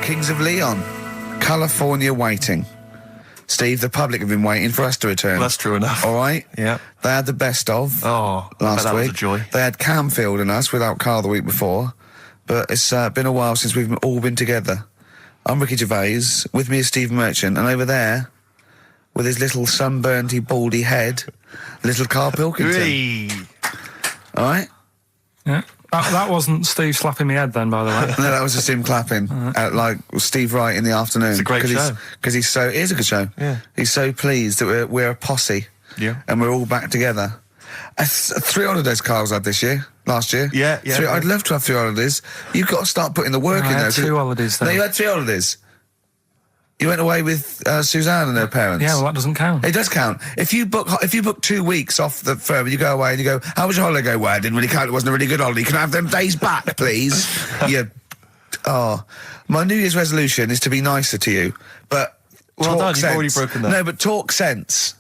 Kings of Leon, California Waiting. Steve, the public have been waiting for us to return. Well, that's true enough. All right? Yeah. They had the best of last last that week. Was a joy. They had Camfield and us without Carl the week before. But it's been a while since we've all been together. I'm Ricky Gervais. With me is Steve Merchant. And over there, with his little sunburnty, baldy head, little Karl Pilkington. Hey. All right? Yeah. That wasn't Steve slapping me head then, by the way. No, that was just him clapping, like Steve Wright in the afternoon. It's a great show. Because it is a good show. Yeah. He's so pleased that we're a posse. Yeah. And we're all back together. 3 holidays Carl's had last year. Yeah. I'd love to have 3 holidays. You've got to start putting the work in there. I had 2 holidays then. No, you had 3 holidays. You went away with Suzanne and her parents. Yeah, well, that doesn't count. It does count. If you book 2 weeks off the firm and you go away and you go, how was your holiday? Go, well, I didn't really count. It wasn't a really good holiday. Can I have them days back, please? My New Year's resolution is to be nicer to you. But well done, sense. you've already broken that. No, but talk sense.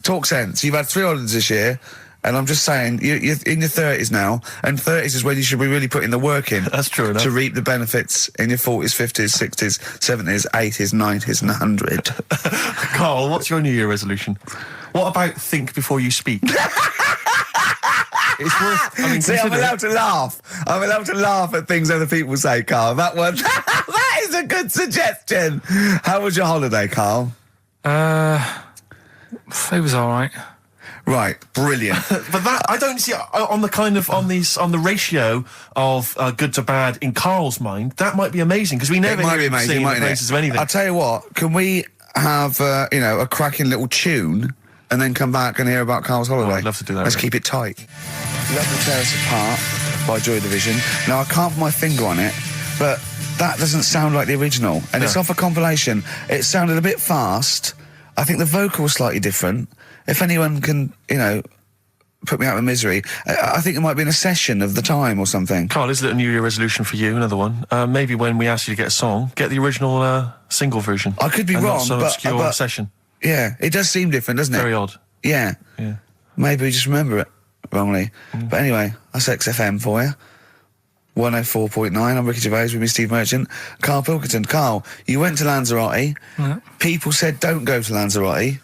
Talk sense. You've had 3 holidays this year. And I'm just saying, you're in your 30s now, and 30s is when you should be really putting the work in. That's true enough. To reap the benefits in your 40s, 50s, 60s, 70s, 80s, 90s, and 100. Carl, what's your New Year resolution? What about think before you speak? It's worth. I mean, see, I'm allowed to laugh. I'm allowed to laugh at things other people say, Carl. That one, that is a good suggestion. How was your holiday, Carl? It was all right. Right, brilliant. But that I don't see on the ratio of good to bad in Carl's mind. That might be amazing because we never it might be amazing, sing the mightn't praises it? of anything. I'll tell you what. Can we have a cracking little tune and then come back and hear about Carl's holiday? I'd love to do that. Let's keep it tight. Love to Tear Us Apart by Joy Division. Now I can't put my finger on it, but that doesn't sound like the original, and it's off a compilation. It sounded a bit fast. I think the vocal was slightly different. If anyone can, put me out of misery, I think it might be in a session of the time or something. Carl, is it a New Year resolution for you? Another one. Maybe when we ask you to get a song, get the original single version. I could be and wrong, not some but obscure session. Yeah, it does seem different, doesn't it? Very odd. Yeah. Maybe we just remember it wrongly. But anyway, that's XFM for you. 104.9. I'm Ricky Gervais with me, Steve Merchant. Karl Pilkington. Carl, you went to Lanzarote. Yeah. People said don't go to Lanzarote.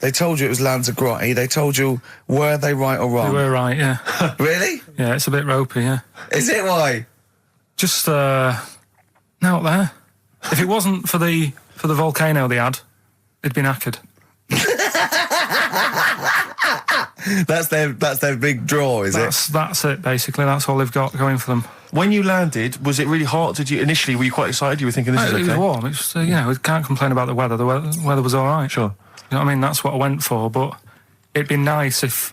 They told you it was Lanzarote. They told you, were they right or wrong? They were right, yeah. Really? Yeah, it's a bit ropey, yeah. Is it? Why? Just, out there. If it wasn't for the volcano they had, it'd been knackered. That's their big draw, is it? That's it, basically. That's all they've got going for them. When you landed, was it really hot? Were you quite excited? You were thinking this is okay? It was warm. It's we can't complain about the weather. The weather was all right. Sure. You know what I mean? That's what I went for, but it'd be nice if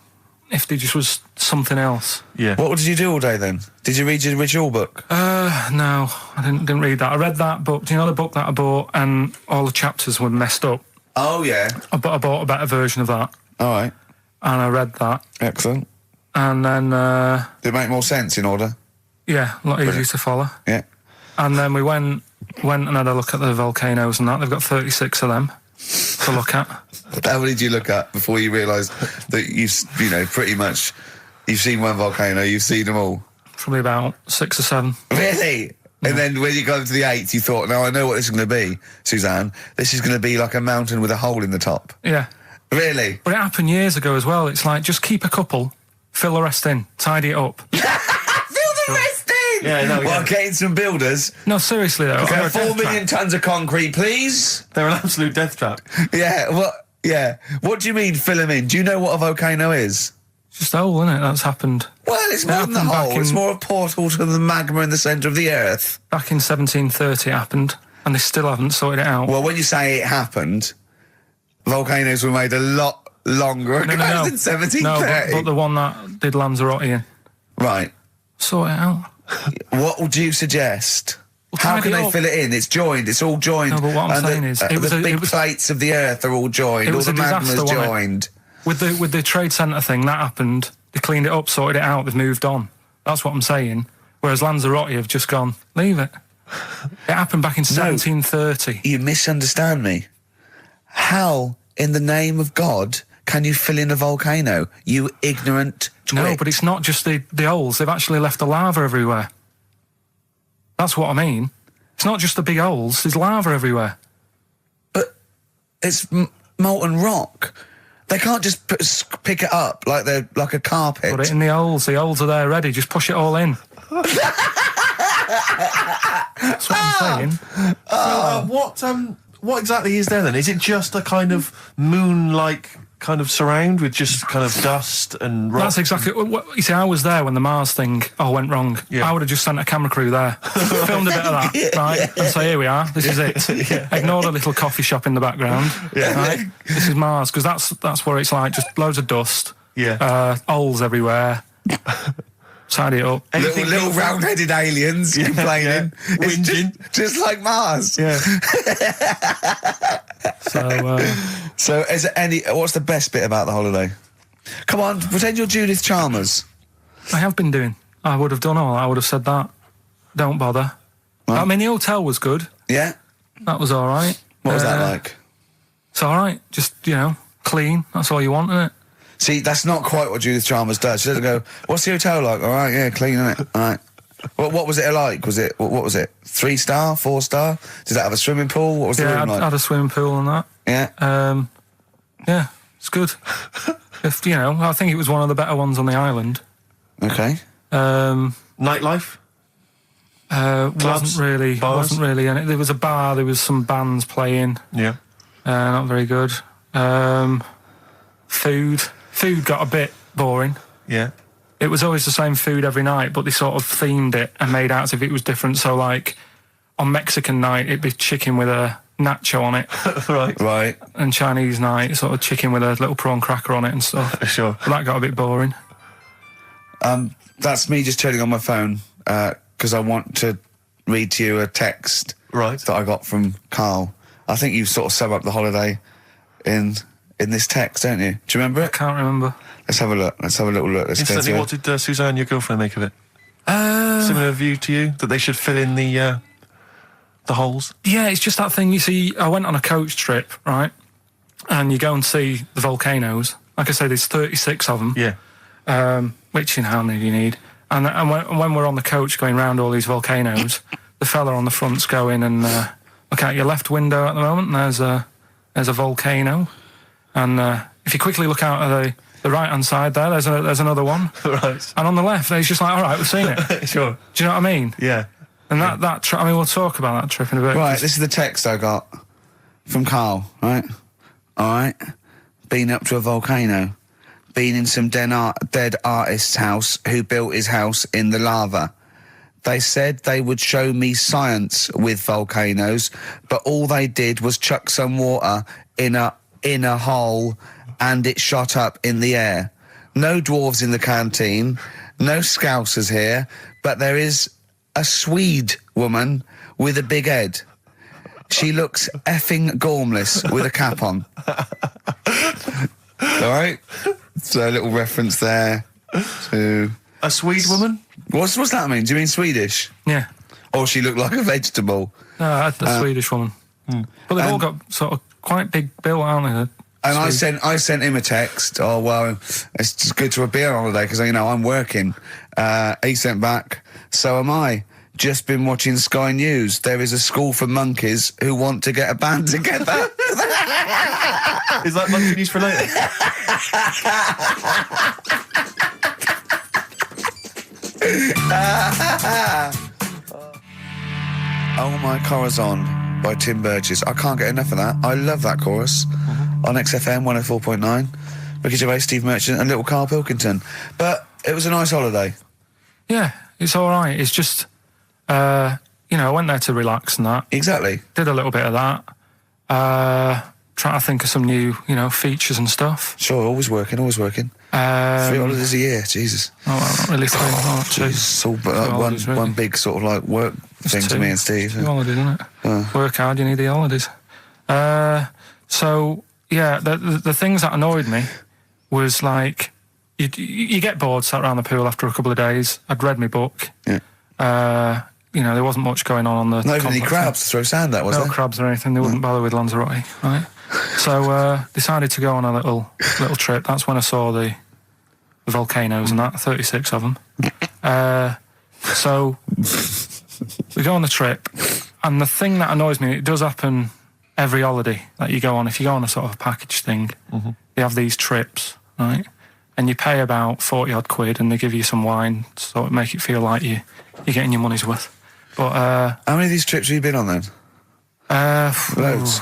there just was something else. Yeah. What did you do all day then? Did you read your ritual book? No, I didn't read that. I read that book. Do you know the book that I bought and all the chapters were messed up? Oh, yeah. I bought a better version of that. All right. And I read that. Excellent. And then... Did it make more sense in order? Yeah, a lot easier to follow. Yeah. And then we went and had a look at the volcanoes and that. They've got 36 of them to look at. How many did you look at before you realised that pretty much you've seen one volcano, you've seen them all? Probably about 6 or 7. Really? Yeah. And then when you got to the 8th, you thought, now I know what this is going to be, Suzanne. This is going to be like a mountain with a hole in the top. Yeah. Really? But it happened years ago as well. It's like, just keep a couple, fill the rest in, tidy it up. Fill the rest in! Yeah, no, Well, getting some builders. No, seriously though. Okay, 4 million tons of concrete, please. They're an absolute death trap. Yeah, what do you mean fill them in? Do you know what a volcano is? It's just a hole, isn't it? That's happened. Well, it's more than the hole. It's more a portal to the magma in the centre of the earth. Back in 1730 it happened, and they still haven't sorted it out. Well, when you say it happened, volcanoes were made a lot longer ago than 1730. No, but the one that did Lanzarote in. Right. Sort it out. What would you suggest? How can they fill it in? It's joined. It's all joined. No, but what I'm saying is... the big plates of the earth are all joined. All the magma's joined. With the trade centre thing, that happened. They cleaned it up, sorted it out, they've moved on. That's what I'm saying. Whereas Lanzarote have just gone, leave it. It happened back in 1730. You misunderstand me. How, in the name of God, can you fill in a volcano? You ignorant twit. No, but it's not just the holes. They've actually left the lava everywhere. That's what I mean. It's not just the big holes. There's lava everywhere. But it's molten rock. They can't just pick it up like they're like a carpet. Put it in the holes. The holes are there ready. Just push it all in. That's what I'm saying. What exactly is there then? Is it just a kind of moon-like kind of surround with just kind of dust and rock? That's exactly what you see. I was there when the Mars thing went wrong. Yeah. I would have just sent a camera crew there, filmed a bit of that, right, and say, here we are, this is it. Ignore the little coffee shop in the background. Right? This is Mars, because that's where it's like just loads of dust, holes everywhere. Tidy it up. Little round-headed aliens complaining. It's Whinging. just like Mars. Yeah. So is there what's the best bit about the holiday? Come on, pretend you're Judith Chalmers. I have been doing. I would have done all. I would have said that. Don't bother. Right. I mean, the hotel was good. Yeah? That was all right. What was that like? It's all right. Just, clean. That's all you want, isn't it? See, that's not quite what Judith Chalmers does. She doesn't go, what's the hotel like? All right, yeah, clean, isn't it? All right. What was it like? What was it? 3-star, 4-star? Did that have a swimming pool? What was the room like? I had a swimming pool and that. Yeah. Yeah, it's good. I think it was one of the better ones on the island. Okay. Nightlife? Wasn't really. And there was a bar. There was some bands playing. Yeah. Not very good. Food got a bit boring. Yeah. It was always the same food every night, but they sort of themed it and made out as if it was different. So, like, on Mexican night, it'd be chicken with a nacho on it. Right. And Chinese night, sort of chicken with a little prawn cracker on it and stuff. Sure. But that got a bit boring. That's me just turning on my phone because I want to read to you a text that I got from Karl. I think you sort of sum up the holiday in this text, don't you? Do you remember it? I can't remember. Let's have a look. Let's have a little look. Instantly, what did Suzanne, your girlfriend, make of it? Similar view to you, that they should fill in the holes? Yeah, it's just that thing. You see, I went on a coach trip, right? And you go and see the volcanoes. Like I say, there's 36 of them. Yeah. Which, how many do you need? And when we're on the coach going round all these volcanoes, the fella on the front's going and look out your left window at the moment, and there's a volcano. And if you quickly look out at the right-hand side there, there's another one. Right. And on the left, there's just like, all right, we've seen it. Sure. Do you know what I mean? Yeah. And that trip, we'll talk about that trip in a bit. Right, this is the text I got from Karl, right? All right. Been up to a volcano. Been in some dead artist's house who built his house in the lava. They said they would show me science with volcanoes, but all they did was chuck some water in a hole and it shot up in the air. No dwarves in the canteen, no scousers here, but there is a Swede woman with a big head. She looks effing gormless with a cap on. All right? So a little reference there to... A Swede woman? What's that mean? Do you mean Swedish? Yeah. Or she looked like a vegetable? No, a Swedish woman. But they've all got sort of quite big bill, aren't they? And I sent him a text. Oh, well, it's just good to be on holiday because, I'm working. He sent back, so am I. Just been watching Sky News. There is a school for monkeys who want to get a band together. Is that monkey news for later? Oh My Corazon by Tim Burgess. I can't get enough of that. I love that chorus. On XFM 104.9. Ricky Gervais, Steve Merchant and little Karl Pilkington. But it was a nice holiday. Yeah, it's all right. It's just, I went there to relax and that. Exactly. Did a little bit of that. Trying to think of some new, features and stuff. Sure, always working. 3 holidays a year, Jesus. Oh, well, not really 3. Two. It's all holidays, really. one big sort of like work thing to me and Steve. 2 holidays, isn't it? Work hard, you need the holidays. So, yeah, the things that annoyed me was like, you get bored sat around the pool after a couple of days. I'd read my book. Yeah. There wasn't much going on the Not even any crabs to throw sand at, was there? No crabs or anything. They wouldn't bother with Lanzarote, right? So decided to go on a little trip. That's when I saw the volcanoes and that, 36 of them. So we go on the trip, And the thing that annoys me, it does happen every holiday that you go on. If you go on a sort of a package thing, they have these trips, right? And you pay about 40-odd quid, and they give you some wine, so it make it feel like you're getting your money's worth. But how many of these trips have you been on then? Loads.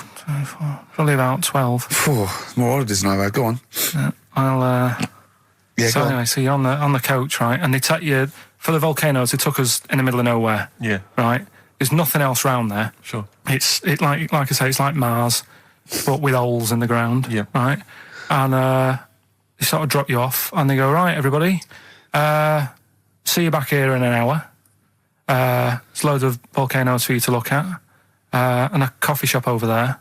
Probably about 12. More holidays than I've had. Go on. So anyway, so you're on the coach, right? And they take you for the volcanoes. They took us in the middle of nowhere. Yeah. Right. There's nothing else round there. Sure. It's like I say, it's like Mars, but with holes in the ground. Yeah. Right. And they sort of drop you off, and they go, right, everybody, see you back here in an hour. There's loads of volcanoes for you to look at, and a coffee shop over there.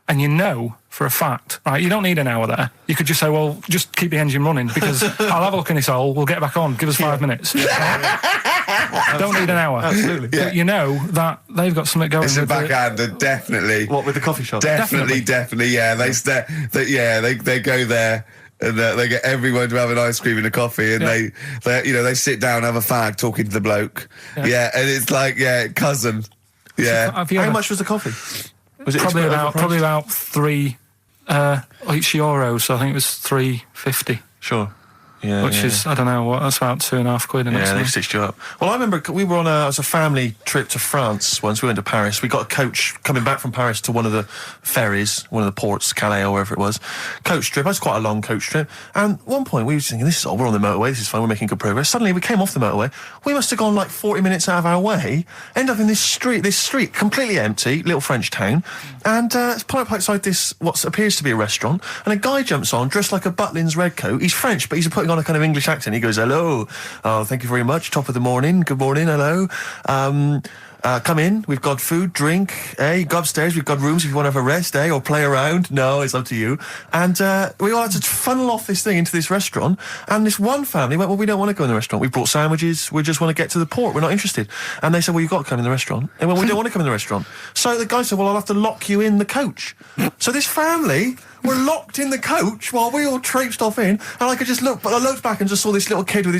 And you know for a fact, right, you don't need an hour there. You could just say, well, just keep the engine running, because I'll have a look in this hole, we'll get back on, give us 5 minutes. Don't need an hour. Absolutely. But you know that they've got something going. It's a backhander, definitely. What, with the coffee shop? Definitely, yeah. They go there. And they get everyone to have an ice cream and a coffee, and they sit down, have a fag, talking to the bloke. Yeah, and it's like, cousin. Yeah. How much was the coffee? Was it probably about €3 euros? So I think it was $3.50. Sure. Yeah, which is, I don't know, that's about £2.50. Yeah, they've stitched you up. Well, I remember we were on a family trip to France once. We went to Paris. We got a coach coming back from Paris to one of the ferries, one of the ports, Calais or wherever it was. Coach trip. It was quite a long coach trip. And at one point we were thinking, we're on the motorway, this is fine, we're making good progress. Suddenly we came off the motorway. We must have gone like 40 minutes out of our way, end up in this street, completely empty, little French town. And it's pulled up outside this, what appears to be a restaurant. And a guy jumps on, dressed like a Butlins red coat. He's French, but he's putting on a kind of English accent. He goes, hello, thank you very much, top of the morning, good morning, hello. Come in, we've got food, drink, go upstairs, we've got rooms if you want to have a rest, or play around. No, it's up to you. And we all had to funnel off this thing into this restaurant, and this one family went, well, we don't want to go in the restaurant, we brought sandwiches, we just want to get to the port, we're not interested. And they said, well, you've got to come in the restaurant. And well, we don't want to come in the restaurant. So the guy said, well, I'll have to lock you in the coach. So this family were locked in the coach while we all traipsed off in, and I could just look, but I looked back and just saw this little kid with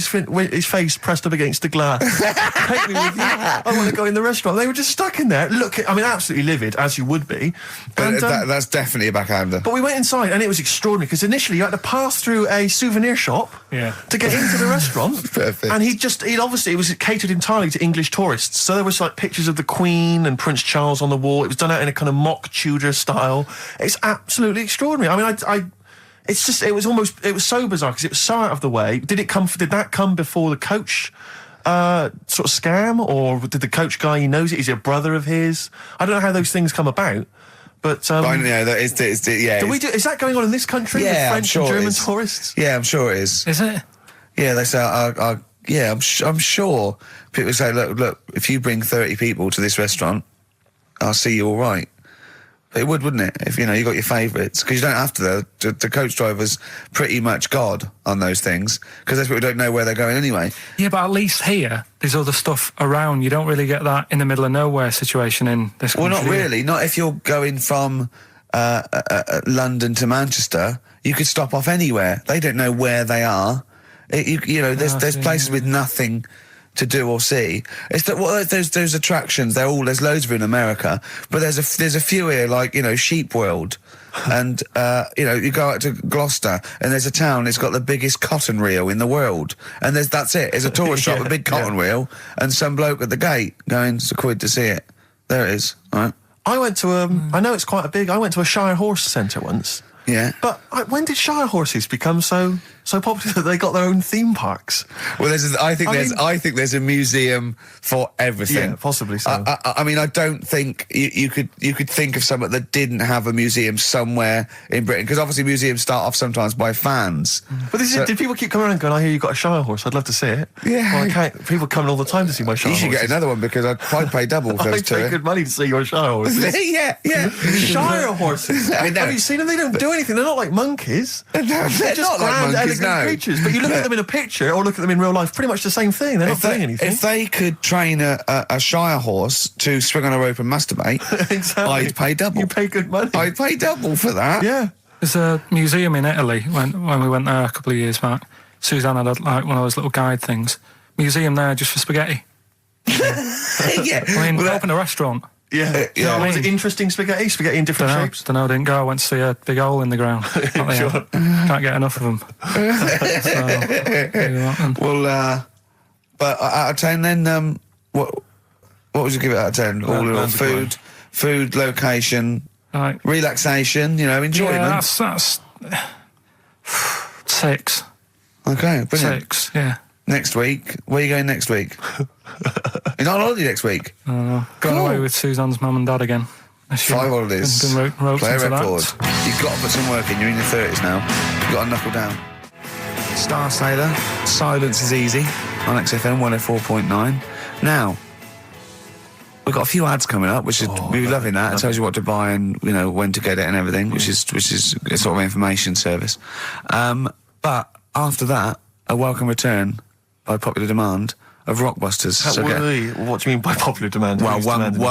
his face pressed up against the glass. Take me with you, I want to go in the restaurant. They were just stuck in there, absolutely livid, as you would be. But that's definitely a backhander. But we went inside, and it was extraordinary, because initially you had to pass through a souvenir shop to get into the restaurant. Perfect. And it was catered entirely to English tourists. So there was like pictures of the Queen and Prince Charles on the wall. It was done out in a kind of mock Tudor style. It's absolutely extraordinary. I mean, it was so bizarre, because it was so out of the way. Did that come before the coach sort of scam, or did the coach guy, he knows it, is it a brother of his? I don't know how those things come about. But I know that is that going on in this country with French and German tourists? Yeah, I'm sure it is. Is it? Yeah, they say, I'm sure people say, look, if you bring 30 people to this restaurant, I'll see you all right. It wouldn't it? If, you got your favourites. Because you don't have to, the coach driver's pretty much God on those things, because those people don't know where they're going anyway. Yeah, but at least here, there's other stuff around. You don't really get that in the middle of nowhere situation in this country. Well, not really. Not if you're going from London to Manchester. You could stop off anywhere. They don't know where they are. There's places with nothing to do or see. It's that those attractions. There's loads of in America, but there's a few here, like Sheep World, and you go out to Gloucester, and there's a town. It's got the biggest cotton reel in the world, and that's it. It's a tourist shop, a big cotton reel, and some bloke at the gate going, it's £1 to see it. There it is. All right. I went to I know it's quite a big. I went to a Shire Horse Centre once. Yeah. But when did Shire horses become so popular that they got their own theme parks? Well, I think there's a museum for everything. Yeah, possibly so. I mean, I don't think you could think of somewhere that didn't have a museum somewhere in Britain, because obviously museums start off sometimes by fans. But did people keep coming around and going, I hear you got a Shire horse, I'd love to see it? Yeah. Well, I can't. People coming all the time to see my Shire horses. You should get another one, because I'd pay double for those two. I'd pay good money to see your Shire horses. yeah. Shire horses. I know. Have you seen them? They don't do anything. They're not like monkeys. No, they're just not like grand, monkeys, elegant creatures. But you look at them in a picture or look at them in real life, pretty much the same thing. They're not doing anything. If they could train a Shire horse to swing on a rope and masturbate, exactly. I'd pay double. You pay good money. I'd pay double for that. Yeah. There's a museum in Italy when we went there a couple of years back. Suzanne had one of those little guide things. Museum there just for spaghetti. Yeah. I mean, open a restaurant. Yeah. Yeah. Was it interesting spaghetti? Spaghetti in different shapes? Don't know, didn't go. I went to see a big hole in the ground. Sure. Can't get enough of them. Well, but out of 10 then, what would you give it out of 10? All in all, food, location, Right. relaxation, enjoyment. Yeah, that's 6. Okay, brilliant. 6, yeah. Next week, where are you going next week? You're not on holiday next week? Going Cool. away with Suzanne's mum and dad again. 5 holidays. Been roped Play a into record. that. You've got to put some work in. You're in your 30s now. You've got to knuckle down. Star Sailor, Silence is Easy on XFM 104.9. Now, we've got a few ads coming up, which is we're loving that. It tells you what to buy and when to get it and everything, which is a sort of information service. But after that, a welcome return by popular demand of Rockbusters. What do you mean by popular demand? Well,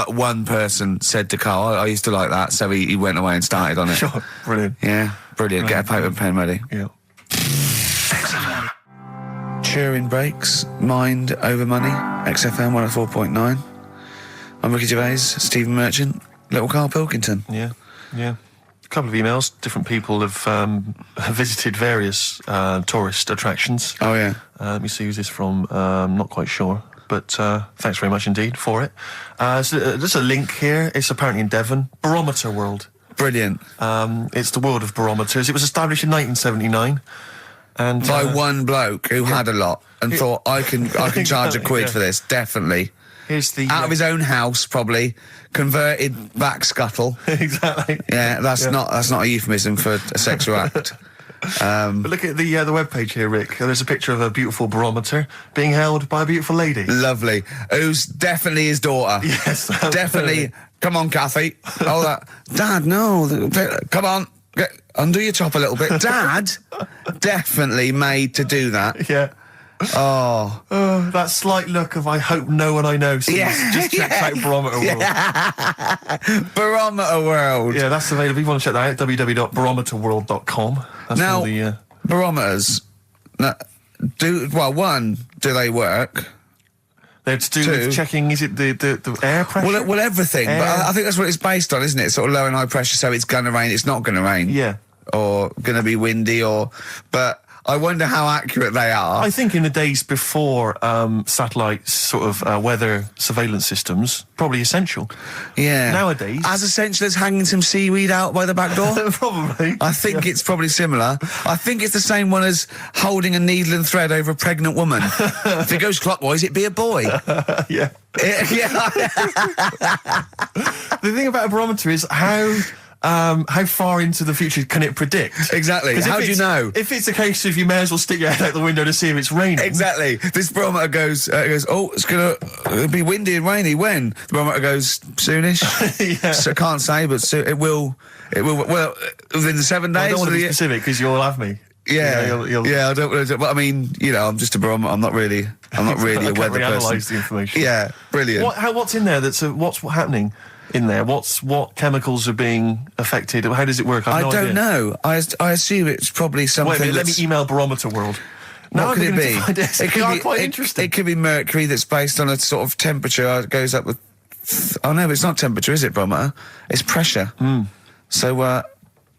one person said to Carl, I used to like that, so he went away and started on it. Sure, brilliant. Yeah, brilliant. Get a paper and pen ready. Yeah. Turing breaks, mind over money, XFM 104.9. I'm Ricky Gervais, Stephen Merchant, little Karl Pilkington. Yeah. A couple of emails. Different people have visited various tourist attractions. Oh, yeah. Let me see who's this from. Not quite sure. But thanks very much indeed for it. So there's a link here. It's apparently in Devon. Barometer World. Brilliant. It's the world of barometers. It was established in 1979. And By one bloke who had a lot and thought, I can charge a quid yeah. for this, definitely. Here's the... Out of his own house, probably. Converted back scuttle. Exactly. Yeah, that's not a euphemism for a sexual act. But look at the webpage here, Rick. There's a picture of a beautiful barometer being held by a beautiful lady. Lovely. Who's definitely his daughter. Yes. Definitely. Come on, Kathy. Oh, that. Dad, no. Come on. Undo your top a little bit. Dad, definitely made to do that. Yeah. Oh. That slight look of I hope no one I know sees. Yeah, Just check out Barometer World. Barometer World. Yeah, that's available. If you want to check that out, www.barometerworld.com. That's Now, all the... barometers, do they work? They're to do with checking, is it the air pressure? Well, everything. But I think that's what it's based on, isn't it? Sort of low and high pressure, so it's going to rain, it's not going to rain. Yeah. Or going to be windy, but I wonder how accurate they are. I think in the days before satellite sort of weather surveillance systems, probably essential. Yeah. Nowadays... As essential as hanging some seaweed out by the back door? Probably. I think it's probably similar. I think it's the same one as holding a needle and thread over a pregnant woman. If it goes clockwise, it'd be a boy. Yeah. Yeah. The thing about a barometer is how far into the future can it predict? Exactly. 'Cause How do you know? If it's a case of you may as well stick your head out the window to see if it's raining. Exactly. This barometer goes, oh, it'll be windy and rainy. When? The barometer goes, soonish. Yeah. So I can't say, but it will, well, within the 7 days. I don't want to be of the- specific because you'll have me. Yeah, You'll yeah. I don't. But I mean, I'm just a barometer. I'm not really a I weather can't person. reanalyse the information. Yeah, brilliant. What's in there? What's happening in there? What chemicals are being affected? How does it work? I no don't idea. know. I assume it's probably something. Wait a minute, let me that's- email Barometer World. Now What could it be? It could be quite interesting. It could be mercury that's based on a sort of temperature. It goes up with. Oh no, it's not temperature, is it, barometer? It's pressure. So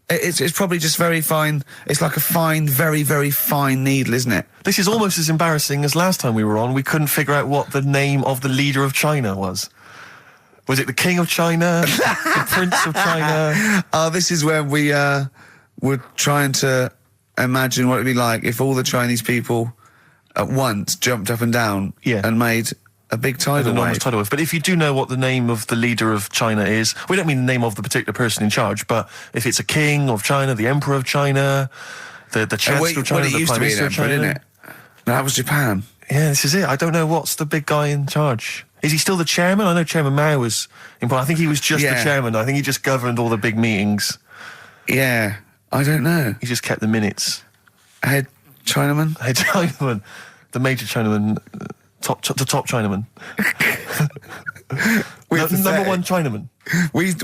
it's probably just very fine. It's like a fine, very, very fine needle, isn't it? This is almost as embarrassing as last time we were on. We couldn't figure out what the name of the leader of China was. Was it the King of China? The Prince of China? Oh, this is when we were trying to imagine what it'd be like if all the Chinese people at once jumped up and down and made a big tidal wave. Tidal wave. But if you do know what the name of the leader of China is, we don't mean the name of the particular person in charge, but if it's a king of China, the emperor of China, the chancellor of China, it the used prime to be minister an of emperor, China. didn't it? No, that was Japan. Yeah, this is it. I don't know what's the big guy in charge. Is he still the chairman? I know Chairman Mao was important. I think he was just the chairman. I think he just governed all the big meetings. Yeah, I don't know. He just kept the minutes. Head Chinaman? Hey, Chinaman, the major Chinaman, The top Chinaman. Number one Chinaman. Do you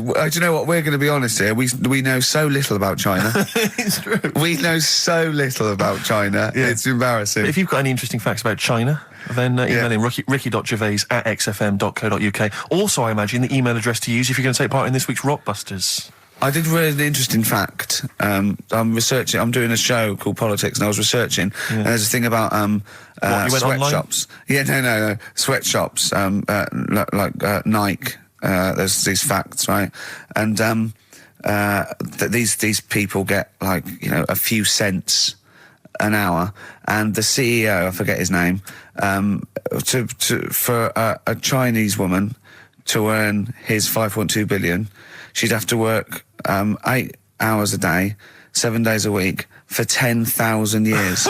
know what? We're going to be honest here. We know so little about China. It's true. We know so little about China. Yeah. It's embarrassing. If you've got any interesting facts about China, then email in ricky.gervais@xfm.co.uk. Also, I imagine the email address to use if you're going to take part in this week's Rockbusters. I did read an interesting fact. I'm researching. I'm doing a show called Politics, and I was researching. And there's a thing about you went sweatshops. Yeah, no. Sweatshops, like Nike. There's these facts, right? And these people get like a few cents an hour, and the CEO, I forget his name, for a Chinese woman to earn his 5.2 billion, she'd have to work 8 hours a day, 7 days a week for 10,000 years.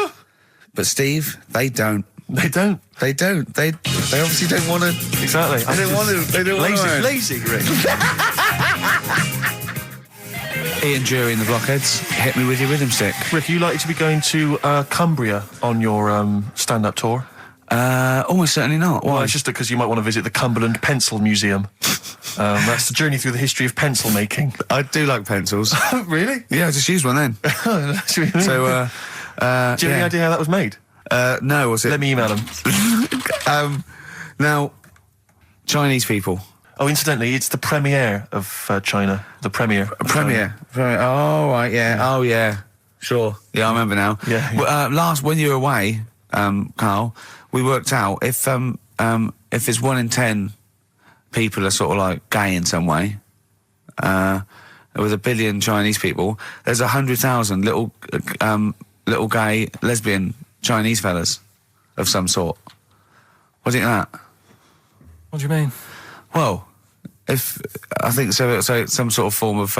But Steve, they don't. They don't. They obviously don't want to. Exactly. They don't want to. They don't want to. Lazy, Rick. Ian Jury in the Blockheads, hit me with your rhythm stick. Rick, are you likely to be going to Cumbria on your stand-up tour? Almost certainly not. Well, Why? it's just because you might want to visit the Cumberland Pencil Museum. That's the journey through the history of pencil making. I do like pencils. Really? Yeah, I just used one then. That's what you mean. So, do you have any idea how that was made? no, was it? Let me email them. Now, Chinese people. Oh, incidentally, it's the premiere of China. The premiere. Premiere. Oh, right, yeah. Oh, yeah. Sure. Yeah, I remember now. Yeah. Well, when you were away, Carl, we worked out if it's 1 in 10 people are sort of like gay in some way, with 1 billion Chinese people, there's 100,000 little gay lesbian Chinese fellas of some sort. What do you think of that? What do you mean? Well, if I think so, it's some sort of form of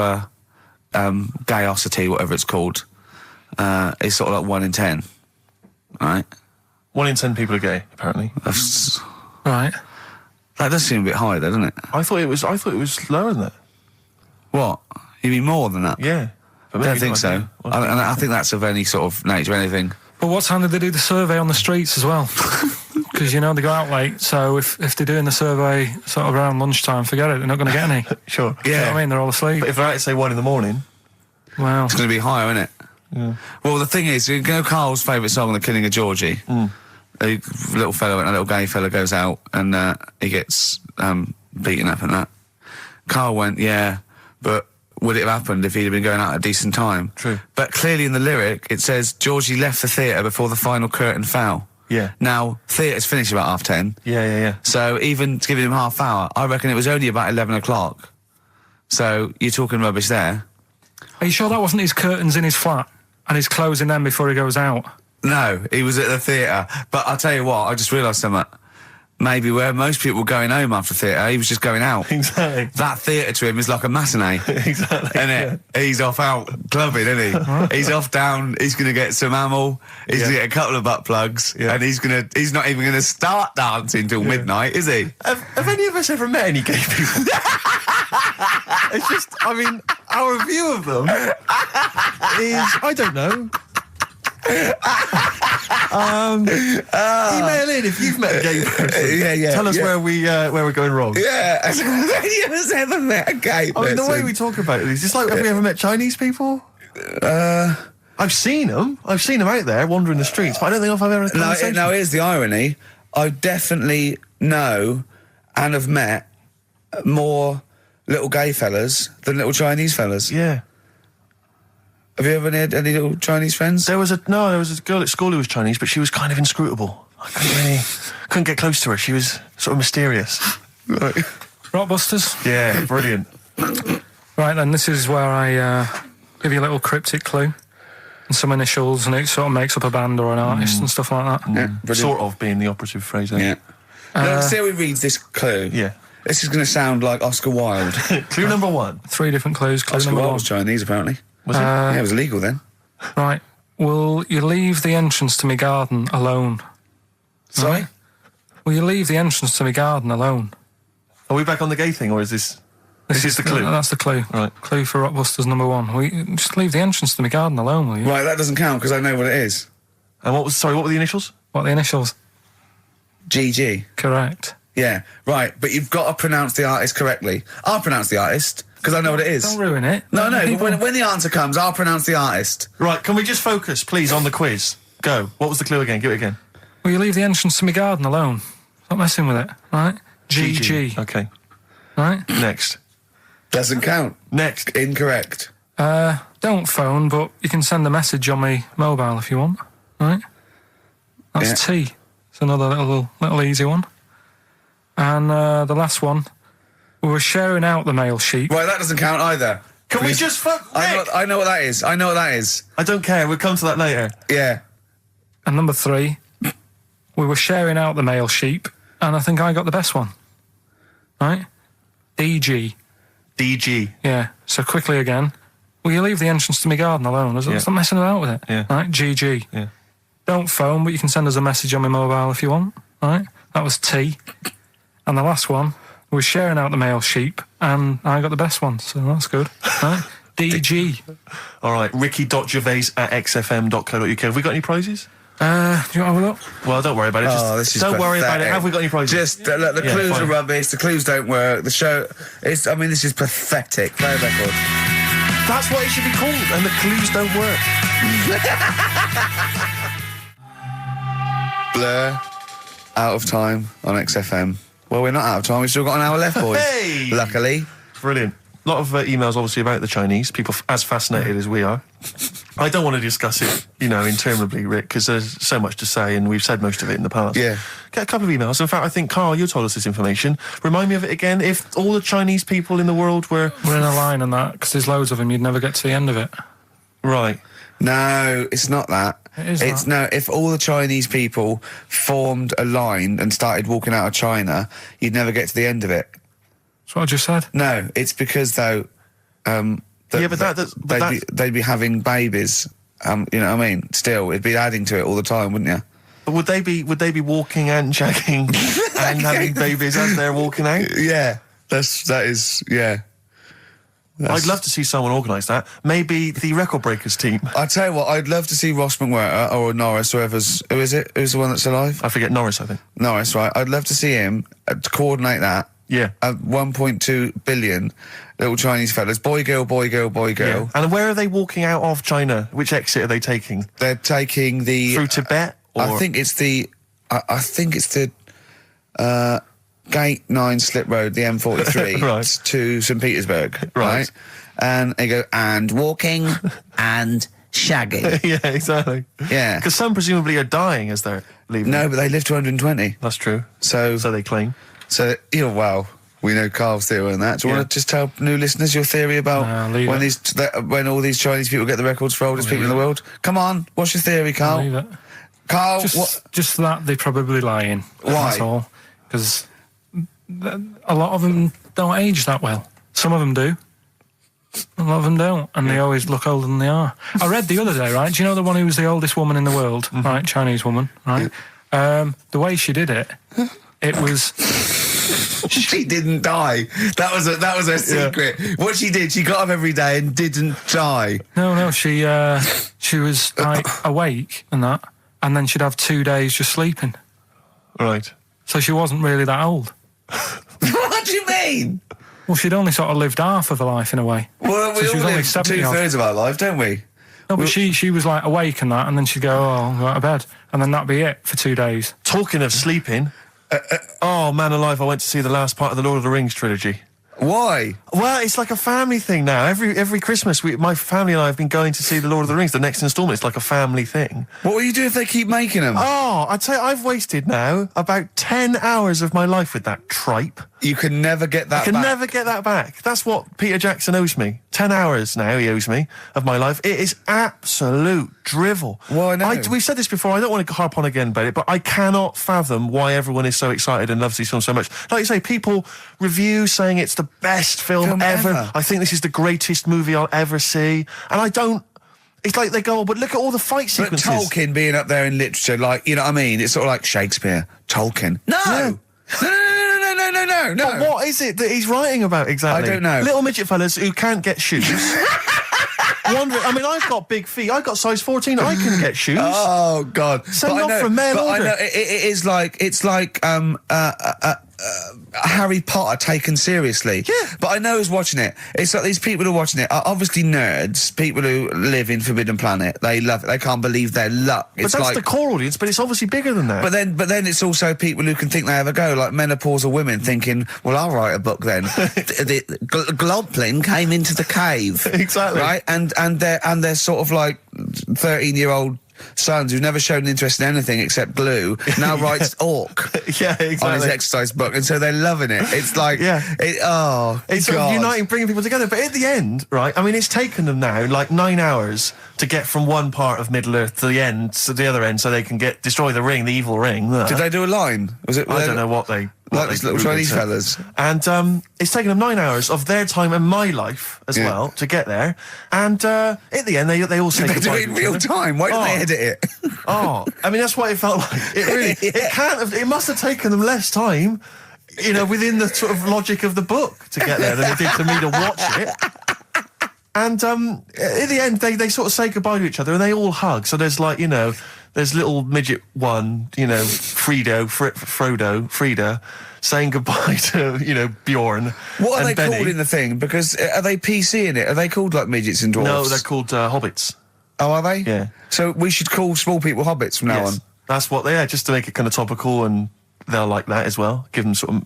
gayosity, whatever it's called, is sort of like 1 in 10, right? 1 in 10 people are gay, apparently. Right. That does seem a bit high, though, doesn't it? I thought it was lower than that. What? You mean more than that? Yeah. I don't think so. I think that's of any sort of nature, anything. But what time did they do the survey on the streets as well? Because, they go out late, so if they're doing the survey sort of around lunchtime, forget it, they're not going to get any. Sure. You know what I mean? They're all asleep. But if they're out at, say, 1 in the morning... Well... It's going to be higher, isn't it? Yeah. Well, the thing is, Carl's favourite song, The Killing of Georgie. A little fella and a little gay fella goes out and he gets beaten up and that. Carl went, yeah, but would it have happened if he'd have been going out at a decent time? True. But clearly in the lyric it says Georgie left the theatre before the final curtain fell. Yeah. Now, theatre's finished about 10:30. Yeah. So even giving him half hour, I reckon it was only about 11 o'clock. So you're talking rubbish there. Are you sure that wasn't his curtains in his flat and he's closing them before he goes out? No, he was at the theatre. But I'll tell you what, I just realised something. Maybe where most people were going home after theatre, he was just going out. Exactly. That theatre to him is like a matinee. Exactly. Isn't it? He's off out clubbing, isn't he? He's off down, he's going to get some amyl, he's going to get a couple of butt plugs, and he's not even going to start dancing till midnight, is he? Have any of us ever met any gay people? It's just, our view of them is, I don't know. Email in if you've met a gay person. Yeah. Tell us where we're going wrong. Yeah, have you ever met a gay person? The way we talk about it is, it's like, have we ever met Chinese people? I've seen them. I've seen them out there wandering the streets, but I don't think I've ever had a conversation. No, here's the irony. I definitely know and have met more little gay fellas than little Chinese fellas. Yeah. Have you ever had any little Chinese friends? There was a girl at school who was Chinese, but she was kind of inscrutable. I couldn't get close to her. She was sort of mysterious. Right. Rockbusters? Yeah, brilliant. Right then, this is where I give you a little cryptic clue and some initials, and it sort of makes up a band or an artist and stuff like that. Yeah, brilliant. Sort of being the operative phrase there. Yeah. Let's see how he reads this clue. Yeah. This is going to sound like Oscar Wilde. Clue number 1. 3 different clues. Clue Oscar number Wilde 1. was Chinese, apparently. Was it? Yeah, it was illegal then. Right. Will you leave the entrance to my garden alone? Sorry? Right. Will you leave the entrance to my garden alone? Are we back on the gay thing, or is this... This is the clue? That's the clue. Right. Clue for Rockbusters number 1. Will you just leave the entrance to my garden alone, will you? Right, that doesn't count because I know what it is. And what were the initials? What are the initials? GG. Correct. Yeah, right. But you've got to pronounce the artist correctly. I'll pronounce the artist, because I know what it is. Don't ruin it. No, but People- when the answer comes, I'll pronounce the artist. Right, can we just focus, please, on the quiz? Go. What was the clue again? Give it again. Will you leave the entrance to my garden alone? Stop messing with it, right? GG. Okay. Right? Next. Doesn't count. Next. Incorrect. Don't phone, but you can send a message on my mobile if you want, right? That's Yeah. T. It's another little easy one. And the last one, we were sharing out the male sheep. Right, that doesn't count either. Can we just fuck? I know what that is. I know what that is. I don't care. We'll come to that later. Yeah. And number 3, we were sharing out the male sheep, and I think I got the best one. Right? DG. DG. Yeah. So quickly again, will you leave the entrance to my garden alone? Stop messing about with it. Yeah. Right? GG. Yeah. Don't phone, but you can send us a message on my mobile if you want. Right? That was T. And the last one, we were sharing out the male sheep, and I got the best one, so that's good. Right? DG. All right. Ricky.gervais@xfm.co.uk. Have we got any prizes? Do you want to have a look? Well, don't worry about it. Just this is don't worry about it. pathetic. Have we got any prizes? Just look, the clues fine. are rubbish. The clues don't work. The show is. I mean, this is pathetic. Play a record. That's what it should be called, and the clues don't work. Blur. Out of time on XFM. Well, we're not out of time. We've still got an hour left, boys. Hey! Luckily. Brilliant. A lot of emails, obviously, about the Chinese. People as fascinated as we are. I don't want to discuss it, interminably, Rick, because there's so much to say, and we've said most of it in the past. Yeah. Get a couple of emails. In fact, I think, Carl, you told us this information. Remind me of it again. If all the Chinese people in the world were... We're in a line on that, because there's loads of them, you'd never get to the end of it. Right. No, it's not that. It is It's that. no. If all the Chinese people formed a line and started walking out of China, you'd never get to the end of it. That's what I just said. No, it's because though. They'd be having babies. You know what I mean? Still, it'd be adding to it all the time, wouldn't you? But would they be walking and shagging and having babies as they're walking out? Yeah, that is. I'd love to see someone organise that. Maybe the Record Breakers team. I tell you what, I'd love to see Ross McWhirter or Norris, who is it? Who's the one that's alive? I forget Norris, I think. Norris, right? I'd love to see him to coordinate that. Yeah. 1.2 billion little Chinese fellas. Boy, girl, boy, girl, boy, girl. Yeah. And where are they walking out of China? Which exit are they taking? They're taking the... Through Tibet? Or? I think it's the... Gate 9 Slip Road, the M43, Right. to St. Petersburg, Right. And they go, and walking, and shagging. Yeah, exactly. Yeah. Because some presumably are dying as they're leaving. No, but they live to 120. That's true. So they claim. Well, we know Carl's theory on that. Do you want to just tell new listeners your theory about leave when all these Chinese people get the records for oldest people in the world? Come on, what's your theory, Carl? Leave it. Carl, Just that they're probably lying. Why? That's all. Because a lot of them don't age that well. Some of them do. A lot of them don't, and they always look older than they are. I read the other day, right? Do you know the one who was the oldest woman in the world, right? Chinese woman, right? The way she did it, it was... She didn't die. That was her secret. What she did, she got up every day and didn't die. No, she was like awake and that, and then she'd have 2 days just sleeping. Right. So she wasn't really that old. What do you mean? Well, she'd only sort of lived half of her life in a way. Well, we So she was all only live 70 odd. 2/3 of our life, don't we? No, but she was like awake and that, and then she'd go, I'll go to bed, and then that'd be it for 2 days. Talking of sleeping, oh, man alive, I went to see the last part of the Lord of the Rings trilogy. Why? Well, it's like a family thing now. Every Christmas, my family and I have been going to see the Lord of the Rings, the next instalment. It's like a family thing. What will you do if they keep making them? Oh, I'd say I've wasted now about 10 hours of my life with that tripe. You can never get that I can back. never get that back. That's what Peter Jackson owes me. 10 hours now he owes me of my life. It is absolute drivel. Well, I know. We've said this before. I don't want to harp on again about it, but I cannot fathom why everyone is so excited and loves these films so much. Like you say, people review saying it's the best film ever. I think this is the greatest movie I'll ever see. And I don't... It's like they go, oh, but look at all the fight But sequences. Tolkien being up there in literature, like, you know what I mean? It's sort of like Shakespeare. Tolkien. No! Yeah. No. But what is it that he's writing about exactly? I don't know. Little midget fellas who can't get shoes. wandering. I mean, I've got big feet. I've got size 14. I can get shoes. Oh God! Send off for mail but order. I know it is like Harry Potter taken seriously. Yeah. But I know who's watching it. It's like these people who are watching it are obviously nerds, people who live in Forbidden Planet. They love it. They can't believe their luck. But that's the core audience, but it's obviously bigger than that. But then it's also people who can think they have a go, like menopausal women thinking, well, I'll write a book then. the Globling came into the cave. Exactly. Right? And they're sort of like 13-year-old sons who've never shown interest in anything except glue now writes orc Yeah, exactly. on his exercise book, and so they're loving it. It's like, it's sort of uniting, bringing people together. But at the end, right, I mean, it's taken them now like 9 hours to get from one part of Middle Earth to the end, to the other end, so they can destroy the ring, the evil ring. Did they do a line? Was it? I don't know what they... Like these little Chinese fellas. And it's taken them 9 hours of their time and my life as well to get there. And at the end, they all say They goodbye. do it in real time. Why don't they edit it? I mean, that's what it felt like. It really, it must have taken them less time, within the sort of logic of the book to get there than it did to me to watch it. And at the end, they sort of say goodbye to each other and they all hug. So there's like, there's little midget one, Frida, saying goodbye to, Bjorn. What are and they Benny. called in the thing? Because are they PC in it? Are they called like midgets and dwarfs? No, they're called hobbits. Oh, are they? Yeah. So we should call small people hobbits from now on. That's what they are, just to make it kind of topical, and they'll like that as well. Give them sort of,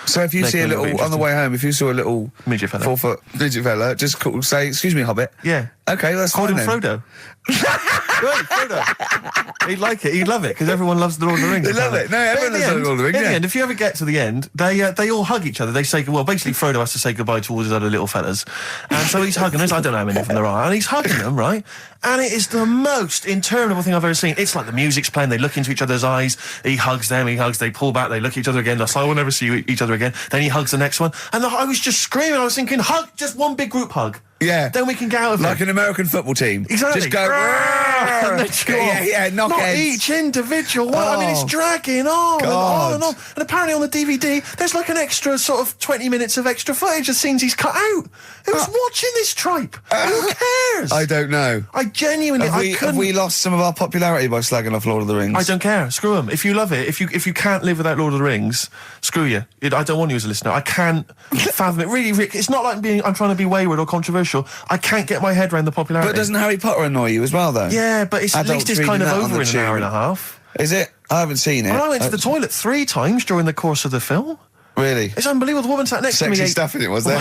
So if you make see it a a little little, bit on the way home, if you saw a little midget fella, 4 foot midget fella, just say, excuse me, hobbit. Yeah. Okay, that's Call fine him then. Frodo. Right, Frodo. He'd like it. He'd love it because everyone loves the Lord of the Rings. They love it. No, everyone loves the Lord of the Rings. In the end, if you ever get to the end, they all hug each other. They say, well, basically Frodo has to say goodbye to all his other little fellas, and so he's hugging us. I don't know how many of them there are, and he's hugging them, right? And it is the most interminable thing I've ever seen. It's like the music's playing. They look into each other's eyes. He hugs them. He hugs. They pull back. They look at each other again. That's like, we'll never see each other again. Then he hugs the next one, and I was just screaming. I was thinking, hug, just one big group hug. Yeah. Then we can get out of like here. an American football team. Exactly. Just go. And then go off. Knock Not heads. each individual one. I mean, it's dragging on and on and on. And apparently on the DVD, there's like an extra sort of 20 minutes of extra footage of scenes he's cut out. Who's watching this tripe? Who cares? I don't know. I genuinely, Have we lost some of our popularity by slagging off Lord of the Rings? I don't care. Screw them. If you love it, if you can't live without Lord of the Rings, screw you. I don't want you as a listener. I can't fathom it. Really, Rick, it's not like I'm trying to be wayward or controversial. I can't get my head around the popularity. But doesn't Harry Potter annoy you as well, though? Yeah, but at least it's kind of over in an hour and a half. Is it? I haven't seen it. I went to the toilet 3 times during the course of the film. Really? It's unbelievable. The woman sat next to me. Sexy stuff in it, was there?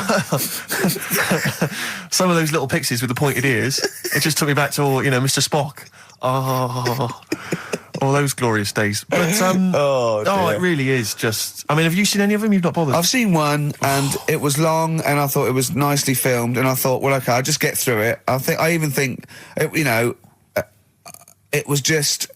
Some of those little pixies with the pointed ears. It just took me back to all, Mr. Spock. Oh, all those glorious days. But it really is just. I mean, have you seen any of them? You've not bothered. I've seen one, and it was long, and I thought it was nicely filmed, and I thought, well, okay, I'll just get through it. I even think, it was just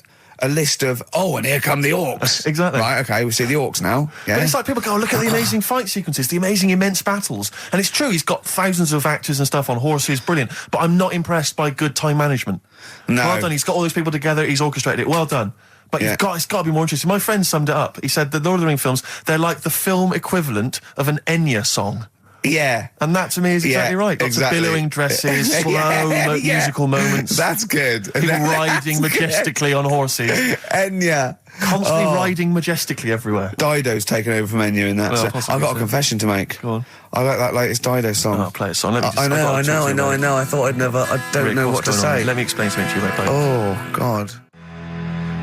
a list of, and here come the orcs. Exactly. Right, okay, we see the orcs now. Yeah. But it's like people go, look at the amazing fight sequences, the amazing immense battles. And it's true, he's got thousands of actors and stuff on horses, brilliant. But I'm not impressed by good time management. No. Well done, he's got all those people together, he's orchestrated it, well done. But it's got to be more interesting. My friend summed it up. He said the Lord of the Rings films, they're like the film equivalent of an Enya song. Yeah. And that to me is exactly right. Lots of billowing dresses, slow musical moments. That's good. People riding majestically on horses. Enya. Constantly riding majestically everywhere. Dido's taken over from Enya in that. Well, So possibly I've got a so. confession to make. Go on. I like that latest Dido song. I'll play a song. Let me just, I know. I thought I don't know what to say. Let me explain something to you about Dido. Oh, God.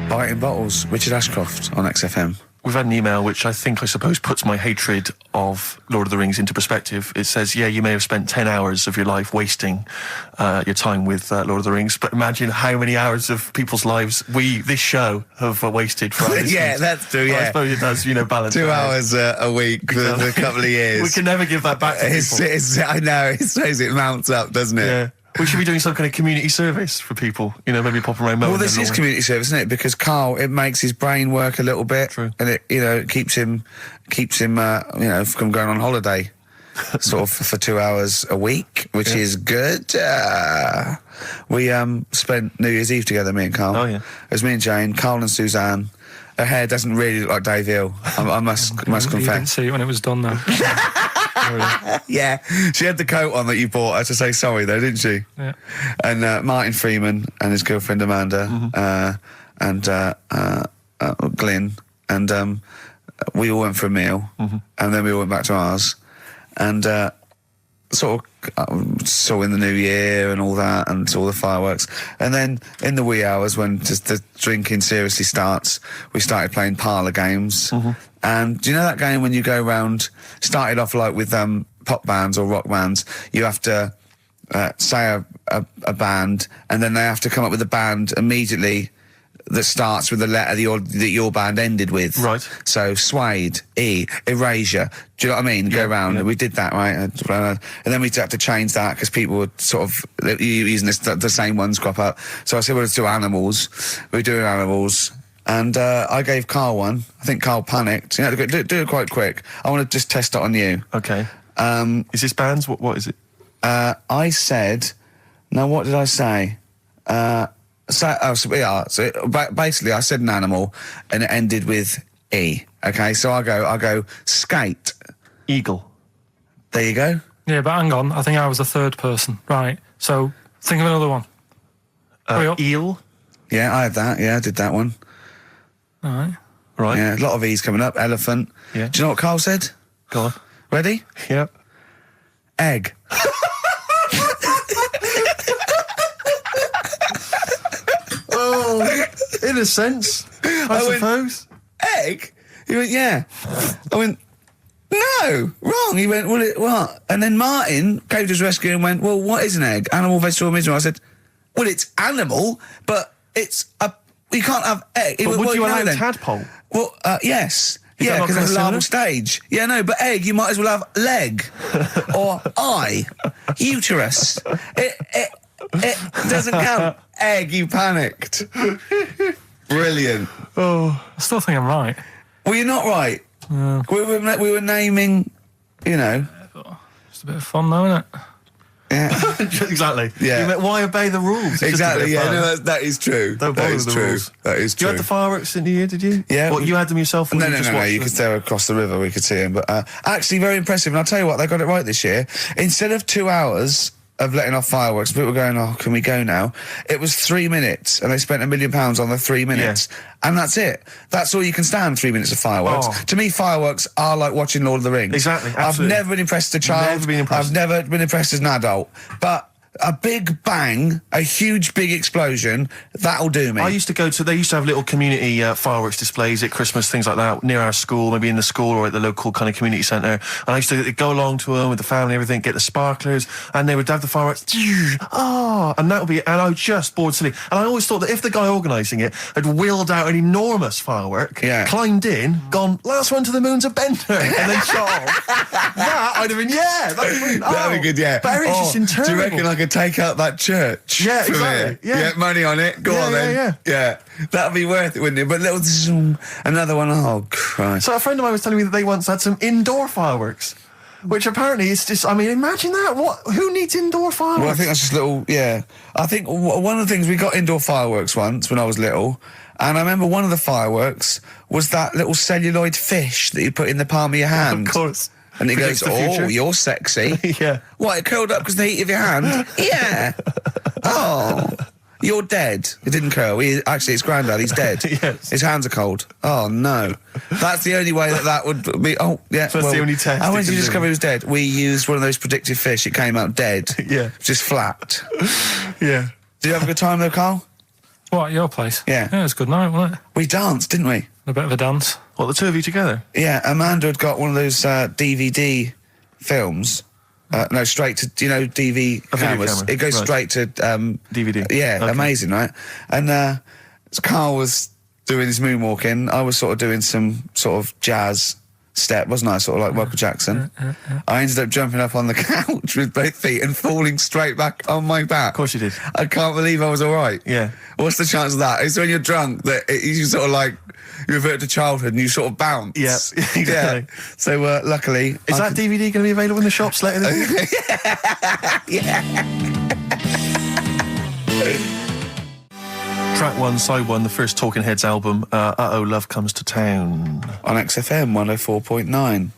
Biting Bottles, Richard Ashcroft on XFM. We've had an email which I suppose puts my hatred of Lord of the Rings into perspective. It says, yeah, you may have spent 10 hours of your life wasting your time with Lord of the Rings, but imagine how many hours of people's lives this show, have wasted for our listeners. Yeah, that's true, Well, I yeah. suppose it does, balance. 2 hours a week for a couple of years. We can never give that back to people. I know, it shows it mounts up, doesn't it? Yeah. We should be doing some kind of community service for people, maybe pop around. Well, this is community service, isn't it? Because Carl, it makes his brain work a little bit. True. And it, it keeps him, from going on holiday, sort of for 2 hours a week, which is good. We spent New Year's Eve together, me and Carl. Oh, yeah. It was me and Jane, Carl and Suzanne. Her hair doesn't really look like Dave Hill, I must You didn't confess. see it when it was done, though. Yeah, she had the coat on that you bought her to say sorry, though, didn't she? Yeah. And Martin Freeman and his girlfriend Amanda and Glyn and we all went for a meal, and then we all went back to ours, and sort of saw in the new year and all that, and saw the fireworks, and then in the wee hours when just the drinking seriously starts, we started playing parlour games. And do you know that game when you go round, started off like with pop bands or rock bands, you have to say a band, and then they have to come up with a band immediately that starts with the letter that your band ended with. Right. So Suede, E, Erasure. Do you know what I mean? Go around. We did that, right? And then we had to change that because people were sort of using the same ones crop up. So I said, well, let's do animals. We were doing animals. And I gave Carl one. I think Carl panicked. You know, do it quite quick. I want to just test it on you. Okay. Is this bands? What is it? I said... Now, what did I say? Basically, I said an animal, and it ended with E. Okay, so I go skate. Eagle. There you go. Yeah, but hang on. I think I was the third person. Right. So think of another one. Hurry up. Eel. Yeah, I had that. Yeah, I did that one. All right. Right. Yeah, a lot of E's coming up. Elephant. Yeah. Do you know what Carl said? Go on. Ready? Yep. Egg. Oh, in a sense, I suppose. Egg? He went, yeah. I went, no, wrong. He went, well, what? And then Martin came to his rescue and went, well, what is an egg? Animal, vegetable, mineral. I said, well, it's animal, but it's you can't have egg. But would you allow then? tadpole? Well, yes. Is that Yeah, not because it's a similar? larval stage. Yeah, no, but egg, you might as well have leg or eye, uterus. It doesn't count. Egg, you panicked. Brilliant. I still think I'm right. Well, you're not right. We were naming, you know. It's a bit of fun, though, isn't it? Yeah. Exactly. Yeah. You meant, why obey the rules? It's Exactly. just a bit Yeah. of fun. No, that is true. Don't That bother is with the true. rules. That is You true. had the fireworks in the year, did you? Yeah. What, you had them yourself? Or No, you no, just no. watched You them? could stare across the river. We could see him, but actually very impressive. And I'll tell you what, they got it right this year. Instead of 2 hours of letting off fireworks, people were going, oh, can we go now? It was 3 minutes, and they spent £1 million on the 3 minutes, and that's it. That's all you can stand, 3 minutes of fireworks. Oh. To me, fireworks are like watching Lord of the Rings. Exactly, I've absolutely. never been impressed as a child. Never been impressed. I've never been impressed as an adult. But a big bang, a huge big explosion, that'll do me. I used to go to, they used to have little community fireworks displays at Christmas, things like that, near our school, maybe in the school or at the local kind of community centre. And I used to go along to them with the family and everything, get the sparklers, and they would have the fireworks, and that would be, and I was just bored silly. And I always thought that if the guy organising it had wheeled out an enormous firework, climbed in, gone, last one to the moon's a bender, and then shot off, that I'd have been, that'd be brilliant. That'd be good, yeah. But it's just interminable. Do you reckon I could take out that church? Yeah, from exactly. here? Yeah. Money on it. Go on then. Yeah. That'd be worth it, wouldn't it? But little zoom, another one. Oh Christ! So a friend of mine was telling me that they once had some indoor fireworks, which apparently is just, I mean, imagine that. Who needs indoor fireworks? Well, I think that's just little. Yeah, I think one of the things we got indoor fireworks once when I was little, and I remember one of the fireworks was that little celluloid fish that you put in the palm of your hand. Of course. And it Predicts goes, the future. oh, you're sexy. Yeah. What, it curled up because of the heat of your hand? Yeah. Oh, you're dead. It didn't curl. Actually, it's Grandad. He's dead. Yes. His hands are cold. Oh, no. That's the only way that would be... Oh, yeah. So that's the only test How it did you can discover do. he was dead? We used one of those predictive fish. It came out dead. Yeah. Just flat. Yeah. Did you have a good time, though, Carl? What, at your place? Yeah. Yeah, it was a good night, wasn't it? We danced, didn't we? A bit of a dance. What, the two of you together? Yeah, Amanda had got one of those DVD films. No, straight to, DV A video cameras. camera, It goes right. straight to... DVD. Yeah, Okay. amazing, right? And Carl was doing his moonwalking. I was sort of doing some sort of jazz step, wasn't I? Sort of like Michael Jackson. I ended up jumping up on the couch with both feet and falling straight back on my back. Of course you did. I can't believe I was all right. Yeah. What's the chance of that? It's when you're drunk that you sort of like, you revert to childhood and you sort of bounce. Yeah, exactly. Yeah. So luckily... Is that DVD going to be available in the shops later this year? Track 1, side 1, the first Talking Heads album, Uh-Oh, Love Comes to Town. On XFM 104.9.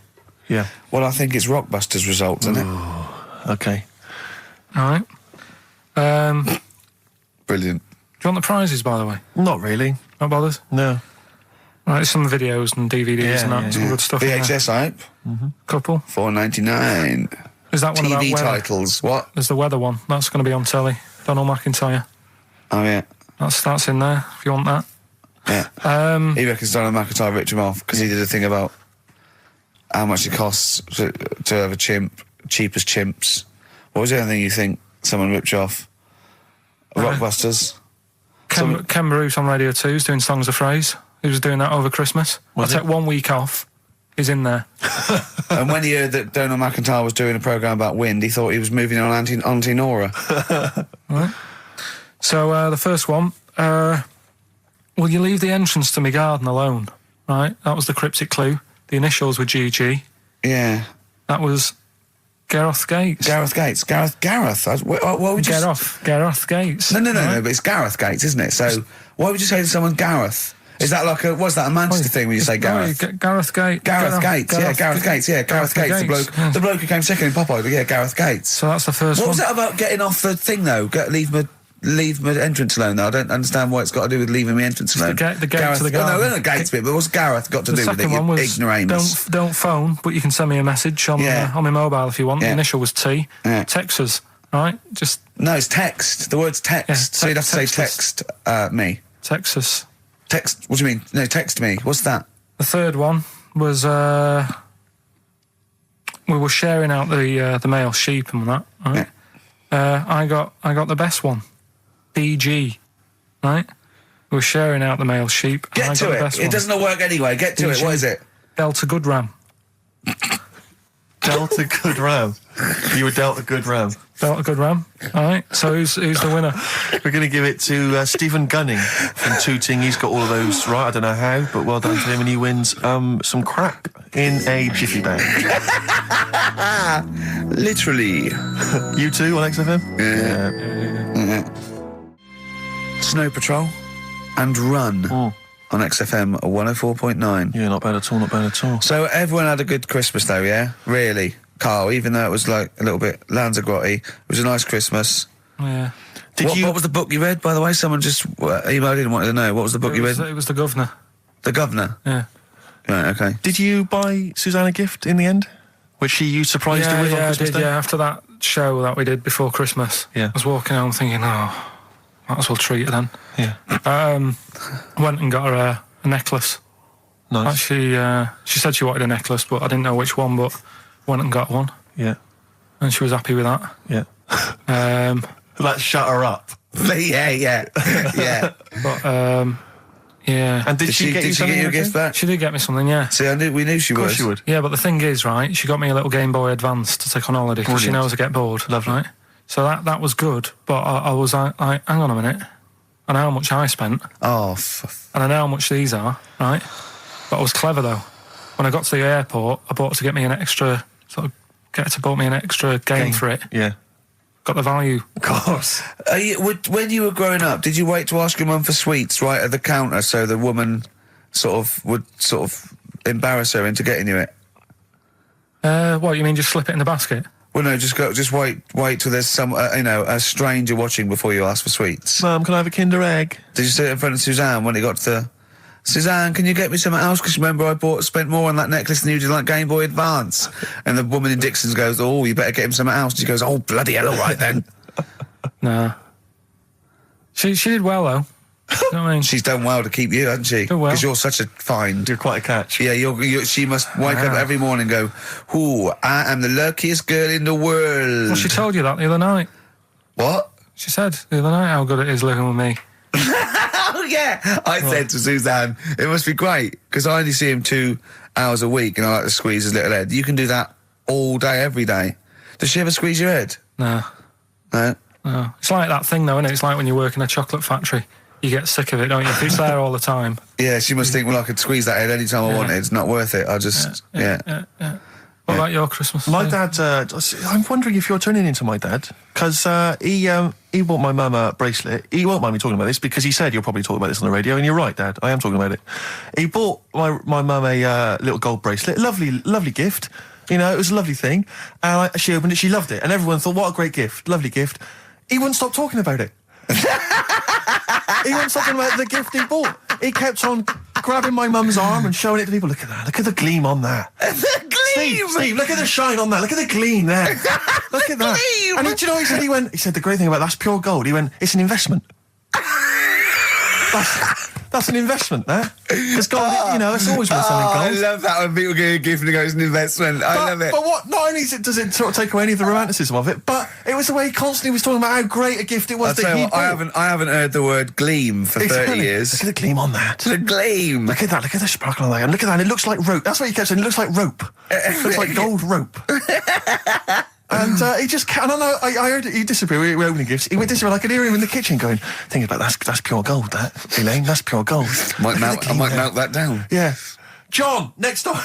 Yeah. Well, I think it's Rockbusters results, isn't it? Okay. All right. Brilliant. Do you want the prizes, by the way? Not really. Not bothered? No. Right, some videos and DVDs and that, yeah, some good stuff. in there. VHS, I hope. Couple. $4.99. Is that one about TV weather? titles. What? There's the weather one. That's going to be on telly. Donald McIntyre. Oh, yeah. That's in there, if you want that. Yeah. He reckons Donald McIntyre ripped him off because he did a thing about how much it costs to have a chimp, cheap as chimps. What was the other thing you think someone ripped you off? Rockbusters. Ken Bruce on Radio 2 is doing Songs of Phrase. He was doing that over Christmas. I took 1 week off. He's in there. And when he heard that Donald McIntyre was doing a programme about wind, he thought he was moving on Auntie Nora. Right. So the first one, will you leave the entrance to my garden alone? Right, that was the cryptic clue. The initials were GG. Yeah. That was Gareth Gates. Gareth Gates. Gareth. What would you Gareth Gates. No, but it's Gareth Gates, isn't it? So why would you say to someone Gareth? Is that like what's that, a Manchester thing when you say Gareth? Gareth Gates. Gareth Gates, Gareth Gates, the bloke who came second in Popeye, yeah, Gareth Gates. So that's the first one. What was that about getting off the thing, though? Leave my entrance alone, though. I don't understand what it's got to do with leaving my entrance alone. The gate Gareth, to the garden. No, the gates bit, but what's Gareth got to do with it, one was ignoramus? Don't phone, but you can send me a message on my mobile if you want. The initial was T. Yeah. Text us, right? No, it's text. The word's text. Yeah, So you'd have to say text me. Text us. Text, what do you mean? No, text me. What's that? The third one was we were sharing out the male sheep and that, right? Yeah. I got the best one. DG, right? We were sharing out the male sheep. Get to it. It doesn't work anyway. Get to it. What is it? Delta Good Ram. Delta Good Ram. You were dealt a good ram. Delta Good Ram. All right. So who's the winner? We're going to give it to Stephen Gunning from Tooting. He's got all of those right. I don't know how, but well done to him, and he wins some crack in a jiffy bag. Literally. You too on XFM? Yeah. Snow Patrol and Run on XFM 104.9. Yeah, not bad at all, not bad at all. So everyone had a good Christmas though, yeah? Really? Carl, even though it was like a little bit Lanzagrotte, it was a nice Christmas. Yeah. What was the book you read, by the way? Someone just emailed in and wanted to know. What was the book you read? It was The Governor. The Governor? Yeah. Right, okay. Did you buy Suzanne a gift in the end? Which you surprised her with on Christmas Day? Yeah, after that show that we did before Christmas. Yeah. I was walking home thinking, might as well treat her then. Yeah. Went and got her a necklace. Nice. Actually, she said she wanted a necklace, but I didn't know which one, but went and got one. Yeah. And she was happy with that. Yeah. That shut her up. yeah. But, yeah. And did she get you a gift back? She did get me something, yeah. See, we knew she would. Of course she would. Yeah, but the thing is, right, she got me a little Game Boy Advance to take on holiday because she knows I get bored. Lovely. Right? So that was good, but I was like, hang on a minute. I know how much I spent. Oh, and I know how much these are, right? But I was clever, though. When I got to the airport, I bought to get me an extra, bought me an extra game for it. Yeah. Got the value. Of course. When you were growing up, did you wait to ask your mum for sweets right at the counter so the woman would embarrass her into getting you it? What, you mean just slip it in the basket? Well, no, just wait till there's some, a stranger watching before you ask for sweets. Mum, can I have a Kinder Egg? Did you sit in front of Suzanne when it got to Suzanne, can you get me something else? Because remember I spent more on that necklace than you did, like Game Boy Advance. And the woman in Dixon's goes, oh, you better get him something else. And she goes, oh, bloody hell, all right then. Nah. She did well, though. You know what I mean? She's done well to keep you, hasn't she? Done well. Because you're such a find. You're quite a catch. Yeah, she must wake up every morning and go, ooh, I am the luckiest girl in the world. Well, she told you that the other night. What? She said the other night how good it is living with me. Oh, yeah. I said to Suzanne, it must be great, because I only see him 2 hours a week and I like to squeeze his little head. You can do that all day, every day. Does she ever squeeze your head? No. No? No. It's like that thing, though, isn't it? It's like when you work in a chocolate factory. You get sick of it, don't you? If it's there all the time. Yeah, she must think, well, I could squeeze that head any time I wanted. It's not worth it. I just, yeah. What about your Christmas? My dad, I'm wondering if you're turning into my dad, because he bought my mum a bracelet. He won't mind me talking about this, because he said you'll probably talk about this on the radio, and you're right, Dad, I am talking about it. He bought my mum a little gold bracelet, lovely gift, You know, it was a lovely thing. And she opened it, she loved it. And everyone thought, what a great gift, lovely gift. He wouldn't stop talking about it. He wouldn't stop talking about the gift he bought. He kept on grabbing my mum's arm and showing it to people. Look at that, look at the gleam on that. The gleam! Steve, look at the shine on that, look at the gleam there. Look at that. Gleam! And do you know what he said? He said, the great thing about that's pure gold. He went, it's an investment. That's an investment there. It's gold, you know, it's always worth something gold. I love that when people get a gift and it goes, it's an investment. I love it. But what, not only does it sort of take away any of the romanticism of it, but it was the way he constantly was talking about how great a gift it was that he bought. I haven't heard the word gleam for 30 years. Look at the gleam on that. The gleam. Look at that, look at the sparkle on that. And look at that, and it looks like rope. That's what he kept saying, it looks like rope. It looks like gold rope. And he just can't. I heard it, he disappeared. We were opening gifts. He went disappear. I could hear him in the kitchen going, "Think about that's pure gold. That Elaine, that's pure gold." I might melt that down. Yeah, John, next door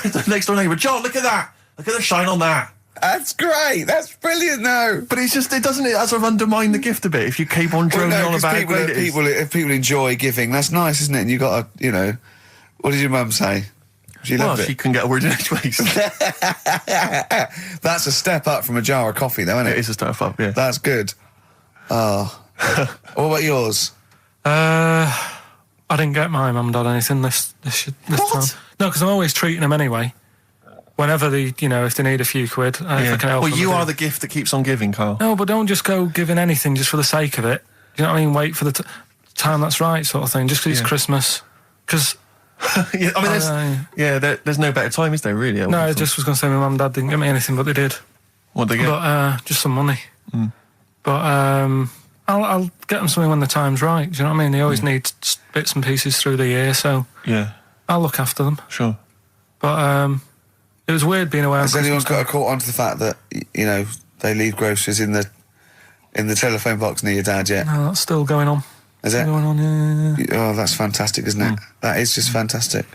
neighbour. John, look at that. Look at the shine on that. That's great. That's brilliant, though. But it doesn't sort of undermine the gift a bit if you keep on droning on about how great it is. If people enjoy giving, that's nice, isn't it? And you got to, you know, what did your mum say? She loved it. She couldn't get a word in edgeways. That's a step up from a jar of coffee, though, isn't it? It is a step up, yeah. That's good. Oh. What about yours? I didn't get my mum and dad anything this time. No, because I'm always treating them anyway. Whenever if they need a few quid, if I can help them. Well, you are the gift that keeps on giving, Carl. No, but don't just go giving anything just for the sake of it. You know what I mean? Wait for the time that's right, sort of thing. Just because it's Christmas. Because... yeah, I mean, there's no better time, is there, really? No, I just was going to say my mum and dad didn't get me anything, but they did. What did they get? But just some money. But I'll get them something when the time's right. Do you know what I mean? They always need bits and pieces through the year, so I'll look after them. Sure. But it was weird being away. Has anyone got caught onto the fact that they leave groceries in the telephone box near your dad yet? No, that's still going on. Is it? Going on, yeah. Oh, that's fantastic, isn't it? That is just fantastic.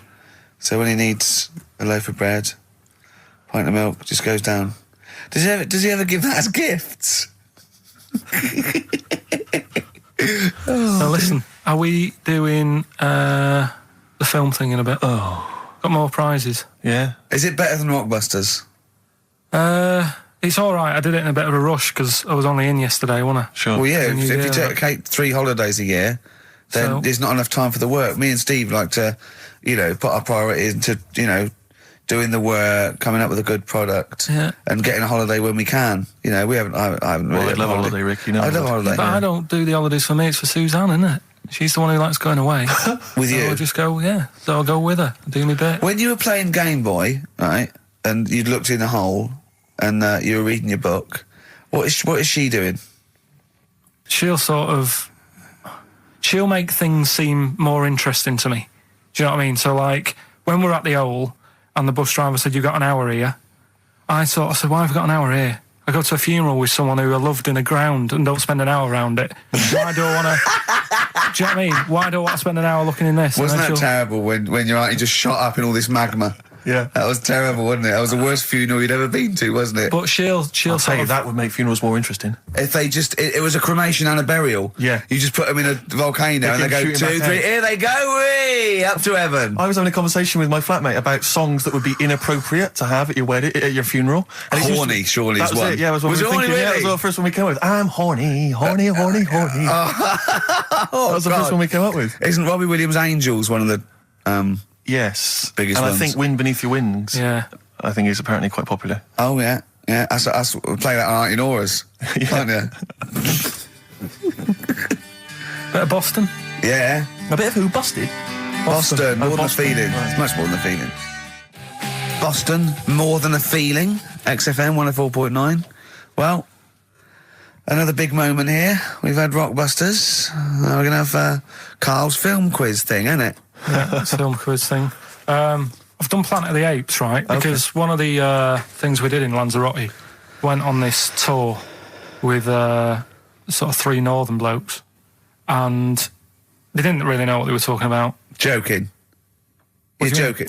So when he needs a loaf of bread, pint of milk, just goes down. Does he ever give that as gifts? Now listen, are we doing the film thing in a bit? Oh. Got more prizes. Yeah. Is it better than Rockbusters? It's all right. I did it in a bit of a rush because I was only in yesterday, wasn't I? Sure. Well, yeah, if you take 3 holidays a year, then there's not enough time for the work. Me and Steve like to, put our priority into, doing the work, coming up with a good product, and getting a holiday when we can. I haven't really. Well, I'd love a holiday, Rick. I love a holiday. But I don't do the holidays for me. It's for Suzanne, isn't it? She's the one who likes going away. With you? I'll just go, so I'll go with her, do me bit. When you were playing Game Boy, right, and you'd looked in the hole, and you were reading your book, what is she doing? She'll make things seem more interesting to me. Do you know what I mean? So, like, when we're at the Owl, and the bus driver said, "You've got an hour here," I said, "Why have I got an hour here? I go to a funeral with someone who I loved in a ground and don't spend an hour around it. Why do I want to..." Do you know what I mean? Why do I want to spend an hour looking in this? Wasn't that terrible when you're out, you just shot up in all this magma? Yeah. That was terrible, wasn't it? That was the worst funeral you'd ever been to, wasn't it? But she'll I'll tell you, that would make funerals more interesting. If they it was a cremation and a burial. Yeah. You just put them in a volcano and they go 2, 3, here they go, wee, up to heaven. I was having a conversation with my flatmate about songs that would be inappropriate to have at your wedding, at your funeral. And horny, surely is one. It, yeah, was it horny, really? Yeah, that was the first one we came up with. I'm horny, horny, horny, horny. That was the first one we came up with. Isn't Robbie Williams' Angels one of the... Yes. Biggest and ones. I think Wind Beneath Your Wings. Yeah. I think is apparently quite popular. Oh, yeah. Yeah, that's play that on in Auras, aren't you? Bit of Boston. Yeah. A bit of who? Busted? Boston, more than a Boston, feeling. right. It's much more than a feeling. Boston, more than a feeling. XFM 104.9. Well, another big moment here. We've had Rockbusters. We're going to have Carl's film quiz thing, isn't it? Yeah, it's a film quiz thing. I've done Planet of the Apes, right? Because one of the things we did in Lanzarote, went on this tour with sort of 3 northern blokes, and they didn't really know what they were talking about. Joking. You're joking.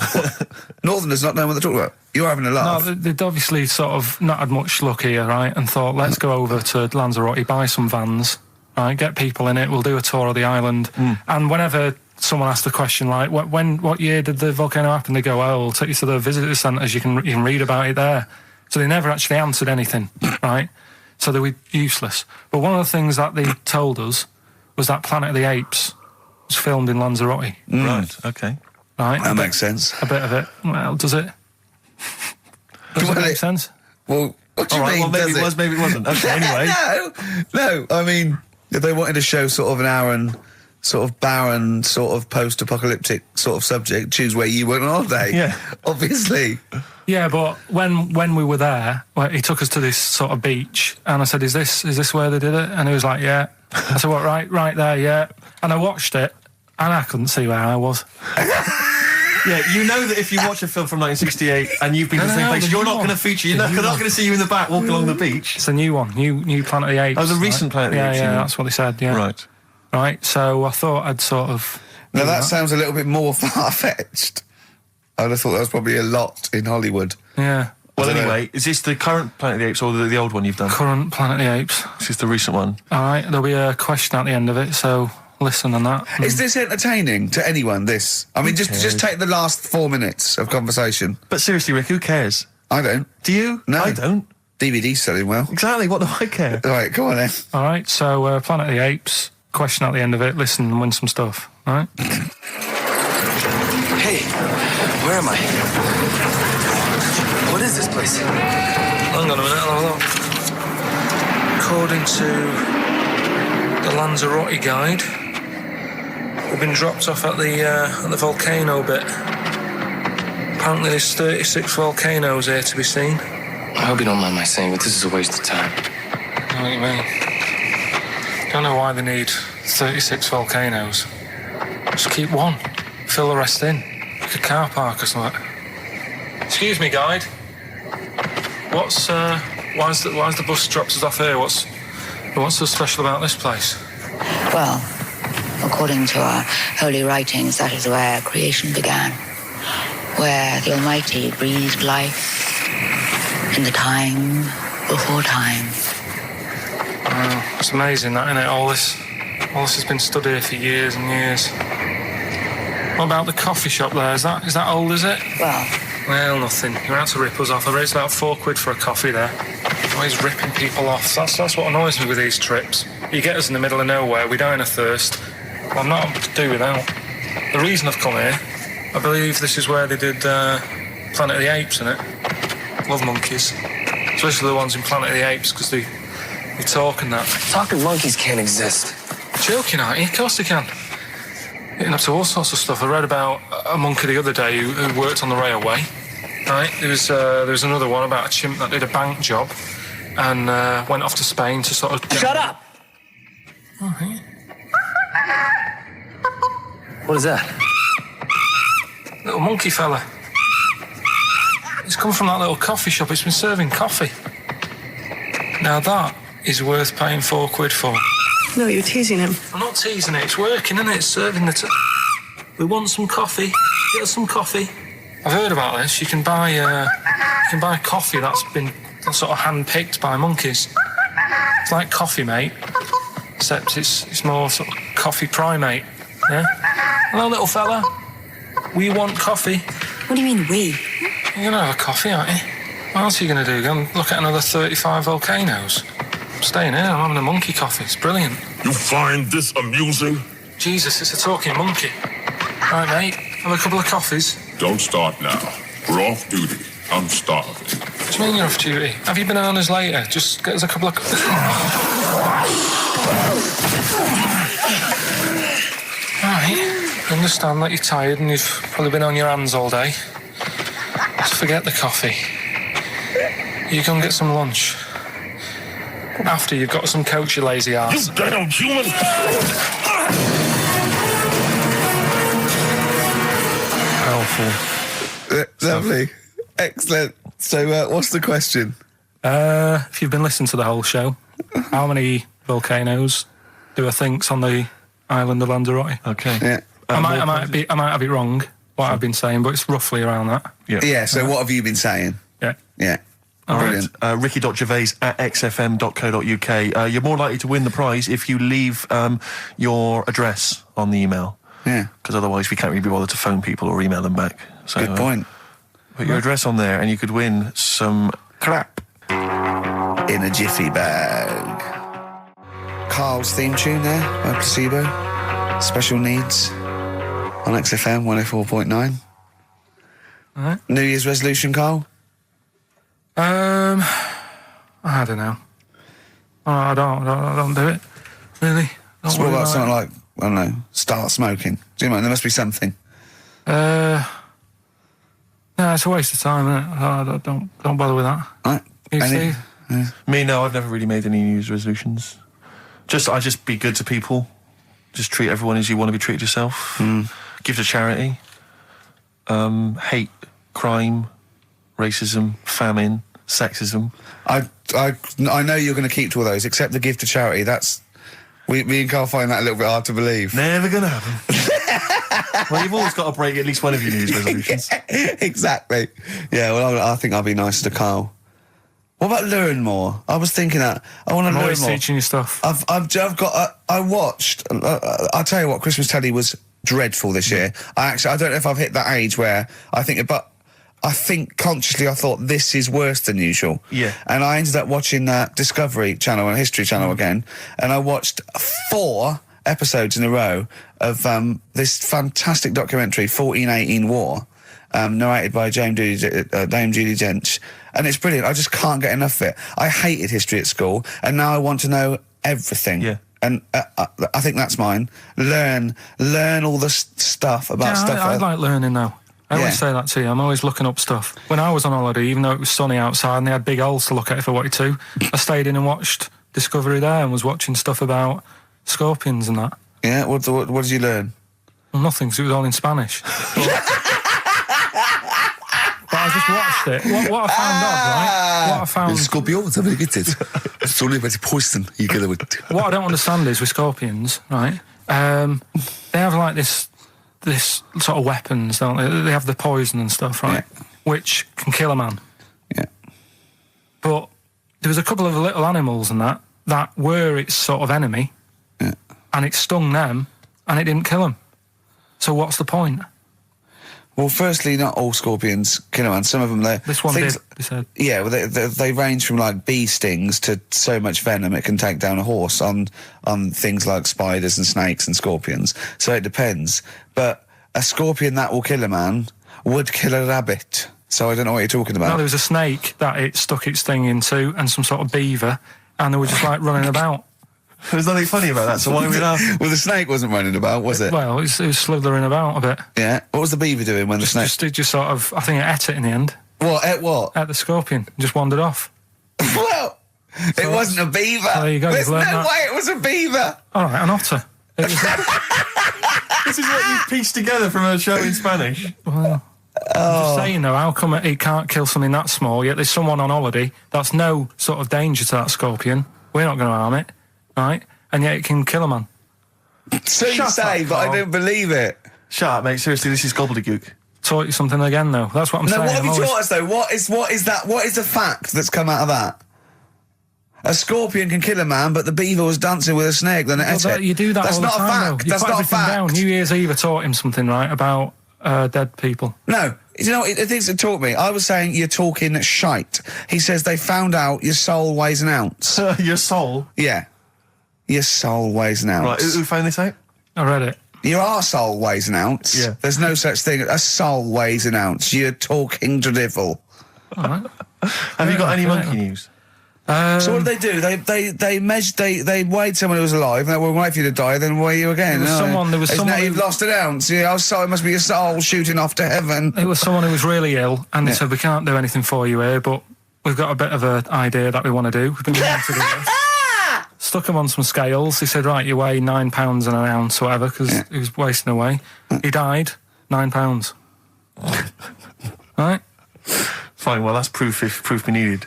Northerners not knowing what they're talking about. You're having a laugh. No, they'd obviously sort of not had much luck here, right? And thought, let's go over to Lanzarote, buy some vans, right? Get people in it. We'll do a tour of the island. And whenever someone asked the question like, what year did the volcano happen? They go, "Oh, we'll take you to the visitor centres. You can read about it there." So they never actually answered anything, right? So they were useless. But one of the things that they told us was that Planet of the Apes was filmed in Lanzarote. Right, okay. Right? That makes sense. A bit of it. Well, does it? Does it make sense? Well, what do you All right, mean? well, maybe does it was, maybe it wasn't. Okay, anyway. No. I mean, if they wanted to show sort of an Aaron, sort of barren, sort of post-apocalyptic sort of subject, choose where you went on holiday. Yeah. Obviously. Yeah, but when we were there, well, he took us to this sort of beach, and I said, "Is this where they did it?" And he was like, "Yeah." I said, "What? Right there, yeah." And I watched it, and I couldn't see where I was. Yeah, you know that if you watch a film from 1968 and you've been to the same place, you're not going to feature. You're not going to see you in the back walking along the beach. It's a new one, new Planet of the Apes. Oh, the recent Planet of the Apes. Yeah, that's what they said. Yeah, right. So I thought I'd sort of. Now that sounds a little bit more far-fetched. I'd have thought that was probably a lot in Hollywood. Yeah. Well, anyway, is this the current Planet of the Apes or the old one you've done? Current Planet of the Apes. This is the recent one. All right, there'll be a question at the end of it, so listen on that. Is this entertaining to anyone, this? I mean, just take the last 4 minutes of conversation. But seriously, Rick, who cares? I don't. Do you? No. I don't. DVD's selling well. Exactly, what do I care? Right, come on then. All right, so Planet of the Apes, question at the end of it, listen and win some stuff, all right? Hey, where am I? What is this place? Hang on a minute, I'll have a look. According to the Lanzarote guide, we've been dropped off at the volcano bit. Apparently there's 36 volcanoes here to be seen. I hope you don't mind my saying, but this is a waste of time. I know what you mean. Don't know why they need 36 volcanoes. Just keep one. Fill the rest in. Like a car park or something. Excuse me, guide. Why's the bus dropped us off here? What's so special about this place? Well, according to our holy writings, that is where creation began, where the Almighty breathed life in the time before time. Wow, it's amazing that, isn't it? All this has been stood here for years and years. What about the coffee shop there? Is that old, is it? Well, nothing. You're out to rip us off. I raised about £4 for a coffee there. Always ripping people off. That's what annoys me with these trips. You get us in the middle of nowhere, we die in a thirst. Well, I'm not able to do without. The reason I've come here, I believe this is where they did Planet of the Apes, innit? Love monkeys. Especially the ones in Planet of the Apes, because they talk and that. Talking monkeys can't exist. Joking, aren't you? Of course they can. Getting up to all sorts of stuff. I read about a monkey the other day who worked on the railway. Right, there was another one about a chimp that did a bank job and went off to Spain to sort of... Shut up! Oh, hey. What is that? Little monkey fella. It's come from that little coffee shop. It's been serving coffee. Now that is worth paying £4 for. No, you're teasing him. I'm not teasing it. It's working, isn't it? It's serving the... We want some coffee. Get us some coffee. I've heard about this. You can buy coffee that's been sort of hand-picked by monkeys. It's like Coffee Mate, except it's more sort of coffee primate. Yeah. Hello, little fella. We want coffee. What do you mean, we? You're gonna have a coffee, aren't you? What else are you gonna do? Go and look at another 35 volcanoes? I'm staying here. I'm having a monkey coffee. It's brilliant. You find this amusing? Jesus, it's a talking monkey. All right, mate. Have a couple of coffees. Don't start now. We're off duty. I'm starving. What do you mean you're off duty? Have you bananas later? Just get us a couple of... Right. I understand that you're tired and you've probably been on your hands all day. Just forget the coffee. You go and get some lunch. After you've got some coach, you lazy ass. You damn human! Helpful. Lovely. Excellent. So, what's the question? If you've been listening to the whole show, how many volcanoes do I think's on the island of Lanzarote? Okay. Yeah. I might have it wrong, what I've been saying, but it's roughly around that. Yeah, so what have you been saying? Yeah. Yeah. Brilliant. Ricky.gervais@xfm.co.uk. You're more likely to win the prize if you leave your address on the email. Yeah. Because otherwise we can't really be bothered to phone people or email them back. So, Good point. Put your address on there and you could win some crap in a jiffy bag. Carl's theme tune there by Placebo. Special Needs on XFM 104.9. All right. New Year's resolution, Carl? I don't know. I don't do it. Really? Don't So what worry about about something it. like, I don't know, start smoking? Do you know, there must be something. No, it's a waste of time, isn't it? Don't bother with that. Right? You, Any- Steve? Me, no, I've never really made any New Year's resolutions. I just be good to people. Just treat everyone as you want to be treated yourself. Give to charity. Hate crime, racism, famine, sexism. I know you're going to keep to all those, except the gift to charity. That's... Me and Carl find that a little bit hard to believe. Never gonna happen. Well, you've always got to break at least one of your New Year's resolutions. Exactly. Yeah, well, I think I'll be nice to Carl. What about learn more? I was thinking that. I want to I'm learn always more. teaching you stuff. I watched... I'll tell you what, Christmas telly was dreadful this year. I don't know if I've hit that age where I think... But I think consciously I thought this is worse than usual. Yeah. And I ended up watching Discovery Channel and History Channel again, and I watched 4 episodes in a row of this fantastic documentary, 1418 War, narrated by Dame Judi Dench, and it's brilliant. I just can't get enough of it. I hated history at school, and now I want to know everything. Yeah. And I think that's mine. Learn all the stuff about stuff. I like learning though. I always say that to you. I'm always looking up stuff. When I was on holiday, even though it was sunny outside and they had big holes to look at if I wanted to, I stayed in and watched Discovery there and was watching stuff about scorpions and that. Yeah, what did you learn? Well, nothing, because it was all in Spanish. But I just watched it. What I found odd, right? What I found... Scorpions, I get it. It's only about poison. You get it. What I don't understand is with scorpions, right? They have like this sort of weapons, don't they? They have the poison and stuff, right? Yeah. Which can kill a man. Yeah. But there was a couple of little animals and that were its sort of enemy, and it stung them, and it didn't kill them. So what's the point? Well, firstly, not all scorpions kill a man. Some of them, This one did, they said. Yeah, well, they range from like bee stings to so much venom it can take down a horse on things like spiders and snakes and scorpions. So it depends. But a scorpion that will kill a man would kill a rabbit. So I don't know what you're talking about. No, there was a snake that it stuck its thing into, and some sort of beaver, and they were just like running about. There's nothing funny about that, so why are we laughing? Well, the snake wasn't running about, was it? Well, it was slithering about a bit. Yeah. What was the beaver doing when the snake... It just sort of, I think it ate it in the end. What? Ate what? Ate the scorpion. Just wandered off. Well, it wasn't a beaver. Oh, there you go, There's you've no learned that. way it was a beaver. All right, an otter. It was, This is what you've pieced together from a show in Spanish. well, I'm just saying though, how come it can't kill something that small, yet there's someone on holiday that's no sort of danger to that scorpion. We're not going to harm it, right? And yet it can kill a man. So you Shut say, up, but I Carl. don't believe it. Shut up, mate. Seriously, this is gobbledygook. Taught you something again though. That's what I'm No, saying. what have I'm you always- taught us though? What is that? What is the fact that's come out of that? A scorpion can kill a man, but the beaver was dancing with a snake. Then it Well, ate that- it. you do that That's all the not time, a though. fact. You That's put not a everything fact. down. New Year's Eve, I taught him something, right, about dead people. No, you know, the things that taught me. I was saying you're talking shite. He says they found out your soul weighs an ounce. Your soul. Yeah, your soul weighs an ounce. Right, who found this out? I read it. Your arsehole weighs an ounce. Yeah. There's no such thing. A soul weighs an ounce. You're talking drivel. All right. Have you got any okay. monkey news? So what did they do? They weighed someone who was alive, and they will wait for you to die, then weigh you again. There was Isn't someone that you've who- lost an ounce. Yeah, so it must be your soul shooting off to heaven. It was someone who was really ill, and they Yeah. said, we can't do anything for you here, but we've got a bit of an idea that we want to do. We've been meaning to do this. Stuck him on some scales. He said, right, you weigh 9 pounds and an ounce or whatever, because he was wasting away. He died, 9 pounds. Right? Fine, well, that's proof if proof be needed.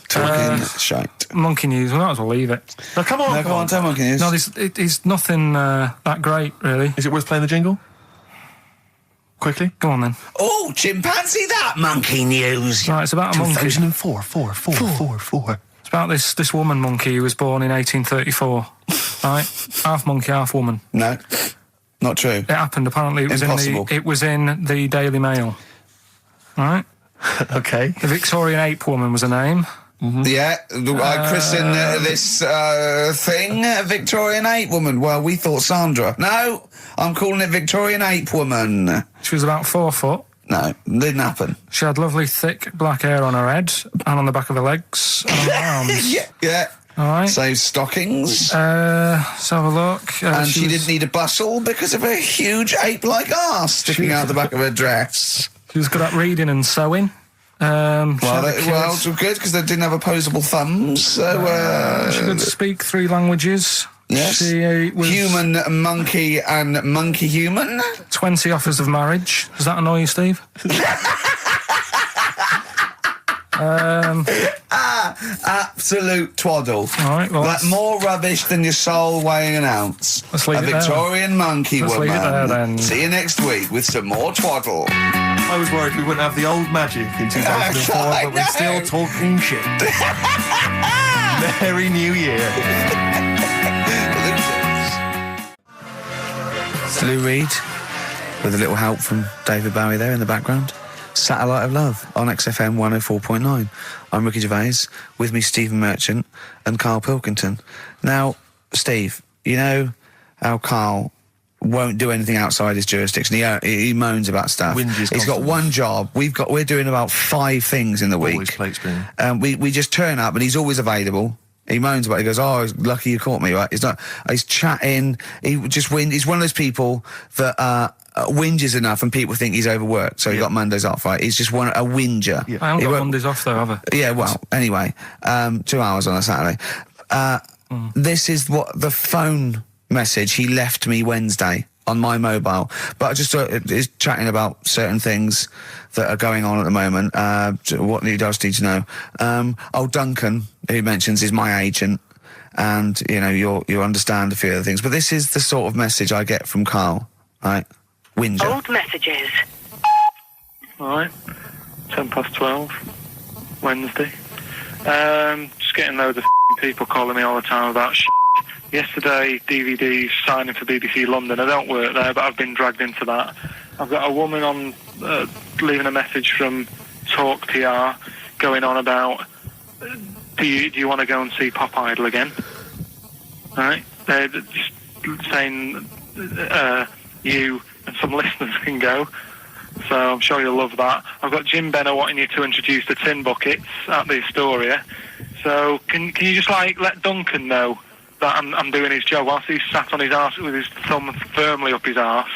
Talking shite. Monkey news, we might as well leave it. No, come on, No, come on, tell monkey news. No, it's nothing that great, really. Is it worth playing the jingle? Quickly? Go on then. Oh, chimpanzee that monkey news. Right, it's about a monkey. 2004, four. It's about this woman monkey who was born in 1834. Right? Half monkey, half woman. No, not true. It happened, apparently. It was Impossible. it was in the Daily Mail. Right? Okay. The Victorian ape woman was her name. Yeah, I christened this thing Victorian ape woman. Well, we thought Sandra. No, I'm calling it Victorian ape woman. She was about 4 foot. No, didn't happen. She had lovely thick black hair on her head and on the back of her legs and on her arms. Yeah. All right. So stockings. Let's have a look. And she didn't need a bustle because of a huge ape-like arse sticking out the back of her dress. She was good at reading and sewing. Well, it was good because they didn't have opposable thumbs. So she could speak 3 languages. Yes. She was Human, monkey, and monkey human. 20 offers of marriage. Does that annoy you, Steve? Absolute twaddle. All right, well, like more rubbish than your soul weighing an ounce. Let's leave a it there. Victorian monkey Let's woman. leave it there, then. See you next week with some more twaddle. I was worried we wouldn't have the old magic in 2004, but we're still talking shit. Merry New Year. Lou Reed, with a little help from David Bowie there in the background. Satellite of Love on XFM 104.9. I'm Ricky Gervais, with me Stephen Merchant and Karl Pilkington. Now, Steve, you know how Karl won't do anything outside his jurisdiction. He moans about stuff. He's got one job. We're doing about 5 things in the week. Always plates spinning. We just turn up and he's always available. He moans about it. He goes, "Oh, lucky you caught me." Right? He's chatting. He just He's one of those people that whinges enough, and people think he's overworked. So he got Mondays off. Right? He's just a whinger. Yeah. I haven't got Mondays off though, have I? Yeah. Well, anyway, 2 hours on a Saturday. This is what the phone message he left me Wednesday on my mobile, but I just thought it's chatting about certain things that are going on at the moment. What he does need to know. Duncan, who mentions, is my agent, and you know you'll understand a few other things. But this is the sort of message I get from Karl, right? Whinger. Old messages. Alright, 12, Wednesday. Just getting loads of people calling me all the time about shit. Yesterday, DVD's signing for BBC London. I don't work there, but I've been dragged into that. I've got a woman on leaving a message from Talk TR going on about do you want to go and see Pop Idol again? Right? They're just saying you and some listeners can go. So I'm sure you'll love that. I've got Jim Benner wanting you to introduce the tin buckets at the Astoria. So can you just let Duncan know that I'm doing his job whilst he's sat on his arse with his thumb firmly up his arse?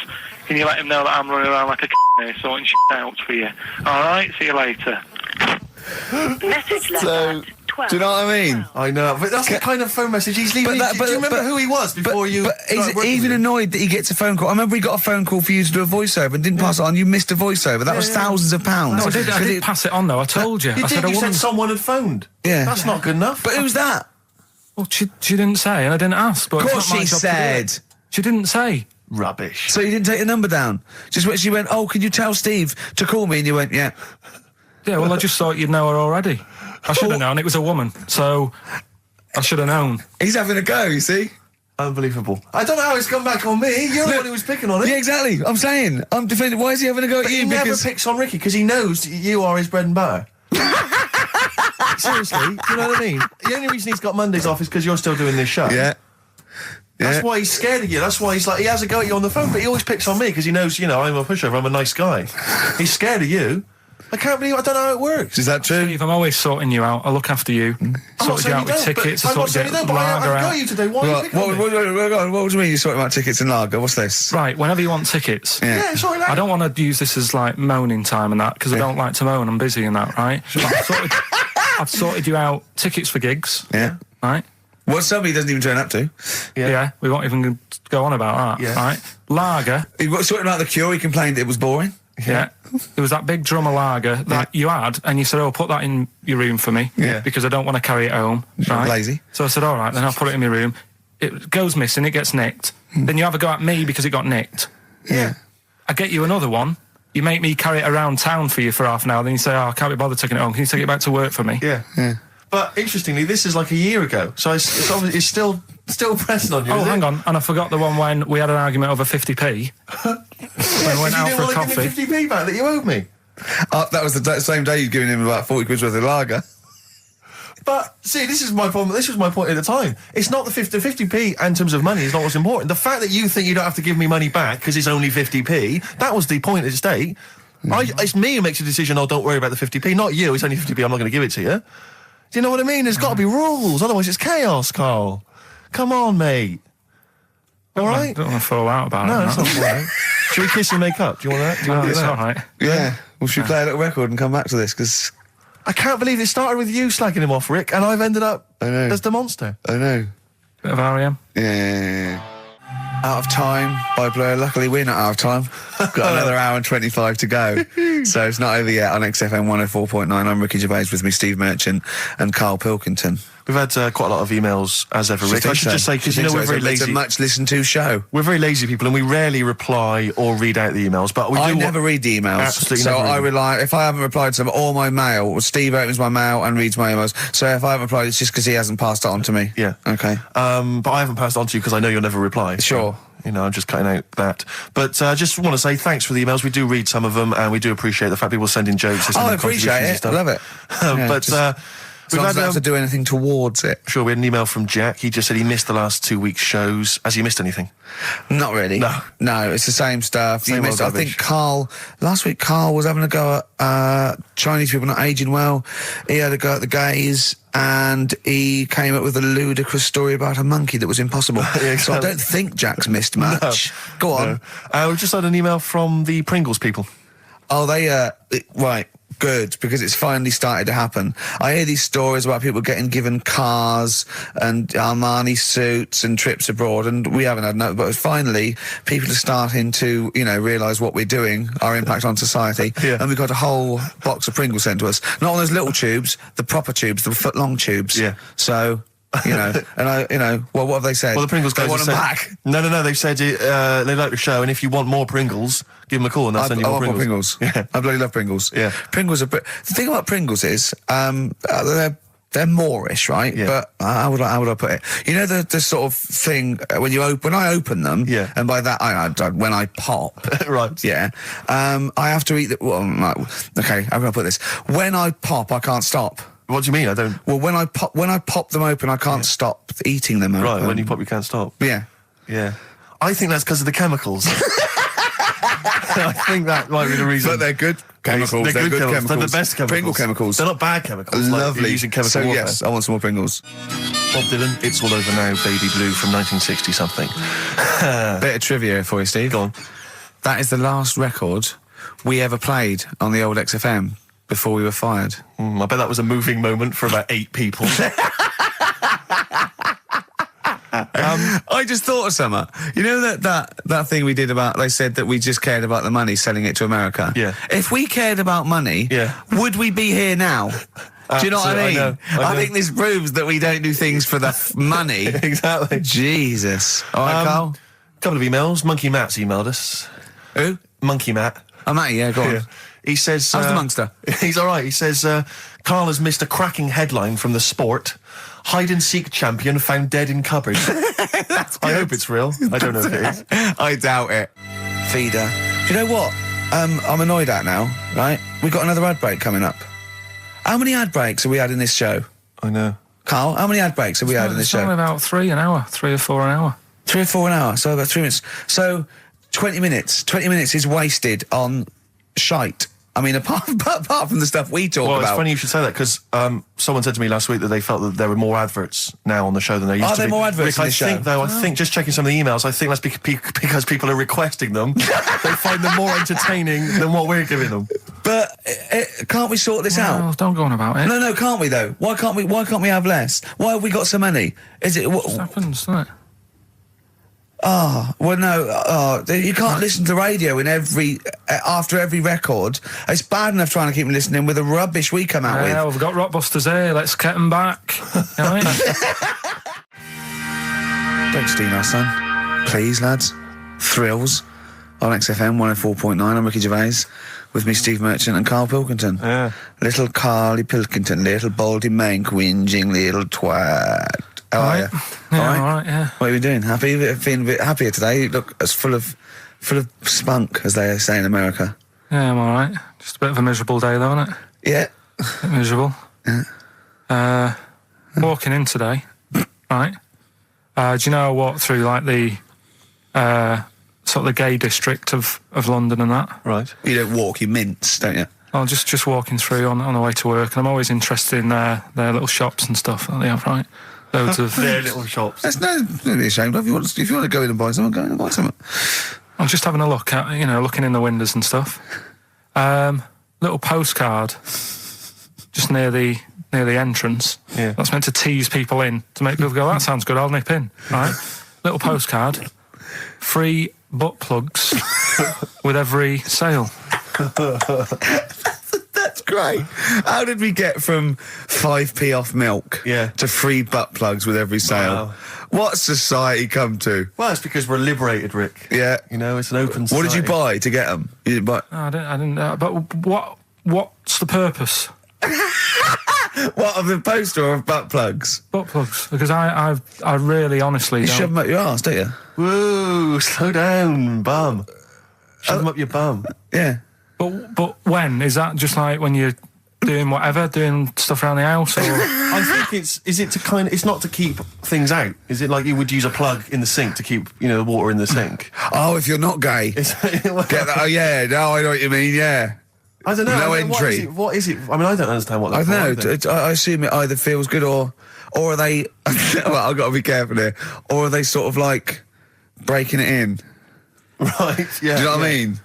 Can you let him know that I'm running around like a here sorting shit out for you? Alright, see you later. Message letter. So, 12. do you know what I mean? I know, but that's the kind of phone message he's leaving. Do you remember who he was before you? But he's even annoyed that he gets a phone call. I remember he got a phone call for you to do a voiceover and didn't pass it on. You missed a voiceover. That was thousands of pounds. No, I did pass it on though. I told you. You I did. said You said someone had phoned. Yeah. That's not good enough. But who's that? Well, she didn't say, and I didn't ask. But Of it's course not my she job to do said. it. She didn't say. Rubbish. So you didn't take the number down? Just when she went, "Oh, can you tell Steve to call me?" And you went, "Yeah." Yeah, well, I just thought you'd know her already. I should have known. It was a woman, so I should have known. He's having a go, you see? Unbelievable. I don't know how it's come back on me. You're the one who was picking on it. Yeah, exactly. I'm saying. I'm defending. Why is he having a go at But you? he never Because picks on Ricky because he knows you are his bread and butter. Seriously, do you know what I mean? The only reason he's got Mondays off is because you're still doing this show. Yeah. That's why he's scared of you. That's why he has a go at you on the phone, but he always picks on me because he knows, I'm a pushover, I'm a nice guy. He's scared of you. I don't know how it works. Is that true? Steve, I'm always sorting you out. I look after you. Sorted you out with tickets. I sorted you out with lager I got out. you today. Why are you picking on me? What do you mean you're sorting about tickets and lager? What's this? Right, whenever you want tickets. Yeah, sorry, I don't want to use this as moaning time and that because I don't like to moan. I'm busy and that, right? I've sorted you out tickets for gigs. Yeah. Right? What somebody doesn't even turn up to. Yeah, we won't even go on about that. Yeah. Right? Lager. He got sorting out the Cure. He complained it was boring. Yeah. There was that big drum of lager that you had, and you said, "Oh, put that in your room for me, because I don't want to carry it home." Right? Lazy. So I said, "All right, then I'll put it in my room." It goes missing, it gets nicked. Then you have a go at me because it got nicked. Yeah. I get you another one. You make me carry it around town for you for half an hour. Then you say, "Oh, I can't be bothered taking it home. Can you take it back to work for me?" Yeah. But interestingly, this is like a year ago, so it's obviously it's still pressing on you. Oh, is hang it? on. And I forgot the one when we had an argument over 50p. When we went out for a coffee. You didn't want to give me 50p back that you owed me. That was the same day you'd given him about 40 quid worth of lager. But, see, this is my problem. This was my point at the time. It's not the 50p in terms of money is not what's important. The fact that you think you don't have to give me money back because it's only 50p, that was the point at stake. It's me who makes a decision, don't worry about the 50p, not you. It's only 50p, I'm not going to give it to you. Do you know what I mean? There's got to be rules, otherwise it's chaos, Carl. Come on, mate. All right? Don't want to fall out about it. No, it's not all right. Should we kiss and make up? Do you want that? Do you want to do It's that? all right. Yeah. Well, should we play a little record and come back to this? Because I can't believe it started with you slagging him off, Rick, and I've ended up as the monster. I know. Bit of R.E.M. Yeah. Out of Time by Blur. Luckily, we're not out of time. Got another hour and 25 to go. So it's not over yet on XFM 104.9. I'm Ricky Gervais, with me Steve Merchant and Karl Pilkington. We've had quite a lot of emails, as ever, Rick. I should just say, because we're very lazy. It's a much listened to show. We're very lazy people, and we rarely reply or read out the emails. But I never read the emails. Absolutely so never I read rely, if I haven't replied to them, or my mail, Steve opens my mail and reads my emails. So if I haven't replied, it's just because he hasn't passed it on to me. Yeah. Okay. But I haven't passed it on to you because I know you'll never reply. Sure. So, I'm just cutting out that. But I just want to say thanks for the emails. We do read some of them, and we do appreciate the fact people send in jokes. I appreciate it. I love it. We've I don't have to do anything towards it. Sure, we had an email from Jack. He just said he missed the last 2 weeks' shows. Has he missed anything? Not really. No, it's the same stuff. Same old I think last week Carl was having a go at Chinese people not aging well. He had a go at the gays, and he came up with a ludicrous story about a monkey that was impossible. Yeah, exactly. So I don't think Jack's missed much. Go on. No. We've just had an email from the Pringles people. Oh, right. Good, because it's finally started to happen. I hear these stories about people getting given cars and Armani suits and trips abroad, and we haven't had no. But finally, people are starting to, realise what we're doing, our impact on society. Yeah. And we've got a whole box of Pringles sent to us. Not on those little tubes, the proper tubes, the foot-long tubes. Yeah. So. And what have they said? Well, the Pringles guys they want them said, back. No, they've said they like the show, and if you want more Pringles, give them a call and they'll send you more I want Pringles. more Pringles. Yeah. I bloody love Pringles. Yeah. Pringles are... The thing about Pringles is, they're moreish, right? Yeah. But how would I put it? You know the sort of thing when I open them, yeah. And by that when I pop, right? Yeah, I have to eat the. Well, okay, how can I put this? When I pop, I can't stop. What do you mean? I don't. Well, when I pop them open, I can't stop eating them. Open. Right, when you pop, you can't stop. Yeah, yeah. I think that's because of the chemicals. I think that might be the reason. But they're good chemicals. They're good chemicals. They're the best chemicals. Pringle chemicals. They're not bad chemicals. Lovely. Like using chemical warfare. Yes, I want some more Pringles. Bob Dylan, It's All Over Now, Baby Blue from 1960 something. Bit of trivia for you, Steve. Go on. That is the last record we ever played on the old XFM before we were fired. I bet that was a moving moment for about 8 people. I just thought of something. You know that thing we did about, they said that we just cared about the money, selling it to America. Yeah. If we cared about money, would we be here now? Do you know what I mean? I know. I think this proves that we don't do things for the money. Exactly. Jesus. All right, Carl? Couple of emails. Monkey Matt's emailed us. Who? Monkey Matt. Oh, Matty, yeah, go on. Yeah. He says... How's the Monster? He's all right. He says, Carl has missed a cracking headline from The Sport. Hide-and-seek champion found dead in cupboard. I hope it's real. I don't know if it is. I doubt it. Feeder. Do you know what? I'm annoyed at now, right? We've got another ad break coming up. How many ad breaks have we had in this show? I know. Carl, how many ad breaks have we had in this show? It's about 3 or 4 an hour. 3 or 4 an hour, so about 3 minutes. So 20 minutes. 20 minutes is wasted on shite. I mean, apart from the stuff we talk about. Well, it's funny you should say that, because someone said to me last week that they felt that there were more adverts now on the show than there used to be. Are there more adverts in the show? I think, just checking some of the emails, I think that's because people are requesting them. They find them more entertaining than what we're giving them. But can't we sort this out? Don't go on about it. No, can't we though? Why can't we have less? Why have we got so many? Is it what happens, doesn't it? Well, no. You can't listen to the radio after every record. It's bad enough trying to keep them listening with the rubbish we come out with. Yeah, we've got Rockbusters here. Let's get them back. You know what I mean? Don't steal our son, please, lads. Thrills on XFM 104.9. I'm Ricky Gervais, with me Steve Merchant and Karl Pilkington. Yeah. Little Carly Pilkington, little baldy mank, whinging little twat. How are you? Yeah, all right, yeah. What are you doing? Happy? Feeling a bit happier today? You look as full of spunk, as they say in America. Yeah, I'm all right. Just a bit of a miserable day, though, isn't it? Yeah. A bit miserable. Yeah. Walking in today, right? Do you know I walked through, like, the sort of the gay district of London and that? Right. You don't walk, you mince, don't you? I'm just walking through on the way to work, and I'm always interested in their little shops and stuff that they have, right? Loads of... Their little shops. That's no be ashamed of. If you want to go in and buy something, go in and buy something. I'm just having a look at, looking in the windows and stuff. Little postcard just near the entrance. Yeah. That's meant to tease people in, to make people go, that sounds good, I'll nip in, right? Little postcard, free butt plugs with every sale. That's great. How did we get from 5p off milk to free butt plugs with every sale? Wow. What society come to? Well, it's because we're liberated, Rick. Yeah. It's an open society. What did you buy to get them? You didn't buy... No, I didn't. But what's the purpose? What, of the poster or of butt plugs? Butt plugs, because I really honestly You don't... shove them up your arse, don't you? Whoa, slow down, bum. Shove them up your bum. Yeah. But when? Is that just like when you're doing whatever, doing stuff around the house, or... I think it's not to keep things out. Is it like you would use a plug in the sink to keep, the water in the sink? Oh, if you're not gay. Get that? Oh, yeah. No, I know what you mean, yeah. I don't know. No entry. What is it? I mean, I don't understand what I that's don't know. I assume it either feels good or are they... well, I've got to be careful here. Or are they sort of like breaking it in? Right, yeah. Do you know what I mean?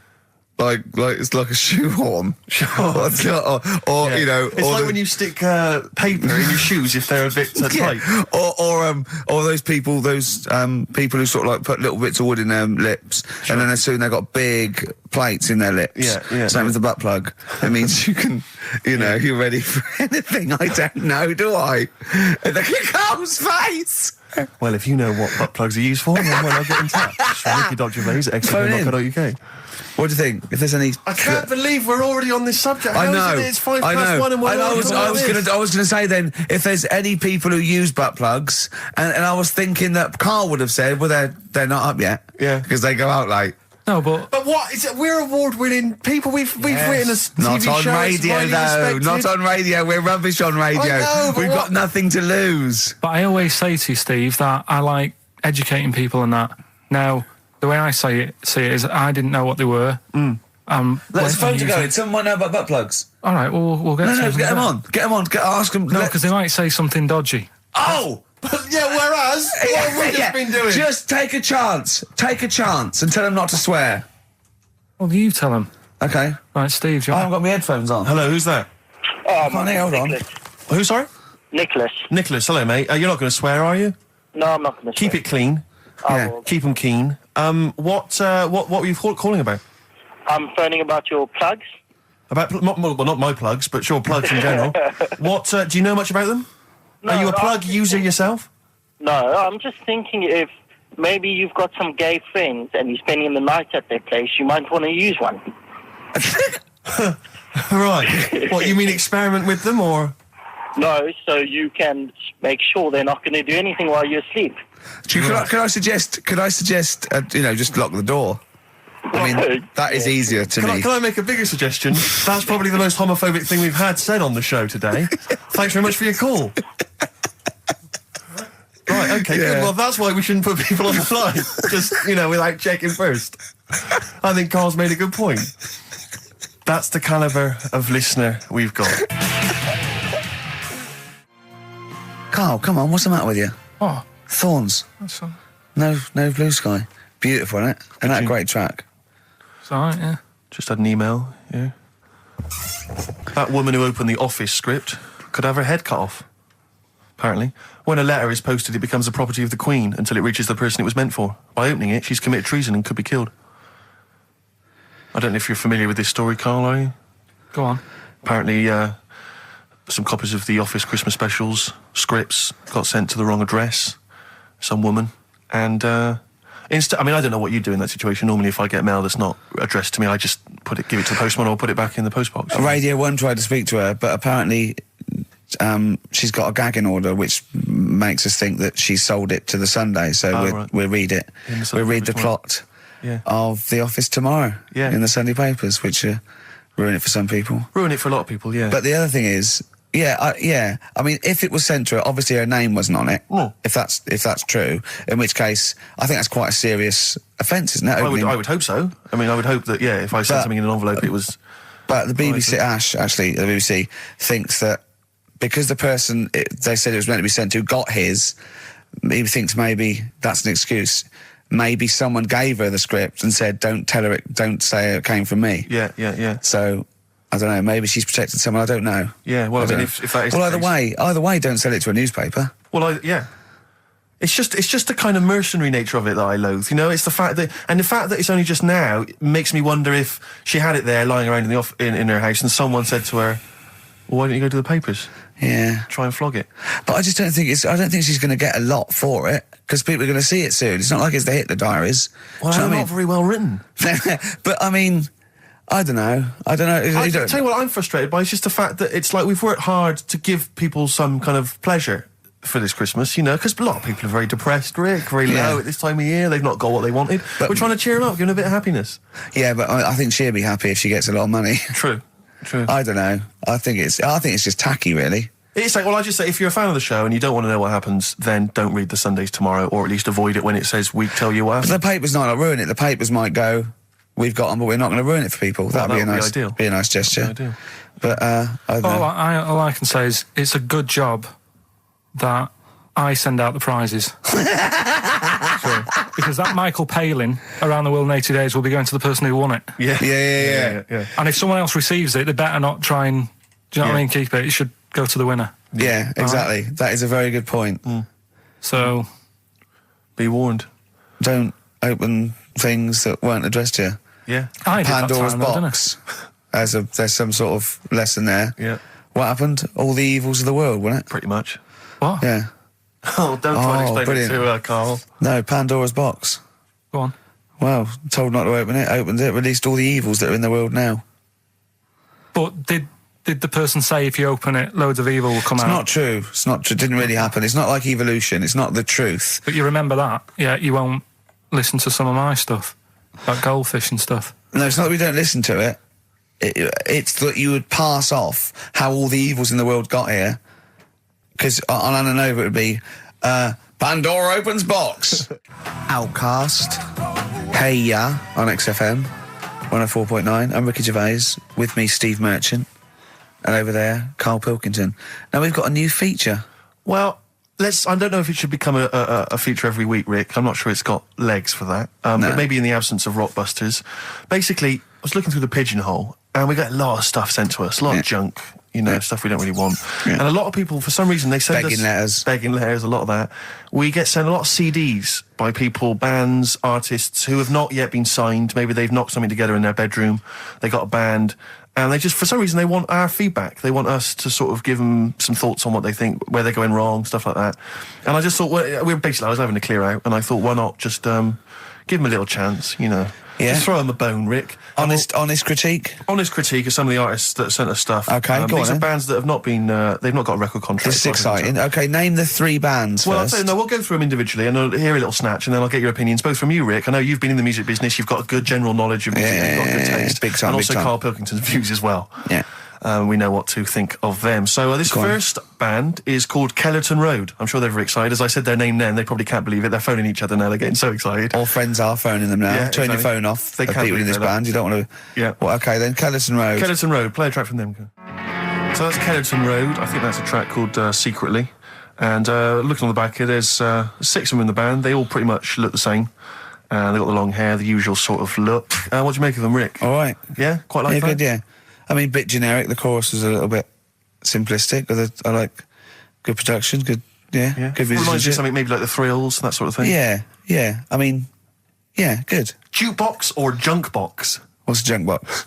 Like it's like a shoehorn. Sure. or It's like when you stick paper in your shoes if they're a bit tight. Or those people who sort of like put little bits of wood in their lips, and then as soon they've got big plates in their lips. Yeah. Same as the butt plug. It means you can, you're ready for anything. I don't know, do I? The Carl's face. Well, if you know what butt plugs are used for, then why not get in touch? Ricky.Gervais at XFM.co.uk. What do you think? If there's any... I can't believe we're already on this subject. I know. It's 1:05 and we're I was going to say then, if there's any people who use butt plugs, and I was thinking that Carl would have said, well, they're not up yet. Yeah. Because they go out late. No, but what is it? We're award-winning people. We've written a TV Not on show. radio, though. Not on radio. We're rubbish on radio. I know, but We've got nothing to lose. I always say to you, Steve, that I like educating people and that. Now, the way I see it is I didn't know what they were. Let's phone to going. Someone might know about butt plugs. All right, we'll get No, get them on. Get them on. Ask them. No, because they might say something dodgy. Oh! Yeah, whereas, what have we just been doing? Just take a chance. Take a chance and tell them not to swear. Well, you tell them. Okay. Right, Steve, I haven't got my headphones on. Hello, who's that? Hold on. Who, sorry? Nicholas. Nicholas, hello, mate. You're not going to swear, are you? No, I'm not going to. Keep it clean. Yeah. Keep them keen. What were you calling about? I'm phoning about your plugs. About not my plugs, but sure, plugs in general. What do you know much about them? No, Are you a plug user yourself? No, I'm just thinking if maybe you've got some gay friends and you're spending the night at their place, you might want to use one. Right. What, you mean experiment with them, or? No, so you can make sure they're not going to do anything while you're asleep. Could I suggest? Just lock the door. I mean, that is easier to me. Can I make a bigger suggestion? That's probably the most homophobic thing we've had said on the show today. Thanks very much for your call. Right, okay, good. Well, that's why we shouldn't put people on the line. Just, without checking first. I think Carl's made a good point. That's the calibre of listener we've got. Carl, come on, what's the matter with you? Oh, Thorns. that's all. No blue sky. Beautiful, isn't it? And that a great track. It's all right, yeah. Just had an email, yeah. That woman who opened the Office script could have her head cut off, apparently. When a letter is posted, it becomes the property of the Queen until it reaches the person it was meant for. By opening it, she's committed treason and could be killed. I don't know if you're familiar with this story, Carl, are you? Go on. Apparently, some copies of the Office Christmas specials, scripts, got sent to the wrong address, some woman, and... I don't know what you do in that situation. Normally, if I get mail that's not addressed to me, I just give it to the postman or put it back in the postbox. Radio 1 tried to speak to her, but apparently she's got a gagging order, which makes us think that she sold it to the Sunday. So we'll read it. We'll read the plot. of The Office tomorrow in the Sunday papers, which ruin it for some people. Ruin it for a lot of people, yeah. But the other thing is, I mean, if it was sent to her, obviously her name wasn't on it. If that's true, in which case I think that's quite a serious offence, isn't it? I would hope so. I mean, I would hope that if I sent something in an envelope, it was. But the BBC, the BBC thinks that because the person they said it was meant to be sent to got his, he thinks maybe that's an excuse. Maybe someone gave her the script and said, "Don't tell her don't say it came from me." Yeah. So. I don't know, maybe she's protected someone, I don't know. Yeah, well, I mean, if that is well, either way, don't sell it to a newspaper. Well, It's just the kind of mercenary nature of it that I loathe, you know? It's the fact that it's only just now makes me wonder if she had it there lying around in her house and someone said to her, well, why don't you go to the papers? Yeah. Try and flog it. But I just don't think I don't think she's going to get a lot for it, because people are going to see it soon. It's not like it's the Hitler Diaries. Well, they're not very well written. But, I mean... I don't know. I tell you what I'm frustrated by is just the fact that it's like we've worked hard to give people some kind of pleasure for this Christmas, you know, because a lot of people are very depressed, Rick, very low at this time of year. They've not got what they wanted. But we're trying to cheer them up, give them a bit of happiness. Yeah, but I think she'll be happy if she gets a lot of money. True. I don't know. I think it's just tacky, really. It's like, well, I just say, if you're a fan of the show and you don't want to know what happens, then don't read the Sundays tomorrow, or at least avoid it when it says we tell you what happens. But the papers might not ruin it. The papers might go, we've got them, but we're not going to ruin it for people. That'd be a nice gesture. But I don't know. All I can say is it's a good job that I send out the prizes. Because that Michael Palin around the world in 80 days will be going to the person who won it. Yeah. And if someone else receives it, they better not try and, do you know what I mean, keep it. It should go to the winner. Yeah, exactly. Right? That is a very good point. So, be warned. Don't open things that weren't addressed to you. Yeah. Pandora's box. There's some sort of lesson there. Yeah. What happened? All the evils of the world, wasn't it? Pretty much. What? Yeah. Oh, don't try and explain it to her, Carl. No, Pandora's box. Go on. Well, told not to open it, opened it, released all the evils that are in the world now. But did the person say if you open it, loads of evil will come out? It's not true. It's not true. It didn't really happen. It's not like evolution. It's not the truth. But you remember that? Yeah, you won't listen to some of my stuff. Like goldfish and stuff. No, it's not that we don't listen to it. It's that you would pass off how all the evils in the world got here. Because on Ananova it would be, Pandora opens box. Outcast. Hey Ya on XFM 104.9. I'm Ricky Gervais. With me, Steve Merchant. And over there, Karl Pilkington. Now we've got a new feature. Well... I don't know if it should become a feature every week, Rick. I'm not sure it's got legs for that. But maybe in the absence of Rockbusters. Basically, I was looking through the pigeonhole, and we got a lot of stuff sent to us, a lot of junk, you know, stuff we don't really want. And a lot of people, for some reason, they send us... Begging letters, a lot of that. We get sent a lot of CDs by people, bands, artists, who have not yet been signed. Maybe they've knocked something together in their bedroom. They got a band... And they just, for some reason, they want our feedback. They want us to sort of give them some thoughts on what they think, where they're going wrong, stuff like that. And I just thought, I was having to clear out, and I thought, why not just give them a little chance, you know. Yeah. Just throw them a bone, Rick. Honest critique? Honest critique of some of the artists that sent us stuff. Okay, go on. These are bands that have not been, they've not got a record contract. This is exciting. Okay, name the 3 bands first. I'll tell you, we'll go through them individually, and I'll hear a little snatch, and then I'll get your opinions, both from you, Rick. I know you've been in the music business, you've got a good general knowledge of music, you've got good taste. Big time, and also big time. Karl Pilkington's views as well. Yeah. We know what to think of them. So this first band is called Kellerton Road. I'm sure they're very excited. As I said their name then, they probably can't believe it. They're phoning each other now. They're getting so excited. All friends are phoning them now. Yeah, Turn your phone off. They can't people in this band. You don't want to... Yeah. Well, okay, then Kellerton Road. Kellerton Road. Play a track from them. So that's Kellerton Road. I think that's a track called Secretly. And looking on the back here, there's 6 of them in the band. They all pretty much look the same. They've got the long hair, the usual sort of look. What do you make of them, Rick? All right. Yeah? Quite like that? Good, yeah. I mean, bit generic. The chorus was a little bit simplistic. But I like good production, good musicianship. Reminds you of something maybe like the Thrills, that sort of thing? Yeah. I mean, yeah, good. Jukebox or junk box? What's a junk box?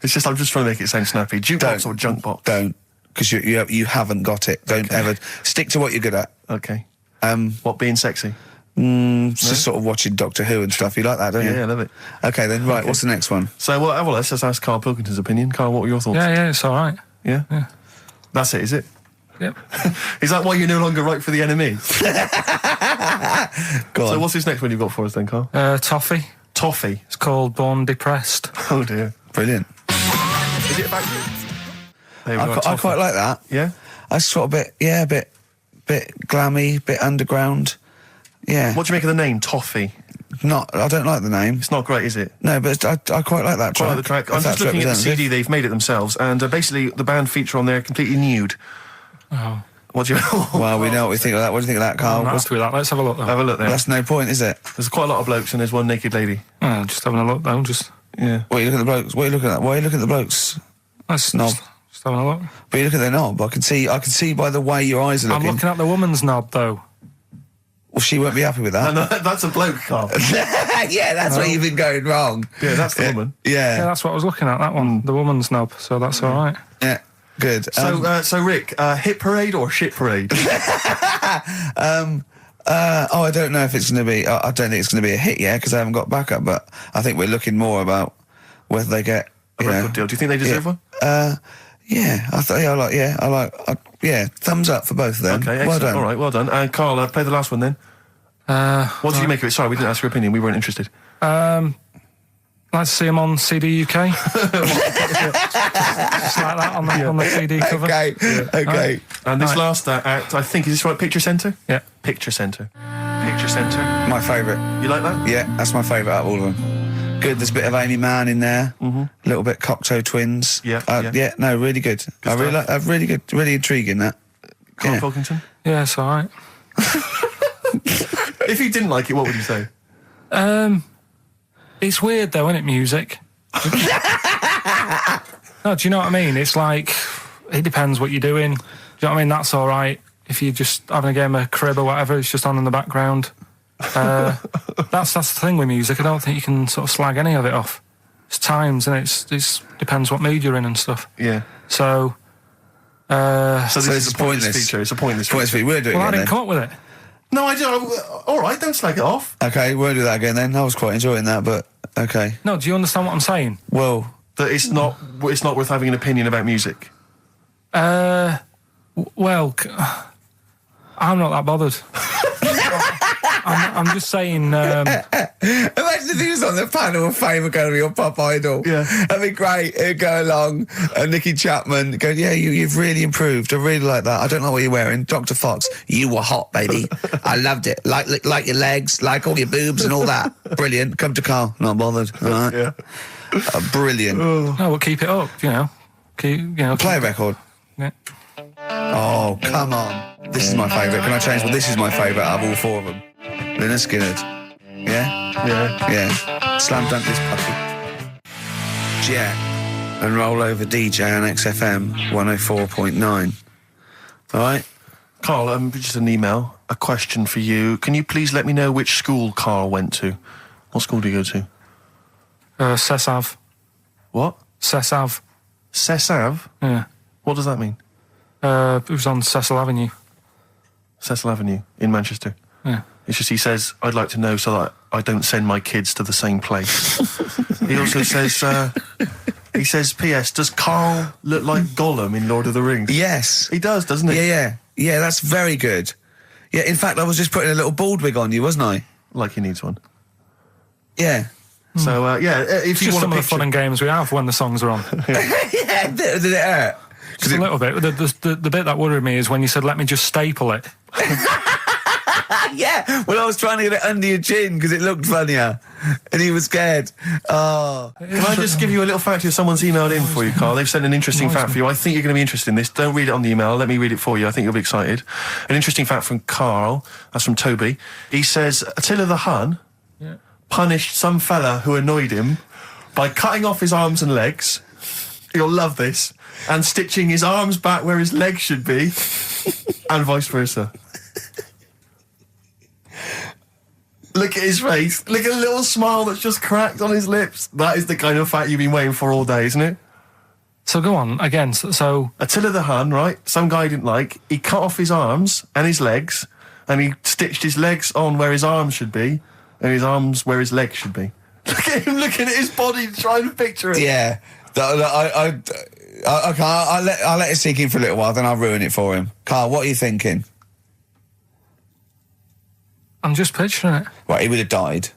It's just, I'm just trying to make it sound snappy. Jukebox or junk box? Don't, because you haven't got it. Don't ever. Stick to what you're good at. Okay. What, being sexy? Just sort of watching Doctor Who and stuff. You like that, don't you? Yeah, I love it. Okay, then, right, what's the next one? So, well, let's just ask Karl Pilkington's opinion. Karl, what were your thoughts? Yeah, it's all right. Yeah? That's it, is it? Yep. Is that why you're no longer right for the enemy? Go on. So what's this next one you've got for us then, Karl? Toffee. Toffee. It's called Born Depressed. Oh dear. Brilliant. Is it about you? There we go, I Toffee. quite like that. Yeah? I sort of bit glammy, bit underground. Yeah. What do you make of the name, Toffee? I don't like the name. It's not great, is it? No, but I quite like that track. Quite like the track. I'm If just that's looking at the representative. CD, they've made it themselves, and basically the band feature on there completely nude. Oh. What do you... Well, we know what we think of that. What do you think of that, Carl? I'm not happy with that. Let's have a look, though. Have a look there. That's no point, is it? There's quite a lot of blokes and there's one naked lady. Oh, just having a look, though. Just... Yeah. What are you looking at the blokes? What are you looking at? Why are you looking at the blokes? Let's Knob. just having a look. But you look at their knob. I can see by the way your eyes are I'm looking. looking at the woman's knob, though. Well, she won't be happy with that. No, that's a bloke, Carl. Yeah, that's where you've been going wrong. Yeah, that's the woman. Yeah, Yeah, that's what I was looking at, that one. The woman's knob, so that's all right. yeah, good. So Rick, hit parade or shit parade? I don't know if it's going to be. I don't think it's going to be a hit yet because I haven't got backup. But I think we're looking more about whether they get A record deal. Do you think they deserve one? Yeah, I like. Thumbs up for both of them. Okay, excellent. Well done. All right, well done. And Carl, play the last one then. What did you make of it? Sorry, we didn't ask your opinion. We weren't interested. Like to see him on CD UK. Just like that on the CD cover. Okay, okay. And this Right. last act, I think, is this right? Picture Centre? Yeah. Picture Centre. Picture Centre. My favourite. You like that? Yeah, that's my favourite out of all of them. Good. There's a bit of Amy Mann in there. A little bit Cocteau Twins. Yeah, yeah. Yeah. No, really good. I really stuff. like. Really good. Really intriguing that. Karl Yeah. Pilkington? Yeah, it's all right. If you didn't like it, what would you say? It's weird, though, isn't it, music? No, do you know what I mean? It's like, it depends what you're doing. Do you know what I mean? That's all right. If you're just having a game of crib or whatever, it's just on in the background. That's the thing with music. I don't think you can sort of slag any of it off. It's times, and it's depends what mood you're in and stuff. Yeah. So So this So is it's a pointless pointless. feature. It's a pointless Points feature. for you. We'll do it well, I again didn't come up with it. No, I do. All right, don't slag it off. then. Okay, we'll do that again then. I was quite enjoying that, but okay. No, do you understand what I'm saying? Well, That it's not worth having an opinion about music. Well, I'm not that bothered. I'm just saying. imagine if he was on the panel of fame and going to be your pop idol. Yeah. That'd be great. It'd go along, and Nicky Chapman go, yeah, you've really improved. I really like that. I don't know what you're wearing. Dr. Fox, you were hot, baby. I loved it. Like your legs, like all your boobs and all that. Brilliant. Come to Carl. Not bothered. All right. Yeah. Brilliant. No, we'll keep it up. You know, Play a record. Yeah. Oh, come on. This is my favourite. Can I change? Well, this is my favourite out of all four of them. Lynyrd Skynyrd. Yeah? Yeah. Yeah. Slam dunk this puppy. Jet. And roll over DJ on XFM 104.9. All right? Carl, just an email, a question for you. Can you please let me know which school Carl went to? What school do you go to? Cessav. What? Cessav. Cessav? Yeah. What does that mean? It was on Cecil Avenue. Cecil Avenue in Manchester. Yeah. It's just he says, I'd like to know so that I don't send my kids to the same place. He also says, P.S., does Carl look like Gollum in Lord of the Rings? Yes. He does, doesn't he? Yeah, that's very good. Yeah, in fact, I was just putting a little bald wig on you, wasn't I? Like he needs one. Yeah. So, if It's you just want some a of the fun picture... and games we have when the songs are on. Yeah, did it hurt? Just a little bit. The bit that worried me is when you said, let me just staple it. Yeah, well, I was trying to get it under your chin because it looked funnier. And he was scared. Oh. Can I just give you a little fact here? Someone's emailed in for you, Carl. They've sent an interesting fact for you. I think you're going to be interested in this. Don't read it on the email. Let me read it for you. I think you'll be excited. An interesting fact from Carl. That's from Toby. He says, Attila the Hun punished some fella who annoyed him by cutting off his arms and legs. You'll love this. And stitching his arms back where his legs should be. And vice versa. Look at his face. Look at the little smile that's just cracked on his lips. That is the kind of fact you've been waiting for all day, isn't it? So go on, again, so... Attila the Hun, right? Some guy didn't like. He cut off his arms and his legs, and he stitched his legs on where his arms should be, and his arms where his legs should be. Look at him looking at his body, trying to picture it. Yeah. I'll let it sink in for a little while, then I'll ruin it for him. Carl, what are you thinking? I'm just picturing it. Right, he would have died.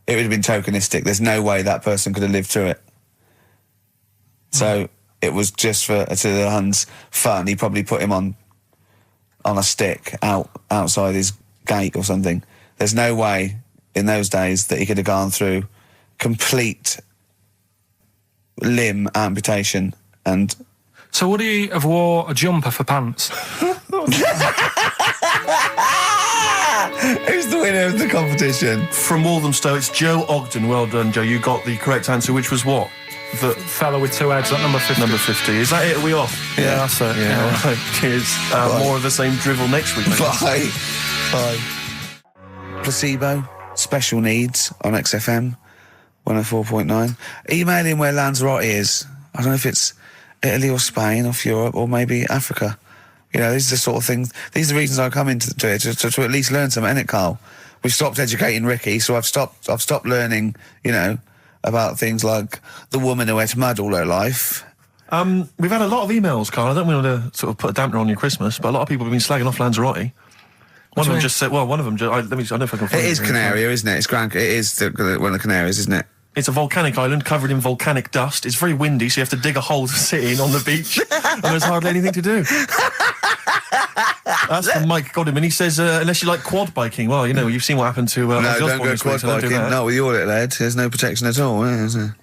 it would have been tokenistic. There's no way that person could have lived through it. So it was just to the Hun's fun. He probably put him on a stick outside his gate or something. There's no way in those days that he could have gone through complete limb amputation and... So would he have wore a jumper for pants? Who's the winner of the competition? From Walthamstow, it's Joe Ogden. Well done, Joe. You got the correct answer, which was what? The fella with two heads at number 50. Number 50. Is that it? Are we off? Yeah, that's it. Yeah, all right. Cheers. More of the same drivel next week. Bye. Bye. Placebo, special needs on XFM 104.9. Email in where Lanzarote is. I don't know if it's Italy or Spain or Europe or maybe Africa. You know, these are the sort of things, these are the reasons I come into it, to at least learn something, innit, Carl? We've stopped educating Ricky, so I've stopped learning, you know, about things like the woman who ate mud all her life. We've had a lot of emails, Carl. I don't want to sort of put a dampener on your Christmas, but a lot of people have been slagging off Lanzarote. One of them just said, well, one of them just, I don't know if I can find it. It is Canaria, isn't it? It's one of the Canaries, isn't it? It's a volcanic island covered in volcanic dust. It's very windy, so you have to dig a hole to sit in on the beach, and there's hardly anything to do. That's from Mike Godham, he says, unless you like quad biking, well, you know, you've seen what happened to... no, don't go quad biking. Not with your little head. There's no protection at all, is there?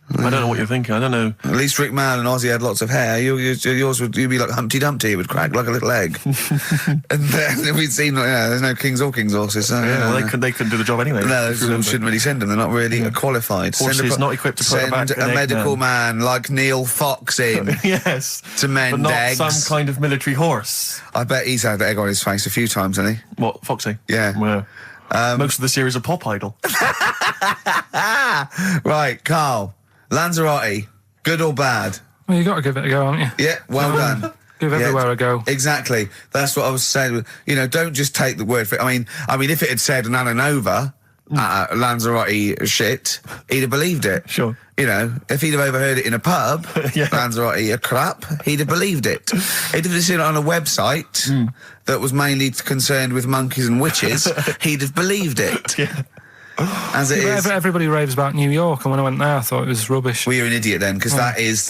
I don't know what you're thinking. I don't know. At least Rick Mann and Ozzy had lots of hair. Yours would be like Humpty Dumpty. It would crack like a little egg. And then we'd seen, there's no kings or kings horses. So, well, they couldn't do the job anyway. No, shouldn't really send them. They're not really qualified. Horses not equipped to put a back. Send a medical man like Neil Fox in. Yes. To mend but not eggs. Some kind of military horse. I bet he's had egg on his face a few times, hasn't he? What, Foxy? Yeah. Most of the series are Pop Idol. Right, Carl. Lanzarote, good or bad? Well, you got to give it a go, haven't you? Yeah, well done. Give everywhere a go. Exactly. That's what I was saying. You know, don't just take the word for it. I mean, if it had said an Ananova, Lanzarote shit, he'd have believed it. Sure. You know, if he'd have overheard it in a pub, Yeah. Lanzarote a crap, he'd have believed it. He'd have seen it on a website that was mainly concerned with monkeys and witches, he'd have believed it. Yeah. As it is. Everybody raves about New York, and when I went there, I thought it was rubbish. Well, you're an idiot then, because that is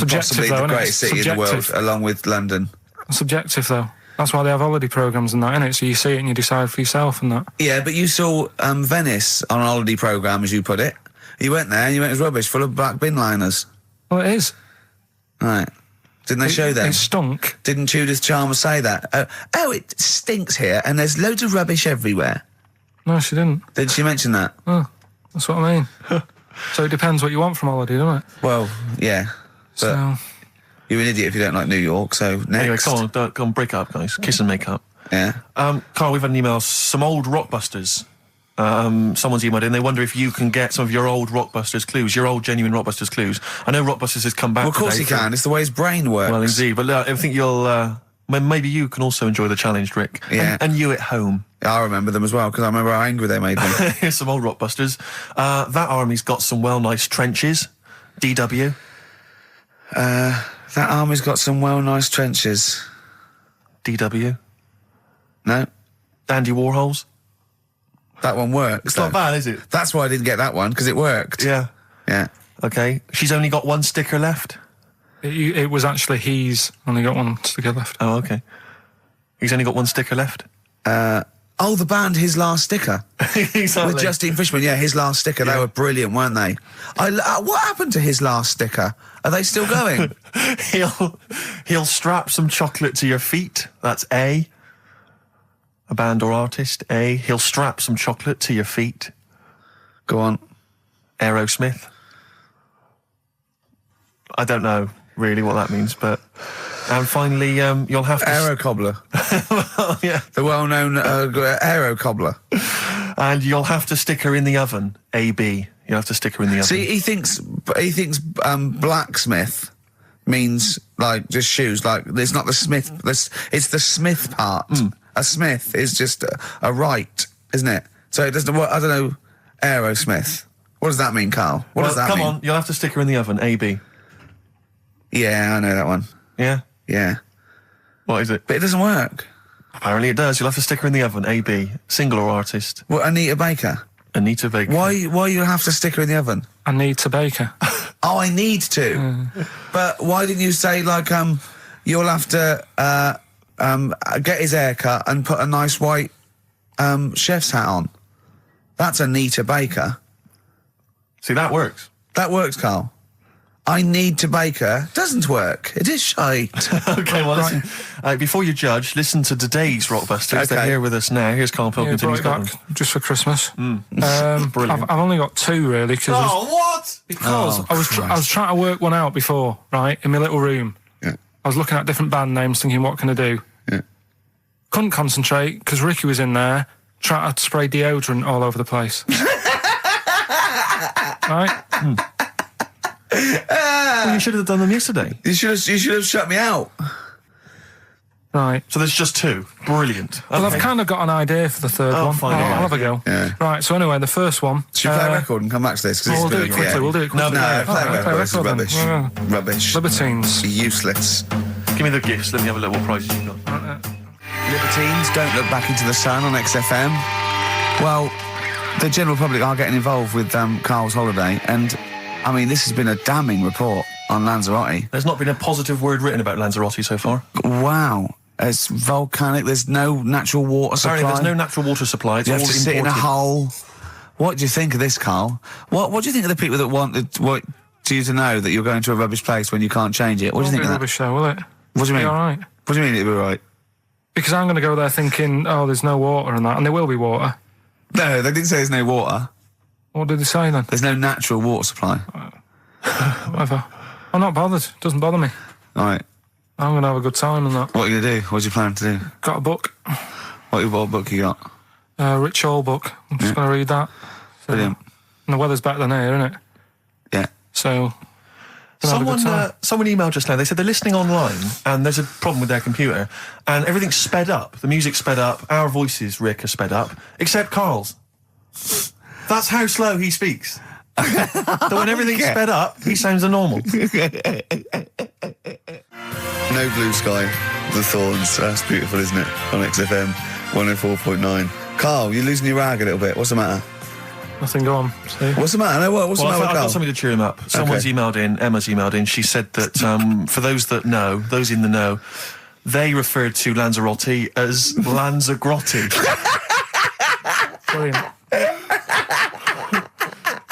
possibly the greatest city in the world, along with London. Subjective, though. That's why they have holiday programmes and that, innit? So you see it and you decide for yourself and that. Yeah, but you saw Venice on a holiday programme, as you put it. You went there and you went, it was rubbish, full of black bin liners. Well, it is. Right. Didn't they show them? It stunk. Didn't Judith Chalmers say that? Oh, it stinks here and there's loads of rubbish everywhere. No, she didn't. Did she mention that? Oh, that's what I mean. So it depends what you want from holiday, doesn't it? Well, yeah. But So... you're an idiot if you don't like New York, so next. Anyway, come on, break up, guys. Kiss and make up. Yeah. Carl, we've had an email, some old Rockbusters. Someone's emailed in, they wonder if you can get some of your old Rockbusters clues, your old genuine Rockbusters clues. I know Rockbusters has come back Well, of course he can. It's the way his brain works. Well, indeed. But I think you'll... maybe you can also enjoy the challenge, Rick. Yeah. And you at home. I remember them as well, because I remember how angry they made me. Here's some old Rockbusters. That army's got some nice trenches. DW. That army's got some nice trenches. DW. No. Dandy Warhols. That one works. It's not bad, is it? That's why I didn't get that one, because it worked. Yeah. Yeah. Okay. She's only got one sticker left. It was actually he's only got one sticker left. Oh, okay. He's only got one sticker left. The band His Last Sticker. Exactly. With Justine Frischman, yeah, His Last Sticker. They were brilliant, weren't they? What happened to His Last Sticker? Are they still going? He'll strap some chocolate to your feet. That's A. A band or artist. A. He'll strap some chocolate to your feet. Go on. Aerosmith. I don't know really what that means, but... And finally, you'll have to... Aero Cobbler. Well, yeah. The well-known Aero Cobbler. And you'll have to stick her in the oven. AB. You'll have to stick her in the oven. See, he thinks blacksmith means, like, just shoes. Like, it's not the smith. It's the smith part. A smith is just a right, isn't it? So it doesn't... I don't know. Aerosmith. What does that mean, Carl? What does that mean? Come on, you'll have to stick her in the oven. AB. Yeah, I know that one. Yeah? Yeah. What is it? But it doesn't work. Apparently it does. You'll have to stick her in the oven. AB. Single or artist. What, Anita Baker? Anita Baker. Why you have to stick her in the oven? I need to bake her. Oh, I need to. But why didn't you say, like, you'll have to get his hair cut and put a nice white chef's hat on? That's Anita Baker. See, that works. That works, Carl. I need to bake her. Doesn't work. It is shite. Okay, well, listen, before you judge, listen to today's Rockbusters. Okay. They're here with us now. Here's Karl Yeah, Pilkington. brought it back just for Christmas. Brilliant. I've only got 2 really because what? I was trying to work one out before, right, in my little room. Yeah. I was looking at different band names, thinking, what can I do? Yeah. Couldn't concentrate because Ricky was in there trying to spray deodorant all over the place. Right? Well, you should have done them yesterday. You should have shut me out. Right. So there's just 2. Brilliant. Well, Okay. I've kind of got an idea for the third one. fine, I'll yeah. have a go. Yeah. Right, so anyway, the first one... Should we play a record and come back to this? 'Cause We'll it's do been- it quickly, yeah. we'll do it quickly. No, play a Alright, record. This is then. rubbish. Yeah. Rubbish. Libertines. Useless. Give me the gifts. Let me have a look what prizes you got. Libertines, Don't Look Back Into the Sun on XFM. Well, the general public are getting involved with Carl's holiday, and, I mean, this has been a damning report on Lanzarote. There's not been a positive word written about Lanzarote so far. Wow. It's volcanic, there's no natural water supply. Apparently there's no natural water supply. It's You all have to sit in a imported. hole. What do you think of this, Carl? What do you think of the people that want you to know that you're going to a rubbish place when you can't change it? What do you think of that? Rubbish though, will it? What do you Be mean? all right. What do you mean it'll be right? Because I'm going to go there thinking, oh, there's no water and that, and there will be water. No, they didn't say there's no water. What did they say then? There's no natural water supply. Whatever. I'm not bothered. Doesn't bother me. All right. I'm going to have a good time and that. What are you going to do? What's your plan to do? Got a book. What book you got? Rich Hall book. I'm just going to read that. So, Brilliant. and the weather's better than here, isn't it? Yeah. So... gonna have a good time. Someone emailed just now. They said they're listening online and there's a problem with their computer and everything's sped up. The music's sped up. Our voices, Rick, are sped up, except Carl's. That's how slow he speaks. So when everything's sped up, he sounds normal. No Blue Sky, The Thorns. That's beautiful, isn't it? On XFM 104.9. Carl, you're losing your rag a little bit. What's the matter? Nothing, go on. See? What's the matter? No, what's the matter with I've Carl? got something to cheer him up. Someone's emailed in, Emma's emailed in, she said that for those that know, those in the know, they referred to Lanzarote as Lanzagrotte. Brilliant.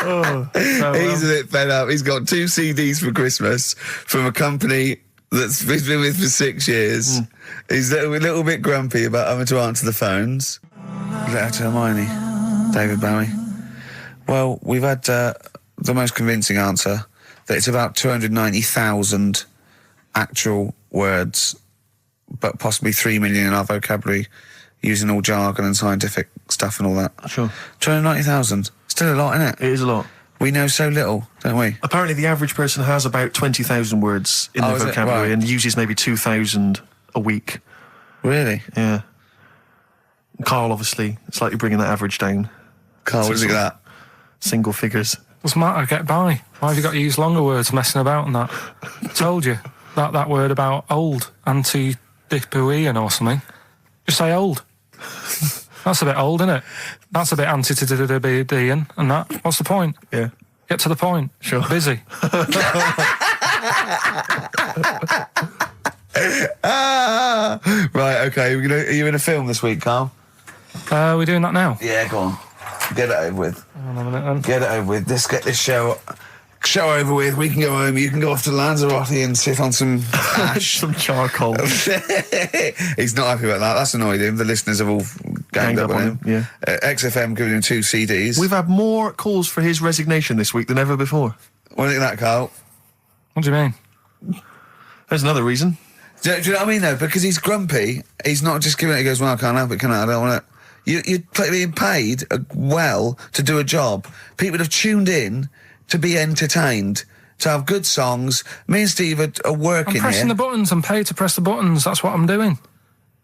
He's a bit fed up. He's got 2 CDs for Christmas from a company that's he's been with for 6 years. He's a little bit grumpy about having to answer the phones. Letter to Hermione, David Bowie. Well, we've had the most convincing answer that it's about 290,000 actual words, but possibly 3 million in our vocabulary, using all jargon and scientific stuff and all that. Sure. 290,000. Still a lot, isn't it? It is a lot. We know so little, don't we? Apparently the average person has about 20,000 words in their is it? vocabulary Right. and uses maybe 2,000 a week. Really? Yeah. Carl, obviously, slightly bringing that average down. Carl, what do you think of that? Single figures. What's the matter? Get by. Why have you got to use longer words messing about and that? Told you. That word about old. Anti-dipuian or something. Just say old. That's a bit old, isn't it? That's a bit anti-dipuian and that. What's the point? Yeah. Get to the point. Sure. Busy. Right, okay. Are you in a film this week, Carl? We're doing that now. Yeah, go on. Get it over with. Hang on a minute then. Get it over with. Let's get this show over with. We can go home. You can go off to Lanzarote and sit on some ash. Some charcoal. He's not happy about that. That's annoyed him. The listeners have all ganged up on him. Yeah. XFM giving him 2 CDs. We've had more calls for his resignation this week than ever before. What do you think of that, Carl? What do you mean? There's another reason. Do you know what I mean, though? Because he's grumpy, he's not just giving it, he goes, well, I can't help it, can I? I don't want it. You're being paid well to do a job. People have tuned in to be entertained, to have good songs. Me and Steve are working I'm pressing here. the buttons. I'm paid to press the buttons. That's what I'm doing.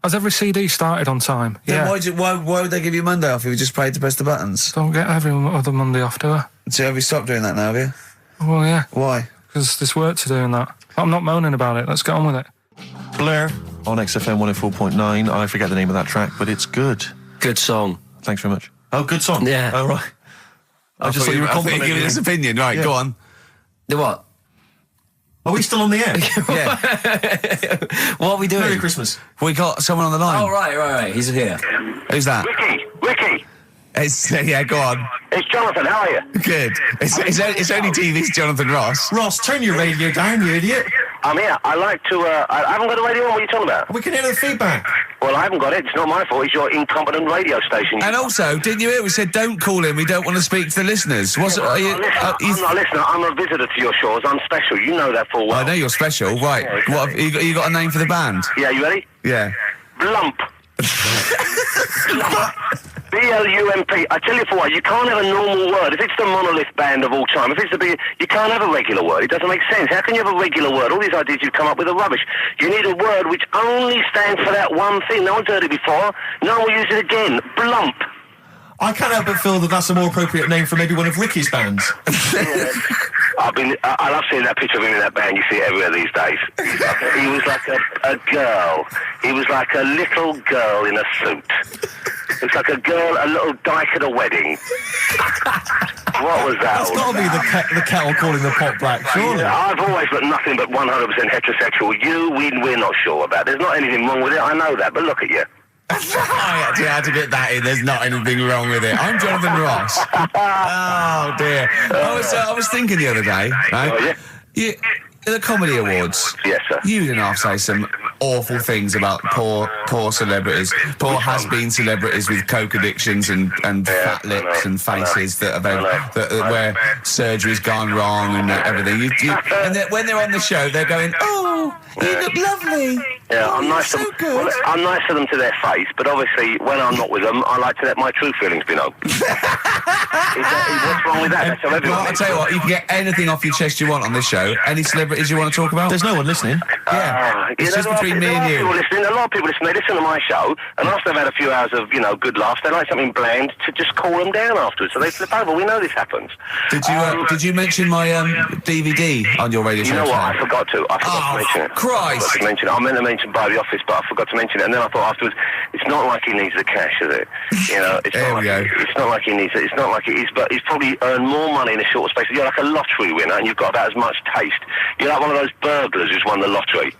Has every CD started on time? Then Yeah. why would they give you Monday off if you just paid to press the buttons? Don't get every other Monday off, do I? So have you stopped doing that now, have you? Well, yeah. Why? Because there's work to do and that. I'm not moaning about it. Let's get on with it. Blair on XFM 104.9. I forget the name of that track, but it's good. Good song. Thanks very much. Oh, good song. Yeah. Oh, right. I just thought you were complimenting giving his opinion. Right, go on. The what? Are we still on the air? Yeah. What are we doing? Merry Christmas. We got someone on the line. Oh, right. He's here. Who's that? Ricky. Yeah, go on. It's Jonathan. How are you? Good. It's only TV's Jonathan Ross. Ross, turn your radio down, you idiot. I'm here. I like to. I haven't got a radio on. What are you talking about? We can hear the feedback. Well, I haven't got it. It's not my fault. It's your incompetent radio station. And also, didn't you hear we said don't call him, we don't want to speak to the listeners? I'm not a listener. I'm a visitor to your shores. I'm special. You know that full well. I know you're special. Right. Yeah, exactly. What have you got a name for the band? Yeah, you ready? Yeah. Blump. B-L-U-M-P. I tell you for what, you can't have a normal word. If it's the monolith band of all time, if it's the big, you can't have a regular word. It doesn't make sense. How can you have a regular word? All these ideas you've come up with are rubbish. You need a word which only stands for that one thing. No one's heard it before. No one will use it again. Blump. I can't help but feel that that's a more appropriate name for maybe one of Ricky's bands. I love seeing that picture of him in that band. You see it everywhere these days. He was like a girl. He was like a little girl in a suit. It's like a little dyke at a wedding. What was that? That's got to be the kettle calling the pot black, surely. I've always got nothing but 100% heterosexual. We're not sure about. There's not anything wrong with it. I know that, but look at you. I actually had to get that in. There's not anything wrong with it. I'm Jonathan Ross. Oh dear. I was thinking the other day, right? Oh, yeah? The Comedy Awards. Yes, sir. You didn't have to say some awful things about poor celebrities, poor has-been celebrities with coke addictions and fat lips and faces where surgery's gone wrong and everything. And when they're on the show, they're going, "Oh, you look lovely." Yeah, I'm nice to I'm nice to them to their face, but obviously when I'm not with them, I like to let my true feelings be known. What's wrong with that? That's how everyone I'll tell you what, you can get anything off your chest you want on this show. Any celebrities you want to talk about? There's no one listening. Yeah, it's just between me and you. A lot of people listen. They listen to my show, and after they've had a few hours of good laughs, they like something bland to just cool them down afterwards. So they flip over. We know this happens. Did you mention my DVD on your radio show? You know what? I forgot to. I forgot to mention it. Christ! I meant to mention by the office, but I forgot to mention it. And then I thought afterwards, it's not like he needs the cash, is it? It's not like he needs it. It's not like it is, but he's probably earned more money in a short space. You're like a lottery winner, and you've got about as much taste. You're like one of those burglars who's won the lottery.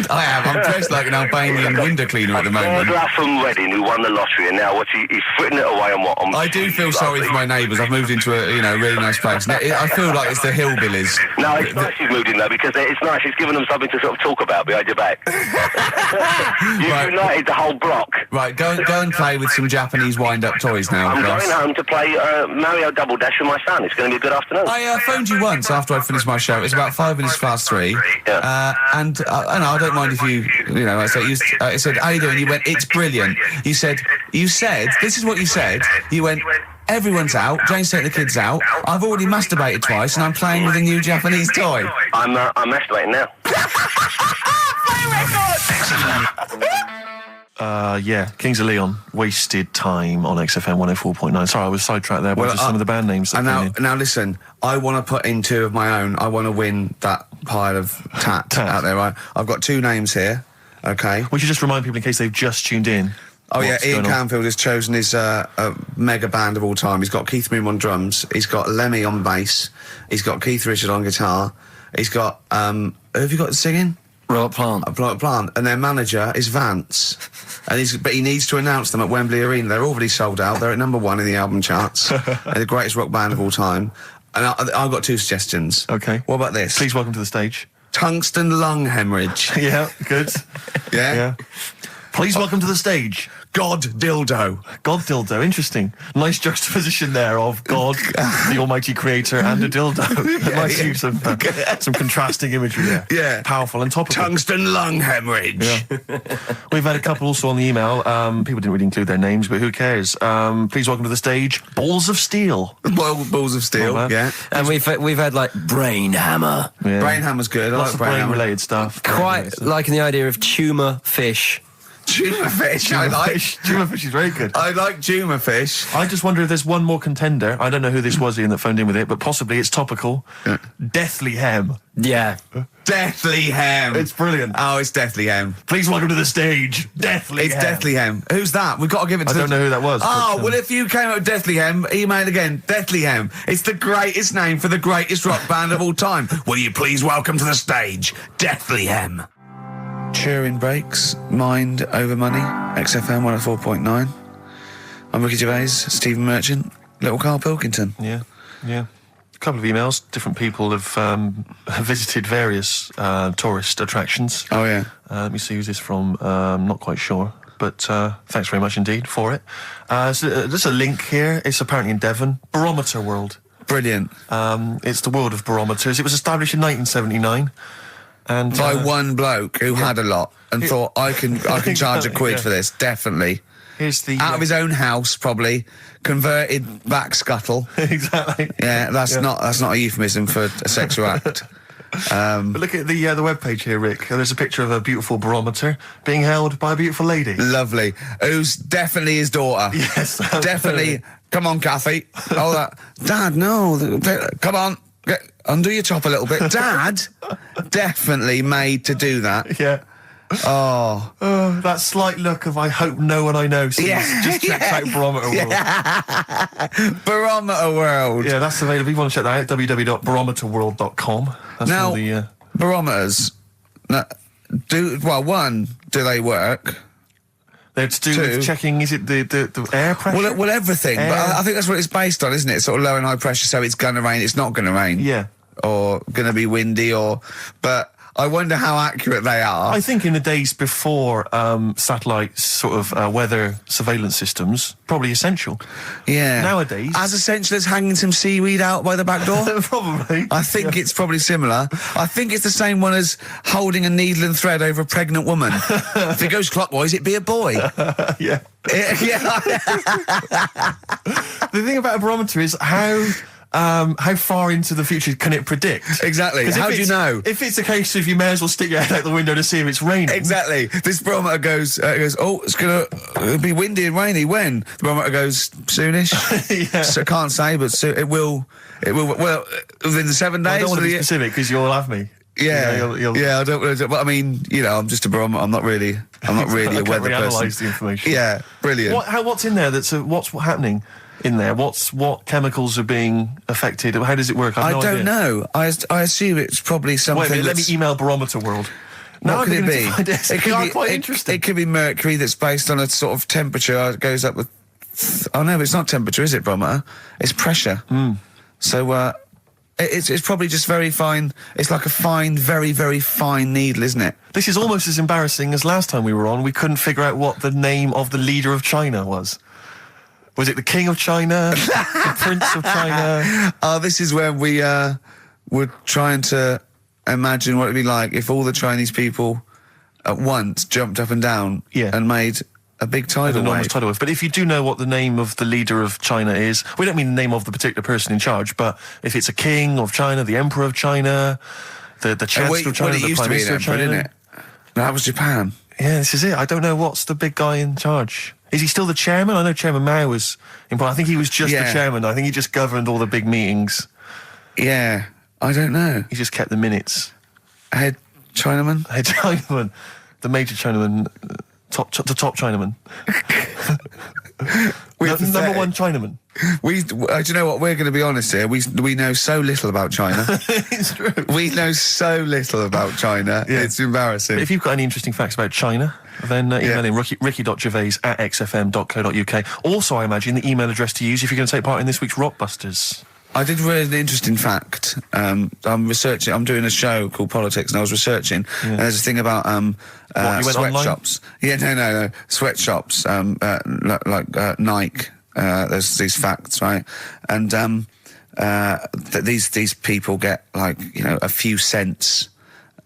I am. I'm dressed like an Albanian window cleaner at the moment. Burglar from Reading who won the lottery, and now he's fritting it away on what? I do feel sorry for my neighbours. I've moved into a really nice place. I feel like it's the hillbillies. No, it's nice you've moved in there because it's nice. It's given them something to sort of talk about behind your back. You've united the whole block. Right, go and play with some Japanese wind-up toys now. I'm going home to play Mario Double Dash with my son. It's going to be a good afternoon. I phoned you once after I finished my show. It was about 3 Yeah. And I don't mind if I said, how you doing? You went, it's brilliant. You said, this is what you said. You went, everyone's out. Jane's taking the kids out. I've already masturbated twice, and I'm playing with a new Japanese toy. I'm masturbating now. Kings of Leon, Wasted Time on XFM 104.9. Sorry, I was sidetracked there by just some of the band names. Now listen, I want to put in 2 of my own. I want to win that pile of tat out there, right? I've got 2 names here, okay? We should just remind people in case they've just tuned in. Oh yeah, Ian Canfield has chosen his mega band of all time. He's got Keith Moon on drums, he's got Lemmy on bass, he's got Keith Richard on guitar, he's got, who have you got singing? Robert Plant. Robert Plant. And their manager is Vance. But he needs to announce them at Wembley Arena. They're already sold out. They're at number 1 in the album charts. They're the greatest rock band of all time. And I've got 2 suggestions. Okay. What about this? Please welcome to the stage. Tungsten lung hemorrhage. Yeah, good. Yeah? Please welcome to the stage. God dildo. God dildo, interesting. Nice juxtaposition there of God, the almighty creator, and a dildo. Nice use of some contrasting imagery there. Yeah. Powerful and topical. Tungsten lung hemorrhage. Yeah. We've had a couple also on the email. People didn't really include their names, but who cares? Please welcome to the stage, Balls of Steel. Balls of Steel, yeah. And we've had like Brain Hammer. Yeah. Brain Hammer's good. I Lots like of brain-related stuff. Quite liking the idea of tumour fish. Tuna fish, I like. Tuna fish is very good. I like tuna fish. I just wonder if there's one more contender. I don't know who this was, Ian, that phoned in with it, but possibly it's topical. Deathly Hem. Yeah. Deathly Hem. It's brilliant. Oh, it's Deathly Hem. Please welcome to the stage, Deathly It's Hem. Deathly Hem. Who's that? We've got to give it to I don't know who that was. Oh, but, well, if you came up with Deathly Hem, email again. Deathly Hem. It's the greatest name for the greatest rock band of all time. Will you please welcome to the stage, Deathly Hem. Turing breaks, mind over money, XFM 104.9. I'm Ricky Gervais, Stephen Merchant, little Karl Pilkington. Yeah. A couple of emails. Different people have visited various tourist attractions. Oh, yeah. Let me see who's this from. Not quite sure. But thanks very much indeed for it. So, there's a link here. It's apparently in Devon. Barometer World. Brilliant. It's the world of barometers. It was established in 1979. And By one bloke who had a lot and thought, I can charge a quid Yeah. for this, definitely. Here's the Out of his own house, probably. Converted back scuttle. exactly. Yeah, that's not a euphemism for a sexual act. But look at the webpage here, Rick. There's a picture of a beautiful barometer being held by a beautiful lady. Lovely. Who's definitely his daughter. Yes, Definitely. Come on, Kathy. Oh, that. Dad, no. Come on. Undo your top a little bit. Dad, definitely made to do that. Yeah. Oh. That slight look of I hope no one I know sees. Yeah. Just checks out Barometer World. Barometer World. Yeah, that's available. If you want to check that out, www.barometerworld.com. That's Now, all the... barometers, one, do they work? They're to do Two. with checking, is it the air pressure? Well, everything. But I think that's what it's based on, isn't it? Sort of low and high pressure, so it's going to rain, it's not going to rain. Yeah. Or going to be windy, but I wonder how accurate they are. I think in the days before satellite sort of weather surveillance systems, probably essential. Yeah. Nowadays... As essential as hanging some seaweed out by the back door? Probably. I think it's probably similar. I think it's the same one as holding a needle and thread over a pregnant woman. If it goes clockwise, it'd be a boy. Yeah. Yeah. The thing about a barometer is how far into the future can it predict? Exactly. 'Cause How do you know? If it's a case of you may as well stick your head out the window to see if it's raining. Exactly. This barometer goes, oh, it's going to be windy and rainy. When? The barometer goes, soonish. Yeah. So I can't say, but it will, well, within the 7 days. I don't want to be of the- specific because you'll have me. Yeah, You'll yeah. I don't. But I mean, I'm just a barometer. I'm not really a I weather can't really person. analyse the information. Yeah, brilliant. What's in there? What's happening in there? What chemicals are being affected? How does it work? I have no don't idea. know. I assume it's probably something. Wait a minute, let me that's- email Barometer World. What I'm could it beginning be? to find it could be quite interesting. It could be mercury that's based on a sort of temperature. It goes up with. Oh no, it's not temperature, is it, barometer? It's pressure. So it's probably just very fine. It's like a fine, very, very fine needle, isn't it? This is almost as embarrassing as last time we were on. We couldn't figure out what the name of the leader of China was. Was it the King of China? The Prince of China? Oh, this is when we were trying to imagine what it'd be like if all the Chinese people at once jumped up and down and made a big tidal Enormous wave. tidal wave. But if you do know what the name of the leader of China is, we don't mean the name of the particular person in charge, but if it's a king of China, the emperor of China, the chancellor of China, it the used prime to be an minister of emperor, China. didn't it? No, that was Japan. Yeah, this is it. I don't know what's the big guy in charge. Is he still the chairman? I know Chairman Mao was important. I think he was just the chairman. I think he just governed all the big meetings. Yeah, I don't know. He just kept the minutes. Head Chinaman? Head Chinaman. The major Chinaman. The top Chinaman. Number one Chinaman. Do you know what? We're going to be honest here. We know so little about China. It's true. We know so little about China. Yeah. It's embarrassing. If you've got any interesting facts about China, then email in ricky.gervais@xfm.co.uk. Also, I imagine the email address to use if you're going to take part in this week's Rockbusters. I did read an interesting fact. I'm researching. I'm doing a show called Politics, and I was researching. And there's a thing about you went sweatshops. Yeah, no. Sweatshops, like Nike. There's these facts, right? And these people get like a few cents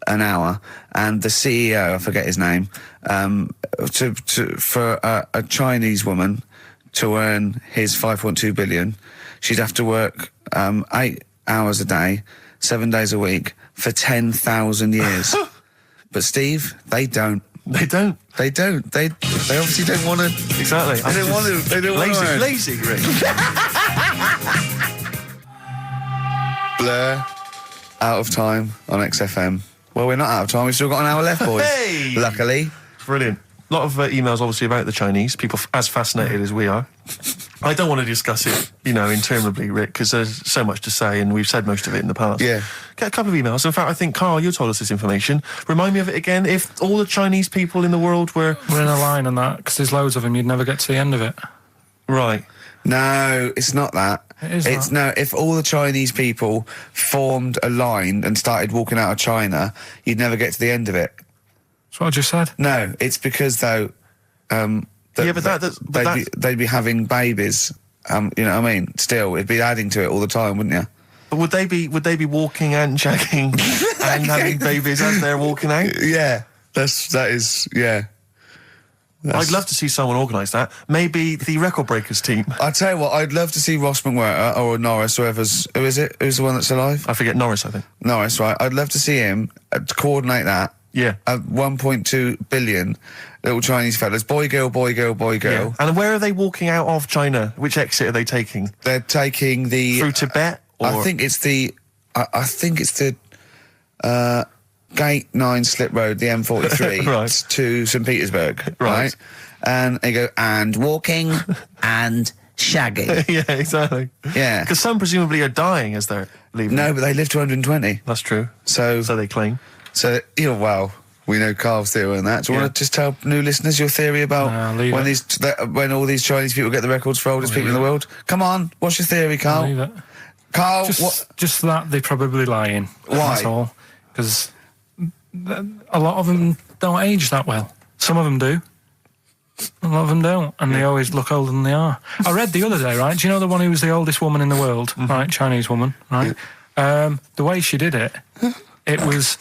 an hour, and the CEO, I forget his name, for a Chinese woman to earn his 5.2 billion, she'd have to work 8 hours a day, 7 days a week for 10,000 years. But Steve, they don't. They don't. They don't. They obviously don't want to. Exactly. They don't want to. They don't want to. Lazy, Rick. Blur. Out of time on XFM. Well, we're not out of time. We've still got an hour left, boys. Hey! Luckily. Brilliant. A lot of emails, obviously, about the Chinese. People as fascinated as we are. I don't want to discuss it, interminably, Rick, because there's so much to say, and we've said most of it in the past. Yeah. Get a couple of emails. In fact, I think, Carl, you told us this information. Remind me of it again. If all the Chinese people in the world were... We're in a line on that, because there's loads of them, you'd never get to the end of it. Right. No, it's not that. It's that. No, if all the Chinese people formed a line and started walking out of China, you'd never get to the end of it. That's what I just said. No, it's because, though... they'd be having babies. You know what I mean? Still, it'd be adding to it all the time, wouldn't you? But would they be walking and shagging and having babies as they're walking out? Yeah, that is. I'd love to see someone organise that. Maybe the Record Breakers team. I tell you what, I'd love to see Ross McWhirter or Norris, who is it? Who's the one that's alive? I forget Norris, I think. Norris, right? I'd love to see him to coordinate that. Yeah. 1.2 billion little Chinese fellas. Boy, girl, boy, girl, boy, girl. Yeah. And where are they walking out of China? Which exit are they taking? They're taking the... Through Tibet? Or? I think it's the Gate 9 Slip Road, the M43, right. to St. Petersburg, right? And they go, and walking, and shagging. Yeah, exactly. Yeah. Because some presumably are dying as they're leaving. No, but they live to 120. That's true. So they claim. So, well, we know Carl's theory on that. Do you want to just tell new listeners your theory about when all these Chinese people get the records for oldest people in the world? Come on, what's your theory, Carl? Leave it. Carl, just that they're probably lying. Why? That's all. Because a lot of them don't age that well. Some of them do. A lot of them don't, and they always look older than they are. I read the other day, right? Do you know the one who was the oldest woman in the world, right? Chinese woman, right? The way she did it, it was...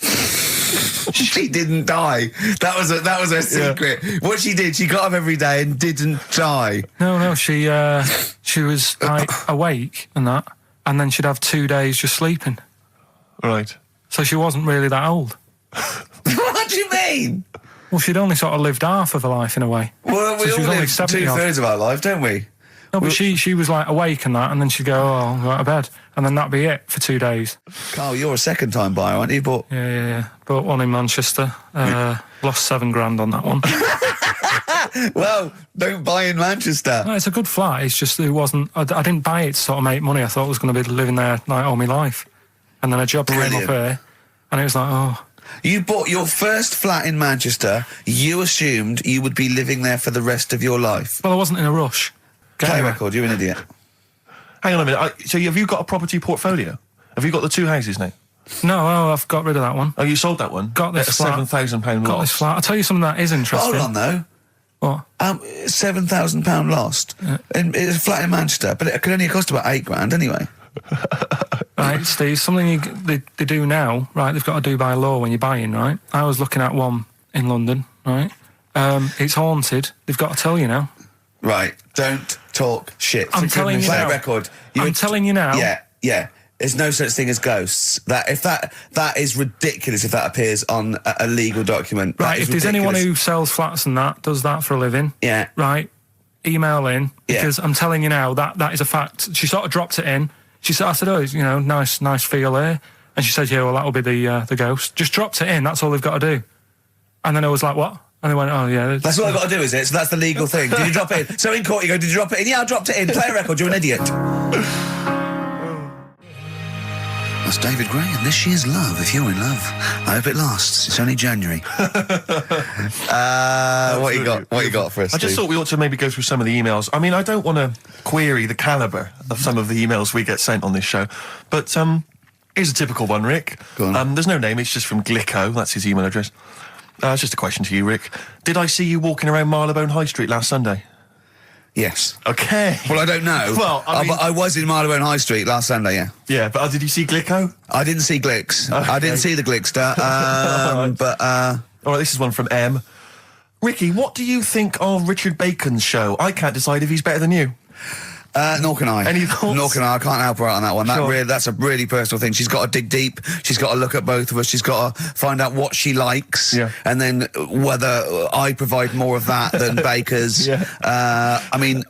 She didn't die. That was her secret. Yeah. What she did, she got up every day and didn't die. No, she was awake and that, and then she'd have 2 days just sleeping. Right. So she wasn't really that old. What do you mean? Well, she'd only sort of lived half of her life in a way. Well, we all live 2/3 of our life, don't we? No, but she was like awake and that, and then she'd go, I'll go to bed, and then that'd be it for 2 days. Carl, you're a second-time buyer, aren't you? But yeah. Bought one in Manchester. Lost $7,000 on that one. Well, don't buy in Manchester. No, it's a good flat. It's just it wasn't. I didn't buy it to sort of make money. I thought I was going to be living there like all my life, and then a job came up here, and it was like, You bought your first flat in Manchester. You assumed you would be living there for the rest of your life. Well, I wasn't in a rush. Play record, you're an idiot. Hang on a minute. So have you got a property portfolio? Have you got the 2 houses now? No, I've got rid of that one. Oh, you sold that one? Got this at flat. £7,000 loss. Got this flat. I'll tell you something that is interesting. Hold on, though. What? £7,000 lost. Yeah. It's a flat in Manchester, but it could only cost about £8,000 anyway. Right, Steve, something they do now, right, they've got to do by law when you're buying, right? I was looking at one in London, right? It's haunted. They've got to tell you now. Right, don't talk shit. I'm telling you now. Play a record. I'm telling you now. Yeah. There's no such thing as ghosts. That is ridiculous if that appears on a legal document. Right, if there's anyone who sells flats and that, does that for a living. Yeah. Right, email in, because I'm telling you now, that is a fact. She sort of dropped it in. I said, nice feel here. And she said, yeah, well, that'll be the ghost. Just dropped it in, that's all they've got to do. And then I was like, what? And they went, oh, yeah. That's what I've got to do, is it? So that's the legal thing. Did you drop it in? So in court you go, did you drop it in? Yeah, I dropped it in. Play a record, you're an idiot. That's David Gray, and this year's Love, if you're in love. I hope it lasts. It's only January. What you got for us, I just Steve? thought we ought to maybe go through some of the emails. I mean, I don't want to query the calibre of some of the emails we get sent on this show, but here's a typical one, Rick. Go on. There's no name, it's just from Glicko, that's his email address. It's just a question to you, Rick. Did I see you walking around Marylebone High Street last Sunday? Yes. Okay. Well, I don't know. Well, I mean... I was in Marylebone High Street last Sunday, yeah. Yeah, but did you see Glicko? I didn't see Glicks. Okay. I didn't see the Glickster. But all right, this is one from M. Ricky, what do you think of Richard Bacon's show? I can't decide if he's better than you. Nor can I. Any thoughts? Nor can I. I can't help her out on that one. Sure. That's a really personal thing. She's got to dig deep. She's got to look at both of us. She's got to find out what she likes, and then whether I provide more of that than Baker's. I mean,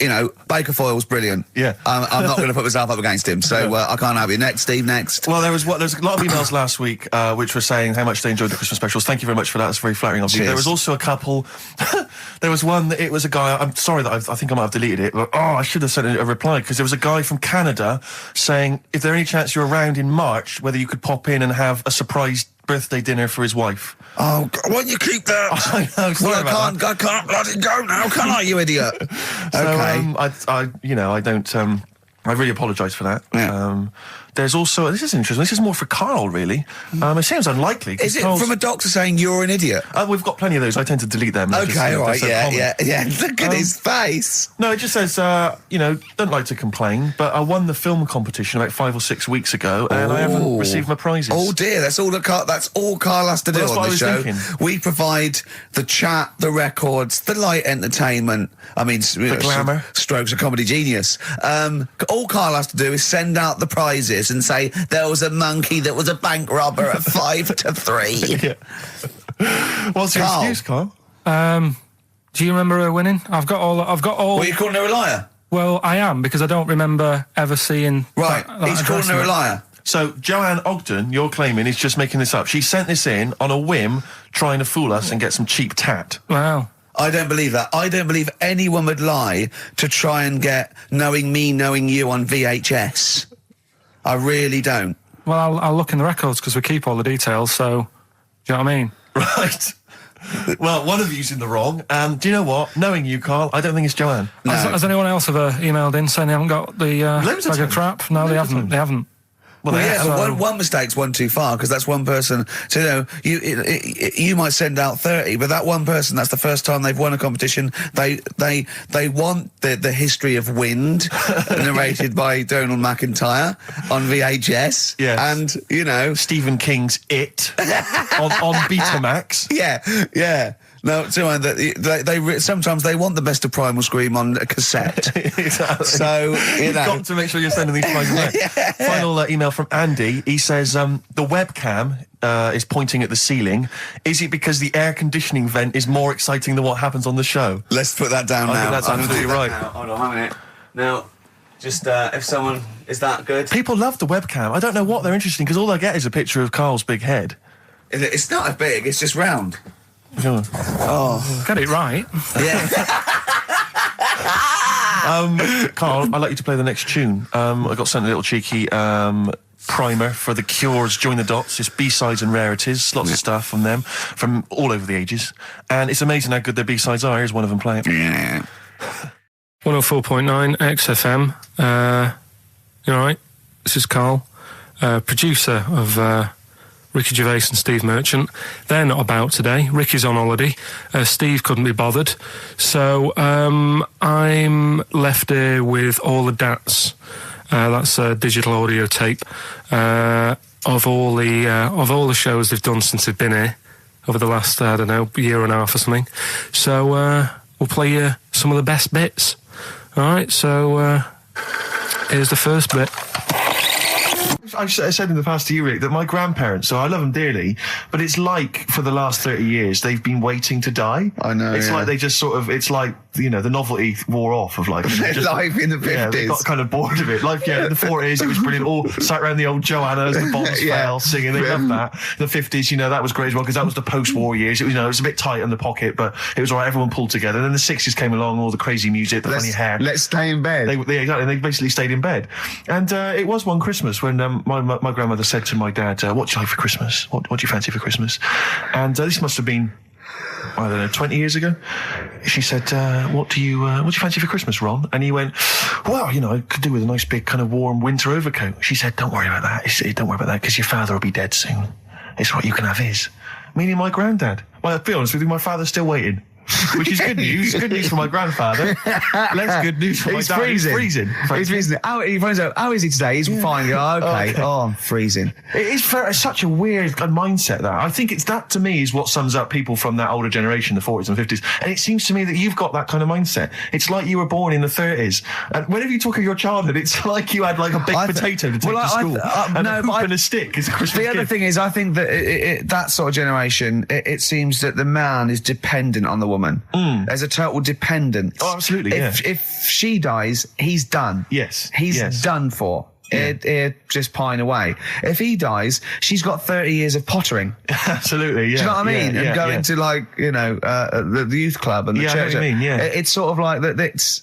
you know, Baker Foyle's brilliant. Yeah. I'm not going to put myself up against him, so I can't help you. Next, Steve, next. Well, there was a lot of emails last week which were saying how much they enjoyed the Christmas specials. Thank you very much for that. It's very flattering of you. Cheers. There was also a couple. There was one that it was a guy. I'm sorry that I think I might have deleted it. But I should have sent a reply, because there was a guy from Canada saying if there any chance you're around in March, whether you could pop in and have a surprise birthday dinner for his wife. Oh, God, why don't you keep that? I know. Sorry about that. I can't let it go now, can I, you idiot? So, Okay. I really apologise for that. Yeah. There's also, this is interesting, this is more for Karl, really. It seems unlikely. Is it from a doctor saying you're an idiot? We've got plenty of those. I tend to delete them. Okay, all right, yeah. yeah. Look at his face. No, it just says, don't like to complain, but I won the film competition about 5 or 6 weeks ago, and I haven't received my prizes. Oh dear, that's all Karl has to do on the show. Thinking. We provide the chat, the records, the light entertainment. I mean, the glamour. Strokes of comedy genius. All Karl has to do is send out the prizes and say there was a monkey that was a bank robber at 5 to 3. What's your Karl. excuse, Karl? Do you remember her winning? I've got all. Well, you calling her a liar? Well, I am, because I don't remember ever seeing. Right, he's calling her a address. liar. So, Joanne Ogden, you're claiming, is just making this up. She sent this in on a whim, trying to fool us and get some cheap tat. Wow. I don't believe that. I don't believe anyone would lie to try and get Knowing Me, Knowing You on VHS. I really don't. Well, I'll look in the records, because we keep all the details, so... Do you know what I mean? Right. Well, one of you's in the wrong, and do you know what? Knowing you, Karl, I don't think it's Joanne. No. Has anyone else ever emailed in saying they haven't got the Loads of bag of times. crap? No, they Loads of haven't. times. They haven't. Well, yeah, so- but one mistake's one too far, because that's one person. So, you know, you might send out 30, but that one person, that's the first time they've won a competition. They want the history of Wind, narrated by Donald McIntyre on VHS. Yes. And, you know... Stephen King's It on Betamax. Yeah. No, they sometimes they want the best of Primal Scream on a cassette. Exactly. So, you You've know... got to make sure you're sending these prizes out. Final email from Andy. He says, the webcam is pointing at the ceiling. Is it because the air conditioning vent is more exciting than what happens on the show? Let's put that down I now. think that's I'm gonna absolutely do that right. now. Hold on, a minute. Now, just if someone... Is that good? People love the webcam. I don't know what they're interested in, because all I get is a picture of Karl's big head. It's not as big, it's just round. Oh. Get it right. Yeah. Karl, I'd like you to play the next tune. I got sent a little cheeky primer for The Cure's Join the Dots. It's B-sides and rarities, lots of stuff from them, from all over the ages. And it's amazing how good their B-sides are. Here's one of them playing. Yeah. 104.9 XFM. You all right? This is Karl, producer of Ricky Gervais and Steve Merchant. They're not about today. Ricky's on holiday. Steve couldn't be bothered. So I'm left here with all the DATs. That's a digital audio tape of all the shows they've done since they've been here over the last, I don't know, year and a half or something. So we'll play you some of the best bits. All right, so here's the first bit. I've said in the past to you, Rick, that my grandparents, so I love them dearly, but it's like for the last 30 years they've been waiting to die. I know, It's yeah. like they just sort of, it's like, you know, the novelty wore off of like... Life in the 50s. Yeah, they got kind of bored of it. Like, in the 40s it was brilliant. All sat around the old Joanna as the bombs Yeah. fell, singing. They loved that. The 50s, you know, that was great as well, because that was the post-war years. It was, you know, it was a bit tight in the pocket, but it was all right. Everyone pulled together. And then the 60s came along, all the crazy music, the funny hair. Let's stay in bed. They basically stayed in bed. And it was one Christmas when my grandmother said to my dad, what do you like for Christmas? What do you fancy for Christmas? And this must have been, I don't know, 20 years ago. She said, what do you fancy for Christmas, Ron? And he went, well, you know, I could do with a nice big kind of warm winter overcoat. She said, don't worry about that. Don't worry about that, because your father will be dead soon. It's what you can have his. Meaning my granddad. Well, to be honest with you, my father's still waiting. which is good news. Good news for my grandfather. Less good news for my He's dad. freezing. He's freezing. He finds out, how is he today? He's fine. Oh, okay. Oh, I'm freezing. It is such a weird mindset, that. I think that, to me, is what sums up people from that older generation, the 40s and 50s. And it seems to me that you've got that kind of mindset. It's like you were born in the 30s. And whenever you talk of your childhood, it's like you had like a baked potato to take to school. And a hoop and a stick is a Christmas gift. The other thing is, I think that that sort of generation, it seems that the man is dependent on the woman. There's a total dependence. Oh, absolutely, If she dies, he's done. Yes. He's done for. He'd just pine away. If he dies, she's got 30 years of pottering. Absolutely, yeah. Do you know what I mean? Yeah, and going to, like, you know, the youth club and the church. I know what you mean, yeah. It's sort of like that. It's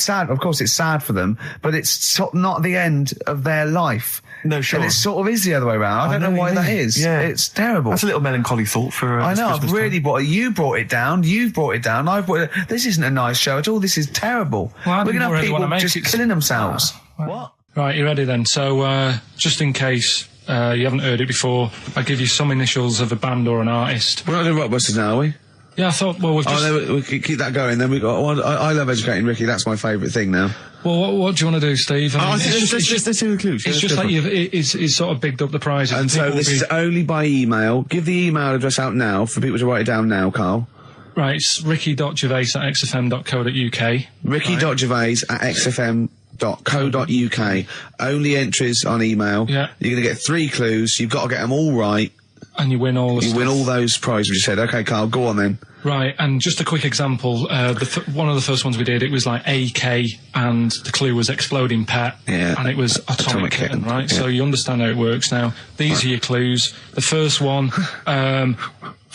sad. Of course, it's sad for them, but it's not the end of their life. No, sure. And it sort of is the other way around. I don't know why that is. Yeah. It's terrible. That's a little melancholy thought for I know, Christmas I've really time. you brought it down, you've brought it down, I've brought it. This isn't a nice show at all, this is terrible. Well, we're going to have really people wanna just killing themselves. What? Right, you ready then? So, just in case you haven't heard it before, I'll give you some initials of a band or an artist. We're not doing Rockbusters now, are we? Yeah, I thought, well, we've just... Oh, no, we keep that going, then we've got... I love educating Ricky, that's my favourite thing now. Well, what do you want to do, Steve? I mean, let's do the clues. It's just like it's sort of bigged up the prizes. And so this is only by email. Give the email address out now for people to write it down now, Carl. Right, it's ricky.gervais@xfm.co.uk. ricky.gervais@xfm.co.uk. Only entries on email. Yeah. You're going to get 3 clues. You've got to get them all right. And you win all the You stuff. win all those prizes we just said. Okay, Carl, go on then. Right, and just a quick example, one of the first ones we did, it was like AK, and the clue was exploding pet, and it was atomic kitten, right? Yeah. So you understand how it works now. These are your clues. The first one, that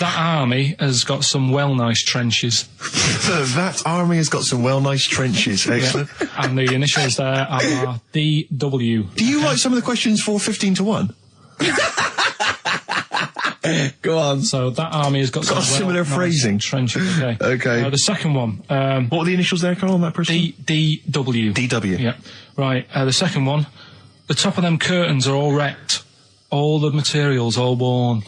army has got some nice trenches. That army has got some nice trenches. Excellent. Yeah. And the initials there are DW. Do you write some of the questions for 15 to 1? Go on. So that army has got some similar nice phrasing. trenches. Okay. Okay. The second one. What were the initials there, Carl, on that person? DW. DW. Yeah. Right. The second one. The top of them curtains are all wrecked. All the materials all worn.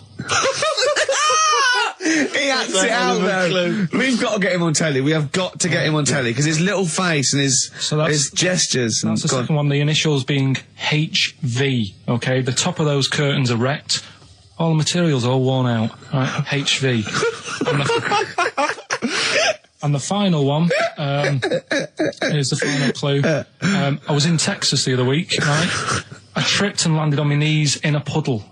He acts it out though. We've got to get him on telly. We have got to get him on telly because his little face and his gestures. That's the second one. The initials being HV. Okay. The top of those curtains are wrecked. All the materials all worn out. Right. HV. And the final one, here's the final clue. I was in Texas the other week, right? I tripped and landed on my knees in a puddle.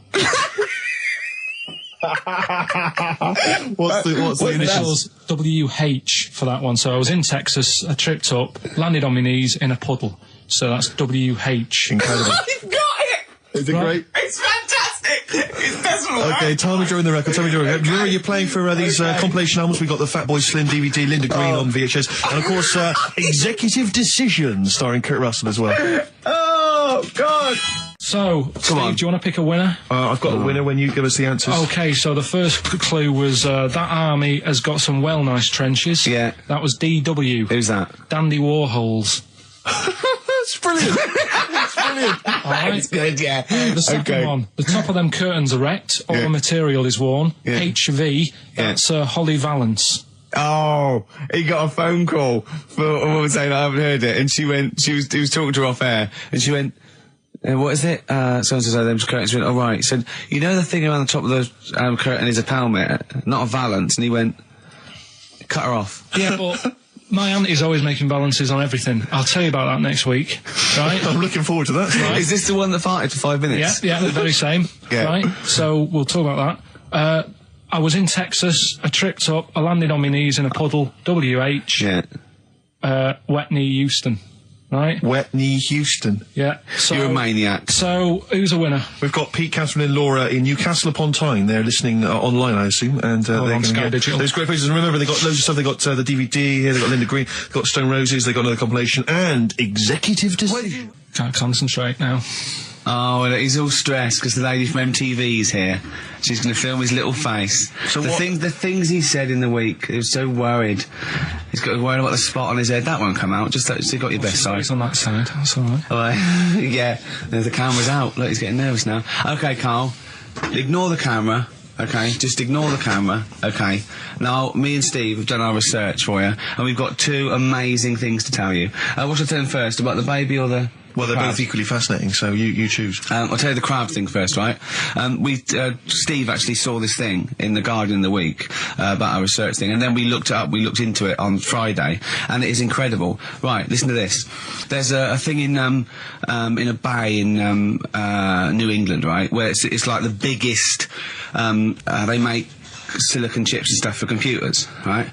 What's the initials? WH for that one. So I was in Texas, I tripped up, landed on my knees in a puddle. So that's WH. Incredible. You've got it! Is it great? It's fantastic! It's desperate. Okay, tell me during the record. Do you remember you're playing for these compilation albums? We got the Fat Boy Slim DVD, Linda Green on VHS, and of course Executive Decision starring Kurt Russell as well. Oh, God! So, Steve, do you want to pick a winner? I've got a winner when you give us the answers. Okay, so the first clue was that army has got some nice trenches. Yeah. That was DW. Who's that? Dandy Warhols. That's brilliant. That's brilliant. All right. That's good, yeah. The second one. The top of them curtains are wrecked. All the material is worn. Yeah. HV. That's Holly Valance. Oh, he got a phone call for a woman saying I haven't heard it, and he was talking to her off air, and she went, what is it? So-and-so, them curtains. She went, oh, right. He said, you know the thing around the top of the curtain is a palmet, not a valance, and he went, cut her off. Yeah, but my auntie's always making balances on everything. I'll tell you about that next week, right? I'm looking forward to that. Right. Is this the one that farted for 5 minutes? Yeah, the very same. Yeah. Right? So we'll talk about that. I was in Texas, I tripped up, I landed on my knees in a puddle, WH, Yeah. wet knee Houston, right? Wet knee Houston. Yeah. So, You're a maniac. So, who's a winner? We've got Pete, Catherine and Laura in Newcastle upon Tyne. They're listening online, I assume, and they're on going to Sky get Digital. those great places. And remember, they got loads of stuff. They got the DVD here. They got Linda Green. They got Stone Roses. They got another compilation and Executive Decision. Can't concentrate now. Oh, well, he's all stressed because the lady from MTV is here. She's going to film his little face. So the things he said in the week, he was so worried. He's got worried about the spot on his head. That won't come out. Just you got your best side. It's on that side. That's all right. Oh, yeah, the camera's out. Look, he's getting nervous now. Okay, Carl, ignore the camera. Okay, just ignore the camera. Okay. Now, me and Steve have done our research for you, and we've got two amazing things to tell you. What should I tell them first, about the baby or the... Well, they're crab? both equally fascinating, so you choose. I'll tell you the crab thing first, right? Steve actually saw this thing in the Guardian of the Week about our research thing, and then we looked into it on Friday, and it is incredible. Right, listen to this. There's a thing in a bay in New England, right, where it's like the biggest. They make silicon chips and stuff for computers, right?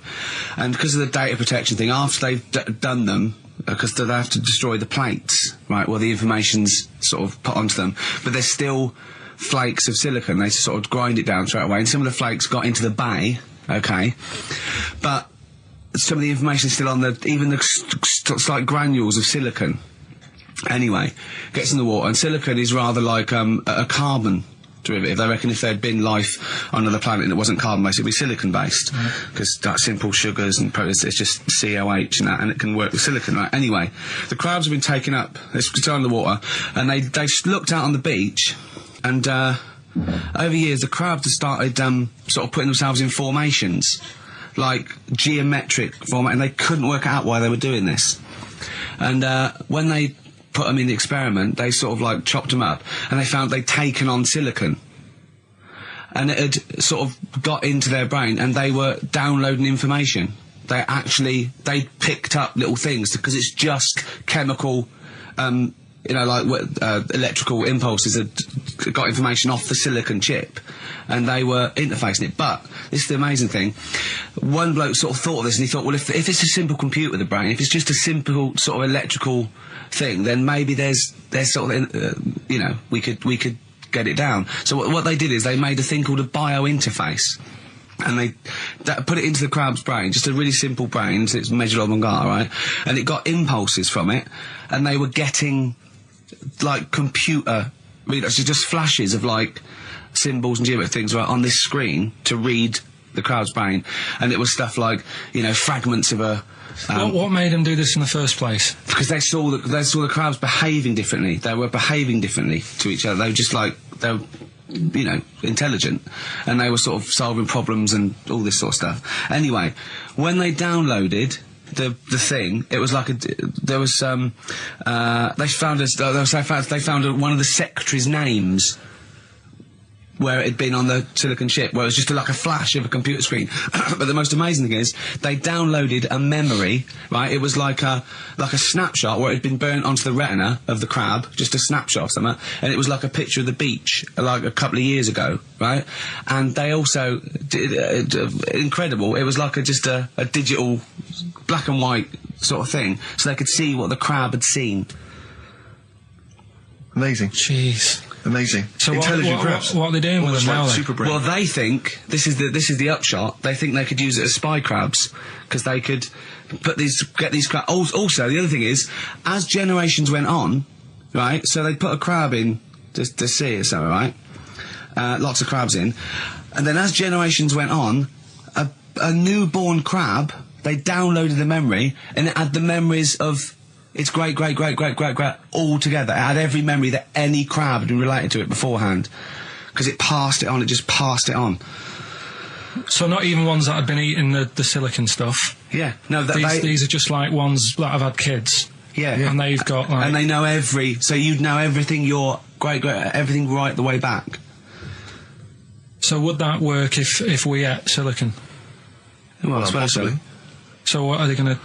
And because of the data protection thing, after they've done them, because they have to destroy the plates, right, well, the information's sort of put onto them, but there's still flakes of silicon. They sort of grind it down straight away, and some of the flakes got into the bay, okay, but some of the information is still on even the slight granules of silicon. Anyway, gets in the water, and silicon is rather like a carbon derivative. They reckon if there'd been life on another planet that wasn't carbon-based, it'd be silicon-based. Because that simple sugars and proteins, it's just COH and that, and it can work with silicon, right? Anyway, the crabs have been taken up, they're still in the water, and they looked out on the beach, and over years the crabs have started sort of putting themselves in formations, like geometric format, and they couldn't work out why they were doing this. And when they put them in the experiment, they sort of like chopped them up, and they found they'd taken on silicon, and it had sort of got into their brain, and they were downloading information. They picked up little things, because it's just chemical, electrical impulses that got information off the silicon chip, and they were interfacing it. But this is the amazing thing. One bloke sort of thought of this, and he thought, well, if it's a simple computer with a brain, if it's just a simple sort of electrical thing, then maybe there's sort of, we could get it down. So what they did is they made a thing called a biointerface, and they put it into the crab's brain, just a really simple brain, so it's measured on Mangata, right? And it got impulses from it, and they were getting like computer readers, so just flashes of like symbols and geometric things right on this screen to read the crab's brain, and it was stuff like fragments of a. What made them do this in the first place? Because they saw the crabs behaving differently. They were behaving differently to each other. They were just like intelligent, and they were sort of solving problems and all this sort of stuff. Anyway, when they downloaded the thing, it was like they found one of the secretary's names where it had been on the silicon chip, where it was just like a flash of a computer screen. But the most amazing thing is, they downloaded a memory, right? It was like a snapshot where it had been burnt onto the retina of the crab, just a snapshot of something, and it was like a picture of the beach, like a couple of years ago, right? And they also did, incredible, it was like just a digital black and white sort of thing, so they could see what the crab had seen. Amazing. Jeez. Amazing. So intelligent crabs. What are they doing with them now? Super brain. Well, they think this is the upshot. They think they could use it as spy crabs, because they could get these crabs. Also, the other thing is, as generations went on, right? So they put a crab in to sea or something, right? Lots of crabs in, and then as generations went on, a newborn crab, they downloaded the memory, and it had the memories of its great all together. It had every memory that any crab had been related to it beforehand, because it passed it on. It just passed it on. So not even ones that had been eating the silicon stuff. Yeah, no. These are just like ones that have had kids. Yeah, and they've got like. And they know so you'd know everything. Your everything right the way back. So would that work if we ate silicon? Well, I suppose so. So what are they going to?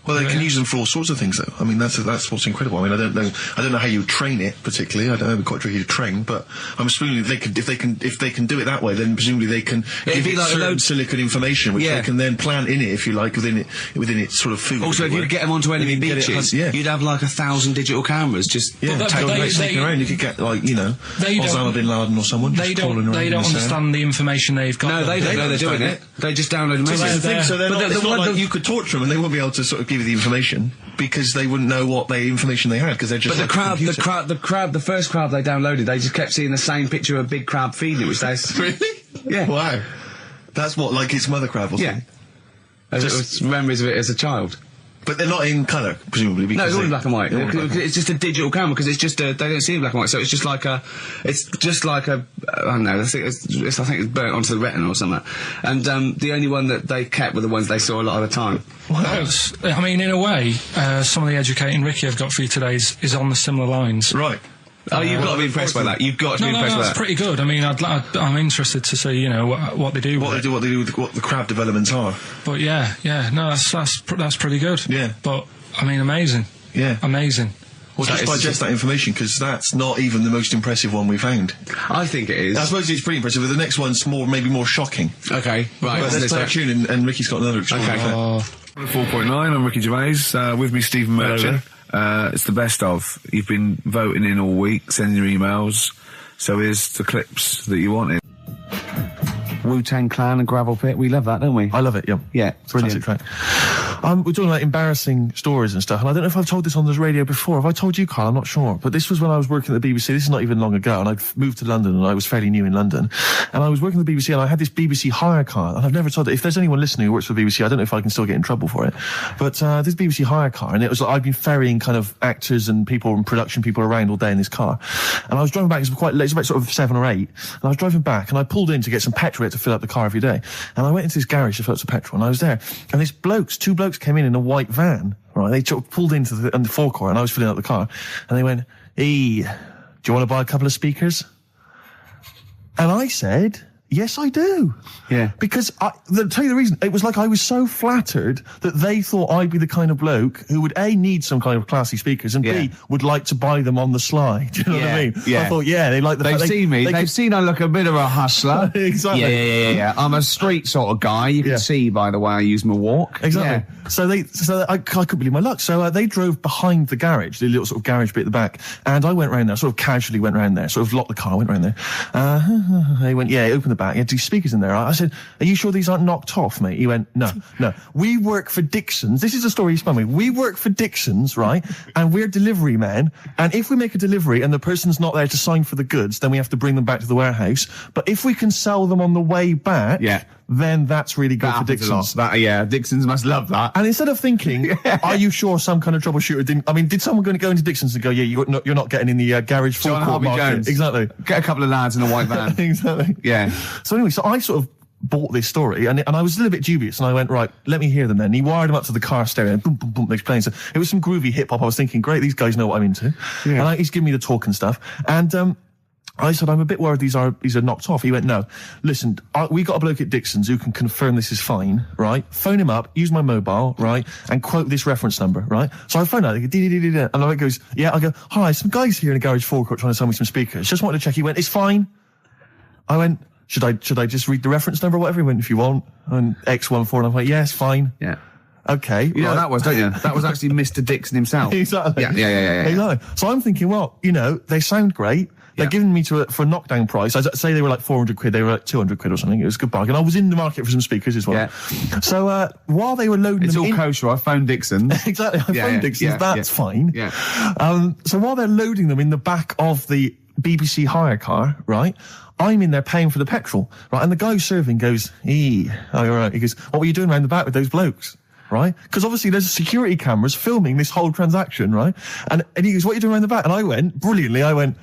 Well, they can use them for all sorts of things, though. I mean, that's what's incredible. I mean, I don't know how you train it particularly. I don't know, it'd be quite tricky to train, but I'm assuming if they can do it that way, then presumably they can give it like certain silicon information, which they can then plant in it, if you like, within its sort of food. Also, if you could get them onto enemy beaches, you'd have like 1,000 digital cameras just taking around. You could get Osama bin Laden or someone. They don't understand the information they've got. No, they don't know they're doing it. They just download them. So it's not like you could torture them and they wouldn't be able to sort of give you the information, because they wouldn't know what information they had, because they're just. But the first crab they downloaded, they just kept seeing the same picture of a big crab feeding it, which they really. Yeah. Wow. That's what, like its mother crab or something. Yeah. Just memories of it as a child. But they're not in colour, presumably. No, Because it's all in black and white. It's just a digital camera because it's just they don't see in black and white, so it's just like a I don't know. I think it's burnt onto the retina or something. And the only one that they kept were the ones they saw a lot of the time. Well, I mean, in a way, some of the educating Ricky I've got for you today is on the similar lines. Right. Oh, you've got to be impressed by that. You've got to be impressed by that. That's pretty good. I mean, I'm interested to see, you know, what they do. What they do with what the crab developments are. But yeah, no, that's pretty good. Yeah. But I mean, amazing. Yeah. Amazing. Well, just digest that information, because that's not even the most impressive one we found. I think it is. I suppose it's pretty impressive, but the next one's maybe more shocking. Okay, right. Well, let's play a tune, and Ricky's got another extraordinary fact. 4.9, I'm Ricky Gervais, with me Stephen Merchant. It's the best of. You've been voting in all week, sending your emails, so here's the clips that you wanted. Wu-Tang Clan and Gravel Pit, we love that, don't we? I love it, yeah. Yeah, brilliant. Classic track. We're talking about embarrassing stories and stuff, and I don't know if I've told this on the radio before. Have I told you, Carl? I'm not sure. But this was when I was working at the BBC. This is not even long ago, and I'd moved to London, and I was fairly new in London. And I was working at the BBC, and I had this BBC hire car, and I've never told it. If there's anyone listening who works for the BBC, I don't know if I can still get in trouble for it. But this BBC hire car, and it was like I'd been ferrying kind of actors and people and production people around all day in this car. And I was driving back, it was quite late, it was about sort of 7 or 8, and I was driving back, and I pulled in to get some petrol to fill up the car every day. And I went into this garage to fill up some petrol, and I was there, and two blokes came in a white van, right? They pulled into the forecourt, and I was filling up the car, and they went, "Hey, do you want to buy a couple of speakers?" And I said, "Yes, I do." Yeah. Because, to tell you the reason, it was like I was so flattered that they thought I'd be the kind of bloke who would, A, need some kind of classy speakers, and B, would like to buy them on the sly. Do you know what I mean? Yeah. I thought, they like the They've seen me. They've seen I look a bit of a hustler. Exactly. Yeah. I'm a street sort of guy. You can see by the way I use my walk. Exactly. Yeah. So I couldn't believe my luck. So they drove behind the garage, the little sort of garage bit at the back, and I went round there, sort of casually went round there, sort of locked the car, went round there. They went, open the back. You had 2 speakers in there. I said, "Are you sure these aren't knocked off, mate?" He went, No. We work for Dixon's. This is a story he spun me. We work for Dixon's, right? And we're delivery men. And if we make a delivery and the person's not there to sign for the goods, then we have to bring them back to the warehouse. But if we can sell them on the way back, then that's really good for Dixon's. Dixon's must love that. And instead of thinking, are you sure some kind of troubleshooter didn't... I mean, did someone going to go into Dixon's and go, you're not getting in the garage forecourt market? Jones. Exactly. Get a couple of lads in a white van. Exactly. Yeah. So anyway, I sort of bought this story, and I was a little bit dubious, and I went, right, let me hear them then. And he wired them up to the car stereo, and boom, boom, boom, they're playing. So it was some groovy hip-hop. I was thinking, great, these guys know what I'm into. Yeah. And he's giving me the talk and stuff. And I said, I'm a bit worried these are knocked off. He went, no, listen, we got a bloke at Dixon's who can confirm this is fine, right? Phone him up, use my mobile, right? And quote this reference number, right? So I phone out, and I goes, I go, hi, some guys here in a garage forecourt trying to sell me some speakers. Just wanted to check. He went, it's fine. I went, should I just read the reference number or whatever? He went, if you want. And X14, and I'm like, yeah, it's fine. Yeah. Okay. You know what that was, don't you? That was actually Mr. Dixon himself. Exactly. Yeah. Exactly. So I'm thinking, well, they sound great. They're giving me for a knockdown price. I'd say they were like 400 quid. They were like 200 quid or something. It was a good bargain. I was in the market for some speakers as well. Yeah. So while they were loading them in... It's all kosher. I phoned Dixon. Exactly. I phoned Dixon. That's fine. Yeah. So while they're loading them in the back of the BBC hire car, right, I'm in there paying for the petrol, right, and the guy who's serving goes, all right. He goes, what were you doing around the back with those blokes? Right? Because obviously there's security cameras filming this whole transaction, right? And he goes, what are you doing around the back? And I went,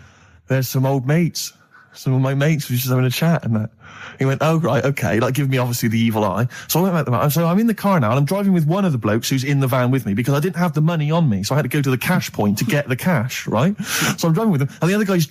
there's some old mates. Some of my mates were just having a chat and that. He went, oh, right, okay, like giving me obviously the evil eye. So I went back to the van. So I'm in the car now, and I'm driving with one of the blokes who's in the van with me because I didn't have the money on me. So I had to go to the cash point to get the cash, right? So I'm driving with him, and the other guy's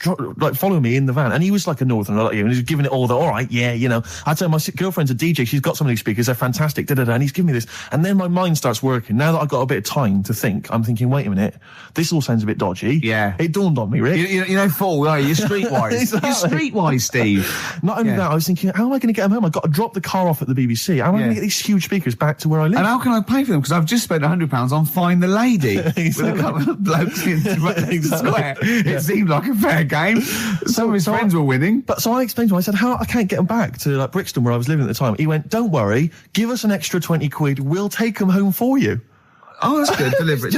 following me in the van, and he was like a northerner like you, and he's giving it all the, all right, I'd say my girlfriend's a DJ, she's got some of these speakers, they're fantastic, and he's giving me this. And then my mind starts working. Now that I've got a bit of time to think, I'm thinking, wait a minute, this all sounds a bit dodgy. Yeah. It dawned on me, Rick. You know, fool, are you? You're streetwise. Exactly. You're streetwise, Steve. Not only that, I was thinking, how am I going to get them home? I've got to drop the car off at the BBC. How am I going to get these huge speakers back to where I live? And how can I pay for them? Because I've just spent £100 on Find the Lady Exactly. with a couple of blokes in the square. It seemed like a fair game. Some of his friends were winning. But so I explained to him, I said, I can't get them back to like Brixton where I was living at the time. He went, don't worry, give us an extra 20 quid, we'll take them home for you. Oh, that's good. Deliberate.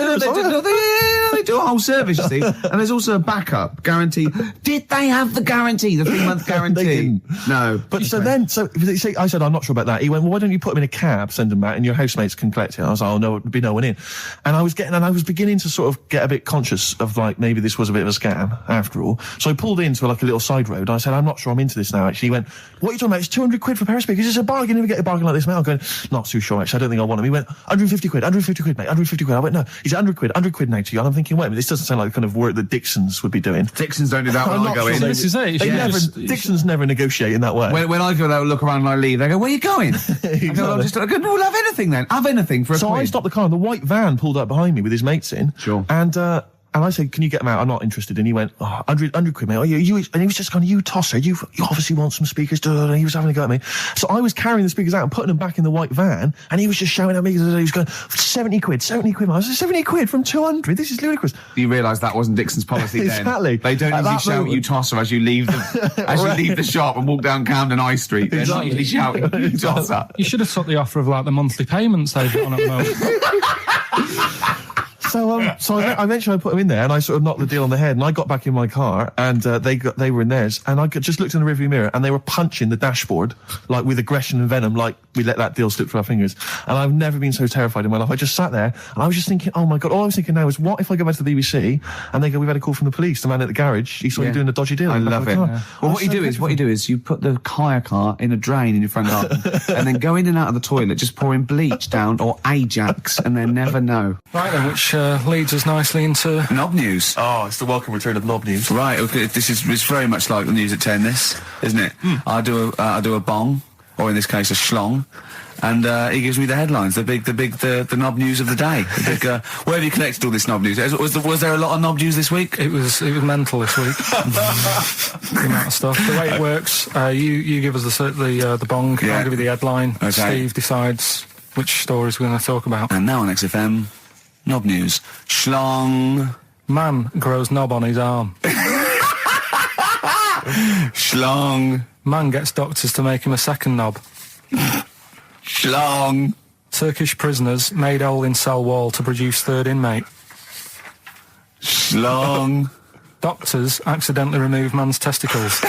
they do a whole service, you see. And there's also a backup guarantee. Did they have the guarantee, the 3-month guarantee? They didn't. No. But so I said, I'm not sure about that. He went, well, why don't you put him in a cab, send him back, and your housemates can collect it? I was like, oh, no, there'd be no one in. And I was beginning to sort of get a bit conscious of, like, maybe this was a bit of a scam, after all. So I pulled into, like, a little side road. I said, I'm not sure I'm into this now, actually. He went, what are you talking about? It's 200 quid for a pair of speakers. It's a bargain. You never get a bargain like this, mate. I'm going, not too sure, actually. I don't think I want them. He went, 150 quid, 150 quid, mate, 150 quid. I went, no, he's 100 quid now to you. And I'm thinking, wait a minute, this doesn't sound like the kind of work that Dixons would be doing. Dixons don't do that when I go in. This is it. Dixons never negotiate in that way. When I go there, look around and I leave, they go, where are you going? Exactly. I go, no, we'll have anything then. Have anything for a So quid. I stopped the car and the white van pulled up behind me with his mates in. Sure. And I said, can you get him out? I'm not interested. And he went, 100 quid, mate. Oh, you, and he was just going, you tosser, you obviously want some speakers. And he was having a go at me. So I was carrying the speakers out and putting them back in the white van. And he was just shouting at me. He was going, 70 quid. I was like, 70 quid from 200? This is ludicrous. You realise that wasn't Dixon's policy then. Exactly. They don't usually shout you tosser as you leave the, leave the shop and walk down Camden High Street. They're not usually shouting you tosser. You should have took the offer of, like, the monthly payments they've got on at the moment. So I eventually put him in there, and I sort of knocked the deal on the head, and I got back in my car, and they were in theirs, and I just looked in the rearview mirror, and they were punching the dashboard, like, with aggression and venom, like we let that deal slip through our fingers. And I've never been so terrified in my life. I just sat there, and I was just thinking, oh my God, all I was thinking now is, what if I go back to the BBC, and they go, we've had a call from the police, the man at the garage, he saw you doing a dodgy deal. I love it. Yeah. Well, what you do is you put the hire car in a drain in your front garden, and then go in and out of the toilet, just pouring bleach down, or Ajax, and then never know. Right then, which leads us nicely into Knob news. Oh, it's the welcome return of knob news. Right, okay, it's very much like the news at 10, this, isn't it? I do a bong, or in this case a schlong, and he gives me the headlines, the knob news of the day. The big, where have you collected all this knob news? Was there a lot of knob news this week? It was mental this week. The amount of stuff. The way it works, you give us the bong, I'll give you the headline. Okay. Steve decides which stories we're going to talk about. And now on XFM, knob news. Schlong. Man grows knob on his arm. Schlong. Man gets doctors to make him a second knob. Schlong. Turkish prisoners made hole in cell wall to produce third inmate. Schlong. Doctors accidentally remove man's testicles.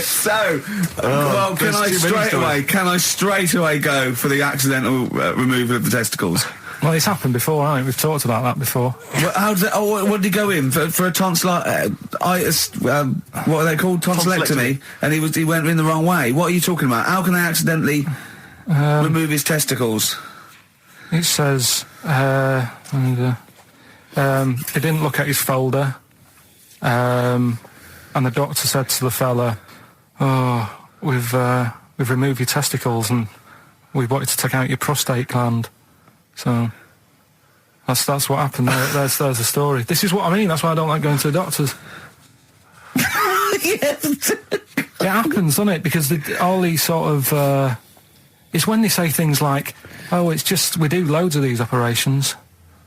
So, well, can I straight away go for the accidental removal of the testicles? Well, it's happened before, hasn't it? We've talked about that before. Well, how did what did he go in for a tonsillitis? What are they called? Tonsillectomy. And he went in the wrong way. What are you talking about? How can they accidentally remove his testicles? It says he didn't look at his folder, and the doctor said to the fella, "Oh, we've removed your testicles and we wanted to take out your prostate gland." So that's what happened. There's the story. This is what I mean. That's why I don't like going to the doctors. It happens, doesn't it? Because all these sort of it's when they say things like, "Oh, it's just we do loads of these operations."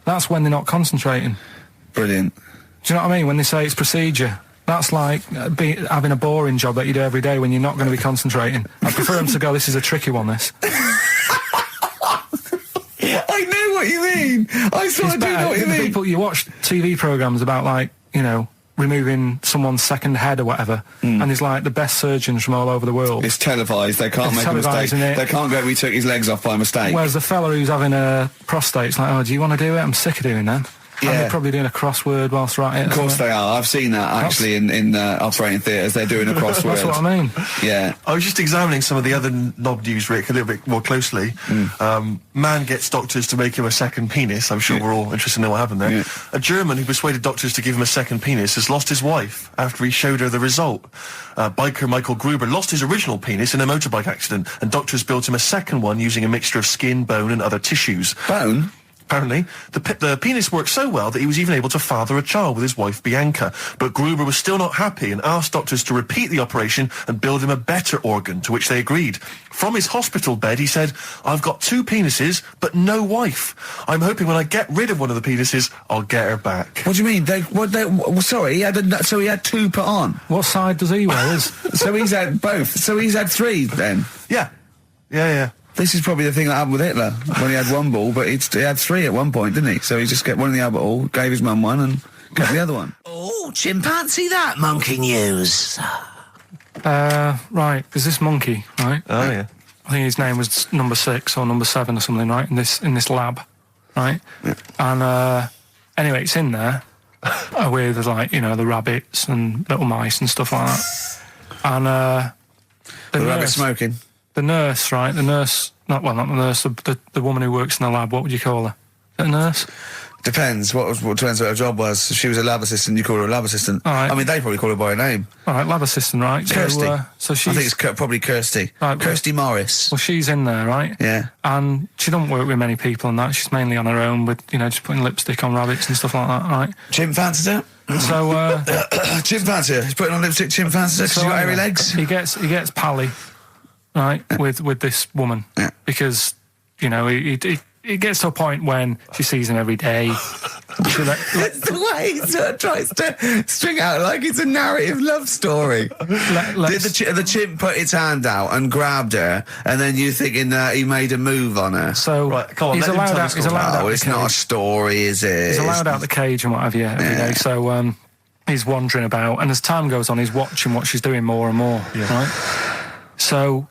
That's when they're not concentrating. Brilliant. Do you know what I mean? When they say it's procedure, that's like having a boring job that you do every day when you're not going to be concentrating. I prefer them to go, "This is a tricky one, this." I know what you mean. I do know what you mean. People, you watch TV programmes about, like, you know, removing someone's second head or whatever, and there's like the best surgeons from all over the world. It's televised. They can't make a mistake. They can't go, "We took his legs off by mistake." Whereas the fella who's having a prostate's like, "Oh, do you want to do it? I'm sick of doing them." Yeah. And they're probably doing a crossword whilst they're at it. Of course they are. I've seen that actually in operating theatres. They're doing a crossword. That's what I mean. Yeah. I was just examining some of the other knob news, Rick, a little bit more closely. Man gets doctors to make him a second penis. I'm sure we're all interested to know what happened there. Yeah. A German who persuaded doctors to give him a second penis has lost his wife after he showed her the result. Biker Michael Gruber lost his original penis in a motorbike accident, and doctors built him a second one using a mixture of skin, bone and other tissues. Bone? Apparently, the penis worked so well that he was even able to father a child with his wife Bianca. But Gruber was still not happy and asked doctors to repeat the operation and build him a better organ, to which they agreed. From his hospital bed, he said, "I've got 2 penises, but no wife. I'm hoping when I get rid of one of the penises, I'll get her back." What do you mean? Sorry, he had 2 put on. What side does he wear? So he's had both. So he's had 3 then. Yeah. This is probably the thing that happened with Hitler when he had one ball, but he had 3 at one point, didn't he? So he just kept one in the other ball, gave his mum one, and kept the other one. Oh, chimpanzee that monkey news. Right, there's this monkey, right? Oh, yeah. I think his name was number 6 or number 7 or something, right? In this lab, right? Yeah. And anyway, it's in there with like the rabbits and little mice and stuff like that. And The rabbit smoking. The nurse, right? The nurse, not the nurse, the woman who works in the lab. What would you call her? A nurse? Depends. What depends what her job was. If she was a lab assistant, you call her a lab assistant. All right. I mean, they probably call her by her name. All right, lab assistant, right? Kirsty. So she's... I think it's probably Kirsty. Right, Kirsty Morris. Well, she's in there, right? Yeah. And she don't work with many people and that. She's mainly on her own with, just putting lipstick on rabbits and stuff like that, right? Chimp fancies her. So, Chimp fancies her. He's putting on lipstick, Chimp fancies her because she's got hairy legs. He gets pally, right, with this woman. Yeah. Because, it gets to a point when she sees him every day. It's the way he sort of tries to string out like it's a narrative love story. Did the chimp put its hand out and grabbed her, and then you thinking that he made a move on her? So right, come on, he's allowed out. He's allowed out. It's not a story, is it? He's allowed out the cage and what have you every day. So he's wandering about, and as time goes on, he's watching what she's doing more and more. Yeah. Right. So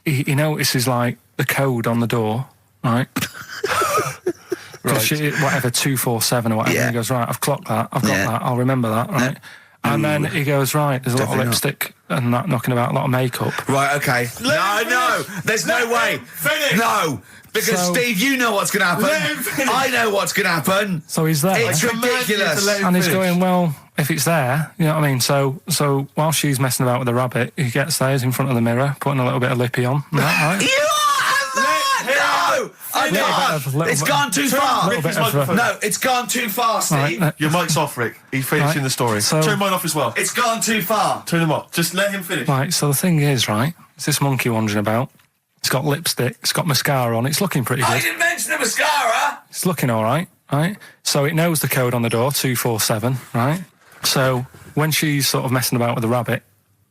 he notices like the code on the door. Right. Right. Whatever, 247 or whatever. Yeah. He goes, right, I've clocked that. I've got that. I'll remember that, right? And then he goes, right, there's a lot of lipstick and that knocking about, a lot of makeup. Right, okay. No, there's no way. Finish. No, because Steve, you know what's going to happen. I know what's going to happen. So he's there. It's ridiculous. And he's going, well, if it's there, you know what I mean? So while she's messing about with the rabbit, he gets there, he's in front of the mirror, putting a little bit of lippy on. Right? No! I can't! It's gone too far! No, it's gone too far, Steve. Right, Your mic's off, Rick. He's finishing the story. So- Turn mine off as well. It's gone too far. Turn him off. Just let him finish. Right, so the thing is, right, it's this monkey wandering about. It's got lipstick, it's got mascara on, it's looking pretty I good. didn't mention the mascara! It's looking all right, right? So it knows the code on the door, 247, right? So when she's sort of messing about with the rabbit,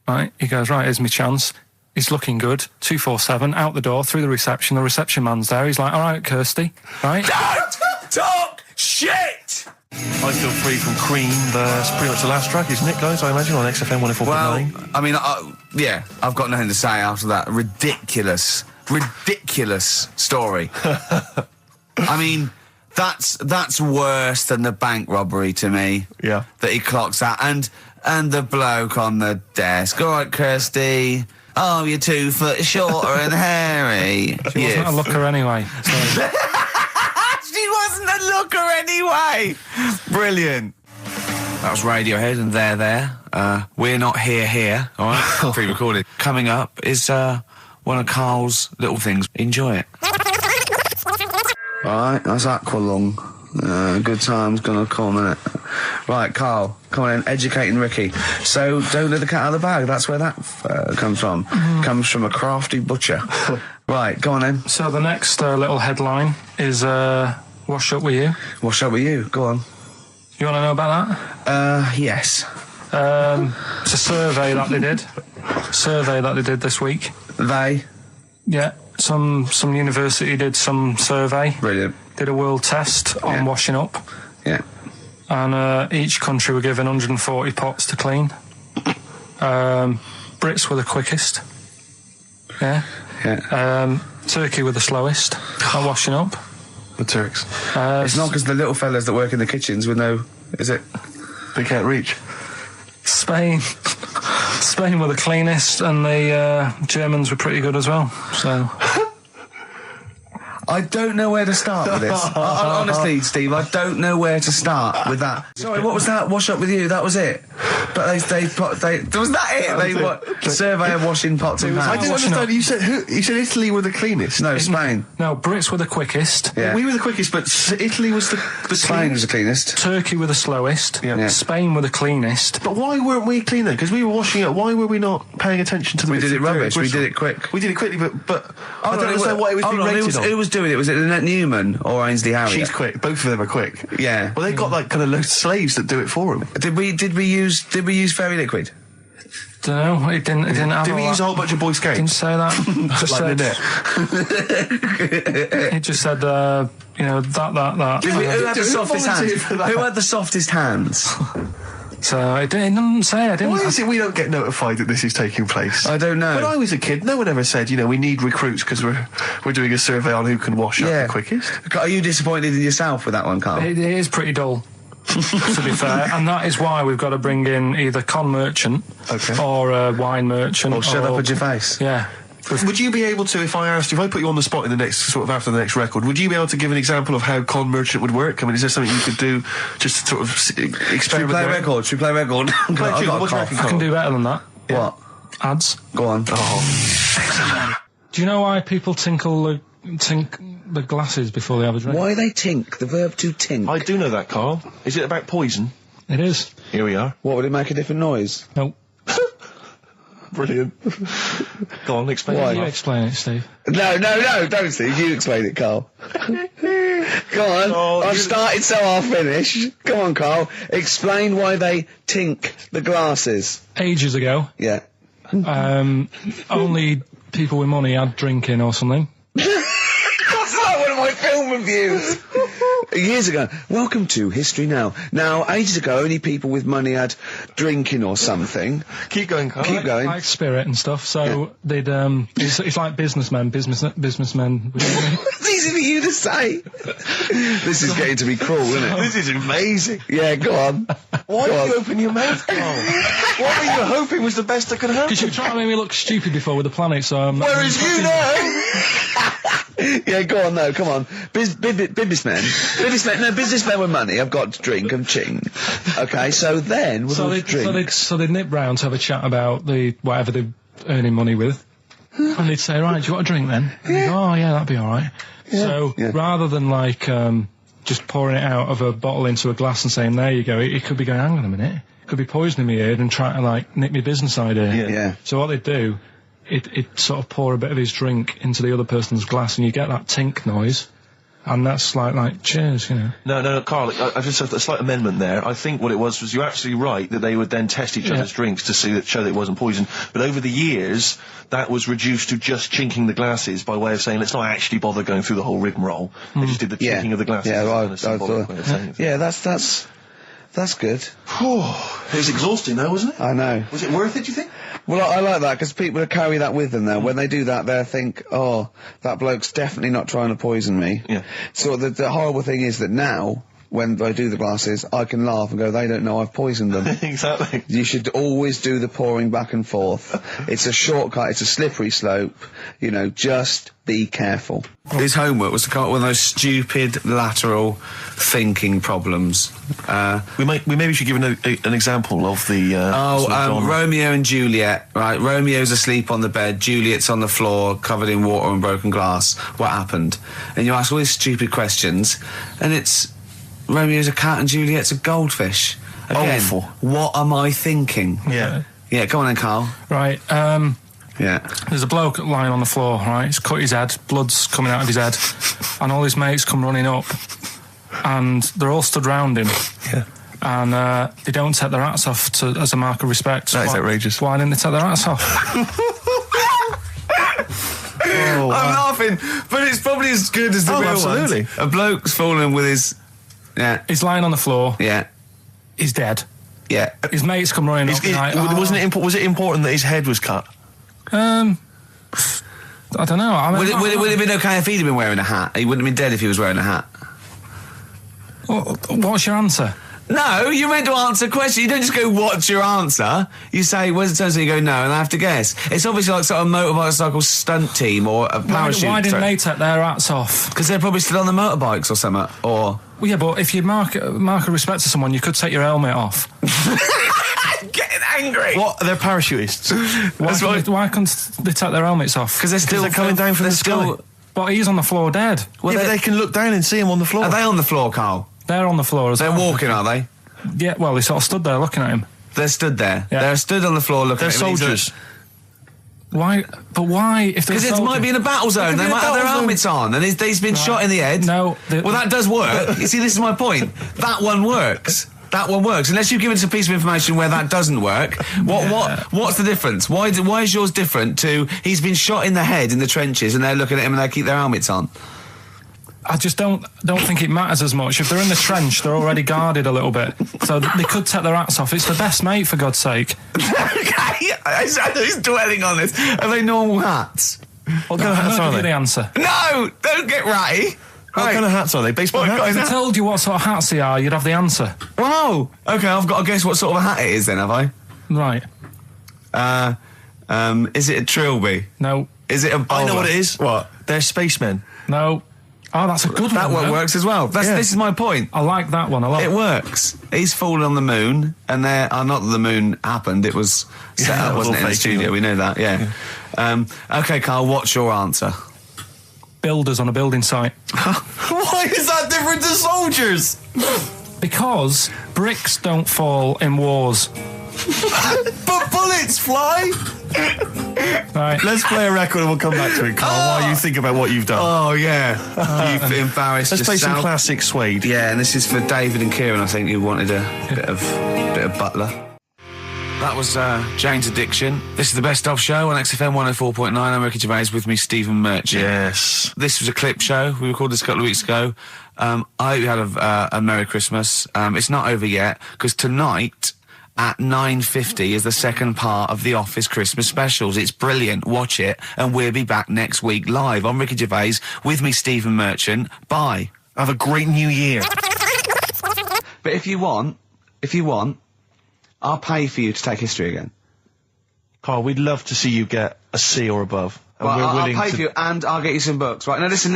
right, he goes, right, here's my chance. He's looking good, 247, out the door, through the reception man's there. He's like, all right, Kirsty, right? Don't talk shit! I Feel Free from Cream. That's pretty much the last track, isn't it, guys? I imagine on XFM 104.9. Well, I mean, I've got nothing to say after that ridiculous story. I mean, that's worse than the bank robbery to me. Yeah. That he clocks out. And the bloke on the desk. All right, Kirsty. Oh, you're 2 foot shorter and hairy. She wasn't a looker anyway. So. She wasn't a looker anyway. Brilliant. That was Radiohead and They're There. We're Not Here, all right? Pre-recorded. Coming up is one of Carl's little things. Enjoy it. All right, that's Aqualung. Good time's gonna come, innit? Right, Carl, come on in, educating Ricky. So, don't let the cat out of the bag, that's where that comes from. Comes from a crafty butcher. Right, go on then. So the next little headline is Wash Up With You. Wash Up With You, go on. You want to know about that? Yes. It's a survey that they did this week. They? Yeah, some university did some survey. Brilliant. Did a world test on washing up. Yeah. And each country were given 140 pots to clean. Brits were the quickest. Yeah. Yeah. Turkey were the slowest at washing up. The Turks. It's not because the little fellas that work in the kitchens with no... Is it? They can't reach. Spain were the cleanest, and the Germans were pretty good as well. So... I don't know where to start with this. Honestly, Steve, I don't know where to start with that. Sorry, what was that? Wash Up With You, that was it. But was that it? Survey of washing pots and pans. I didn't understand. You said Italy were the cleanest. No, Spain. No, Brits were the quickest. Yeah. We were the quickest, but Italy was the Spain was the cleanest. Turkey were the slowest. Yeah. Spain were the cleanest. But why weren't we clean then? Because we were washing up. Why were we not paying attention to the... We did it rubbish. We did it quick. We did it quickly, but I don't understand why it was being rated on. Who was doing it? Was it Annette Newman or Ainsley Harriott? She's quick. Both of them are quick. Yeah. Well, they've got like kind of loads of slaves that do it for them. Did we use fairy liquid? Don't know. It didn't have. Did we use a whole bunch of Boy Scouts? Didn't say that. Just Like said, it just said, that. Who had the softest hands? Who had the softest hands? So it didn't say. I didn't. Why is it we don't get notified that this is taking place? I don't know. When I was a kid, no one ever said, we need recruits because we're doing a survey on who can wash up the quickest. Are you disappointed in yourself with that one, Carl? It is pretty dull, to be fair, and that is why we've got to bring in either con merchant or a wine merchant. Or shut up at your face. Yeah. Would you be able to, if I put you on the spot in the next, after the next record, would you be able to give an example of how con merchant would work? I mean, is there something you could do just to sort of experiment? Should we play record? I can do better than that. Yeah. What? Ads. Go on. Do you know why people tink the glasses before they have a drink? Why they tink? The verb to tink. I do know that, Carl. Is it about poison? It is. Here we are. What, would it make a different noise? Nope. Brilliant. Go on, explain it. You explain it, Steve. No, don't, Steve. You explain it, Carl. Go on. I've started, so I'll finish. Go on, Carl. Explain why they tink the glasses. Ages ago. Yeah. Only people with money had drinking or something. That's like one of my film reviews. Years ago. Welcome to History Now. Now, ages ago, only people with money had drinking or something. Keep going, Carl. Keep going. Like spirit and stuff. So they'd it's like businessmen. It's easy for you to say. This is getting to be cruel, isn't it? This is amazing. Yeah, go on. Why did you open your mouth, Carl? What were you hoping was the best that could happen? Because you were trying to make me look stupid before with the planet, so I'm... Whereas you know... Yeah, go on, no, come on. Businessmen with money have got to drink and ching. Okay, so then... So they'd nip round to have a chat about whatever they're earning money with. And they'd say, right, do you want a drink then? And they'd go, oh, yeah, that'd be alright. Yeah. So, rather than, just pouring it out of a bottle into a glass and saying, there you go, it could be going, hang on a minute, it could be poisoning me ear and trying to, nip my business idea. Yeah. So what they'd do, it'd sort of pour a bit of his drink into the other person's glass and you get that tink noise. And that's like cheers, No, Carl, I've just a slight amendment there. I think what it was you're absolutely right that they would then test each other's drinks to show that it wasn't poison. But over the years, that was reduced to just chinking the glasses by way of saying, let's not actually bother going through the whole rigmarole. They just did the chinking of the glasses. Yeah, that's good. It was exhausting though, wasn't it? I know. Was it worth it, do you think? Well, I like that, because people carry that with them now. When they do that, they'll think, oh, that bloke's definitely not trying to poison me. Yeah. So the horrible thing is that now, when I do the glasses, I can laugh and go, they don't know I've poisoned them. Exactly. You should always do the pouring back and forth. It's a shortcut, it's a slippery slope. Just be careful. His homework was to come up with those stupid lateral thinking problems. We maybe should give an example of the... Romeo and Juliet, right? Romeo's asleep on the bed, Juliet's on the floor, covered in water and broken glass. What happened? And you ask all these stupid questions, and it's... Romeo's a cat and Juliet's a goldfish. Again, awful. What am I thinking? Yeah. Yeah, go on then, Carl. Right, yeah. There's a bloke lying on the floor, right? He's cut his head, blood's coming out of his head, and all his mates come running up, and they're all stood round him. Yeah. And they don't take their hats off as a mark of respect. That is outrageous. Why didn't they take their hats off? I'm laughing, but it's probably as good as the real absolutely. ones. A bloke's fallen with his... Yeah. He's lying on the floor. Yeah. He's dead. Yeah. His mates come running up. Was it important that his head was cut? I don't know. Would it have been okay if he'd have been wearing a hat? He wouldn't have been dead if he was wearing a hat. What's your answer? No, you're meant to answer questions. You don't just go, what's your answer? You say, where's the turn? You go, no, and I have to guess. It's obviously like sort of motorcycle stunt team or a parachute. Why didn't they take their hats off? Because they're probably still on the motorbikes or something, or... Well, yeah, but if you mark a respect to someone, you could take your helmet off. I'm getting angry. What? They're parachutists. Why couldn't they take their helmets off? Because they're coming down from the sky. But he's on the floor dead. Well, they can look down and see him on the floor. Are they on the floor, Carl? They're on the floor as well. They're walking, are they? Yeah, well, they sort of stood there looking at him. They're stood there. Yeah. They're stood on the floor looking at him. They're soldiers. Why? But why? Because it might be in a battle zone. They might have their helmets on, and he's been shot in the head. No. Well, that does work. You see, this is my point. That one works. that one works. Unless you give us a piece of information where that doesn't work. What's the difference? Why is yours different to he's been shot in the head in the trenches and they're looking at him and they keep their helmets on? I just don't think it matters as much. If they're in the trench, they're already guarded a little bit, so they could take their hats off. It's the best mate, for God's sake. Okay, who's dwelling on this? Are they normal hats? What kind of hats are they? The answer. No, don't get ratty. What kind of hats are they? Baseball hats? If I told you what sort of hats they are, you'd have the answer. Wow. Okay, I've got to guess what sort of a hat it is then, have I? Right. Is it a trilby? No. Is it a bowler? I know what it is. What? They're spacemen. No. Oh, that's a good one. That one works as well. This is my point. I like that one a lot. It works. He's fallen on the moon, and not that the moon happened, it was set up, wasn't it, in the studio? We know that, yeah. Okay, Carl, what's your answer? Builders on a building site. Why is that different to soldiers? Because bricks don't fall in wars. But bullets fly! Right. Let's play a record and we'll come back to it, Carl, while you think about what you've done. Oh, yeah. You've embarrassed Let's play yourself. some classic Suede. Yeah, and this is for David and Kieran, I think, who wanted a bit of Butler. That was Jane's Addiction. This is the Best Of Show on XFM 104.9. I'm Ricky Gervais, with me, Stephen Merchant. Yes. This was a clip show. We recorded this a couple of weeks ago. I hope you had a Merry Christmas. It's not over yet, because tonight at 9:50 is the second part of The Office Christmas specials. It's brilliant. Watch it, and we'll be back next week live. I'm Ricky Gervais, with me, Stephen Merchant. Bye. Have a great new year. But if you want, I'll pay for you to take history again. Carl, we'd love to see you get a C or above. And Well, we're I'll willing pay to... for you, and I'll get you some books. Right, now listen.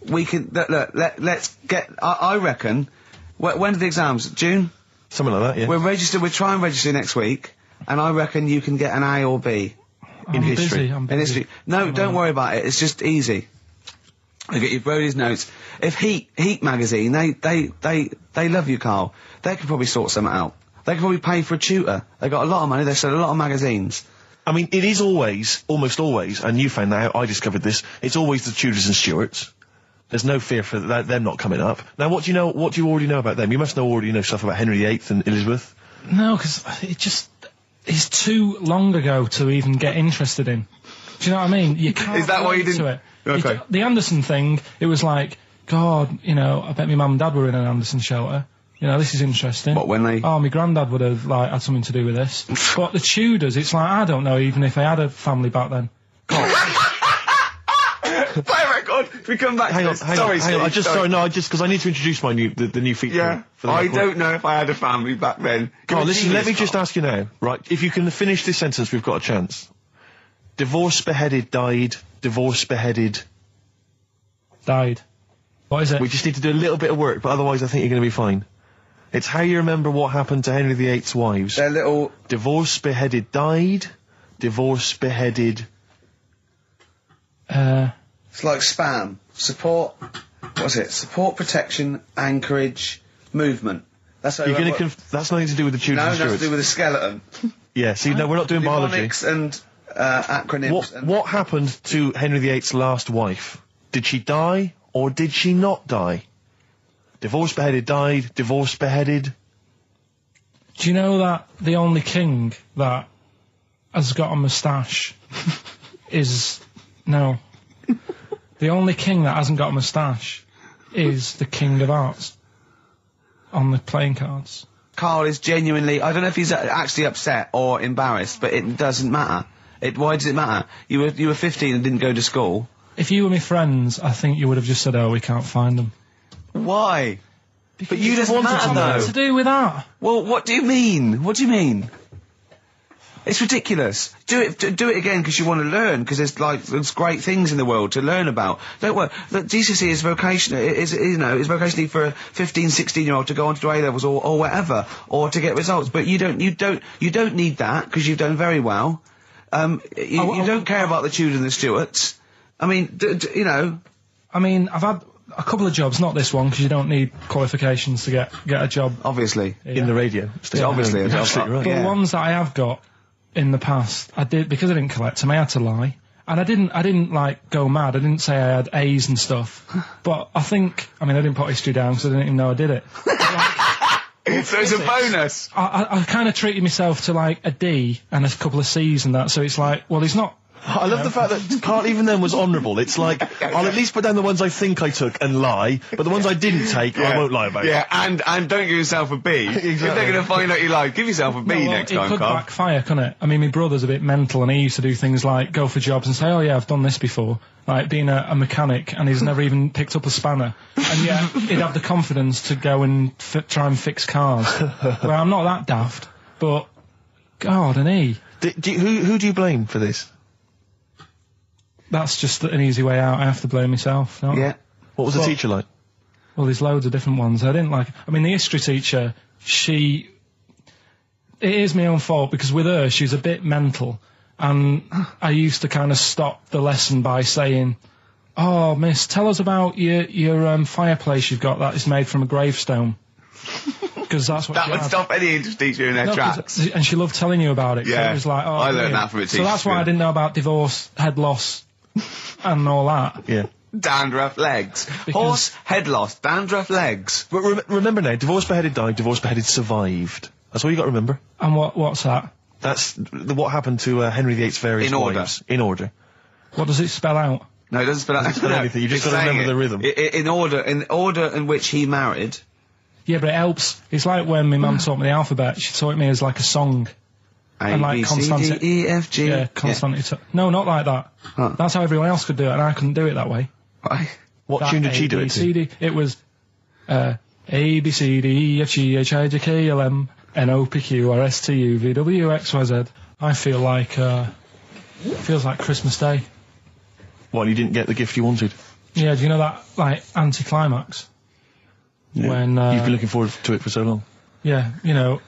We can, let's get, I reckon, when are the exams? June? Something like that, yeah. We'll try and register next week, and I reckon you can get an A or B. I'm history. I'm In history. No, don't worry about it, it's just easy. I get you Brody's notes. If Heat magazine, they love you, Carl. They could probably sort something out. They could probably pay for a tutor. They got a lot of money, they sell a lot of magazines. I mean, it is always, almost always, and you found that out, I discovered this, it's always the Tudors and Stuarts. There's no fear for them not coming up. Now, what do you already know about them? You must already know stuff about Henry VIII and Elizabeth. No, because it's too long ago to even get interested in. Do you know what I mean? You can't. Is that why you relate didn't? to it. Okay. The Anderson thing, it was like, God, I bet my mum and dad were in an Anderson shelter. This is interesting. What, when they... Oh, my granddad would have, had something to do with this. But the Tudors, it's like, I don't know even if they had a family back then. Play a record. We come back. Hang on. Sorry. Because I need to introduce the new feature. Yeah. For the I record. don't know if I had a family back then. Carl, listen, let me just ask you now, right? If you can finish this sentence, we've got a chance. Divorced, beheaded, died. Divorced, beheaded. Died. What is it? We just need to do a little bit of work, but otherwise I think you're going to be fine. It's how you remember what happened to Henry VIII's wives. They're little... Divorced, beheaded, died. Divorced, beheaded... It's like spam. Support... What's it? Support, protection, anchorage, movement. That's how You're going to... That's nothing to do with the Tudors and No, Stuarts. nothing to do with the skeleton. Yeah, see, no, we're not doing biology. Mnemonics and acronyms. What happened to Henry VIII's last wife? Did she die, or did she not die? Divorced, beheaded, died. Divorced, beheaded. Do you know that the only king that has got a moustache is... No. The only king that hasn't got a moustache is the King of Hearts on the playing cards. Carl is genuinely... I don't know if he's actually upset or embarrassed, but it doesn't matter. Why does it matter? You were 15 and didn't go to school. If you were my friends, I think you would have just said, oh, we can't find them. Why? Because but you just matter, though. What to do with that? Well, what do you mean? What do you mean? It's ridiculous. Do it again because you want to learn, because there's great things in the world to learn about. Don't worry. The GCSE is vocational. Is vocationally for a 15, 16-year-old to go on to do A-levels or whatever, or to get results. But you don't need that because you've done very well. You don't care about the Tudors and the Stuarts. I mean, I mean, I've had a couple of jobs, not this one, because you don't need qualifications to get a job. Obviously. In the radio. Yeah, obviously. You're absolutely right. But the ones that I have got in the past, I did, because I didn't collect them, I had to lie. And I didn't go mad. I didn't say I had A's and stuff. But I didn't put history down because I didn't even know I did it. So it's a bonus. I kind of treated myself to like a D and a couple of C's and that, so it's like, well, he's not. I love the fact that Carl even then was honourable. It's like, I'll at least put down the ones I think I took and lie, but the ones I didn't take, I won't lie about. Yeah, and don't give yourself a B. Exactly. If they're going to find out you lied, give yourself a B next time, It could Carl. backfire, couldn't it? I mean, my brother's a bit mental, and he used to do things like go for jobs and say, "Oh yeah, I've done this before," like being a mechanic, and he's never even picked up a spanner, and yet he'd have the confidence to go and try and fix cars. Well, I'm not that daft, but God, and he. Who do you blame for this? That's just an easy way out. I have to blame myself. Don't I? What was the teacher like? Well, there's loads of different ones. I didn't like. I mean, the history teacher, it is my own fault because with her, she's a bit mental, and I used to kind of stop the lesson by saying, "Oh, miss, tell us about your fireplace you've got that is made from a gravestone." Because that's what that would stop any English teacher in their tracks. And she loved telling you about it. Yeah, so it was like, oh, I learned brilliant. that from a teacher. So that's why I didn't know about divorce, head loss, and all that. Yeah. Dandruff legs. Horse, head loss, dandruff legs. But remember now, divorce beheaded died, divorce beheaded survived. That's all you got to remember. And what's that? That's what happened to Henry VIII's various wives. In order. What does it spell out? No, it doesn't spell out. It doesn't spell anything, you just got to remember the rhythm. In order in which he married. Yeah, but it helps. It's like when my mum taught me the alphabet. She taught me as like a song. A, B, C, D, E, F, G. Yeah, constantly. No, not like that. Huh. That's how everyone else could do it, and I couldn't do it that way. Why? What tune did she do it to? It was A, B, C, D, E, F, G, H, I, J, K, L, M, N, O, P, Q, R, S, T, U, V, W, X, Y, Z. I feel like, it feels like Christmas Day. What, you didn't get the gift you wanted? Yeah, do you know that, like, anticlimax? Yeah. When, you've been looking forward to it for so long. Yeah, you know.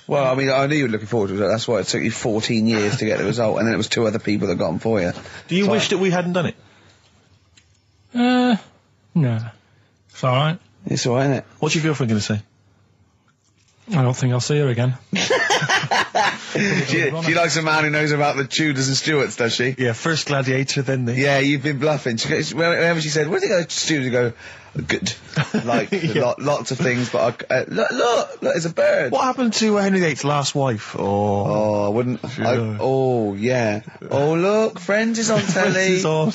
Well, I mean, I knew you were looking forward to it. That's why it took you 14 years to get the result, and then it was 2 other people that got them for you. Do you wish that we hadn't done it? No. It's alright. It's alright, isn't it? What's your girlfriend going to say? I don't think I'll see her again. She likes a man who knows about the Tudors and Stuarts, does she? Yeah, first Gladiator, then the... Yeah, you've been bluffing. Whenever she said, where did you go to Stuarts? You go, good. Like, lots of things, but look, there's a bird. What happened to Henry VIII's last wife? Oh, I wouldn't... oh, yeah. Oh, look, Friends is on telly. Friends is on.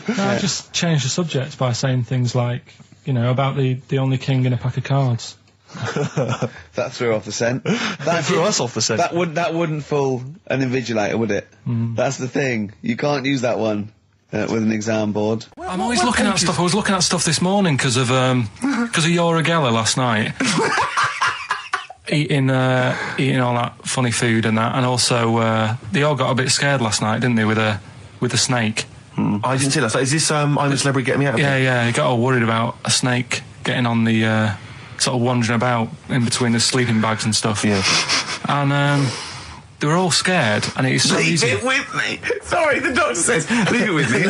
No, I just changed the subject by saying things like, you know, about the only king in a pack of cards. That threw off the scent. That threw us off the scent. That wouldn't fool an invigilator, would it? That's the thing. You can't use that one with an exam board. I'm always looking at stuff. I was looking at stuff this morning because of Yoragella last night. eating all that funny food and that, and also they all got a bit scared last night, didn't they, with a snake? I didn't see that. Is this I'm a Celebrity, Get Me Out of Here? Yeah, he got all worried about a snake getting on the sort of wandering about in between the sleeping bags and stuff. Yeah. And they were all scared, and it's so easy. Leave it with me. Sorry, the doctor says, leave it with me.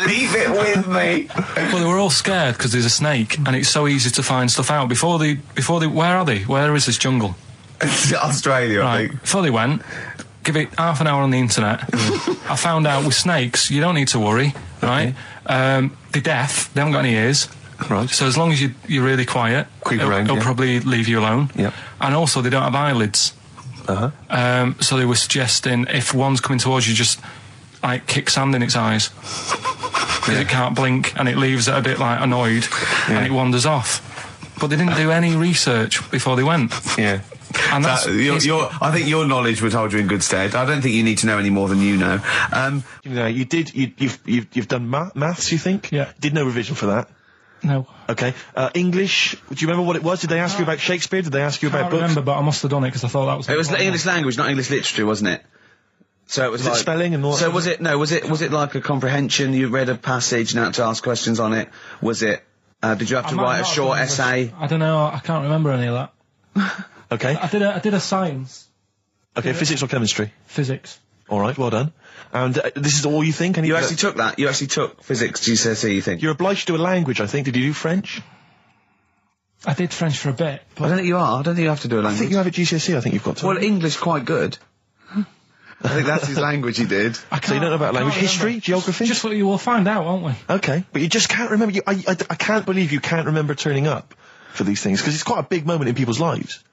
Leave it with me. Well, they were all scared because there's a snake, and it's so easy to find stuff out. Before they, where are they? Where is this jungle? Australia, I think. Before they went, give it half an hour on the internet. I found out with snakes, you don't need to worry, right? They're deaf, they haven't got any ears. Right. So as long as you're really quiet, it'll probably leave you alone. Yep. And also, they don't have eyelids. So they were suggesting if one's coming towards you, just like kick sand in its eyes. Because it can't blink, and it leaves it a bit like annoyed, and it wanders off. But they didn't do any research before they went. Yeah. And that's, I think your knowledge would hold you in good stead. I don't think you need to know any more than you know. You know, you've done maths, you think? Yeah. Did no revision for that? No. Okay. English, do you remember what it was? Did they ask you about Shakespeare? Did they ask you about books? I remember, but I must have done it because I thought that was... It was English language, not English literature, wasn't it? So it was like... spelling and all that? So was it like a comprehension? You read a passage and had to ask questions on it? Was it... did you have to write a short essay? I don't know, I can't remember any of that. Okay. I did a science. Okay, physics or chemistry? Physics. All right, well done. And this is all you think? You actually took that? You actually took physics GCSE, you think? You're obliged to do a language, I think. Did you do French? I did French for a bit. I don't think you are. I don't think you have to do a language. I think you have a GCSE, I think you've got to. Well, English quite good. I think that's his language he did. So you don't know about language. History? Geography? Just what you will find out, won't we? Okay. But you just can't remember. I can't believe you can't remember turning up for these things? Because it's quite a big moment in people's lives.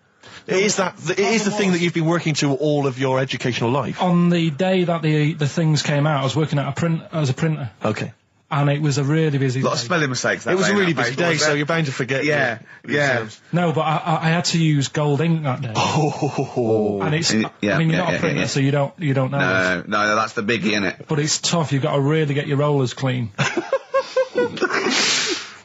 It is the thing that you've been working to all of your educational life. On the day that the things came out, I was working at as a printer. Okay. And it was a really busy A lot day. of spelling mistakes. It was a really busy day, so you're bound to forget. Yeah. No, but I had to use gold ink that day. Oh. And it's, I mean, you're not a printer, so you don't know. No, that's the biggie, innit? But it's tough. You've got to really get your rollers clean.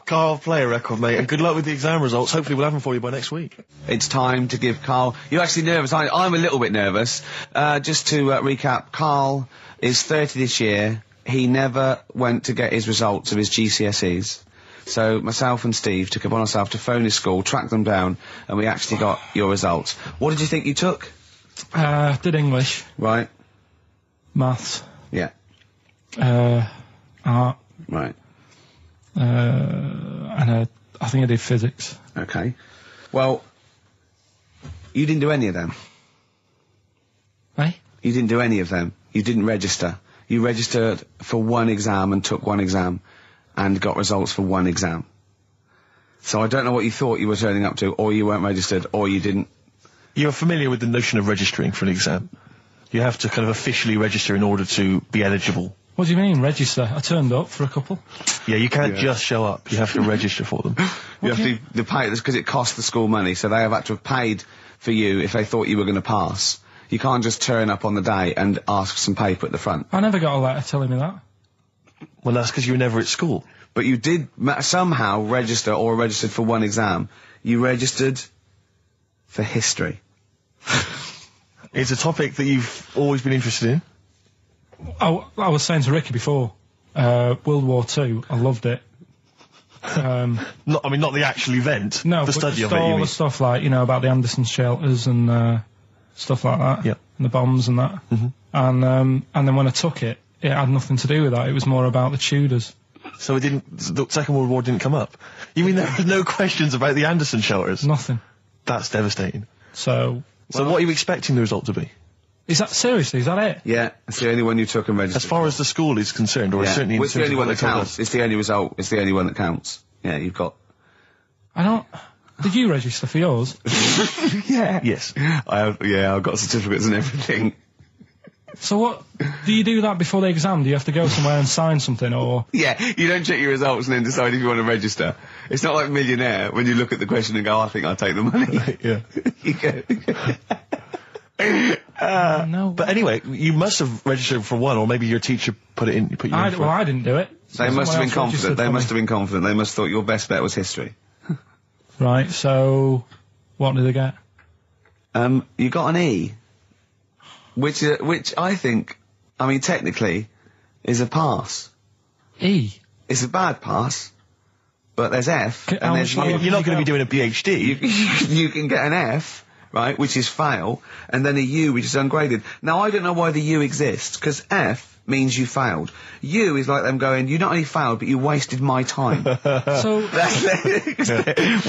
Carl, play a record, mate, and good luck with the exam results. Hopefully we'll have them for you by next week. It's time to give Carl... You're actually nervous. I'm a little bit nervous. Just to recap, Carl is 30 this year. He never went to get his results of his GCSEs. So myself and Steve took upon ourselves to phone his school, track them down, and we actually got your results. What did you think you took? Did English. Right. Maths. Yeah. Art. Right. And I think I did physics. Okay. Well, you didn't do any of them. Eh? You didn't do any of them. You didn't register. You registered for one exam and took one exam and got results for one exam. So I don't know what you thought you were turning up to, or you weren't registered, or you didn't. You're familiar with the notion of registering for an exam. You have to kind of officially register in order to be eligible. What do you mean, register? I turned up for a couple. Yeah, you can't just show up. You have to register for them. You have to pay this because it costs the school money, so they have had to have paid for you if they thought you were going to pass. You can't just turn up on the day and ask for some paper at the front. I never got a letter telling me that. Well, that's because you were never at school. But you did somehow register or registered for one exam. You registered for history. It's a topic that you've always been interested in. I was saying to Ricky before, World War II, I loved it. Not the actual event. No, the but study just of it. all You the mean? stuff like, about the Anderson shelters and stuff like that. Yep. And the bombs and that. Mm-hmm. And then when I took it, it had nothing to do with that. It was more about the Tudors. So the Second World War didn't come up? You mean there were no questions about the Anderson shelters? Nothing. That's devastating. So what are you expecting the result to be? Is that seriously? Is that it? Yeah, it's the only one you took and registered. As far as the school is concerned, or certainly in it's the terms only of one what that they told counts. us. It's the only result. It's the only one that counts. Yeah, you've got... I don't... Did you register for yours? Yeah. Yes. I've got certificates and everything. So what... Do you do that before the exam? Do you have to go somewhere and sign something, or...? Yeah, you don't check your results and then decide if you want to register. It's not like Millionaire, when you look at the question and go, I think I'll take the money. Yeah. You go... No. But anyway, you must have registered for one, or maybe your teacher put you in for I it. didn't do it. They must have been confident. They must have been confident. They must have thought your best bet was history. Right, so... What did they get? You got an E. Which I think, technically, is a pass. E? It's a bad pass, but there's F, and there's U. You're not going to be doing a PhD. You can get an F, right, which is fail, and then a U, which is ungraded. Now, I don't know why the U exists, because F means you failed. U is like them going, you not only failed, but you wasted my time. So...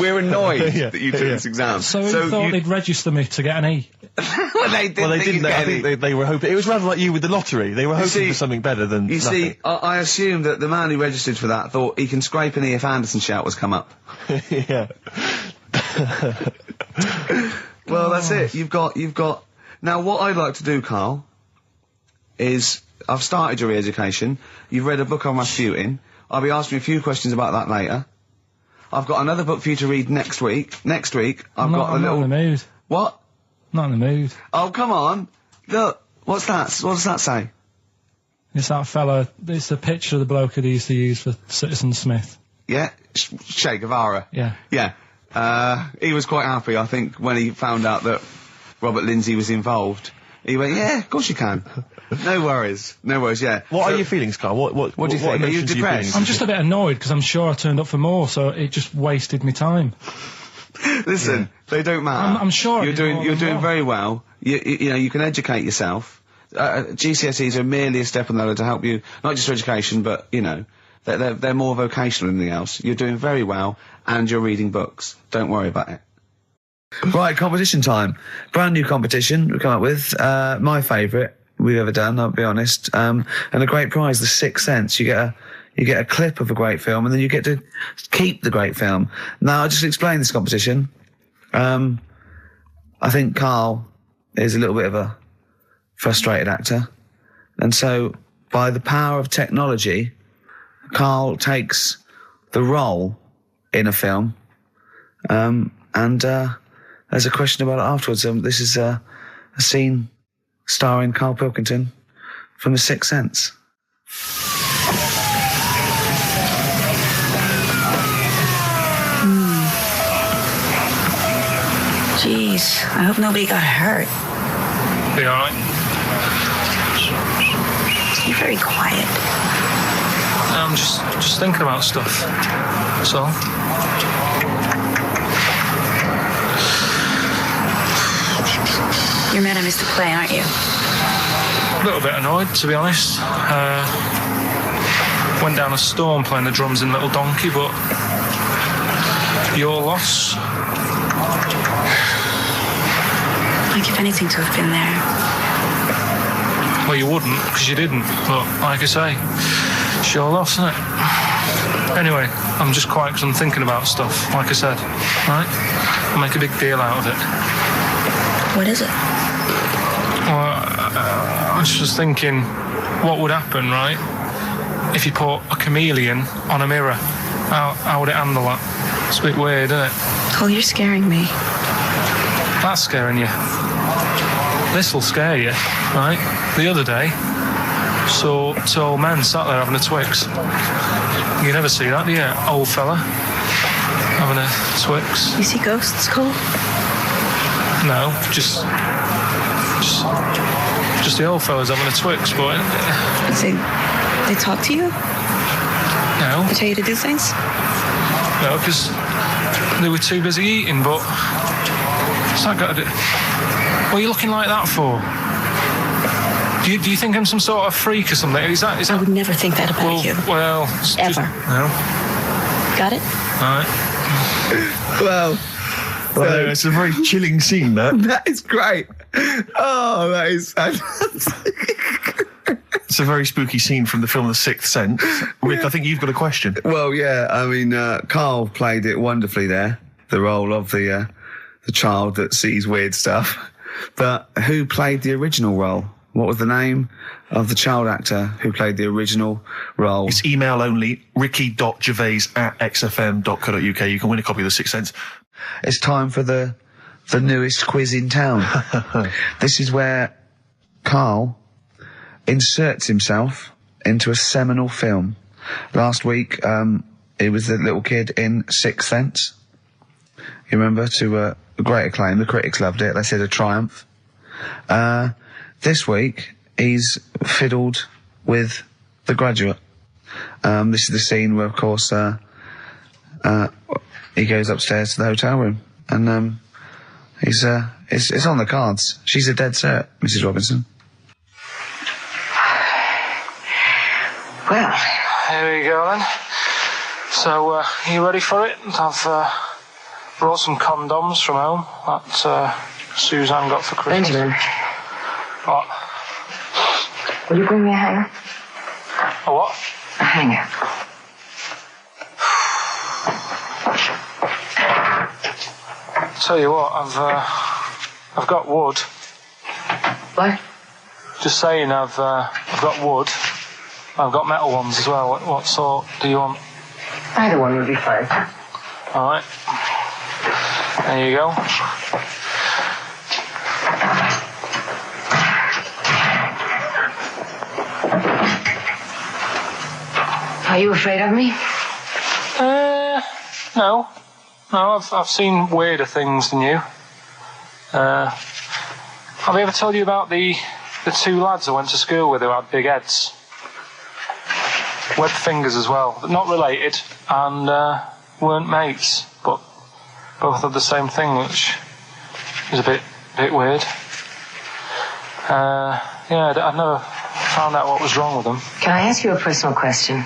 We're annoyed that you took this exam. So you thought they'd register me to get an E? Well, they didn't. I think they were hoping... It was rather like you with the lottery. They were hoping for something better than You nothing. see, I assume that the man who registered for that thought he can scrape an E if Anderson shouters come up. Yeah. Well, that's it. You've got... Now, what I'd like to do, Carl, is... I've started your re-education. You've read a book on Rasputin. I'll be asking you a few questions about that later. I've got another book for you to read next week. Next week, I'm not in the mood. What? Not in the mood. Oh, come on. Look, what's that? What does that say? It's that fella... It's the picture of the bloke that he used to use for Citizen Smith. Yeah? Che Guevara. Yeah. Yeah. He was quite happy, I think, when he found out that Robert Lindsay was involved. He went, yeah, of course you can. No worries, yeah. What are your feelings, Carl? What do you think? Are you depressed? I'm just a bit annoyed because I'm sure I turned up for more, so it just wasted me time. Listen, they don't matter. I'm sure you're doing very well. You can educate yourself. GCSEs are merely a step on the ladder to help you, not just for education, but they're more vocational than anything else. You're doing very well, and you're reading books. Don't worry about it. Right, competition time. Brand new competition we come up with. My favourite we've ever done, I'll be honest. And a great prize, the 6th Sense. You you get a clip of a great film, and then you get to keep the great film. Now, I'll just explain this competition. I think Karl is a little bit of a frustrated actor. And so, by the power of technology, Karl takes the role in a film. And there's a question about it afterwards. This is a scene starring Karl Pilkington from The Sixth Sense. Jeez, I hope nobody got hurt. Be alright? You're very quiet. I'm just thinking about stuff. That's all. You're mad I missed a play, aren't you? A little bit annoyed, to be honest. Went down a storm playing the drums in Little Donkey, but your loss. I'd give anything to have been there. Well, you wouldn't, because you didn't. But like I say, it's your loss, isn't it? Anyway, I'm just quiet because I'm thinking about stuff, like I said. Right? I'll make a big deal out of it. What is it? Well, I was just thinking, what would happen, right, if you put a chameleon on a mirror? How would it handle that? It's a bit weird, isn't it? Oh, you're scaring me. That's scaring you. This'll scare you, right? The other day, saw two old men sat there having a Twix. You never see that, do you? Old fella having a Twix. You see ghosts, Cole? No, just the old fellas having a Twix, boy. They talk to you? No. They tell you to do things? No, because they were too busy eating, but what's that got to do? What are you looking like that for? Do you think I'm some sort of freak or something? Is that? I would never think that about you. Well, ever. No. Got it? All right. Well, it's a very chilling scene, that. That is great. Oh, that is fantastic. It's a very spooky scene from the film The Sixth Sense. Rick, I think you've got a question. Well, yeah, I mean, Karl played it wonderfully there, the role of the child that sees weird stuff. But who played the original role? What was the name of the child actor who played the original role? It's email only, ricky.gervais@xfm.co.uk. You can win a copy of The Sixth Sense. It's time for the newest quiz in town. This is where Karl inserts himself into a seminal film. Last week, he was the little kid in Sixth Sense. You remember, to great acclaim. The critics loved it. They said a triumph. This week, he's fiddled with The Graduate. This is the scene where, of course, he goes upstairs to the hotel room, and it's on the cards. She's a dead cert, Mrs. Robinson. Well, here we go then. So, are you ready for it? I've brought some condoms from home that Suzanne got for Christmas. Benjamin. What? Will you bring me a hanger? A what? A hanger. Tell you what, I've got wood. What? Just saying, I've got wood. I've got metal ones as well. What sort do you want? Either one would be fine. All right. There you go. Are you afraid of me? No. No, I've seen weirder things than you. Have I ever told you about the two lads I went to school with who had big heads? Webbed fingers as well, but not related, and weren't mates, but both had the same thing, which is a bit weird. Yeah, I've never found out what was wrong with them. Can I ask you a personal question?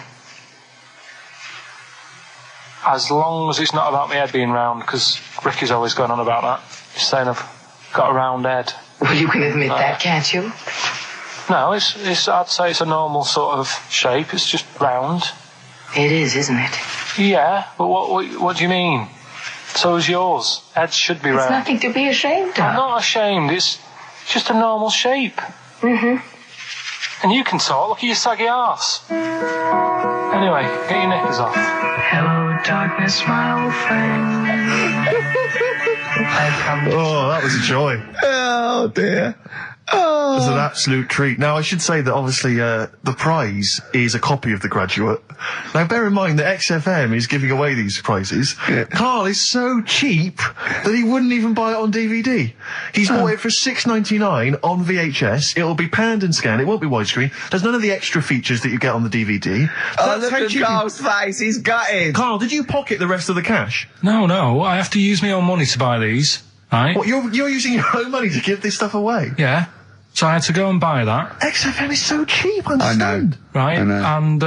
As long as it's not about my head being round, because Ricky's always going on about that. He's saying I've got a round head. Well, you can admit that, can't you? No, it's I'd say it's a normal sort of shape. It's just round. It is, isn't it? Yeah, but what do you mean? So is yours. Ed should be It's round. nothing to be ashamed of. I'm not ashamed. It's just a normal shape. Mm-hmm. And you can talk. Look at your saggy arse. Anyway, get your knickers off. Hello, darkness, my old friend. Oh, that was a joy. Oh, dear. It was an absolute treat. Now, I should say that obviously the prize is a copy of The Graduate. Now, bear in mind that XFM is giving away these prizes. Yeah. Carl is so cheap that he wouldn't even buy it on DVD. He's bought it for $6.99 on VHS. It'll be panned and scanned. It won't be widescreen. There's none of the extra features that you get on the DVD. Look at Carl's face. He's gutted. Carl, did you pocket the rest of the cash? No. I have to use my own money to buy these. Right? What, you're using your own money to give this stuff away? Yeah. So I had to go and buy that. XFM is so cheap, I understand. Right? I know. And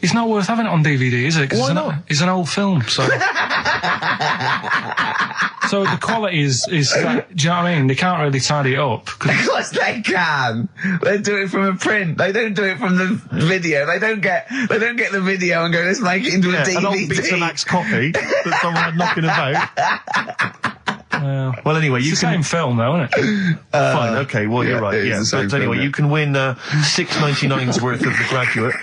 it's not worth having it on DVD, is it? Why not? It's an old film, so... So the quality is do you know what I mean? They can't really tidy it up. Of course they can. They do it from a print. They don't do it from the video. They don't get the video and go, let's make it into a DVD. An old Betamax copy that someone had knocking about. Well, anyway, you it's the same film, though, isn't it? Fine, okay, well, you're right, yeah. But anyway, film, you can win $6.99's worth of The Graduate.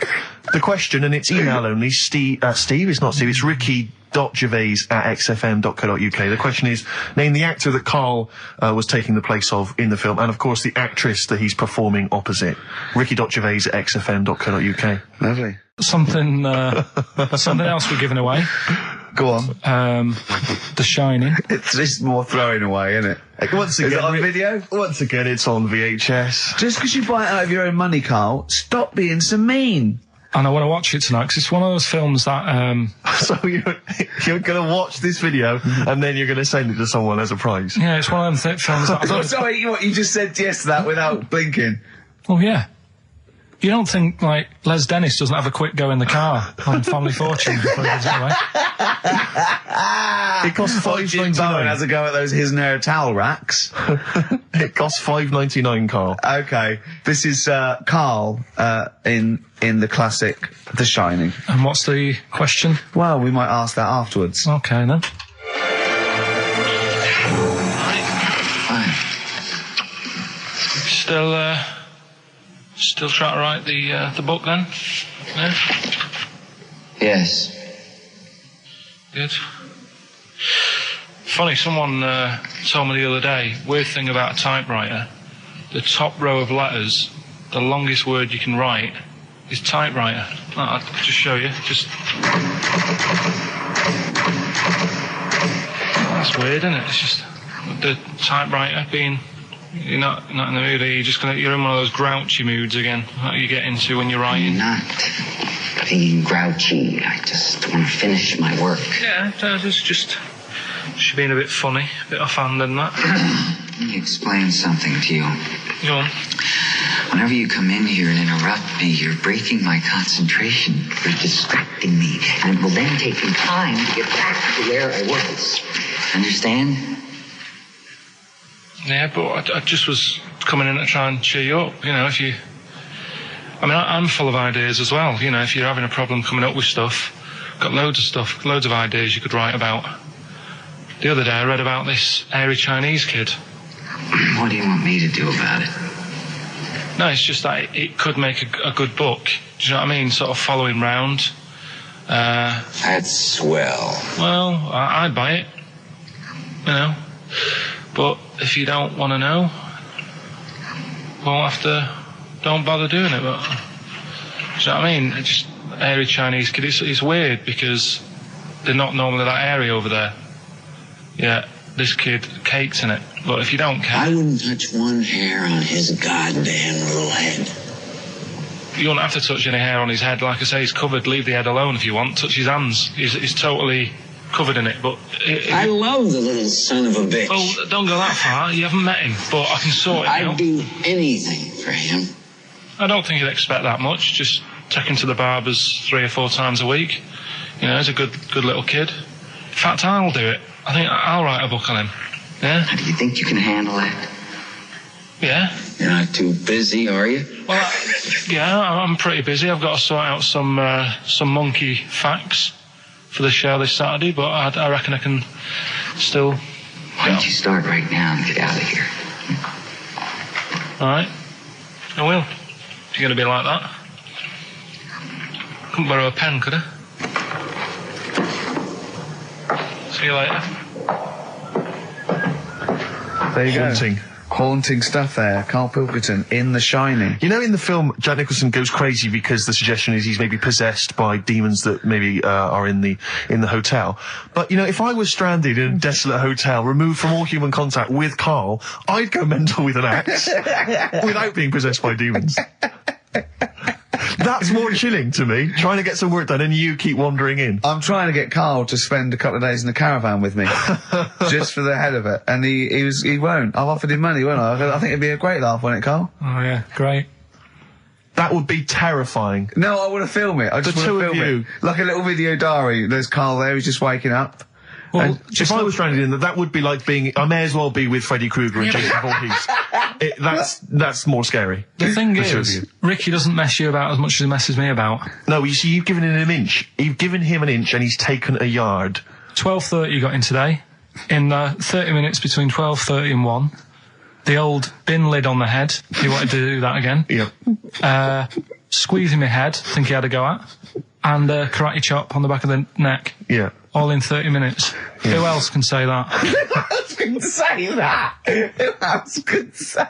The question, and it's email only, Steve, it's not Steve, it's ricky.gervais@xfm.co.uk. The question is, name the actor that Carl was taking the place of in the film, and of course the actress that he's performing opposite. ricky.gervais@xfm.co.uk. Lovely. Something else we're giving away. Go on. The Shining. It's just more throwing away, isn't it? Once again, is it on video? Once again, it's on VHS. Just because you buy it out of your own money, Carl, stop being so mean. And I want to watch it tonight, because it's one of those films that... So you're going to watch this video, and then you're going to send it to someone as a prize? Yeah, it's one of them films that... Sorry, what you just said yes to that without blinking. Oh, yeah. You don't think, like, Les Dennis doesn't have a quick go in the car on Family Fortune before he gives it away? It costs $5.99. Has a go at those his and her towel racks. It costs $5.99, Carl. Okay, this is Carl in the classic The Shining. And what's the question? Well, we might ask that afterwards. Okay, then. Still trying to write the book, then? Yeah? Yes. Good. Funny, someone told me the other day, weird thing about a typewriter, the top row of letters, the longest word you can write is typewriter. I'll just show you. That's weird, isn't it? It's just the typewriter being... You're not in the mood, are you? You're in one of those grouchy moods again, that you get into when you're writing. I'm not being grouchy. I just want to finish my work. Yeah, it's just being a bit funny, a bit offhand and that. Let me explain something to you. Go on. Whenever you come in here and interrupt me, you're breaking my concentration. You're distracting me. And it will then take me time to get back to where I was. Understand? Yeah, but I just was coming in to try and cheer you up, if you... I mean, I'm full of ideas as well, if you're having a problem coming up with stuff. Got loads of ideas you could write about. The other day I read about this airy Chinese kid. What do you want me to do about it? No, it's just that it could make a good book. Do you know what I mean? Sort of following round. That's swell. Well, I'd buy it. But if you don't want to know, don't bother doing it. But, do you know what I mean? It's just airy Chinese kid. It's weird because they're not normally that airy over there. Yeah, this kid cakes in it. But if you don't care... I wouldn't touch one hair on his goddamn little head. You won't have to touch any hair on his head. Like I say, he's covered. Leave the head alone if you want. Touch his hands. He's totally... covered in it, but... I love the little son of a bitch. Well, don't go that far. You haven't met him, but I can sort it out. I'd do anything for him. I don't think he'd expect that much. Just take him to the barbers 3 or 4 times a week. He's a good little kid. In fact, I'll do it. I think I'll write a book on him. Yeah? How do you think you can handle that? Yeah. You're not too busy, are you? Well, yeah, I'm pretty busy. I've got to sort out some monkey facts for the show this Saturday, but I reckon I can still... Why don't you start right now and get out of here? All right. I will. If you're going to be like that. Couldn't borrow a pen, could I? See you later. There you go. Haunting stuff there. Karl Pilkington in The Shining. You know, in the film, Jack Nicholson goes crazy because the suggestion is he's maybe possessed by demons that maybe are in the hotel. But, you know, if I was stranded in a desolate hotel, removed from all human contact with Karl, I'd go mental with an axe without being possessed by demons. That's more chilling to me, trying to get some work done and you keep wandering in. I'm trying to get Karl to spend a couple of days in the caravan with me, just for the head of it, and he won't. I've offered him money, won't I? I think it'd be a great laugh, wouldn't it, Karl? Oh yeah, great. That would be terrifying. No, I want to film it. I just want to film it. Like a little video diary. There's Karl there, he's just waking up. Well, if I was stranded in that would be like being... I may as well be with Freddy Krueger and Jason Voorhees. That's more scary. The thing is, Ricky doesn't mess you about as much as he messes me about. No, you see, you've given him an inch. You've given him an inch and he's taken a yard. 12:30 you got in today. In 30 minutes between 12:30 and 1. The old bin lid on the head. He wanted to do that again. Yep. Squeezing my head, think he had a go at. And karate chop on the back of the neck. Yeah. All in 30 minutes. Yeah. Who else can say that? Who else can say that? Who else can say?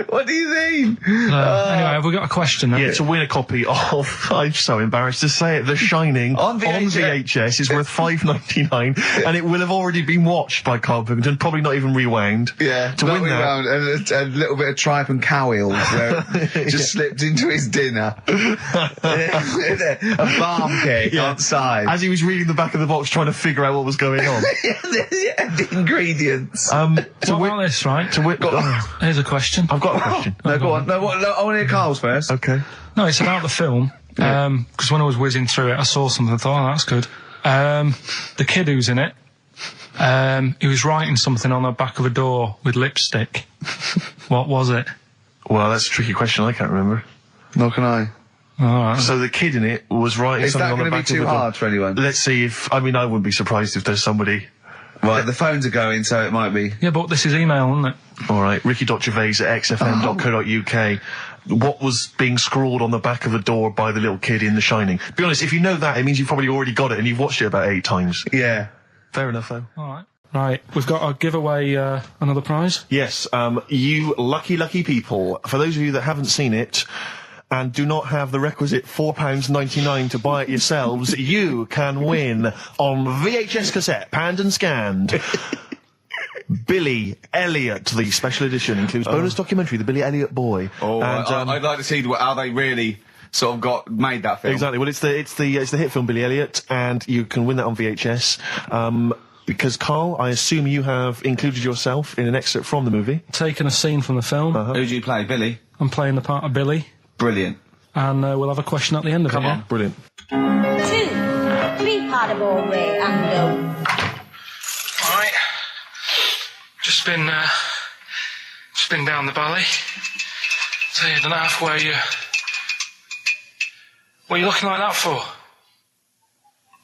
What do you mean? Anyway, have we got a question then? Yeah, to win a copy of, I'm so embarrassed to say it, The Shining on VHS is worth $5.99 and it will have already been watched by Karl Pilkington, probably not even rewound. Yeah, to win that. And a little bit of tripe and cow eels where it just slipped into his dinner. A barm cake outside. As he was reading the back of the box trying to figure out what was going on. The ingredients. What about this, right? Here's a question. I've got a question. No, go on. No, I want to hear Karl's first. Okay. No, it's about the film. Because when I was whizzing through it, I saw something and thought, oh, that's good. The kid who's in it, he was writing something on the back of a door with lipstick. What was it? Well, that's a tricky question. I can't remember. Nor can I. Right. So the kid in it was writing something on the back of the door. Is that going to be too hard for anyone? Let's see if... I mean, I wouldn't be surprised if there's somebody... Right, the phones are going, so it might be. Yeah, but this is email, isn't it? All right, Ricky.Gervais at xfm.co.uk. What was being scrawled on the back of a door by the little kid in The Shining? Be honest, if you know that, it means you've probably already got it and you've watched it about 8 times. Yeah. Fair enough, though. All right. Right, we've got to give away another prize. Yes, you lucky people. For those of you that haven't seen it and do not have the requisite £4.99 to buy it yourselves, you can win on VHS cassette, panned and scanned. Billy Elliot, the special edition, includes bonus documentary, The Billy Elliot Boy. Oh, and, I'd like to see how they really sort of made that film. Exactly. Well, it's the hit film Billy Elliot, and you can win that on VHS. Because, Karl, I assume you have included yourself in an excerpt from the movie. Taken a scene from the film. Who do you play, Billy? I'm playing the part of Billy. Brilliant. And we'll have a question at the end of it. Come on. Brilliant. 2, 3-part of all way and go. Alright. Just been down the valley. So you don't know where you... What are you looking like that for?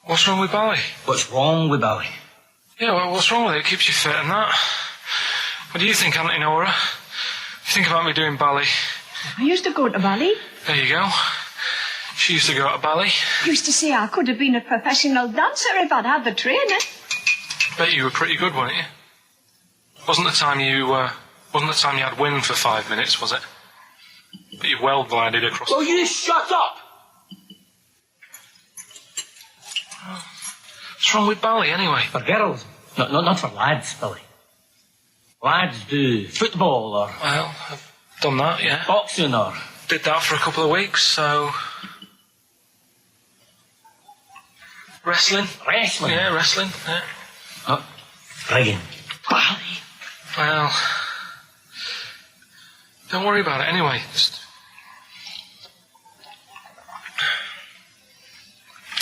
What's wrong with Bally? What's wrong with Bally? Yeah, well, what's wrong with it? It keeps you fit and that. What do you think, Auntie Nora? You think about me doing ballet? I used to go to ballet. There you go. She used to go to ballet. Used to say I could have been a professional dancer if I'd had the training. Bet you were pretty good, weren't you? Wasn't the time you had wind for 5 minutes, was it? But you well glided across. Well, you just shut up! What's wrong with ballet, anyway? For girls. Not for lads, Billy. Lads do football or... Well, I've done that, yeah. Boxing or... Did that for a couple of weeks, so... Wrestling? Wrestling? Yeah, wrestling, yeah. Not friggin' ballet. Well... Don't worry about it, anyway. Just...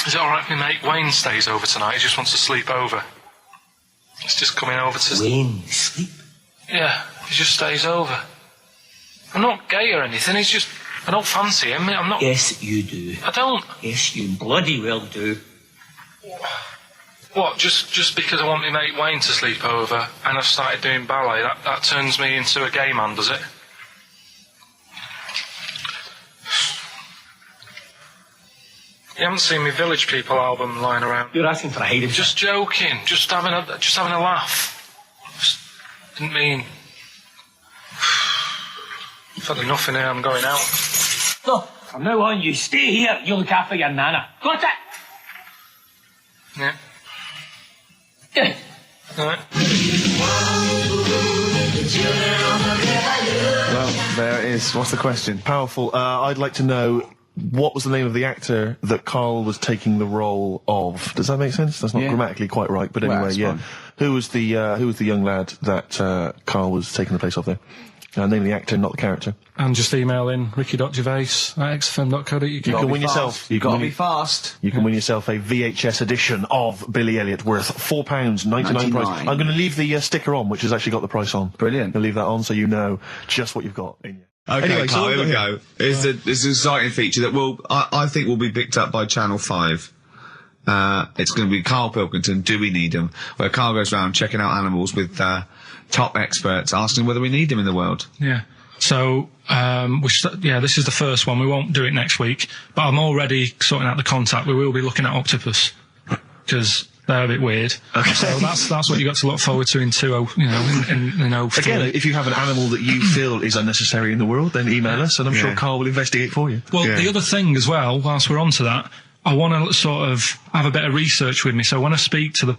Is it alright if my mate Wayne stays over tonight? He just wants to sleep over. He's just coming over to... Wayne sleep? Yeah, he just stays over. I'm not gay or anything. It's just I don't fancy him. I'm not. Yes, you do. I don't. Yes, you bloody well do. What? Just because I want my mate Wayne to sleep over and I've started doing ballet, that turns me into a gay man, does it? You haven't seen my Village People album lying around. You're asking for a hiding. Just joking. Just having a laugh. Just didn't mean. I've had enough in here. I'm going out. Look, from now on, you stay here. You look after your nana. Got it? Yeah. Yeah. All right. Well, there it is. What's the question? Powerful. I'd like to know what was the name of the actor that Karl was taking the role of. Does that make sense? That's not grammatically quite right, but anyway, fine. Who was the young lad that Karl was taking the place of there? Name of the actor, not the character. And just email in ricky.gervais@xfm.co.uk. You can win yourself. You've got to be fast. You can win yourself a VHS edition of Billy Elliot worth £4.99 price. I'm going to leave the sticker on, which has actually got the price on. Brilliant. I'll leave that on so you know just what you've got in you. Okay, Anyway, Carl, so here we go. It's an exciting feature that I think will be picked up by Channel 5. It's going to be Karl Pilkington, Do We Need Him? Where Karl goes around checking out animals with top experts, asking whether we need them in the world. Yeah. So, this is the first one. We won't do it next week, but I'm already sorting out the contact. We will be looking at octopus, because they're a bit weird. Okay. So that's what you got to look forward to in 20, in 03. Again, if you have an animal that you feel is unnecessary in the world, then email us, and I'm sure Karl will investigate for you. Well, the other thing as well, whilst we're on to that, I want to sort of have a bit of research with me. So when I speak to the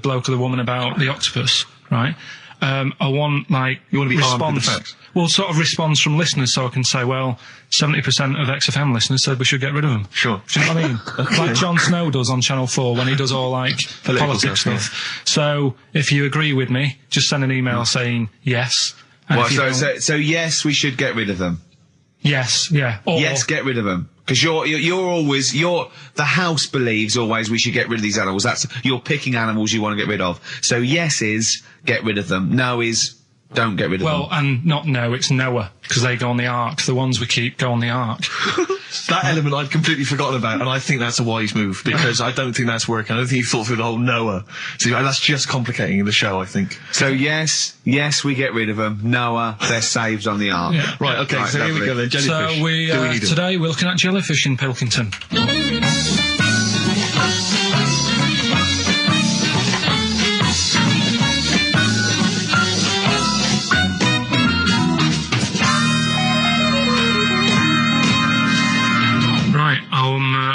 bloke or the woman about the octopus, right? I want you want to be armed with the facts. Well, sort of response from listeners, so I can say, well, 70% of XFM listeners said we should get rid of them. Sure. Do you know what I mean? Like Jon Snow does on Channel 4 when he does all politics stuff. Yeah. So if you agree with me, just send an email saying yes. So yes, we should get rid of them. Yes, yeah. Or, yes, get rid of them. Because the house believes always we should get rid of these animals. You're picking animals you want to get rid of. So yes is get rid of them. No is don't get rid of them. Well, and not no, it's Noah, because they go on the ark. The ones we keep go on the ark. That element I'd completely forgotten about, and I think that's a wise move, because I don't think that's working. I don't think you've thought through the whole Noah. So that's just complicating the show, I think. So yes, we get rid of them. Noah, they're saved on the ark. Yeah. Right, okay, so here we go then, Jellyfish. So today we're looking at Jellyfish in Pilkington.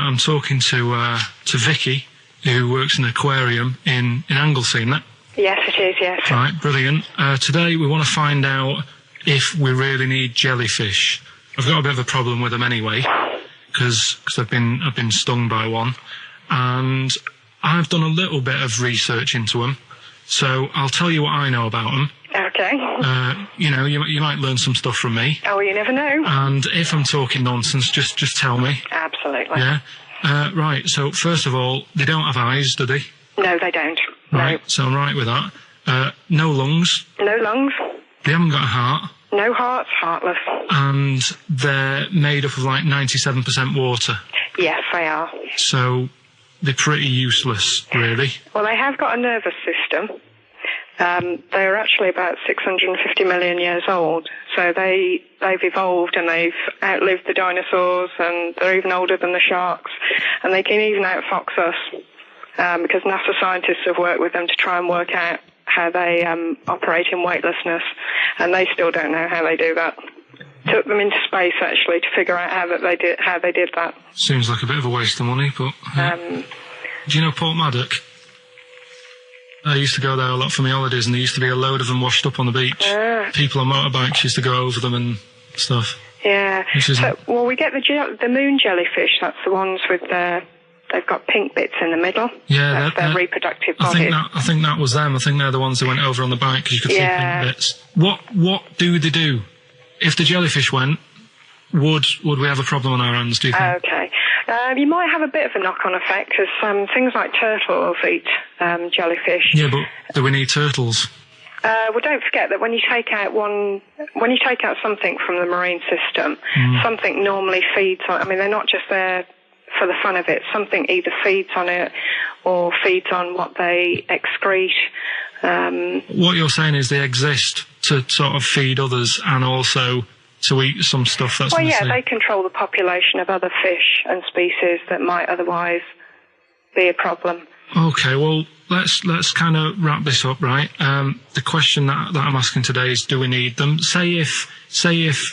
I'm talking to Vicky, who works in an aquarium in Anglesey, isn't it? Yes, it is, yes. Right, brilliant. Today we want to find out if we really need jellyfish. I've got a bit of a problem with them anyway, because I've been stung by one, and I've done a little bit of research into them, so I'll tell you what I know about them. Okay. You might learn some stuff from me. Oh, you never know. And if I'm talking nonsense, just tell me. Absolutely. Yeah. Right, so first of all, they don't have eyes, do they? No, they don't. Right, no. So I'm right with that. No lungs. No lungs. They haven't got a heart. No hearts, heartless. And they're made up of like 97% water. Yes, they are. So they're pretty useless, really. Well, they have got a nervous system. They're actually about 650 million years old. So they've evolved and they've outlived the dinosaurs, and they're even older than the sharks. And they can even outfox us, because NASA scientists have worked with them to try and work out how they operate in weightlessness, and they still don't know how they do that. Took them into space actually to figure out how they did that. Seems like a bit of a waste of money, but do you know Port Maddock? I used to go there a lot for my holidays, and there used to be a load of them washed up on the beach. People on motorbikes used to go over them and stuff. Yeah. Well, we get the moon jellyfish. That's the ones with they've got pink bits in the middle. Yeah, that's their reproductive bodies. I think that was them. I think they're the ones that went over on the bike because you could see pink bits. What do they do? If the jellyfish went, would we have a problem on our hands, do you think? Okay. You might have a bit of a knock-on effect, because things like turtles eat jellyfish. Yeah, but do we need turtles? Well, don't forget that when you take out something from the marine system, something normally feeds on. I mean, they're not just there for the fun of it. Something either feeds on it or feeds on what they excrete. What you're saying is they exist to sort of feed others and also to eat some stuff that's. Well, in the yeah, sea. they control the population of other fish and species that might otherwise be a problem. Okay, well, let's kind of wrap this up, right? The question that I'm asking today is, do we need them? Say if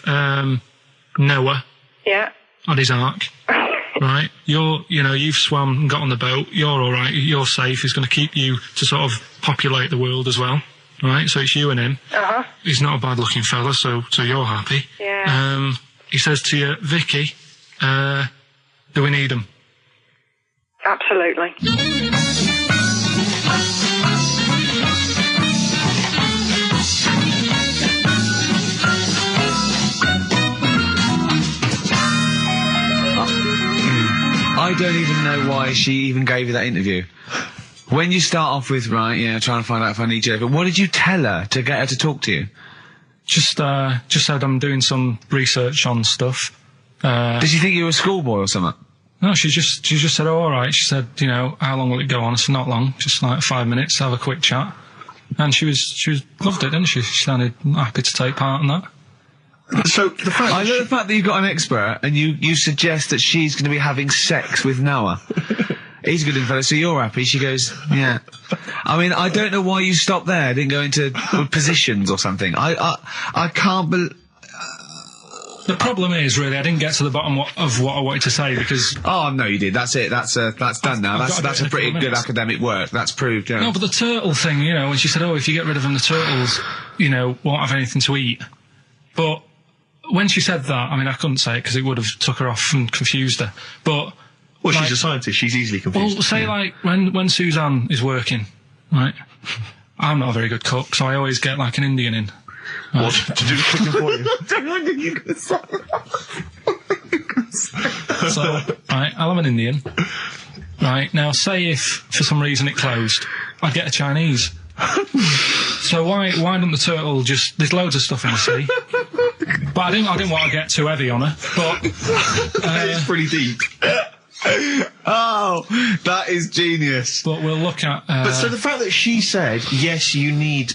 Noah had his ark, right? You've swum and got on the boat. You're all right. You're safe. He's going to keep you to sort of populate the world as well, right? So it's you and him. He's not a bad-looking fella, so you're happy. Yeah. He says to you, Vicky, do we need him? Absolutely. I don't even know why she even gave you that interview. When you start off with, trying to find out if I need you, but what did you tell her to get her to talk to you? Just said I'm doing some research on stuff. Did she think you were a schoolboy or something? No, she just said, oh, all right. She said, how long will it go on? I said, not long, just like 5 minutes, have a quick chat. And she loved it, didn't she? She sounded happy to take part in that. So the fact I love the fact that you've got an expert and you suggest that she's going to be having sex with Noah. He's a good fellow, so you're happy. She goes, yeah. I mean, I don't know why you stopped there. Didn't go into positions or something. I can't believe. The problem is, really, I didn't get to the bottom of what I wanted to say because. Oh no, you did. That's it. That's done now. That's a pretty good academic work. That's proved. Yeah. No, but the turtle thing, when she said, "Oh, if you get rid of them, the turtles, won't have anything to eat." But when she said that, I mean, I couldn't say it because it would have took her off and confused her. But she's a scientist. She's easily confused. Well, say like when Suzanne is working, right? I'm not a very good cook, so I always get like an Indian in. Right. What to do the cooking for you? So, right, I'll have an Indian. Right, now say if for some reason it closed, I'd get a Chinese. So why don't the turtle just... There's loads of stuff in the sea. But I didn't want to get too heavy on her, but... It's pretty deep. Oh, that is genius. But we'll look at... But so the fact that she said, yes, you need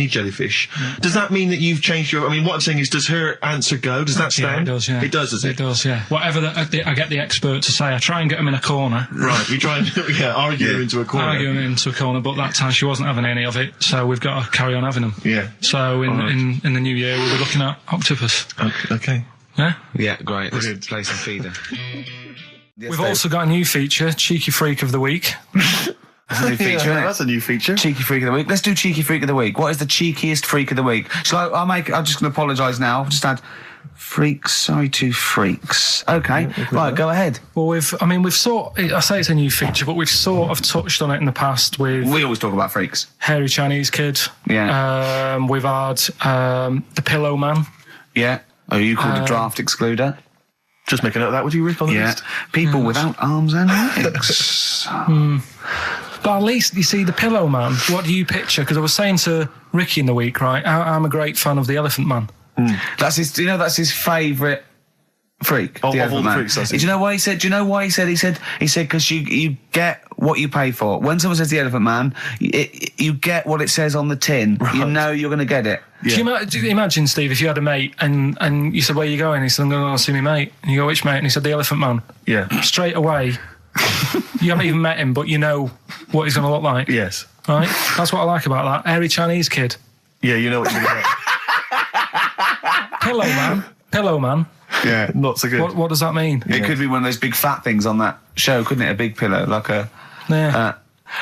jellyfish, does that mean that you've changed your... I mean, what I'm saying is, does her answer go? Does that stand? Yeah, it does, yeah. It does, does it? It does, yeah. Whatever I get the expert to say, I try and get them in a corner. Right, you try and argue them into a corner. Argue them into a corner, but that time she wasn't having any of it, so we've got to carry on having them. Yeah. So in the new year, we'll be looking at octopus. Okay. Yeah? Yeah, great. Let's play some feeder. We've also got a new feature, Cheeky Freak of the Week. That's a new feature, isn't it? That's a new feature. Cheeky Freak of the Week. Let's do Cheeky Freak of the Week. What is the cheekiest freak of the week? I'm just going to apologise now. I've just had freaks, sorry to freaks. Okay, right, go ahead. Well, I say it's a new feature, but we've sort of touched on it in the past with... We always talk about freaks. Hairy Chinese Kid. Yeah. We've had the Pillow Man. Yeah. Oh, you called a draft excluder? Just make a note of that, would you, Rick, on the list? People without arms and legs. But at least, you see, the Pillow Man, what do you picture? Because I was saying to Ricky in the week, right, I'm a great fan of the Elephant Man. That's his favourite freak. Of all the freaks, do you know why he said? Do you know why he said? He said because you get what you pay for. When someone says the Elephant Man, you get what it says on the tin. Right. You know you're going to get it. Yeah. Do you imagine, Steve, if you had a mate and you said, where are you going? He said, I'm going to go see my mate. And you go, which mate? And he said, the Elephant Man. Yeah. Straight away, you haven't even met him, but you know what he's going to look like. Yes. Right? That's what I like about that. Hairy Chinese Kid. Yeah, you know what you're going to get. Pillow Man. Yeah. Not so good. What does that mean? It could be one of those big fat things on that show, couldn't it? A big pillow, like a... Yeah.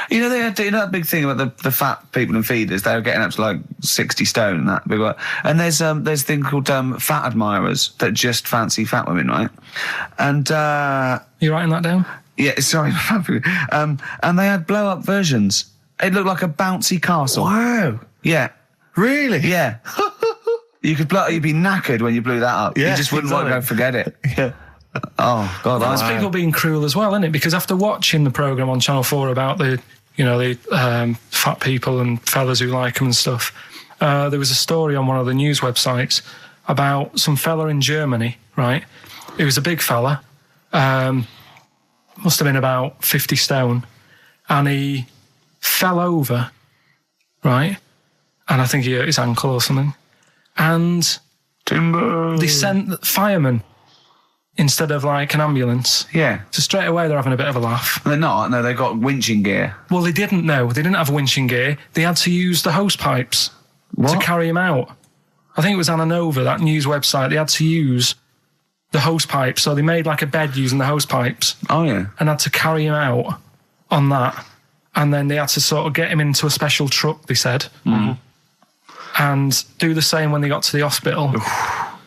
They had that big thing about the fat people in feeders. They were getting up to like 60 stone and that big one. And there's a thing called fat admirers that just fancy fat women, right? And you writing that down? Yeah, sorry. And they had blow up versions. It looked like a bouncy castle. Wow. Yeah. Really? Yeah. You'd be knackered when you blew that up. Yeah, you just wouldn't want to go and forget it. Yeah. Oh, God. That's people being cruel as well, isn't it? Because after watching the programme on Channel 4 about the you know, the fat people and fellas who like them and stuff. There was a story on one of the news websites about some fella in Germany, right? He was a big fella, must have been about 50 stone, and he fell over, right? And I think he hurt his ankle or something. And Timber. They sent firemen instead of like an ambulance. Yeah. So straight away they're having a bit of a laugh. They're not. No, they've got winching gear. Well, they didn't know. They didn't have winching gear. They had to use the hose pipes to carry him out. I think it was Ananova, that news website. They had to use the hose pipes. So they made like a bed using the hose pipes. Oh, yeah. And had to carry him out on that. And then they had to sort of get him into a special truck, they said. Mm. And do the same when they got to the hospital. I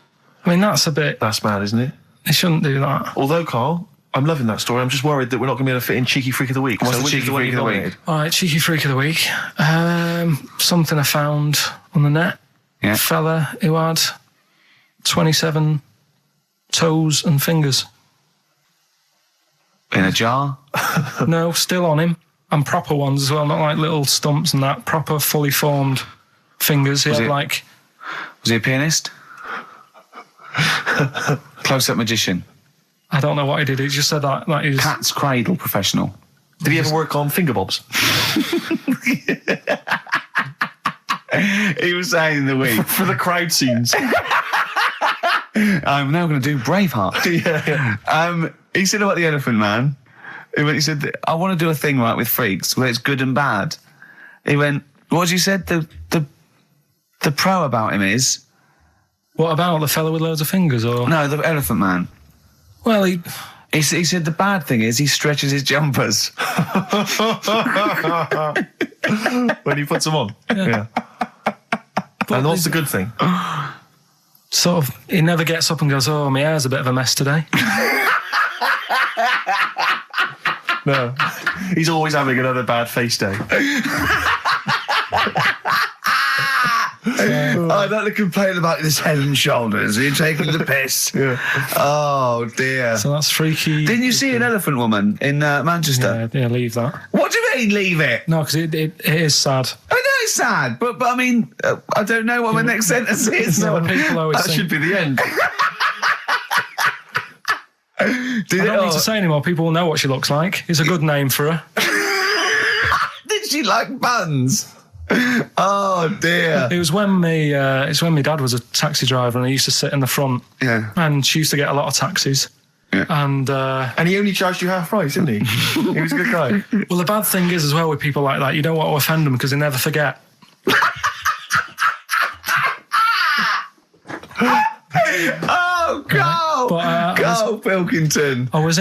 mean, that's a bit... That's mad, isn't it? They shouldn't do that. Although, Carl, I'm loving that story. I'm just worried that we're not going to be able to fit in Cheeky Freak of the Week. What's So the which Cheeky is one Freak you of the Week? nominated? All right, Cheeky Freak of the Week. Something I found on the net. Yeah. Fella who had 27 toes and fingers. In a jar? No, still on him. And proper ones as well, not like little stumps and that. Proper, fully formed fingers. He had like... Was he a pianist? Close-up magician? I don't know what he did. He just said that is... Cat's cradle professional? Did he ever work on finger bobs? He was saying in the week. For the crowd scenes. I'm now going to do Braveheart. Yeah. He said about the Elephant Man. He said, I want to do a thing right with freaks where it's good and bad. He went, what you said? The pro about him is... What about the fella with loads of fingers, or...? No, the Elephant Man. Well, he said the bad thing is he stretches his jumpers. When he puts them on. Yeah. And what's the good thing? Sort of, he never gets up and goes, oh, my hair's a bit of a mess today. No. He's always having another bad face day. I don't complain about this head and shoulders. You're taking the piss. Yeah. Oh, dear. So that's freaky. Didn't you see an elephant woman in Manchester? Yeah, leave that. What do you mean, leave it? No, because it is sad. I know it's sad, but I mean, I don't know what my next sentence is. No, people always that think, should be the end. I don't need to say anymore. People will know what she looks like. It's a good name for her. Did she like buns? Oh dear! It was when my dad was a taxi driver and he used to sit in the front. Yeah. And she used to get a lot of taxis. Yeah. And he only charged you half price, didn't he? He was a good guy. Well, the bad thing is as well with people like that, you don't want to offend them because they never forget. Oh, Carl! Karl Pilkington. I was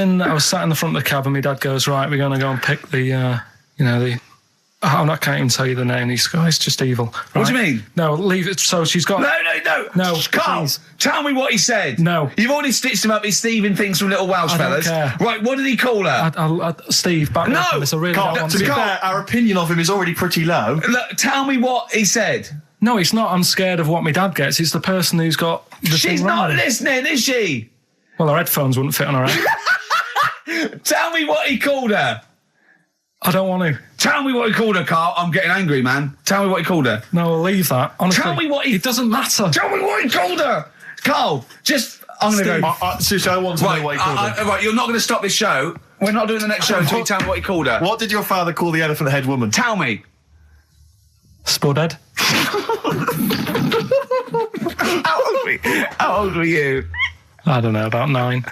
sat in the front of the cab and my dad goes, right, we're going to go and pick the. I can't even tell you the name. These guys, just evil. Right? What do you mean? No, leave it. So she's got. No, Carl, please. tell me what he said. No. You've already stitched him up his Stephen things from Little Welsh I don't fellas. care. Right, what did he call her? Steve, back me up on this. I really Carl, don't want to be fair, our opinion of him is already pretty low. Look, tell me what he said. No, it's not. I'm scared of what my dad gets. It's the person who's got the She's thing not wrong. listening, is she? Well, her headphones wouldn't fit on her head. Tell me what he called her. I don't want to. Tell me what he called her, Carl. I'm getting angry, man. Tell me what he called her. No, I'll leave that. Honestly, Tell me what he... It doesn't matter. Tell me what he called her. Carl, just... I'm going to go... Seriously, I want to know what he called her. Right, you're not going to stop this show. We're not doing the next show until you tell me what he called her. What did your father call the elephant head woman? Tell me. Spudhead. How old were you? I don't know, about 9.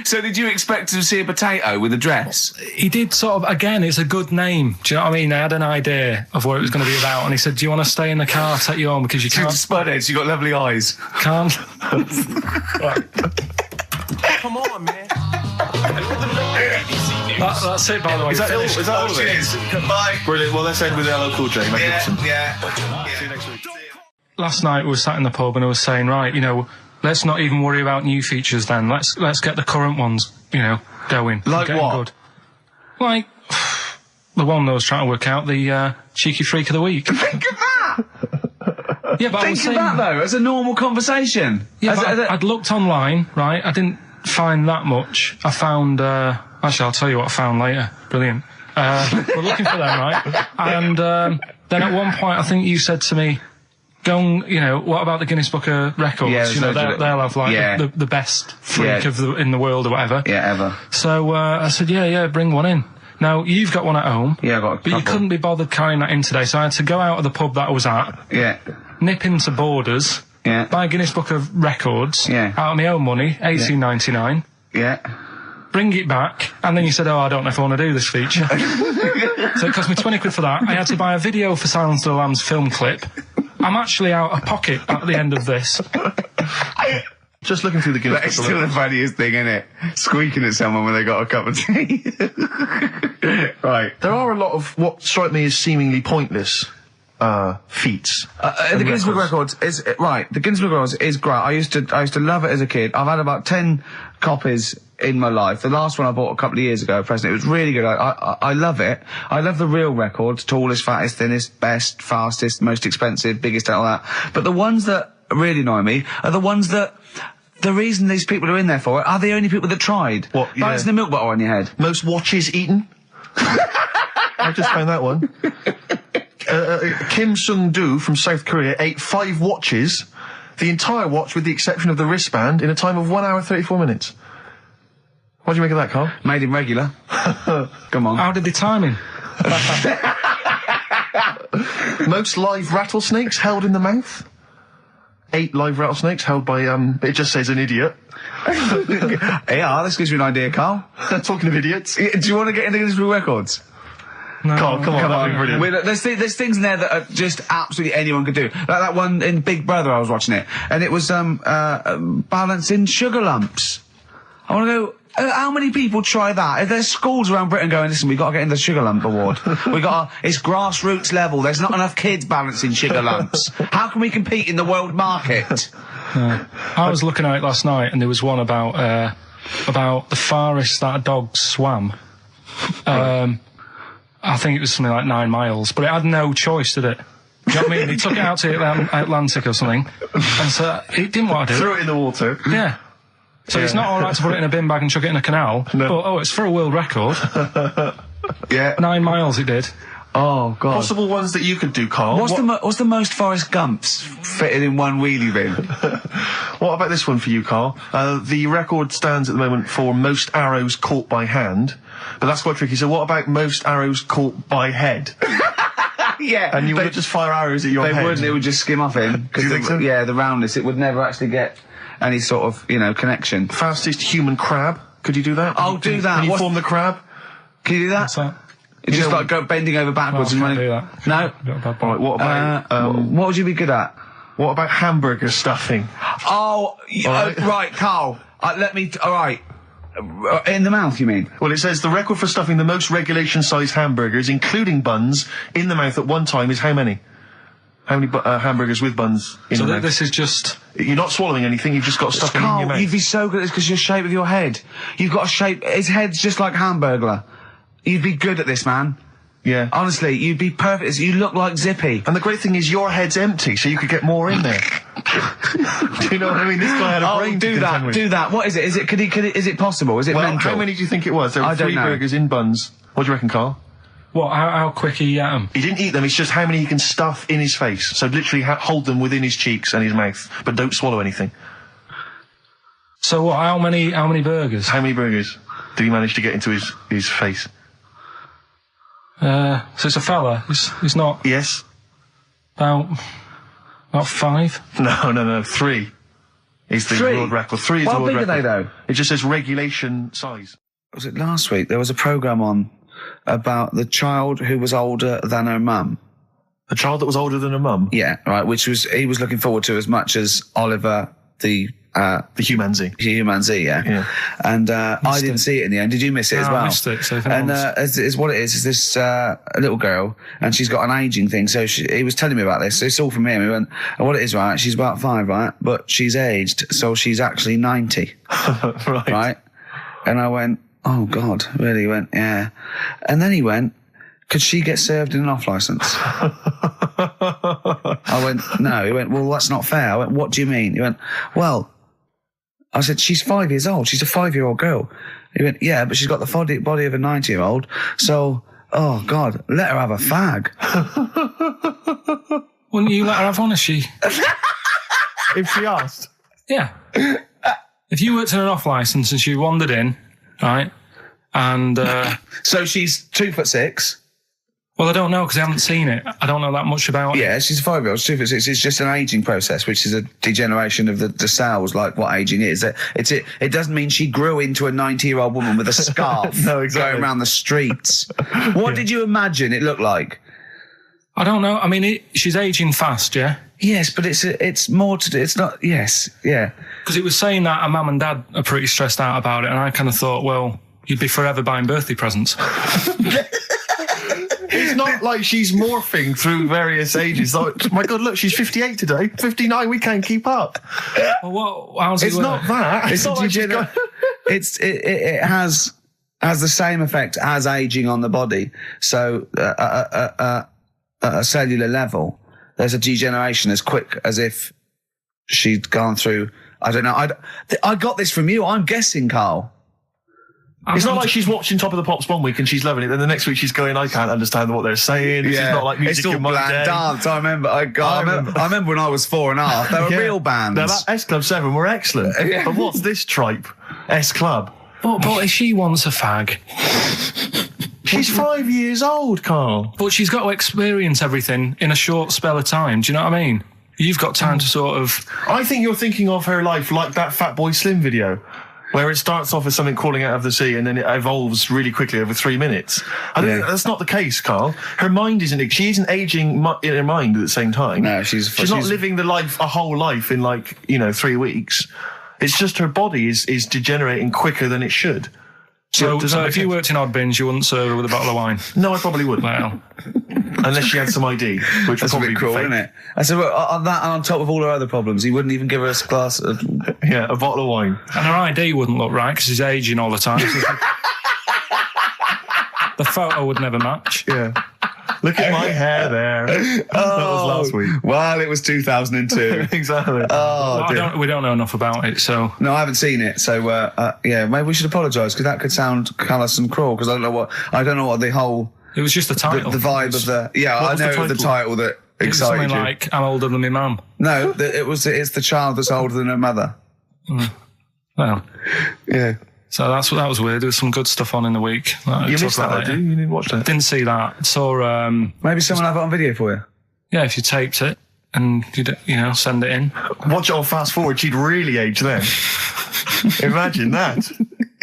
So did you expect to see a potato with a dress? He did sort of, again, it's a good name. Do you know what I mean? I had an idea of what it was going to be about, and he said, do you want to stay in the car, I'll take you home, because you can't... Spudheads, you got lovely eyes. Can't. Come on, man. That's it, by the way. Is that all of it? Cheers. Bye. Brilliant. Well, let's end with LL Cool J. Yeah. See you next week. Last night we were sat in the pub and I was saying, right, let's not even worry about new features then. Let's get the current ones, going. Like getting what? Good. Like the one that I was trying to work out, the Cheeky Freak of the Week. Think of that! Yeah, but Think of that, though, as a normal conversation. Yeah, I'd looked online, right? I didn't find that much. I found... actually, I'll tell you what I found later. Brilliant. We're looking for them, right? And then at one point, I think you said to me, go and, you know, what about the Guinness Book of Records? Yeah, you know, they'll have, like, the best freak in the world or whatever. Yeah, ever. So I said, yeah, bring one in. Now, you've got one at home. Yeah, I got a couple. But you couldn't be bothered carrying that in today, so I had to go out of the pub that I was at. Yeah. Nip into Borders. Yeah. Buy a Guinness Book of Records. Yeah. Out of my own money, $18.99. Yeah. Bring it back, and then you said, I don't know if I want to do this feature. So it cost me 20 quid for that. I had to buy a video for Silence of the Lambs film clip. I'm actually out of pocket at the end of this. Just looking through the Guinness Book. That's still the funniest thing, isn't it? Squeaking at someone when they got a cup of tea. Right. There are a lot of what strike me as seemingly pointless feats. The Guinness Book of Records is right. The Guinness Book of Records is great. I used to love it as a kid. I've had about 10 copies in my life. The last one I bought a couple of years ago, present. It was really good. I love it. I love the real records: tallest, fattest, thinnest, best, fastest, most expensive, biggest, all that. But the ones that really annoy me are the ones that. The reason these people are in there for it are the only people that tried. What? Yeah. Balancing the milk bottle on your head. Most watches eaten. I just found that one. Kim Sung-do from South Korea ate 5 watches, the entire watch with the exception of the wristband, in a time of 1 hour 34 minutes. What do you make of that, Carl? Made him regular. Come on. How did they time him? Most live rattlesnakes held in the mouth. 8 live rattlesnakes held by, it just says an idiot. Yeah, this gives you an idea, Carl. Talking of idiots. Do you want to get into Guinness Book of Records? No. Carl, come on, that'd be brilliant. There's things in there that are just absolutely anyone could do. Like that one in Big Brother, I was watching it, and it was balancing sugar lumps. I want to go. How many people try that? There's schools around Britain going, listen, we've got to get in the Sugar Lump Award. It's grassroots level. There's not enough kids balancing sugar lumps. How can we compete in the world market? I was looking at it last night, and there was one about the farthest that a dog swam. I think it was something like 9 miles, but it had no choice, did it? Do you know what I mean? He took it out to the Atlantic or something, and so it didn't want to do it. Threw it in the water. Yeah. So it's not all right to put it in a bin bag and chuck it in a canal, but, it's for a world record. Yeah. 9 miles it did. Oh, God. Possible ones that you could do, Carl. What's the most Forrest Gumps fitted in one wheelie bin? What about this one for you, Carl? The record stands at the moment for most arrows caught by hand, but that's quite tricky. So what about most arrows caught by head? Yeah. And you would just fire arrows at your head? They wouldn't, it would just skim off him. Do you think so? Yeah, the roundness, it would never actually get any sort of, connection. Fastest human crab. Could you do that? I'll do that. Can you form the crab? Can you do that? What's that? It's just like bending over backwards and running. Do that. No? Right, what about... what would you be good at? What about hamburger stuffing? Oh, right, Carl. Alright. In the mouth, you mean? Well, it says the record for stuffing the most regulation-sized hamburgers, including buns, in the mouth at one time is how many? How many hamburgers with buns in the mouth? So this is just... You're not swallowing anything, you've just got stuff in your mouth. You'd be so good at this because your shape of your head. You've got a shape... His head's just like Hamburglar. You'd be good at this, man. Yeah. Honestly, you'd be perfect. You look like Zippy. And the great thing is your head's empty, so you could get more in there. Do you know what I mean? This guy had a brain to contend with. Do that. What is it? Is it possible? Is it mental? How many do you think it was? There were 3 burgers in buns. What do you reckon, Carl? What, how quick he ate them? He didn't eat them, it's just how many he can stuff in his face. So literally hold them within his cheeks and his mouth, but don't swallow anything. So what, how many burgers? How many burgers did he manage to get into his face? So it's a fella, he's not... Yes. About 5? No, 3 is the world record. 3 is the world record. How big are they, though? It just says regulation size. Was it last week? There was a programme on about the child who was older than her mum. A child that was older than her mum? Yeah, right, he was looking forward to as much as Oliver, the humanzee. Humanzee, yeah. And I didn't see it in the end. Did you miss it as well? I missed it. So and is what it is this little girl, and she's got an ageing thing. So he was telling me about this. So it's all from him. He went, and what it is, right? She's about 5, right? But she's aged, so she's actually 90. Right? And I went, oh God, really? He went, yeah. And then he went, could she get served in an off licence? I went, no. He went, well, that's not fair. I went, what do you mean? He went, well, I said, she's 5 years old. She's a 5-year-old girl. He went, yeah, but she's got the body of a 90-year-old. So Oh, God, let her have a fag. Wouldn't you let her have one if she... If she asked? Yeah. If you worked in an off licence and she wandered in, right, and... So she's 2'6". Well, I don't know, because I haven't seen it. I don't know that much about it. Yeah, she's a 5-year-old, she's 2'6". It's just an ageing process, which is a degeneration of the cells, like what ageing is. It doesn't mean she grew into a 90-year-old woman with a scarf No, exactly. going around the streets. What did you imagine it looked like? I don't know. I mean, she's ageing fast, yeah? Yes, but it's more to do. It's not. Yes, yeah. Because it was saying that her mum and dad are pretty stressed out about it, and I kind of thought, well, you'd be forever buying birthday presents. It's not like she's morphing through various ages. Like, my God, look, she's 58 today. 59, we can't keep up. Well, how's it It's work? not that. It's not like she's got... It has the same effect as aging on the body. So at a cellular level, there's a degeneration as quick as if she'd gone through. I don't know. I got this from you. I'm guessing, Carl. It's not like she's watching Top of the Pops one week and she's loving it, then the next week she's going, I can't understand what they're saying. This is not like music it's all in my bland day. dance. I remember when I was 4.5. They were real bands. Now, that S Club 7 were excellent. Yeah. But what's this tripe? S Club. But if she wants a fag... She's 5 years old, Carl. But she's got to experience everything in a short spell of time. Do you know what I mean? You've got time to sort of... I think you're thinking of her life like that Fatboy Slim video, where it starts off as something crawling out of the sea and then it evolves really quickly over 3 minutes. I think that's not the case, Carl. Her mind isn't... She isn't aging in her mind at the same time. No, she's not living a whole life in 3 weeks. It's just her body is degenerating quicker than it should. So if you worked in odd bins, you wouldn't serve her with a bottle of wine? No, I probably wouldn't. Well... Unless she had some ID, which That's would probably a bit cruel, be fake. isn't it? I said, well, on that, and on top of all her other problems, he wouldn't even give her a glass of... Yeah, a bottle of wine. And her ID wouldn't look right, because she's aging all the time. The photo would never match. Yeah. Look at my hair there. That was last week. Well, it was 2002. Exactly. Oh, we don't know enough about it, so... No, I haven't seen it, so, yeah, maybe we should apologise, because that could sound callous and cruel, because I don't know what the whole... It was just the title. The vibe of the... Yeah, I know the title that it was excited something you. like, I'm older than my mum. No, it's the child that's older than her mother. Well... Yeah. So that was weird. There was some good stuff on in the week. You missed that, didn't you? You didn't watch that? Didn't see that. Saw... Maybe someone have it on video for you? Yeah, if you taped it and, send it in. Watch it on fast forward, she'd really age then. Imagine that.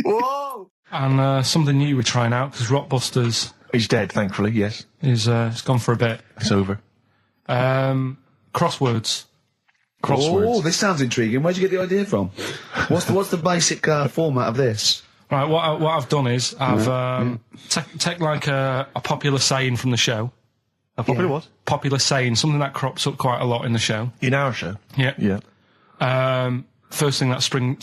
Whoa! And something new we're trying out, because Rockbusters... He's dead, thankfully, yes. It's gone for a bit. It's over. Crosswords. Oh, this sounds intriguing. Where'd you get the idea from? What's the basic format of this? Right, what I've done is I've take like a popular saying from the show. A popular what? Popular saying, something that crops up quite a lot in the show. In our show? Yeah. Yeah. First thing that sprang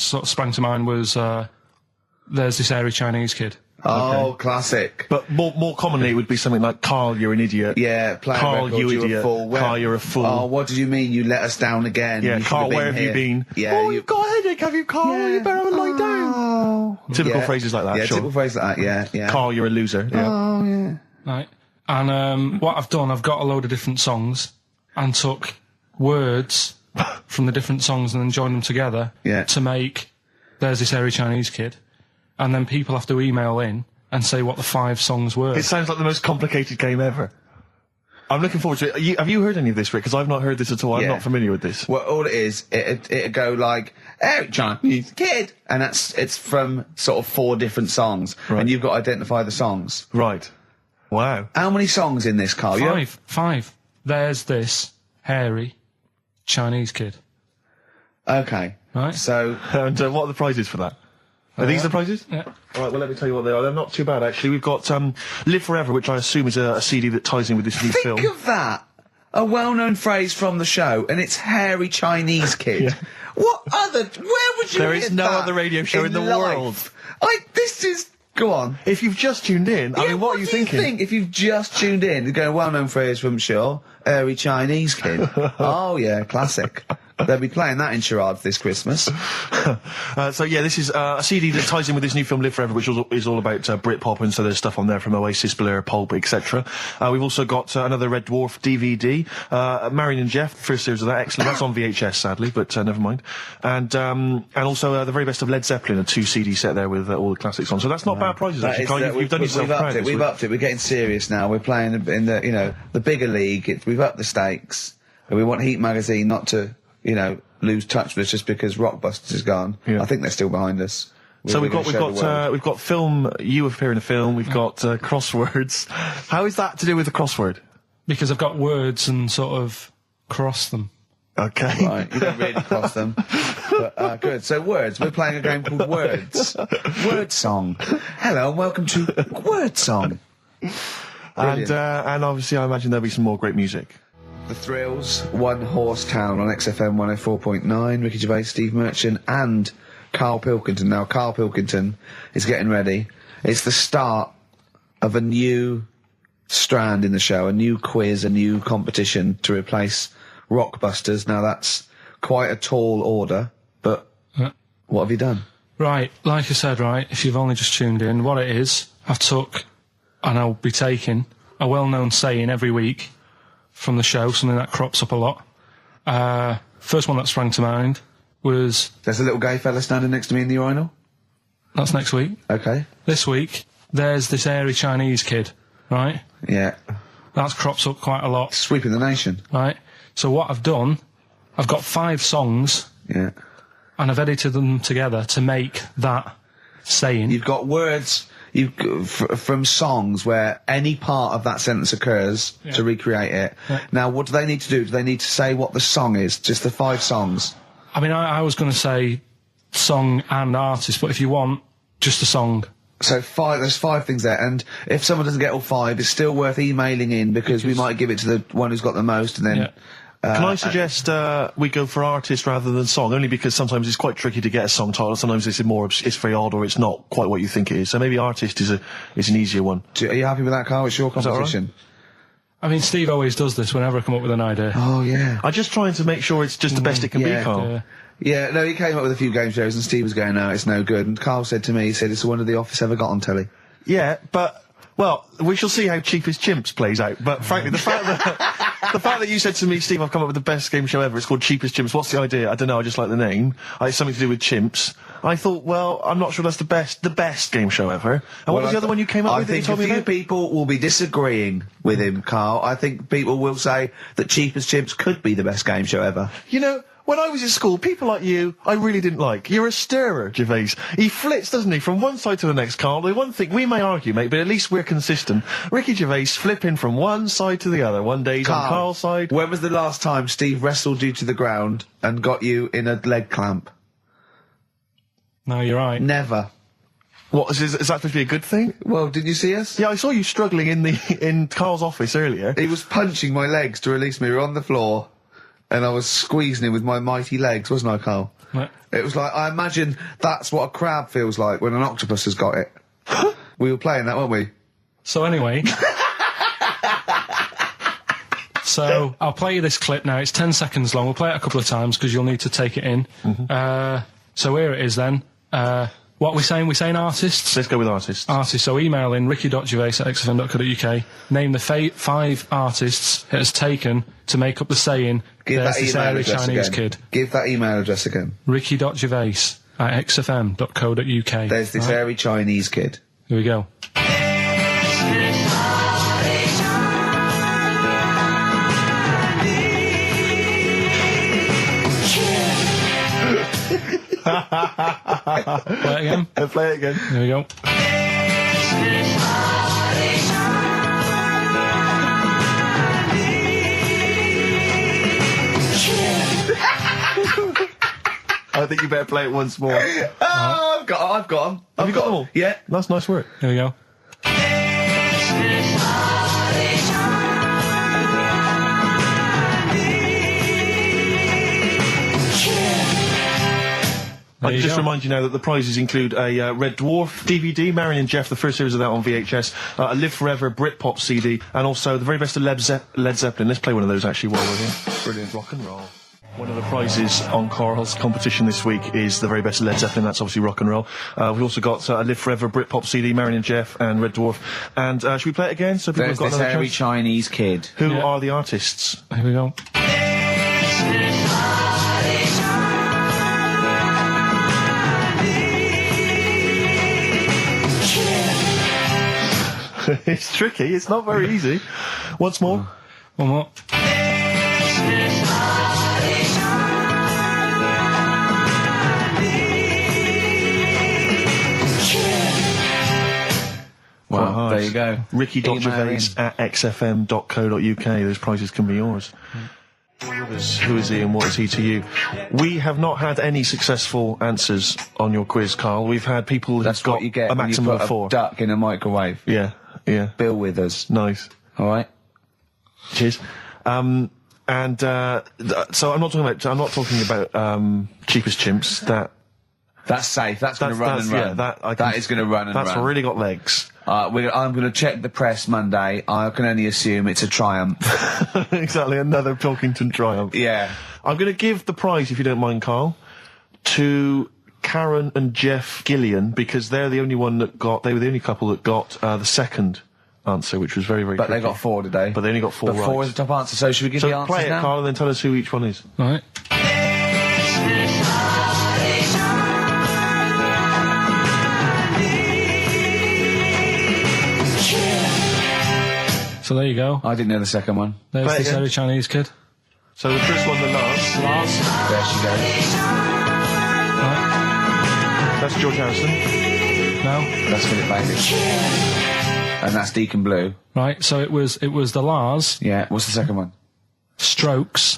to mind was there's this hairy Chinese kid. Oh, classic. But more commonly, it would be something like, Carl, you're an idiot. Yeah, Carl, you idiot. You're a fool. Carl, you're a fool. Oh, what did you mean? You let us down again. Yeah, you Carl, where have you been? Yeah, you've got a headache, have you, Carl? Yeah. You better have a lie down. Typical phrases like that, Yeah, sure. typical phrases like that, yeah. Carl, you're a loser. Yeah. Oh, yeah. Right. And what I've done, I've got a load of different songs and took words from the different songs and then joined them together to make There's This Hairy Chinese Kid. And then people have to email in and say what the 5 songs were. It sounds like the most complicated game ever. I'm looking forward to it. Have you heard any of this, Rick? Because I've not heard this at all. I'm not familiar with this. Well, all it is, it'd go like, Hairy Chinese Kid! And it's from sort of 4 different songs. Right. And you've got to identify the songs. Right. Wow. How many songs in this, Carl? 5. There's This Hairy Chinese Kid. Okay. Right. So... And what are the prizes for that? Are these the prizes? Yeah. All right, well, let me tell you what they are. They're not too bad, actually. We've got Live Forever, which I assume is a CD that ties in with this new film. Think of that! A well-known phrase from the show, and it's Hairy Chinese Kid. Yeah. What other... Where would you There hear is no that other radio show in the life? world. This is... Go on. If you've just tuned in, I mean, what are you thinking? What do you think if you've just tuned in? You're going, well-known phrase from Shaw, Hairy Chinese Kid. Oh, yeah, classic. They'll be playing that in charades this Christmas. So yeah, this is a CD that ties in with this new film Live Forever, which is all about Britpop, and so there's stuff on there from Oasis, Blur, Pulp, etc. We've also got another Red Dwarf DVD, Marion and Jeff, the first series of that, excellent. That's on VHS, sadly, but never mind. And also the very best of Led Zeppelin, a 2 CD set there with all the classics on. So that's not bad prizes, actually. Carl, you've done yourself proud. We've upped it. We're getting serious now. We're playing in the, the bigger league. We've upped the stakes. And we want Heat Magazine not to, lose touch with us just because Rockbusters is gone. Yeah. I think they're still behind us. So we've got film. You appear in a film. We've got crosswords. How is that to do with the crossword? Because I've got words and sort of cross them. Okay. Right, you don't really cross them. But, good. So words. We're playing a game called Words. Word Song. Hello and welcome to Word Song. And obviously I imagine there'll be some more great music. The Thrills, One Horse Town on XFM 104.9, Ricky Gervais, Steve Merchant and Karl Pilkington. Now, Karl Pilkington is getting ready. It's the start of a new strand in the show, a new quiz, a new competition to replace Rockbusters. Now, that's quite a tall order, but what have you done? Right, like I said, if you've only just tuned in, what it is, I've took, and I'll be taking, a well-known saying every week from the show, something that crops up a lot. First one that sprang to mind was... There's a little gay fella standing next to me in the urinal? That's next week. Okay. This week, there's this airy Chinese kid, right? Yeah. That crops up quite a lot. Sweeping the nation. Right. So what I've done, I've got 5 songs. Yeah. And I've edited them together to make that saying. You've got words... from songs where any part of that sentence occurs to recreate it. Yeah. Now, what do they need to do? Do they need to say what the song is? Just the 5 songs? I mean, I was going to say song and artist, but if you want, just a song. So there's 5 things there, and if someone doesn't get all 5, it's still worth emailing in because we might give it to the one who's got the most, and then... Yeah. Can I suggest we go for artist rather than song? Only because sometimes it's quite tricky to get a song title. Sometimes it's very odd, or it's not quite what you think it is. So maybe artist is an easier one. Are you happy with that, Carl? It's your competition. I mean, Steve always does this whenever I come up with an idea. Oh yeah. I'm just trying to make sure it's just the best it can be, Carl. Yeah, no, he came up with a few game shows, and Steve was going, "No, it's no good." And Carl said to me, he said, "It's the one of The Office ever got on telly." Yeah, but. Well, we shall see how Cheapest Chimps plays out, but frankly, the fact that you said to me, Steve, I've come up with the best game show ever, it's called Cheapest Chimps, what's the idea? I don't know, I just like the name. It's something to do with chimps. I thought, well, I'm not sure that's the best game show ever. And what was the other one you came up with that you told me about? I think a few people will be disagreeing with him, Carl. I think people will say that Cheapest Chimps could be the best game show ever. When I was in school, people like you, I really didn't like. You're a stirrer, Gervais. He flits, doesn't he, from one side to the next, Carl. The one thing, we may argue, mate, but at least we're consistent. Ricky Gervais flipping from one side to the other. One day he's on Carl's side. When was the last time Steve wrestled you to the ground and got you in a leg clamp? No, you're right. Never. What, is that supposed to be a good thing? Well, did you see us? Yeah, I saw you struggling in Carl's office earlier. He was punching my legs to release me. We were on the floor. And I was squeezing him with my mighty legs, wasn't I, Carl? Right. It was like, I imagine that's what a crab feels like when an octopus has got it. We were playing that, weren't we? So anyway... So, I'll play you this clip now. It's 10 seconds long. We'll play it a couple of times because you'll need to take it in. Mm-hmm. So here it is then. What are we saying? We're saying artists? Let's go with artists. Artists. So email in ricky.gervais@xfm.co.uk. Name the 5 artists it has taken to make up the saying, "There's this airy Chinese kid." Give that email address again. ricky.gervais@xfm.co.uk. There's this airy Chinese kid. Here we go. Play it again. Play it again. There we go. I think you better play it once more. Oh, I've got them. Have you got them all? Yeah. That's nice work. Here we go. I can just remind you now that the prizes include a Red Dwarf DVD, Marion and Jeff, the first series of that on VHS, a Live Forever Britpop CD, and also the very best of Led Zeppelin. Let's play one of those actually while we're here. Brilliant rock and roll. One of the prizes on Karl's competition this week is the very best Led Zeppelin. That's obviously rock and roll. We've also got a Live Forever Britpop CD, Marion and Jeff, and Red Dwarf. And should we play it again? So people There's have got this another hairy chance? Chinese kid. Who are the artists? Here we go. It's tricky. It's not very easy. Once more. One more. Well, there you go. Ricky.Gervais at xfm.co.uk. Those prizes can be yours. Who is he and what is he to you? We have not had any successful answers on your quiz, Karl. We've had people who've got you get a when you maximum put of 4. a duck in a microwave. Yeah, yeah. Bill Withers. Nice. All right. Cheers. So I'm not talking about cheapest chimps. That's safe. That's going to run and run. Yeah, that is going to run and run. That's really got legs. I'm going to check the press Monday. I can only assume it's a Triumph. Exactly, another Pilkington Triumph. Yeah. I'm going to give the prize, if you don't mind, Karl, to Karen and Jeff Gillian, because they're the only one that they were the only couple that got the second answer, which was very, very But tricky. they got 4 today. But they only got 4 right. 4 is the top answer, so should we give the answers play it, now? Karl, and then tell us who each one is. All right. So there you go. I didn't know the second one. There's Play it this again. hairy Chinese kid. So the first one, the Lars. There she goes. That's George Harrison. No. That's Philip Bailey. And that's Deacon Blue. Right, so it was the Lars. Yeah, what's the second one? Strokes.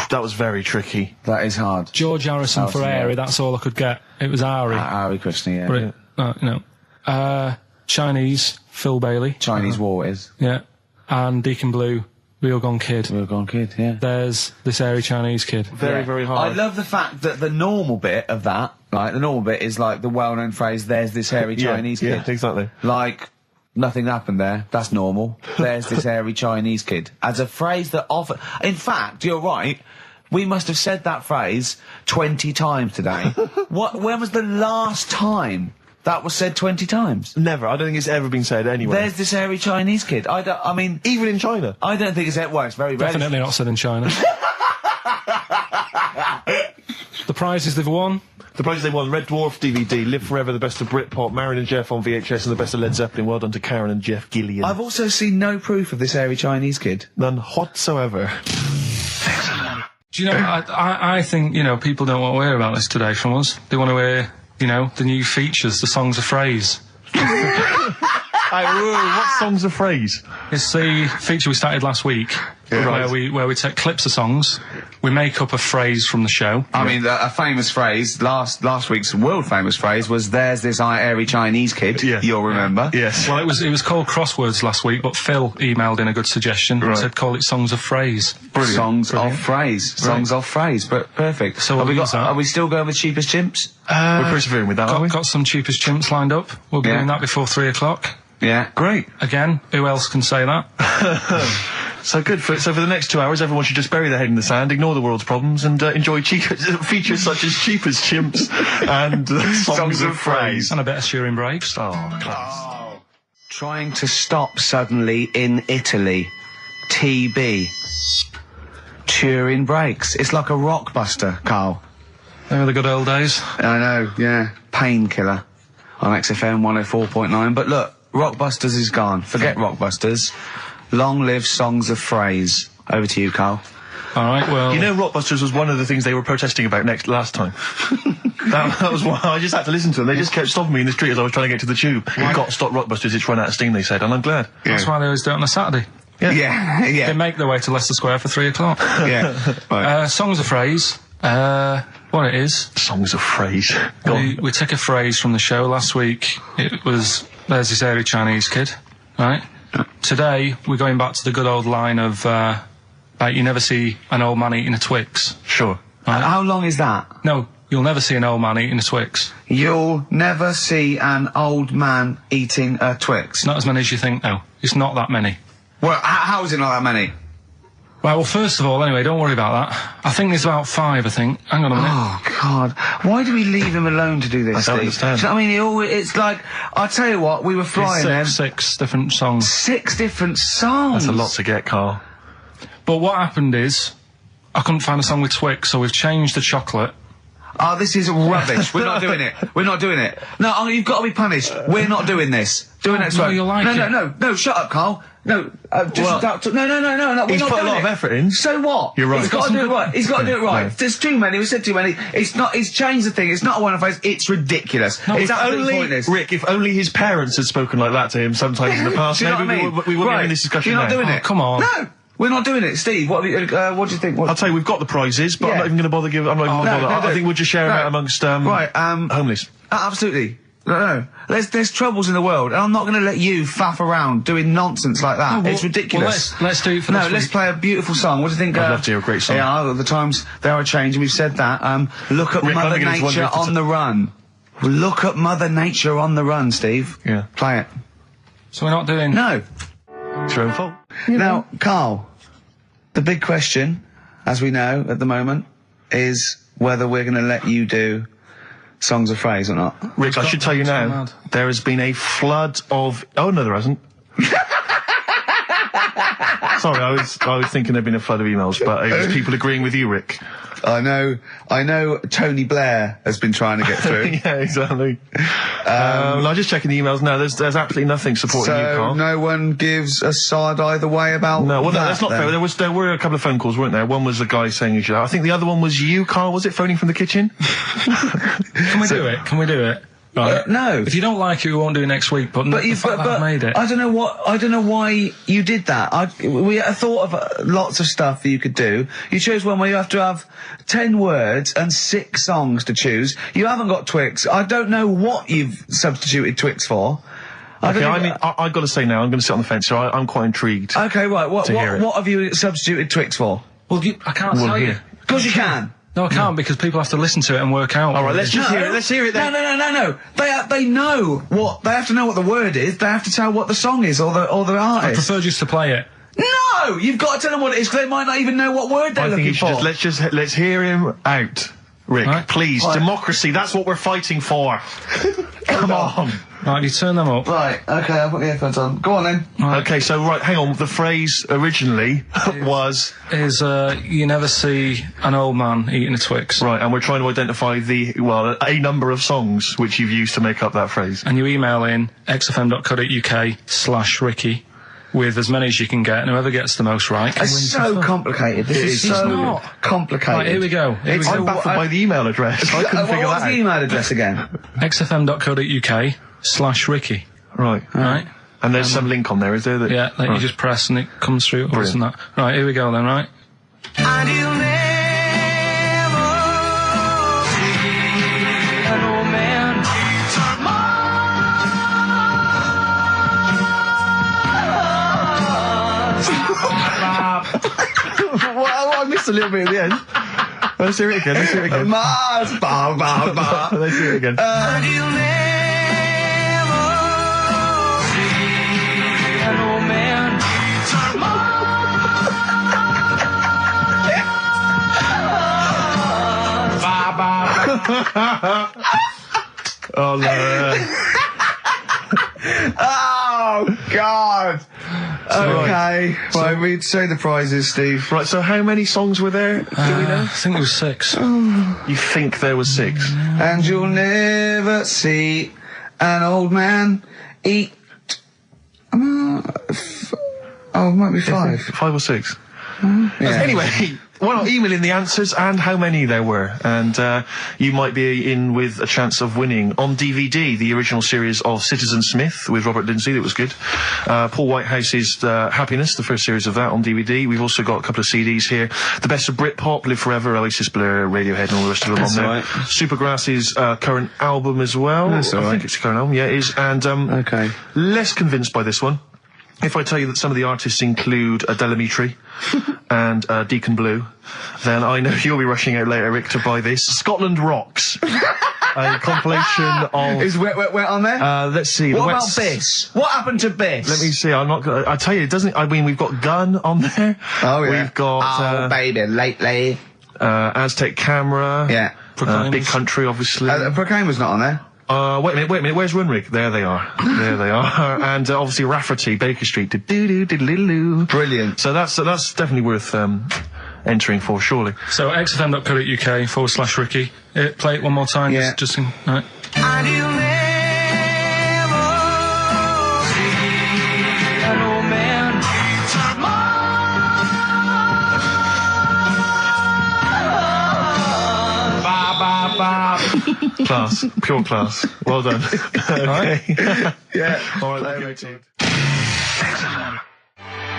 That was very tricky. That is hard. George Harrison for Airy, that's all I could get. It was Ari. Ari Krishna, yeah. But no. Chinese, Phil Bailey. Chinese War is. Yeah. And Deacon Blue, Real Gone Kid. Real Gone Kid, yeah. There's this hairy Chinese kid. Very, very hard. I love the fact that the normal bit of that, like, the normal bit is like the well-known phrase, there's this hairy Chinese kid. Yeah, exactly. Like, nothing happened there. That's normal. There's this hairy Chinese kid. As a phrase that often... In fact, you're right. We must have said that phrase 20 times today. When was the last time that was said 20 times? Never. I don't think it's ever been said anywhere. There's this hairy Chinese kid. I mean... Even in China. I don't think it's... Well, it's very rare. Definitely not said in China. The prizes they've won. The prizes they won: Red Dwarf DVD, Live Forever, the best of Britpop, Marion and Jeff on VHS, and the best of Led Zeppelin. Well done to Karen and Jeff Gillian. I've also seen no proof of this hairy Chinese kid. None whatsoever. Do you know, I think, people don't want to hear about this today from us. They want to hear, the new features, the songs of phrase. What songs of phrase? It's the feature we started last week, where we take clips of songs, we make up a phrase from the show. I mean, a famous phrase, last week's world famous phrase was, there's this hairy Chinese kid, you'll remember. Yes. Well, it was called Crosswords last week, but Phil emailed in a good suggestion, said call it Songs of Phrase. Brilliant. Songs of phrase. Songs of phrase, but perfect. So are we still going with Cheapest Chimps? We're persevering with that, aren't we? Got some Cheapest Chimps lined up. We'll be doing that before 3 o'clock. Yeah. Great. Again, who else can say that? So good. So for the next 2 hours, everyone should just bury their head in the sand, ignore the world's problems, and enjoy features such as Cheapest Chimps and songs of phrase. And a bit of Shearing Braves. Oh, class. Trying to stop suddenly in Italy. TB. Turing brakes. It's like a Rockbuster, Karl. They were the good old days. I know, yeah. Painkiller on XFM 104.9. But look, Rockbusters is gone. Forget Rockbusters. Long live Songs of Phrase. Over to you, Karl. All right, well... Rockbusters was one of the things they were protesting about last time. that was why I just had to listen to them. They just kept stopping me in the street as I was trying to get to the tube. You've got to stop Rockbusters, it's run out of steam, they said, and I'm glad. Yeah. That's why they always do it on a Saturday. Yeah. They make their way to Leicester Square for 3 o'clock. Yeah. Right. Songs of Phrase. What it is... Songs of Phrase. We take a phrase from the show. Last week, it was, there's this hairy Chinese kid, right? Today, we're going back to the good old line of, you never see an old man eating a Twix. Sure. Right? How long is that? No, you'll never see an old man eating a Twix. You'll never see an old man eating a Twix. It's not as many as you think, though. It's not that many. Well, how is it not that many? Right, well, first of all, anyway, don't worry about that. I think there's about 5, I think. Hang on a minute. Oh, God. Why do we leave him alone to do this, I don't Steve? understand. Do you know what I mean? He always, it's like, I'll tell you what, we were flying then. 6 different songs. 6 different songs. That's a lot to get, Carl. But what happened is, I couldn't find a song with Twix, so we've changed the chocolate. Oh, this is rubbish. We're not doing it. We're not doing it. No, you've got to be punished. We're not doing this. Do it next no, time. you'll like it. No, shut up, Carl. No, just no. We're He's not put a doing lot it. of effort in. So what? You're right. He's got to do it right. He's got to do it right. No. There's too many. We said too many. It's not. He's changed the thing. It's not a one-off. It's ridiculous. No, it's if absolutely only, pointless. Rick, if only his parents had spoken like that to him sometimes in the past, Do you know maybe what I mean? we wouldn't be Right. having this discussion You're not now. doing it. Come on. No. We're not doing it, Steve. What do you think? I'll tell you, we've got the prizes, but Yeah. I'm not even going to bother giving. I'm not even going to bother. I think we'll just share them out amongst homeless. Absolutely. No. There's troubles in the world, and I'm not going to let you faff around doing nonsense like that. No, well, it's ridiculous. Well, let's do it for No, next let's week. play a beautiful song. What do you think? I'd love to hear a great song. Yeah, the times they are changing. We've said that. Look at Rick, Mother I'm beginning to wonder Nature if it's on the run. Look at Mother Nature on the run, Steve. Yeah. Play it. So we're not doing... No. It's your own fault. Now, Carl, the big question, as we know at the moment, is whether we're going to let you do songs of phrase or not. Rick, I should tell you now, there has been a flood of... Oh, no, there hasn't. Sorry, I was thinking there'd been a flood of emails, but it was people agreeing with you, Rick. I know Tony Blair has been trying to get through. Yeah, exactly. I'm just checking the emails now. There's absolutely nothing supporting you, So Carl. no one gives a side either way about No, well, that's not then. fair. There were a couple of phone calls, weren't there? One was a guy saying you should. I think the other one was you, Carl. Was it phoning from the kitchen? Can we do it? Can we do it? Right. No. If you don't like it, we won't do it next week. But I've made it. I don't know why you did that. We thought of lots of stuff that you could do. You chose one where you have to have 10 words and 6 songs to choose. You haven't got Twix. I don't know what you've substituted Twix for. Okay, I mean, I've got to say now, I'm going to sit on the fence, so I'm quite intrigued. Okay, right. What hear it. have you substituted Twix for? Well, I can't tell you. Of course you can. No, I can't because people have to listen to it and work out. All right, let's just hear it. Let's hear it then. No. They know what they have to know what the word is. They have to tell what the song is or the artist. I prefer just to play it. No, you've got to tell them what it is because they might not even know what word they're I think looking you should for. let's hear him out, Rick. Right. Please, Right. democracy. That's what we're fighting for. Come on. Right, you turn them up. Right, okay, I'll put the headphones on. Go on then. Right. Okay, so hang on. The phrase originally was you never see an old man eating a Twix. right, and we're trying to identify a number of songs which you've used to make up that phrase. And you email in xfm.co.uk/Ricky with as many as you can get, and whoever gets the most right can win It's some so stuff. complicated. This is It's so not. complicated. Right, here we go. I'm baffled by the email address. I couldn't figure What's that the out. email address again? xfm.co.uk/Ricky. Right. Right? And there's some link on there, is there? Yeah, that you just press and it comes through. Or Brilliant. that. Right, here we go then, right? And you'll never see an old man turn Well, I missed a little bit at the end. Let's hear it again. Mars, ba ba ba. Let's hear it again. And you'll never see an old man turn Oh no. Oh God. Okay. Right, we'd say the prizes, Steve. Right, so how many songs were there? Do we know? I think there was 6. You think there was 6? And you'll never see an old man eat. It might be 5. 5 or 6. Yeah. Anyway, why not email in the answers and how many there were, and you might be in with a chance of winning on DVD the original series of Citizen Smith with Robert Lindsay. That was good. Paul Whitehouse's Happiness, the first series of that on DVD. We've also got a couple of CDs here. The Best of Britpop, Live Forever, Oasis, Blur, Radiohead, and all the rest of them on there. Right. Supergrass's current album as well. That's all I right. think it's a current album. Yeah, it is. And Okay. less convinced by this one. If I tell you that some of the artists include Delamitri and Deacon Blue, then I know you'll be rushing out later, Rick, to buy this. Scotland Rocks. a compilation of... Is Wet on there? Let's see. What about Biss? What happened to Biss? Let me see. I'm not gonna... I tell you, it doesn't... I mean, we've got Gun on there. Oh, yeah. We've got... baby, lately. Aztec Camera. Yeah. Big Country, obviously. Proclaimer's not on there. Wait a minute. Where's Runrig? There they are. And obviously Rafferty, Baker Street. Brilliant. So that's definitely worth entering for, surely. So xfm.co.uk/Ricky. Play it one more time. Yeah. Just in, right. And you'll never see an old man turn Class. Pure class. Well done. Okay. Yeah. All right, let's go.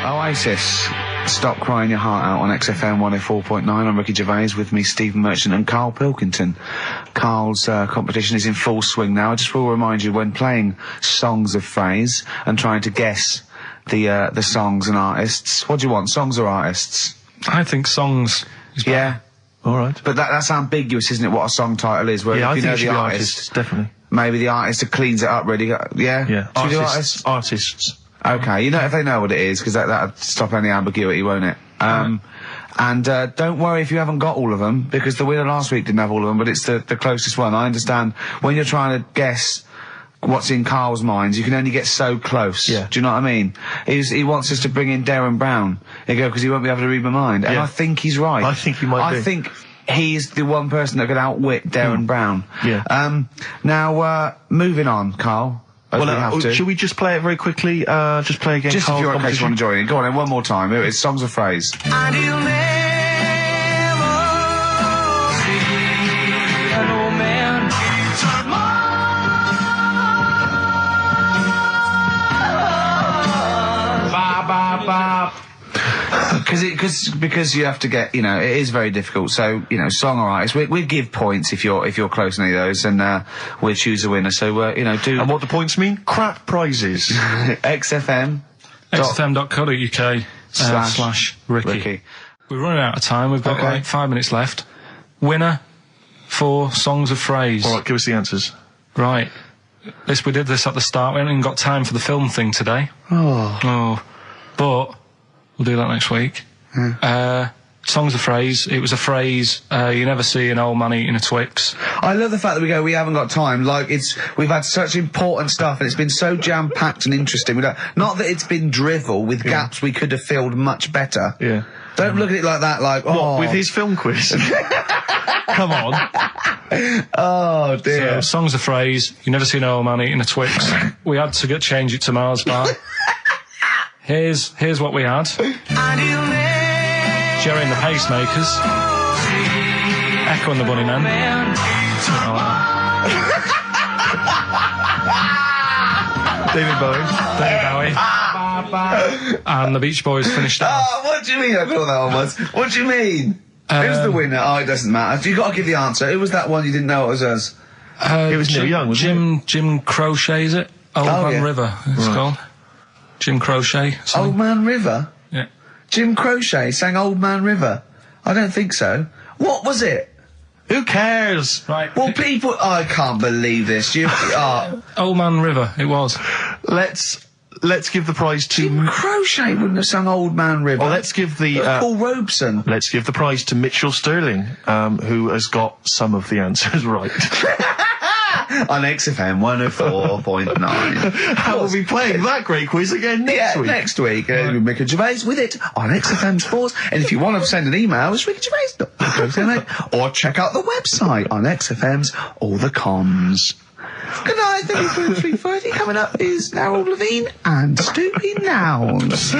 Oasis, Stop Crying Your Heart Out on XFM 104.9. I'm Ricky Gervais, with me Stephen Merchant and Karl Pilkington. Karl's competition is in full swing now. I just will remind you, when playing songs of phrase and trying to guess the songs and artists, what do you want, songs or artists? I think songs is better. Yeah. All right. But that's ambiguous, isn't it, what a song title is? Where Yeah, if you I know think the it should be artist, artists, definitely. maybe the artist that cleans it up really. Yeah? Yeah. Should we do artists? Artists. Okay, you know, if they know what it is, because that'll stop any ambiguity, won't it? And don't worry if you haven't got all of them, because the winner last week didn't have all of them, but it's the closest one. I understand when you're trying to guess what's in Karl's mind, you can only get so close. Yeah. Do you know what I mean? He wants us to bring in Darren Brown. He go, because he won't be able to read my mind. And Yeah. I think he's right. I think he might be. I think he's the one person that could outwit Darren Brown. Yeah. Now, moving on, Karl. As we have to. Should we just play it very quickly? Just play again. Just if Karl's you're in case you competition? want to join in. Go on then, one more time. Here it is, songs of phrase. and you'll never see an old man turn Because you have to get, you know, it is very difficult. So, you know, song or artist, we give points if you're close to any of those, and we'll choose a winner. So, you know, do. And what do points mean? Crap prizes. XFM. xfm.co.uk /Ricky. Ricky. We're running out of time. We've got like 5 minutes left. Winner for songs of phrase. All right, give us the answers. Right. We did this at the start. We haven't even got time for the film thing today. Oh. But we'll do that next week. Songs of phrase. It was a phrase you never see an old man eating a Twix. I love the fact that we haven't got time. Like, we've had such important stuff, and it's been so jam-packed and interesting. Not that it's been drivel with gaps we could have filled much better. Yeah. Don't look at it like that, like, What, with his film quiz? Come on. Oh, dear. So, songs of phrase. You never see an old man eating a Twix. We had to change it to Mars Bar. Here's what we had. Jerry and the Pacemakers. Echo and the Bunnymen. David Bowie. And the Beach Boys finished off. Oh, what do you mean? I thought that one was. What do you mean? Who's the winner? Oh, it doesn't matter. You got to give the answer. Who was that one you didn't know it was us? It was Neil Young, wasn't Jim Crochet, is it? Old Man River, it's called. Jim Crochet. Old Man River? Yeah. Jim Crochet sang Old Man River? I don't think so. What was it? Who cares? Right. Well, people... I can't believe this. Old Man River, it was. Let's give the prize to... Jim Crochet wouldn't have sung Old Man River. Well, let's give the... Paul Robeson. Let's give the prize to Mitchell Sterling, who has got some of the answers right. On XFM 104.9. How will we playing that great quiz again next week? Next week. Ricky Gervais with it on XFM Sports. And if you want to send an email, it's rickygervais.co.uk, or check out the website on XFM's All the Comms. Good night, 3:30. Coming up is Lateral Levine and Stoopy Nouns.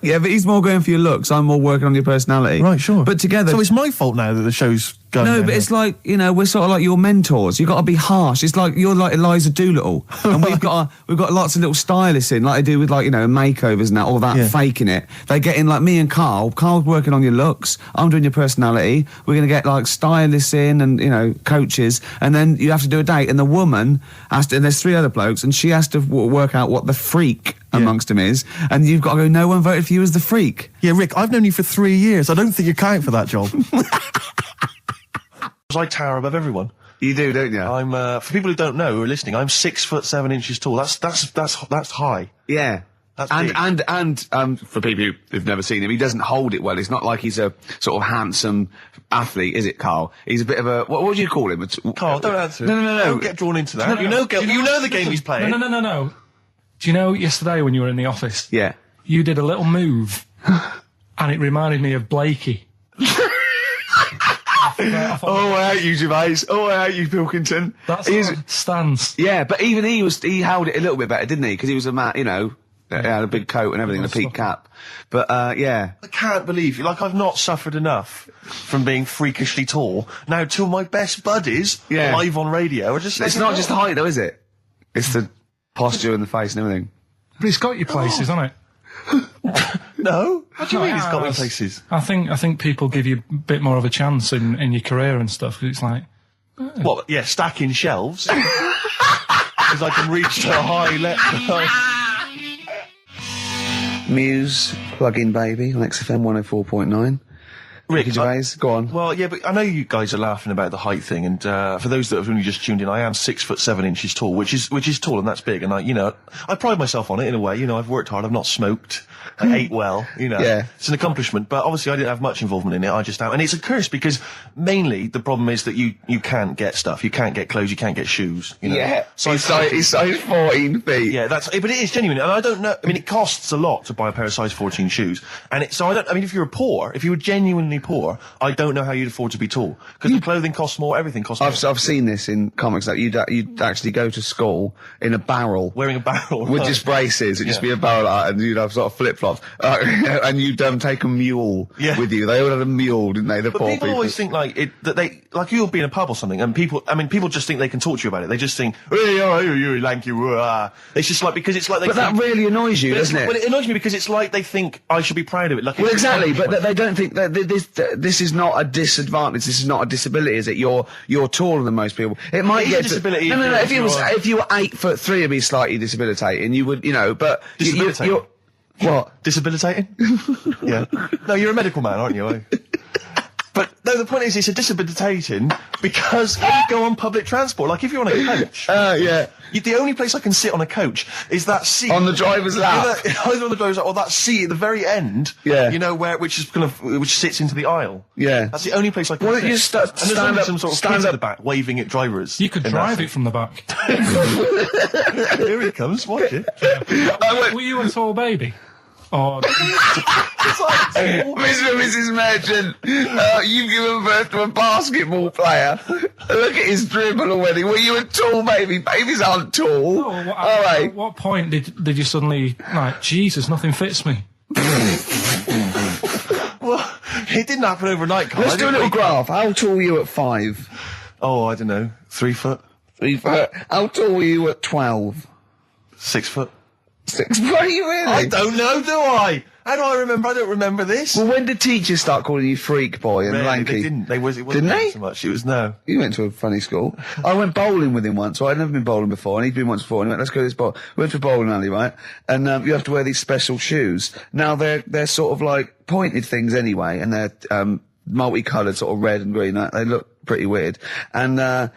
Yeah, but he's more going for your looks. I'm more working on your personality. Right, sure. But together... So it's my fault now that the show's going No, down but here. it's like, you know, we're sort of like your mentors. You've got to be harsh. It's like, you're like Eliza Doolittle. And we've got lots of little stylists in, like they do with, like, you know, makeovers and that, all that, faking it. They get in, like, me and Karl. Karl's working on your looks. I'm doing your personality. We're going to get, like, stylists in and, you know, coaches. And then you have to do a date. And the woman has to, and there's 3 other blokes, and she has to work out what the freak amongst them is. And you've got to go, no one voted for you as the freak. Yeah, Rick, I've known you for 3 years. I don't think you count for that job. I tower above everyone. You do, don't you? I'm, for people who don't know, who are listening, I'm 6'7" tall. That's high. Yeah. That's And for people who've never seen him, he doesn't hold it well. It's not like he's a sort of handsome athlete, is it, Carl? He's a bit of a, what do you call him? Carl, don't answer. No. Don't get drawn into that. You know the game he's playing. No. Do you know yesterday when you were in the office? Yeah. You did a little move, and it reminded me of Blakey. Oh, I hate you, Gervais. Oh, I hate you, Pilkington. That's his stance. Yeah, but even he held it a little bit better, didn't he? Because he was a man, you know, he had a big coat and everything, and a peak cap. But, yeah. I can't believe, like, I've not suffered enough from being freakishly tall. Now, two of my best buddies, live on radio, are just... It's not just height, though, is it? It's the posture and the face and everything. But it's got you places, hasn't it? No? What do you mean it's got me places? I think people give you a bit more of a chance in your career and stuff, 'cause it's like... What, yeah, stacking shelves? Because I can reach to a high level. Muse, Plug-in Baby on XFM 104.9. Ricky Gervais, go on. Well, yeah, but I know you guys are laughing about the height thing, and for those that have only just tuned in, I am 6'7" tall, which is tall, and that's big, and I pride myself on it in a way. You know, I've worked hard, I've not smoked, I ate well, you know. Yeah. It's an accomplishment, but obviously I didn't have much involvement in it, I just am. And it's a curse because mainly the problem is that you can't get stuff, you can't get clothes, you can't get shoes, you know. Yeah. He's size 14 feet. Yeah, but it is genuine, and I don't know, I mean, it costs a lot to buy a pair of size 14 shoes, and if you were genuinely poor, I don't know how you'd afford to be tall, because the clothing costs more, everything costs more. I've seen this in comics, that you'd actually go to school in a barrel. Wearing a barrel. With just braces, it'd just be a barrel, and you'd have sort of flip-flops. And you'd take a mule with you. They all had a mule, didn't they? The but poor people always think you'll be in a pub or something, and people just think they can talk to you about it. They just think, hey, oh, you lanky, it's just like, because it's like they But that really annoys you, doesn't it? Well, it annoys me because it's like they think I should be proud of it. Like, well, exactly, but they don't think that this is not a disadvantage, this is not a disability, is it? You're taller than most people. It might get a disability. No, if you were 8'3", it'd be slightly debilitating. You would, but Disabilitating? What? Disabilitating? Yeah. No, you're a medical man, aren't you? But no, the point is, it's a disabilitating because when you go on public transport, like if you're on a coach. Yeah. The only place I can sit on a coach is that seat on the driver's lap. Either on the driver's lap or that seat at the very end. Yeah. You know which sits into the aisle. Yeah. That's the only place I can. Well, sit. you stand up, some sort of kids at the back waving at drivers. You could drive it from the back. Here he comes. Watch it. Were you a tall baby? Oh, Mr. and Mrs. Merchant, you've given birth to a basketball player. Look at his dribble already. Were you a tall baby? Babies aren't tall. At what point did you suddenly, Jesus, nothing fits me? Well, it didn't happen overnight, Carl. Let's do a little graph. How tall were you at 5? Oh, I don't know. 3 foot? 3 foot. How tall were you at 12? 6 foot. 6 foot, you really? I don't know, do I? How do I remember? I don't remember this. Well, when did teachers start calling you freak boy and lanky? They didn't. It wasn't Didn't they? so much. It was no. You went to a funny school. I went bowling with him once. So I'd never been bowling before, and he'd been once before. And he went, let's go to this bowl. We went to a bowling alley, right? And you have to wear these special shoes. Now they're sort of like pointed things anyway, and they're multicoloured, sort of red and green. They look pretty weird. And the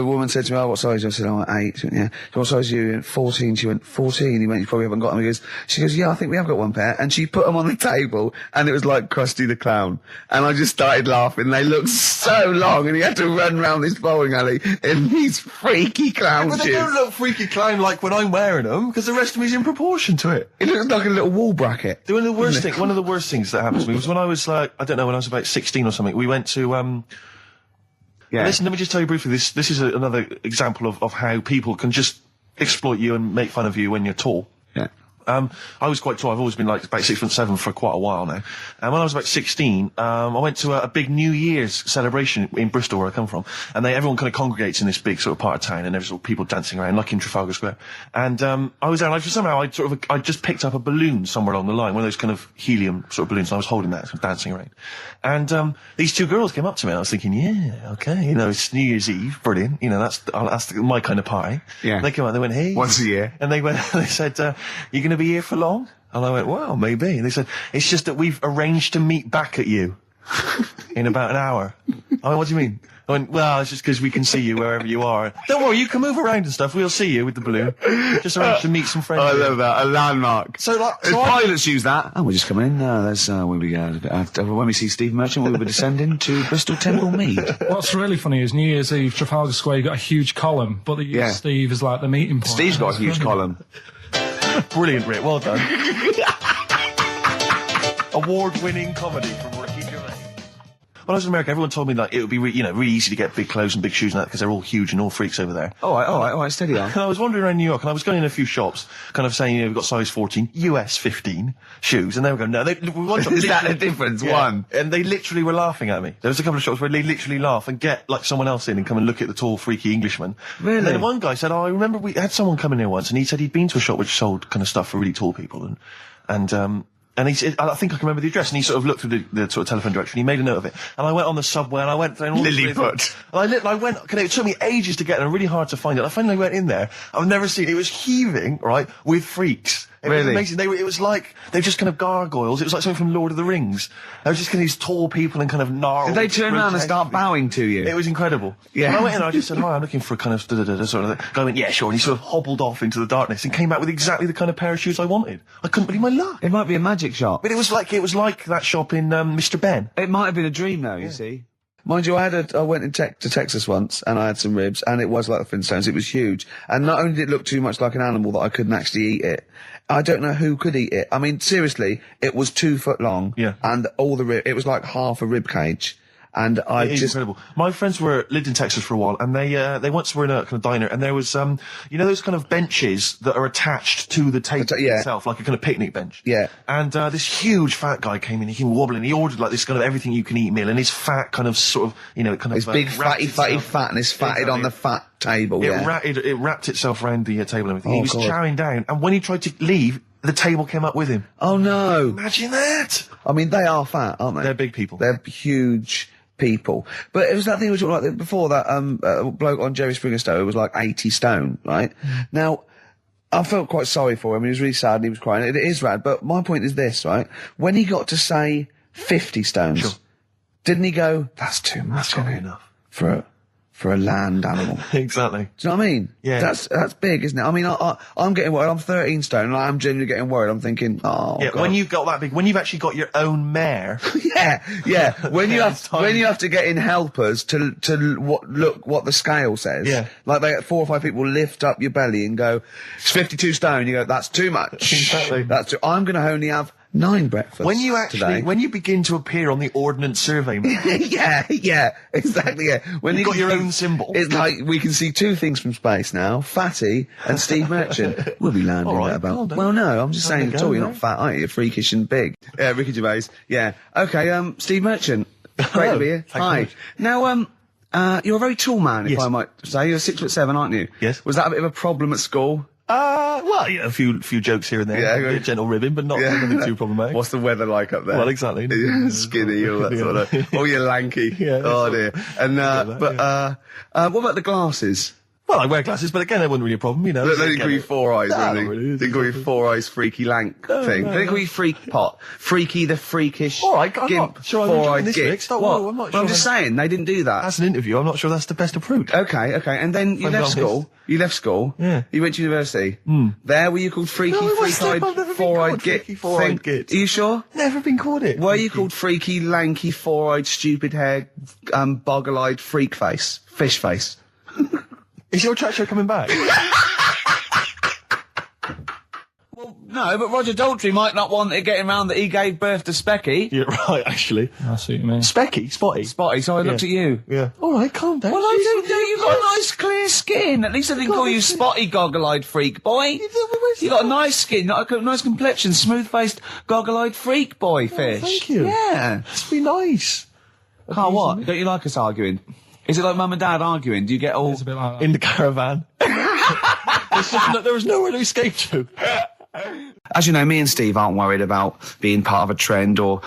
woman said to me, "Oh, what size?" I said, "Oh, 8." She went, "Yeah." So what size are you? He went, 14. She went, 14. He went, "You probably haven't got them." She goes, "Yeah, I think we have got one pair." And she put them on the table, and it was like Krusty the Clown. And I just started laughing. They looked so long, and he had to run round this bowling alley in these freaky clown shoes. But they don't look freaky clown like when I'm wearing them, because the rest of me's in proportion to it. It looks like a little wall bracket. One of the worst things that happened to me was when I was when I was about 16 or something. We went to Yeah. Listen, let me just tell you briefly, this is another example of how people can just exploit you and make fun of you when you're tall. Yeah. I was quite tall. I've always been about 6'7" for quite a while now. And when I was about 16, I went to a big New Year's celebration in Bristol, where I come from. And everyone kind of congregates in this big sort of part of town, and there's all people dancing around, like in Trafalgar Square. And I was there, and somehow I just picked up a balloon somewhere along the line, one of those kind of helium sort of balloons, and I was holding that, sort of dancing around. And these two girls came up to me, and I was thinking, yeah, okay, it's New Year's Eve, brilliant, that's my kind of party. Yeah. They came out, they went, hey. Once a year. And they said, you're going to be here for long? And I went, well, maybe. And they said, it's just that we've arranged to meet back at you in about an hour. I went, what do you mean? I went, well, it's just because we can see you wherever you are. Don't worry, you can move around and stuff. We'll see you with the balloon. Just arrange to meet some friends. I love that. A landmark. So, like, pilots use that. And we're just coming in. There's when we see Steve Merchant, we'll be descending to Bristol Temple Mead. What's really funny is New Year's Eve, Trafalgar Square, you got a huge column, but they use Steve as like the meeting point. Steve's got a huge column. Brilliant, Rick. Well done. Award-winning comedy from Ricky Gervais. When I was in America, everyone told me like it would be really easy to get big clothes and big shoes and that because they're all huge and all freaks over there. All right, steady on. And I was wandering around New York and I was going in a few shops, kind of saying, we've got size 14, US 15 shoes, and they were going, no, is that the difference? One. And they literally were laughing at me. There was a couple of shops where they literally laugh and get like someone else in and come and look at the tall, freaky Englishman. Really? And then one guy said, I remember we had someone come in here once and he said he'd been to a shop which sold kind of stuff for really tall people and he said, I think I can remember the address, and he sort of looked through the sort of telephone directory, and he made a note of it. And I went on the subway, and I went through all Lilliput. And I went, it took me ages to get there, and really hard to find it. I finally went in there. I've never seen it was heaving, right, with freaks. It was amazing. It was like, they were just kind of gargoyles. It was like something from Lord of the Rings. They were just kind of these tall people and kind of gnarled. Did they turn around and start bowing to you? It was incredible. Yeah. And I went in and I just said, hi, I'm looking for a kind of sort of guy went, yeah, sure. And he sort of hobbled off into the darkness and came back with exactly the kind of pair of shoes I wanted. I couldn't believe my luck. It might be a magic shop. But it was like that shop in Mr. Ben. It might have been a dream though, you see. Mind you, I went to Texas once, and I had some ribs, and it was like the Flintstones. It was huge. And not only did it look too much like an animal that I couldn't actually eat it, I don't know who could eat it. I mean, seriously, it was 2 foot long. Yeah. And it was like half a rib cage. And It is incredible. My friends lived in Texas for a while, and they once were in a kind of diner, and there was, those kind of benches that are attached to the table itself, like a kind of picnic bench. Yeah. And, this huge fat guy came in, he came wobbling, he ordered like this kind of everything you can eat meal, and his fat kind of sort of, His big fatty fat, and his fatted on the fat table, It wrapped itself around the table and everything. He was chowing down, and when he tried to leave, the table came up with him. Oh no. Imagine that! I mean, they are fat, aren't they? They're big people. They're huge people. But it was that thing we talked about before, that bloke on Jerry Springer Show who was like 80 stone, right? Now, I felt quite sorry for him. He was really sad and he was crying. It is rad, but my point is this, right? When he got to say 50 stones, didn't he go, that's too much, that's not enough. For a land animal. Exactly. Do you know what I mean? Yeah. That's big, isn't it? I mean, I'm getting worried. I'm 13 stone and I'm genuinely getting worried. I'm thinking, God. When you've got that big, when you've actually got your own mare. yeah. When you have to get in helpers to look what the scale says. Yeah. Like 4 or 5 people lift up your belly and go, it's 52 stone. You go, that's too much. Exactly. I'm going to only have 9 breakfasts when you today. when you begin to appear on the Ordnance Survey map. yeah, exactly, yeah. When you've got your own symbol. It's like, we can see 2 things from space now, Fatty and Steve Merchant. We'll be landing at about... Well, no, I'm just saying at all, you're not fat, aren't you? You're freakish and big. Yeah, Ricky Gervais, yeah. Okay, Steve Merchant. Great to be here. Hi. Now, you're a very tall man, if I might say. You're 6'7", aren't you? Yes. Was that a bit of a problem at school? Well, yeah, a few jokes here and there. Yeah, a bit of gentle ribbing, but nothing too problematic. What's the weather like up there? Well, exactly. Skinny, all that sort of. Oh, you're lanky. Yeah. Oh dear. And what about the glasses? Well, I wear glasses, but again, that wasn't really a problem, They didn't call you 4 eyes, really. They didn't call you 4 eyes, freaky lank thing. They didn't call you freak pot. Freaky the freakish. All right, I'm gimp, not sure I'm 4-eyed this, gimp. Rick. Stop, What? I'm not Well, I'm just saying, they didn't do that. That's an interview. I'm not sure that's the best approach. Okay. And then you left school. Yeah. You went to university. There, were you called freaky, freak-eyed, 4-eyed git? 4-eyed git. Are you sure? Never been called it. Were you called freaky, lanky, 4-eyed, stupid hair, boggle-eyed freak face? Fish face? Is your chat show coming back? Well, no, but Roger Daltrey might not want it getting round that he gave birth to Specky. Yeah, right, actually. I see what you mean. Specky? Spotty, so I looked at you. Yeah. All right, calm down. Well, you've got nice clear skin. At least I didn't call you spotty, goggle-eyed freak boy. You got a nice skin, a nice complexion, smooth-faced, goggle-eyed freak boy fish. Thank you. Yeah. That's be nice. Carl, what? Don't you like us arguing? Is it like mum and dad arguing? Do you get all... It's a bit like that. In the caravan. There was nowhere to escape to. As you know, me and Steve aren't worried about being part of a trend or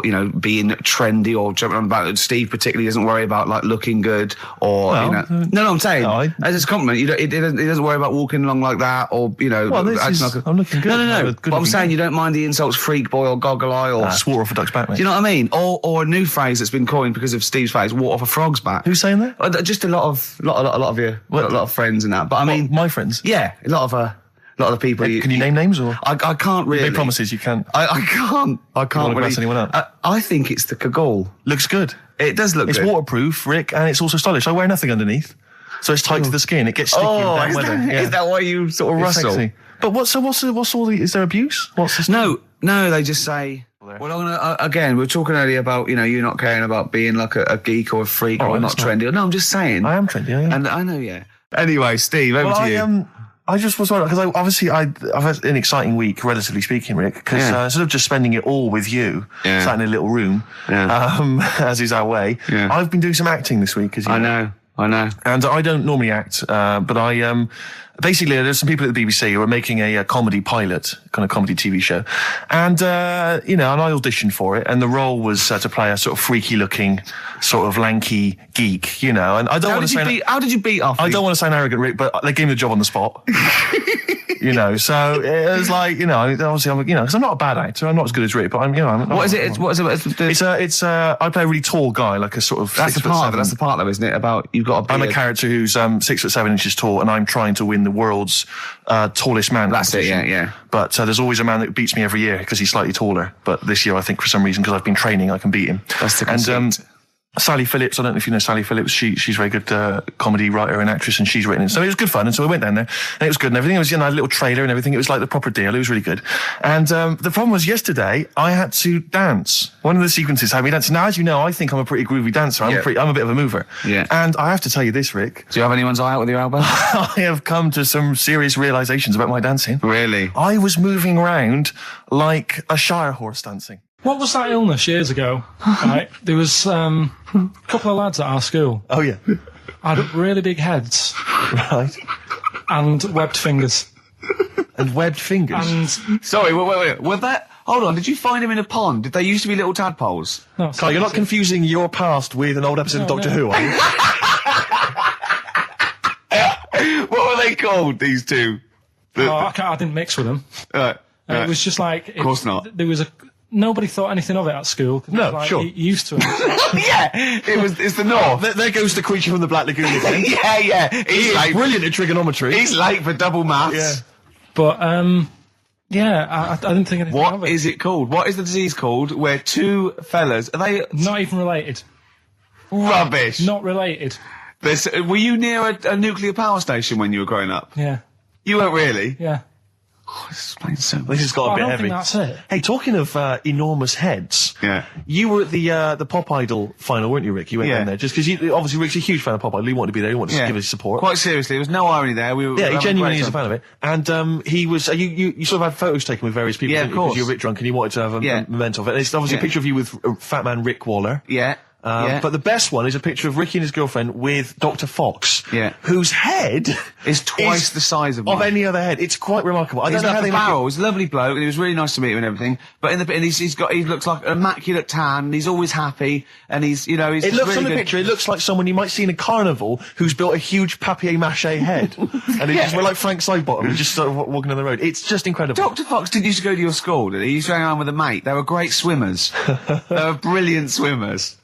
you know, being trendy or jumping on about. Steve particularly doesn't worry about like looking good or Well, you know. No, I'm saying no, as a compliment. He doesn't worry about walking along like that or you know. Well, I'm looking good. No. Good But I'm saying looking. you don't mind the insults, freak boy or goggle eye or. Just water off a duck's back, mate. Do you know what I mean? Or a new phrase that's been coined because of Steve's face, water off a frog's back. Who's saying that? Just a lot of your a lot of friends and that. But I mean, my friends. Yeah, a lot of the people. Can you name names or? I can't really. Make promises you can't. I can't. I can't wanna really. grass anyone up? I think it's the Kaggle. Looks good. It does look It's good. waterproof, Rick, and it's also stylish. I wear nothing underneath, so it's tight to the skin. It gets sticky in damp weather. Is that why you sort of It's rustle? sexy. But what's all the? Is there abuse? What's this? No, they just say. Well, I'm gonna, again, we were talking earlier about, you know, you not caring about being like a geek or a freak or not trendy. No, I'm just saying. I am trendy, yeah. And I know, yeah. Anyway, Steve, over to you. I just was worried because I've had an exciting week, relatively speaking, Rick. Because instead of just spending it all with you, sat in a little room, as is our way, I've been doing some acting this week. As you know. I know. And I don't normally act, but I basically there's some people at the BBC who are making a comedy pilot, kind of comedy TV show, and you know, and I auditioned for it, and the role was to play a sort of freaky-looking, sort of lanky geek, you know. And I don't want to say how did you beat off? I don't want to sound arrogant, Rick, but they gave me the job on the spot. You know, so it was like, you know, obviously I'm, you know, because I'm not a bad actor, I'm not as good as Rick, but I'm, you know, What is it? It's I play a really tall guy, like a sort of. That's the part. That's the part, though, isn't it? About you've got. I'm a character who's 6'7" tall, and I'm trying to win the world's tallest man. That's it. Yeah. But there's always a man that beats me every year because he's slightly taller. But this year, I think for some reason, because I've been training, I can beat him. That's the conceit. And Sally Phillips, I don't know if you know Sally Phillips, she's a very good comedy writer and actress, and she's written it. So it was good fun, and so I went down there, and it was good and everything. It was, you know, a little trailer and everything. It was like the proper deal. It was really good. And the problem was yesterday, I had to dance. One of the sequences had me dancing. Now, as you know, I think I'm a pretty groovy dancer. I'm a bit of a mover. Yeah. And I have to tell you this, Rick. Do you have anyone's eye out with your elbow? I have come to some serious realizations about my dancing. Really? I was moving around like a Shire horse dancing. What was that illness years ago? Right, there was a couple of lads at our school. Oh yeah, had really big heads, right, and webbed fingers. And webbed fingers. And sorry, wait. Was that? Hold on. Did you find him in a pond? Did they used to be little tadpoles? No, Carl, you're not confusing your past with an old episode of Doctor Who, are you? What were they called? These two? I didn't mix with them. Right. It was just like. Of course not. There was nobody thought anything of it at school. No, like, sure. Used to it. Yeah, it's the north. There goes the creature from the Black Lagoon again. yeah. He's late. Brilliant at trigonometry. He's late for double maths. Yeah. But I didn't think anything of it. What is it called? What is the disease called? Where two fellas are they not even related? Rubbish. Not related. Were you near a nuclear power station when you were growing up? Yeah. You weren't really? Yeah. Oh, this explains so much. This has got a bit I don't heavy. think that's it. Hey, talking of enormous heads, you were at the Pop Idol final, weren't you, Rick? You went down there just because obviously Rick's a huge fan of Pop Idol. He wanted to be there. He wanted to give us support. Quite seriously, there was no irony there. We were he genuinely is a fan of it. And he was. You sort of had photos taken with various people. Yeah, of course. Because you were a bit drunk and you wanted to have a memento of it. And it's obviously a picture of you with Fat Man Rick Waller. Yeah. But the best one is a picture of Ricky and his girlfriend with Dr. Fox, whose head is twice the size of any other head. It's quite remarkable. I don't know how they Barrel was a lovely bloke, and it was really nice to meet him and everything. But he looks like an immaculate tan. And he's always happy, and he's It looks really on the good. picture. It looks like someone you might see in a carnival who's built a huge papier-mâché head, and he's just like Frank Sidebottom, just sort of walking on the road. It's just incredible. Dr. Fox didn't used to go to your school, did he? He used to hang around with a mate. They were great swimmers. They were brilliant swimmers.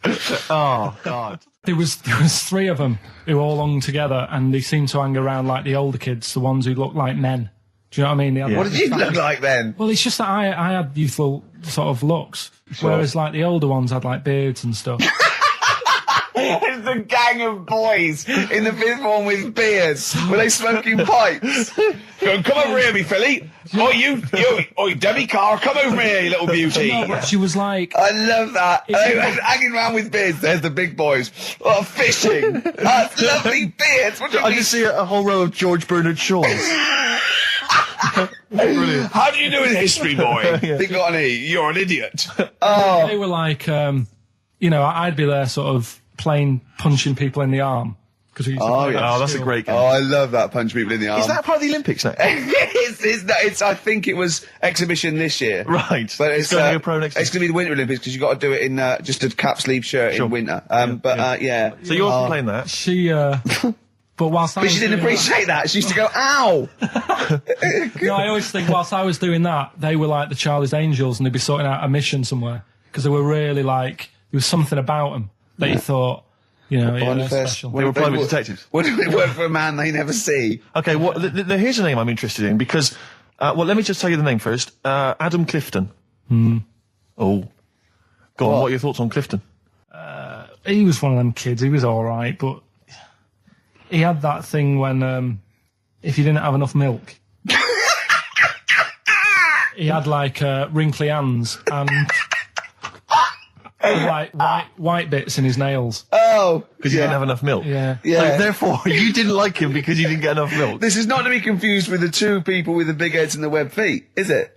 Oh God. There was three of them who all hung together, and they seemed to hang around like the older kids, the ones who looked like men. Do you know what I mean? What did you look like then? Well, it's just that I had youthful sort of looks, whereas like the older ones had like beards and stuff. It's the gang of boys in the fifth one with beards. Were they smoking pipes? Come over here, me filly. Oh, Debbie Carr, come over here, you little beauty. No, but she was like... I love that. They were hanging around with beards. There's the big boys. Oh, fishing. That's lovely beards. What do you I mean? just see a whole row of George Bernard Shaws. Brilliant. How do you do in history, boy? Think got any? You're an idiot. Oh. They were like, I'd be there sort of punching people in the arm. Because we used to Oh, play yeah. that at Oh, that's a school. great game. Oh, I love that, punch people in the arm. Is that part of the Olympics now? it's, I think it was exhibition this year. Right. But It's going to be a pro next year. It's going to be the Winter Olympics because you've got to do it in just a cap sleeve shirt Sure. in winter. Yeah. So you're playing that? She, but whilst I But was she didn't doing appreciate that. She used to go, ow! No, I always think whilst I was doing that, they were like the Charlie's Angels and they'd be sorting out a mission somewhere. Because they were really like, there was something about them that you thought, you know, yeah, they're special. They were private detectives. What do they work for a man they never see? Okay, well, here's a name I'm interested in because, well, let me just tell you the name first. Adam Clifton. Oh. Go on, what are your thoughts on Clifton? He was one of them kids, he was alright, but he had that thing when, if you didn't have enough milk, he had like, wrinkly hands and like white bits in his nails. Oh! Because you didn't have enough milk. Yeah. So therefore, you didn't like him because you didn't get enough milk. This is not to be confused with the two people with the big heads and the web feet, is it?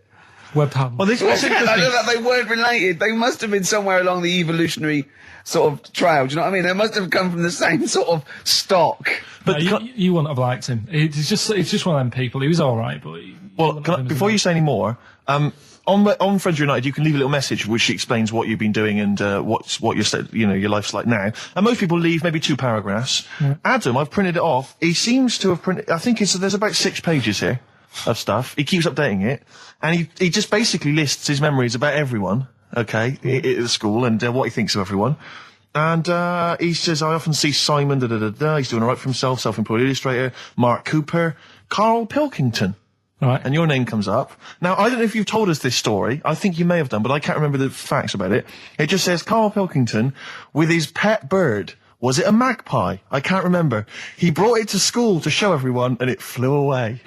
Web hands. Well, this was I know that they weren't related. They must have been somewhere along the evolutionary sort of trail. Do you know what I mean? They must have come from the same sort of stock. But you wouldn't have liked him. It's just one of them people. He was all right, but Before you say any more, on Friends United, you can leave a little message which explains what you've been doing and what your life's like now. And most people leave maybe 2 paragraphs. Yeah. Adam, I've printed it off. He seems to have printed. I think there's about 6 pages here of stuff. He keeps updating it, and he just basically lists his memories about everyone. Okay, at the school and what he thinks of everyone. And he says, I often see Simon, he's doing all right for himself, self-employed illustrator, Mark Cooper, Karl Pilkington. Right. And your name comes up. Now, I don't know if you've told us this story. I think you may have done, but I can't remember the facts about it. It just says, Karl Pilkington, with his pet bird. Was it a magpie? I can't remember. He brought it to school to show everyone, and it flew away.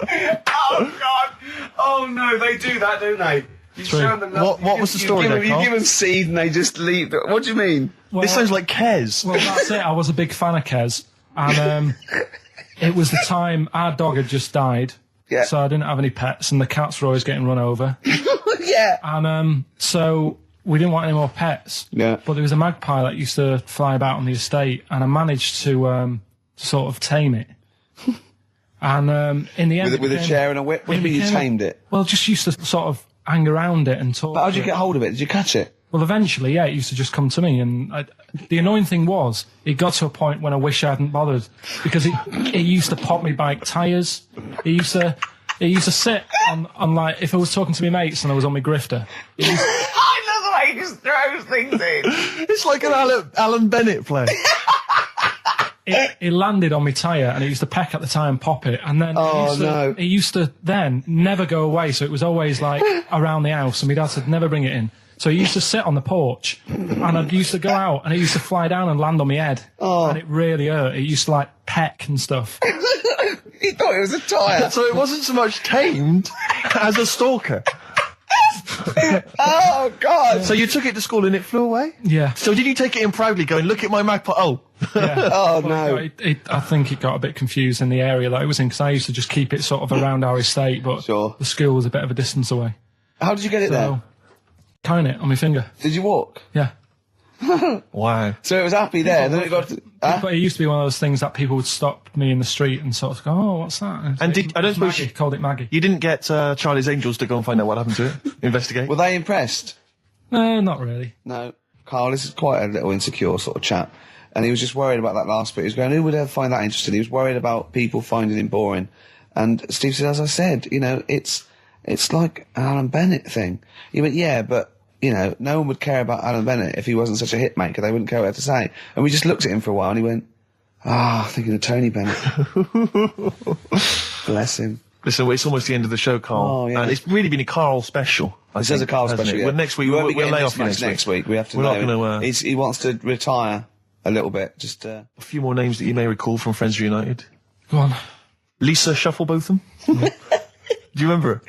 Oh, God! Oh, no, they do that, don't they? You show them What was the story there, You Carl? give them seed and they just leave. What do you mean? Well, this sounds like Kez. Well, that's it. I was a big fan of Kez. And it was the time our dog had just died. Yeah. So I didn't have any pets and the cats were always getting run over. Yeah. And so we didn't want any more pets. Yeah. But there was a magpie that used to fly about on the estate and I managed to sort of tame it. And in the end... With a chair and a whip? What do you mean you tamed it? Well, just used to sort of hang around it and talk. But how did to you it. get hold of it? Did you catch it? Well, eventually, yeah, it used to just come to me, and the annoying thing was, it got to a point when I wish I hadn't bothered, because it used to pop me bike tyres. It used to sit on like, if I was talking to my mates and I was on my grifter. I love the way he just throws things in. It's like an Alan Bennett play. It landed on my tyre and it used to peck at the tyre and pop it, and then it used to then never go away, so it was always like around the house, and my dad said never bring it in. So he used to sit on the porch, and I used to go out, and it used to fly down and land on my head, and it really hurt. It used to like peck and stuff. He thought it was a tyre. So it wasn't so much tamed as a stalker. Oh, God. So you took it to school and it flew away? Yeah. So did you take it in proudly going, look at my magpie? Oh. Yeah. Oh, But no. I think it got a bit confused in the area that it was in, because I used to just keep it sort of around our estate, but the school was a bit of a distance away. How did you get it there? Tying it on my finger. Did you walk? Yeah. Wow. So it was happy there, then it got... But it used to be one of those things that people would stop me in the street and sort of go, oh, what's that? And I don't suppose Maggie, called it Maggie. You didn't get Charlie's Angels to go and find out what happened to it? Investigate? Were they impressed? No, not really. No. Carl, this is quite a little insecure sort of chap. And he was just worried about that last bit. He was going, who would ever find that interesting? He was worried about people finding him boring. And Steve said, as I said, you know, it's like an Alan Bennett thing. He went, yeah, but, you know, no one would care about Alan Bennett if he wasn't such a hit maker. They wouldn't care what to say. And we just looked at him for a while and he went, thinking of Tony Bennett. Bless him. Listen, it's almost the end of the show, Carl. Oh, yeah. And it's really been a Carl special. This is a Carl special, yeah. Well, next week, We won't be we'll getting lay this off you much next week. We have to We're not know. going to... He wants to retire a little bit. Just a few more names that you may recall from Friends United. Go on. Lisa Shufflebotham. Do you remember her?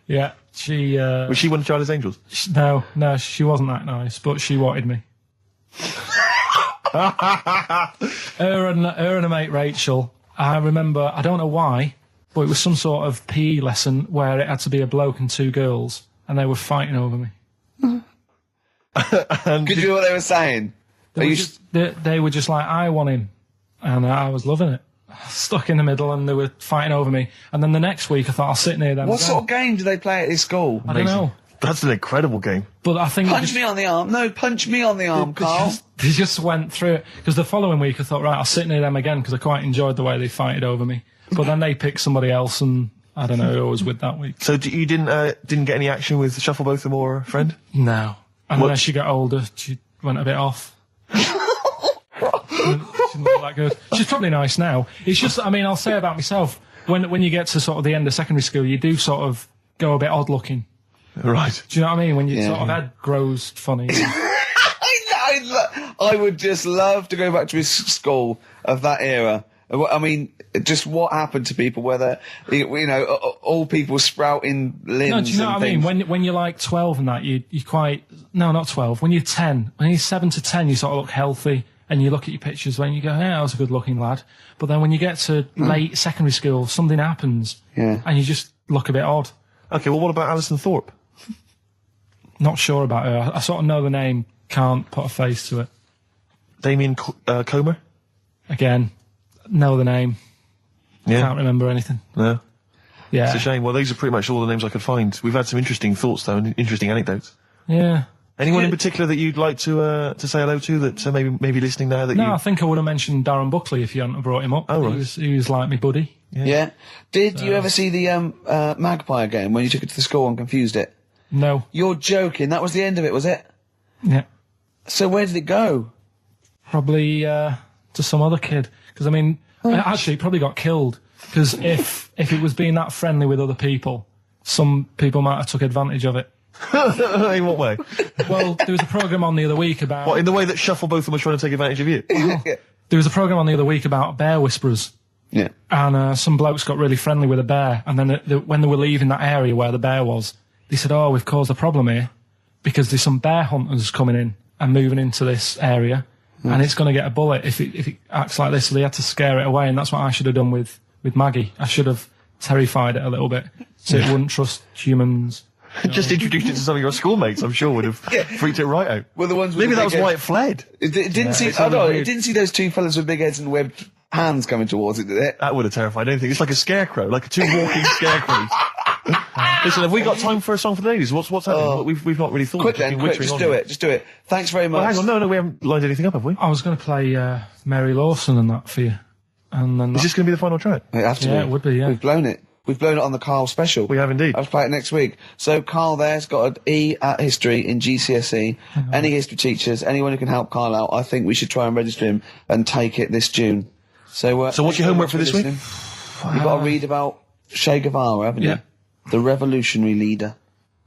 Yeah. She, Was she one of Charlie's Angels? No, she wasn't that nice, but she wanted me. her and her mate Rachel, I remember, I don't know why, but it was some sort of PE lesson where it had to be a bloke and 2 girls, and they were fighting over me. Could you hear what they were saying? They were just like, I want him, and I was loving it. Stuck in the middle, and they were fighting over me. And then the next week, I thought I'll sit near them. What sort of game do they play at this school? I don't know. That's an incredible game. But I think punch me on the arm. No, punch me on the arm, Carl. They just went through it because the following week I thought, right, I'll sit near them again because I quite enjoyed the way they fighted over me. But then they picked somebody else, and I don't know who I was with that week. So you didn't get any action with Shufflebotham or a friend? No. And then as she got older, she went a bit off. She didn't look that good. She's probably nice now. It's just, I mean, I'll say about myself, when you get to sort of the end of secondary school, you do sort of go a bit odd looking. Right. Do you know what I mean? When your sort of head grows funny. I would just love to go back to his school of that era. I mean, just what happened to people, whether, you know, all people sprouting limbs. No, do you know and what I mean? things. When you're like 12 and that, you quite, no, not 12. When you're 10, when you're 7 to 10, you sort of look healthy. And you look at your pictures when you go, yeah, I was a good-looking lad. But then when you get to late secondary school, something happens. Yeah. And you just look a bit odd. Okay, well, what about Alison Thorpe? Not sure about her. I sort of know the name, can't put a face to it. Damien Comer? Again, know the name. Yeah. Can't remember anything. No. Yeah. It's a shame. Well, these are pretty much all the names I could find. We've had some interesting thoughts, though, and interesting anecdotes. Yeah. Anyone in particular that you'd like to say hello to that maybe listening now? I think I would have mentioned Darren Buckley if you hadn't brought him up. Oh, right. He was like my buddy. Yeah. Did you ever see the Magpie game when you took it to the school and confused it? No. You're joking. That was the end of it, was it? Yeah. So where did it go? Probably to some other kid. Because, I mean, actually, it probably got killed. Because if it was being that friendly with other people, some people might have took advantage of it. In what way? Well, there was a programme on the other week about... What, in the way that Shufflebotham was trying to take advantage of you? There was a programme on the other week about bear whisperers. Yeah. And some blokes got really friendly with a bear. And then when they were leaving that area where the bear was, they said, oh, we've caused a problem here because there's some bear hunters coming in and moving into this area. And it's going to get a bullet if it acts like this. So they had to scare it away. And that's what I should have done with Maggie. I should have terrified it a little bit so it wouldn't trust humans. Just introduced it to some of your schoolmates, I'm sure, would have freaked it right out. Well, the ones with maybe the that big was heads. why it fled. It didn't see. It didn't see those two fellas with big heads and webbed hands coming towards it, did it? That would have terrified anything. It's like a scarecrow, like two walking scarecrows. Listen, have we got time for a song for the ladies? What's happening? We've not really thought. Quick then, quick, just do it. Thanks very much. Well, hang on, no, we haven't lined anything up, have we? I was going to play Mary Lawson and that for you. And then Is this going to be the final track? It has to be. it would be, yeah. We've blown it. We've blown it on the Carl special. We have indeed. I'll play it next week. So Carl there's got an E at history in GCSE. Any history teachers, anyone who can help Carl out, I think we should try and register him and take it this June. So what's your homework for this week? You've got to read about Che Guevara, haven't you? The revolutionary leader.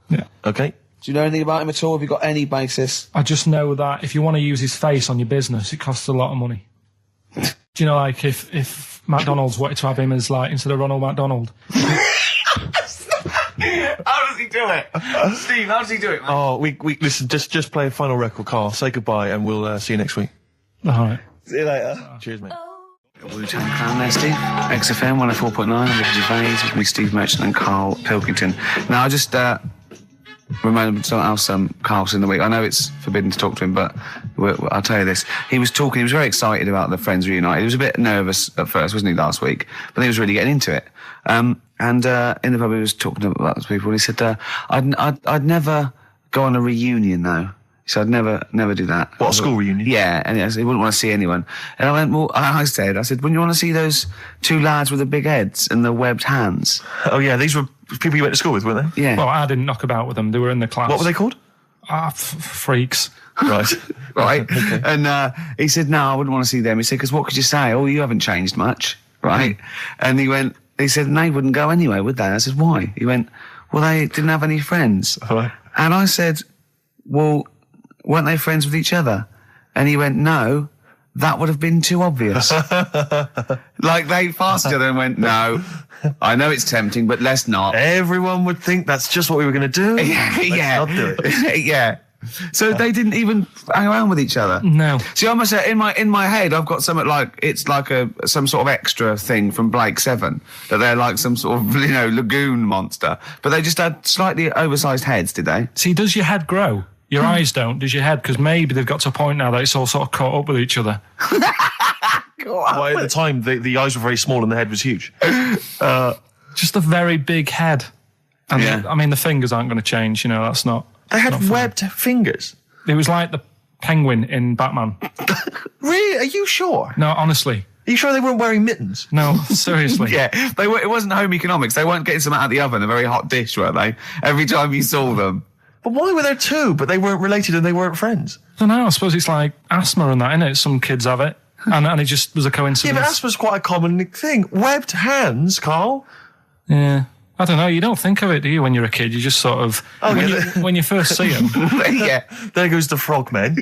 Yeah. Okay. Do you know anything about him at all? Have you got any basis? I just know that if you want to use his face on your business, it costs a lot of money. Do you know, like, if McDonald's wanted to have him as, like, instead of Ronald McDonald? How does he do it? Steve, how does he do it, man? Oh, we listen, just play a final record, Carl. Say goodbye, and we'll see you next week. All right. See you later. Cheers, mate. Wu-Tang Clan there, Steve. XFM 104.9, I'm Ricky Gervais, with me, Steve Merchant and Karl Pilkington. Now, I just reminded me of something else Carl's in the week. I know it's forbidden to talk to him, but I'll tell you this. He was very excited about the Friends Reunited. He was a bit nervous at first, wasn't he, last week? But then he was really getting into it. And in the pub, he was talking about those people, and he said, I'd never go on a reunion, though. He said, I'd never do that. What, a school reunion? Yeah, and he wouldn't want to see anyone. And I went, well, I said, wouldn't you want to see those two lads with the big heads and the webbed hands? Oh, yeah, these were people you went to school with, weren't they? Yeah. Well, I didn't knock about with them. They were in the class. What were they called? Freaks. Right. Right. Okay. And he said, no, I wouldn't want to see them. He said, because what could you say? Oh, you haven't changed much. Right. And he said, and they wouldn't go anyway, would they? I said, why? He went, well, they didn't have any friends. Right. And I said, well, weren't they friends with each other? And he went, no, that would have been too obvious. Like, they passed each other and went, no, I know it's tempting, but let's not. Everyone would think that's just what we were going to do. Yeah. Let's not do it. Yeah. So they didn't even hang around with each other. No. See, I must say, in my head, I've got something like it's like some sort of extra thing from Blake 7 that they're like some sort of lagoon monster, but they just had slightly oversized heads, did they? See, does your head grow? Your eyes don't, does your head? Because maybe they've got to a point now that it's all sort of caught up with each other. Well, at the time, the eyes were very small and the head was huge. Just a very big head. And I mean, the fingers aren't going to change, that's not... They had webbed fingers? It was like the penguin in Batman. Really? Are you sure? No, honestly. Are you sure they weren't wearing mittens? No, seriously. They were. It wasn't home economics. They weren't getting some out of the oven, a very hot dish, were they? Every time you saw them. But why were there two, but they weren't related and they weren't friends? I don't know, I suppose it's like asthma and that, innit? Some kids have it. And it just was a coincidence. Yeah, but asthma's quite a common thing. Webbed hands, Carl. Yeah. I don't know, you don't think of it, do you, when you're a kid? You just sort of... when you first see them. Yeah. There goes the frogmen.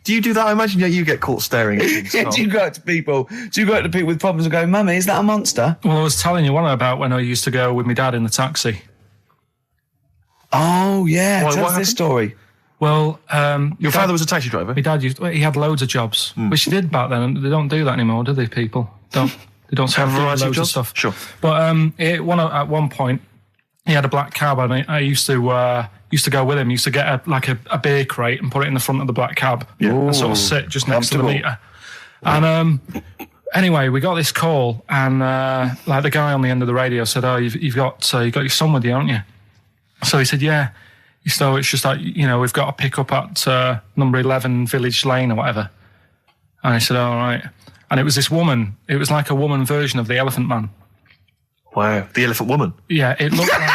Do you do that? I imagine you get caught staring at things. Do you go up to people with problems and go, Mummy, is that a monster? Well, I was telling you one about when I used to go with my dad in the taxi. Oh, yeah. Tell us this story. Well, your father was a taxi driver? My dad he had loads of jobs, which he did back then, and they don't do that anymore, do they, people? They don't have loads of stuff. Sure. But at one point, he had a black cab, and I used to go with him. Used to get a beer crate and put it in the front of the black cab and sort of sit just next to the meter. And anyway, we got this call, and the guy on the end of the radio said, "Oh, you've got your son with you, haven't you?" So he said, "Yeah." So it's just like, we've got to pick up at number 11 Village Lane or whatever. And I said, all right. And it was this woman. It was like a woman version of the Elephant Man. Wow, the Elephant Woman. Yeah, it looked like...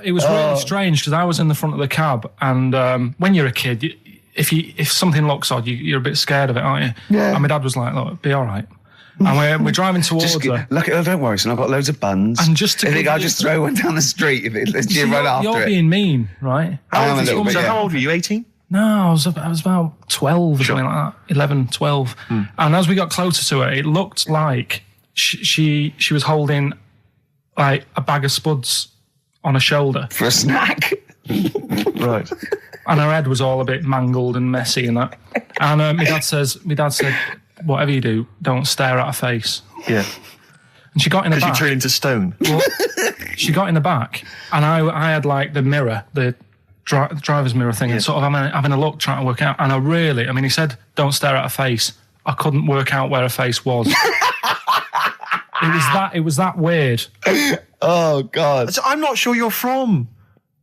it was really strange because I was in the front of the cab, and when you're a kid, if something looks odd, you're a bit scared of it, aren't you? Yeah. And my dad was like, look, be all right. And we're driving towards her. Don't worry, son, I've got loads of buns. And just I'll just throw one down the street if it's right after it. You're being mean, right? How old were you, 18? No, I was about 12 or something like that, 11, 12. And as we got closer to her, it looked like she was holding like a bag of spuds on her shoulder. For a snack. Right. And her head was all a bit mangled and messy and that. And my dad said, whatever you do, don't stare at her face. Yeah. And she got in the back. Because you turned into stone. Well, she got in the back, and I had like the mirror, the driver's mirror thing, and sort of having a look, trying to work out. And he said, don't stare at her face. I couldn't work out where her face was. It was that weird. Oh, God. So I'm not sure you're from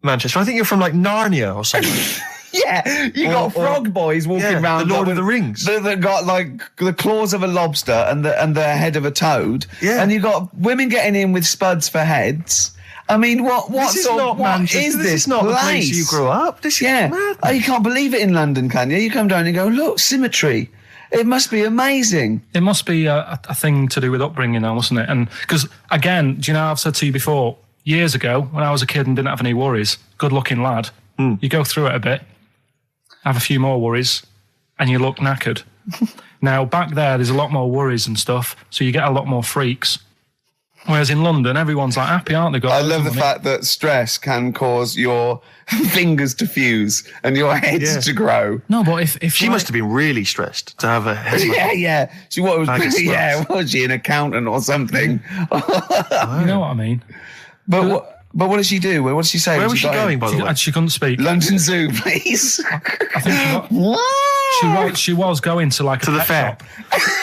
Manchester. I think you're from like Narnia or something. Yeah, you got frog boys walking around. The Lord of the Rings. That got like the claws of a lobster and the head of a toad. Yeah. And you got women getting in with spuds for heads. I mean, what is this? This is not the place you grew up. This is madness. Oh, you can't believe it in London, can you? You come down and go, look, symmetry. It must be amazing. It must be a thing to do with upbringing now, mustn't it? And because, again, do you know, I've said to you before, years ago, when I was a kid and didn't have any worries, good-looking lad, you go through it a bit, have a few more worries, and you look knackered. Now, back there's a lot more worries and stuff, so you get a lot more freaks. Whereas in London, everyone's like happy, aren't they? I love the fact that stress can cause your fingers to fuse and your heads to grow. No, but if she must have been really stressed to have a head. Yeah. Was she an accountant or something? You know what I mean? But what did she do? What did she say? Where was she going, by the way? She couldn't speak. London Zoo, please. I think she was going to like the fair.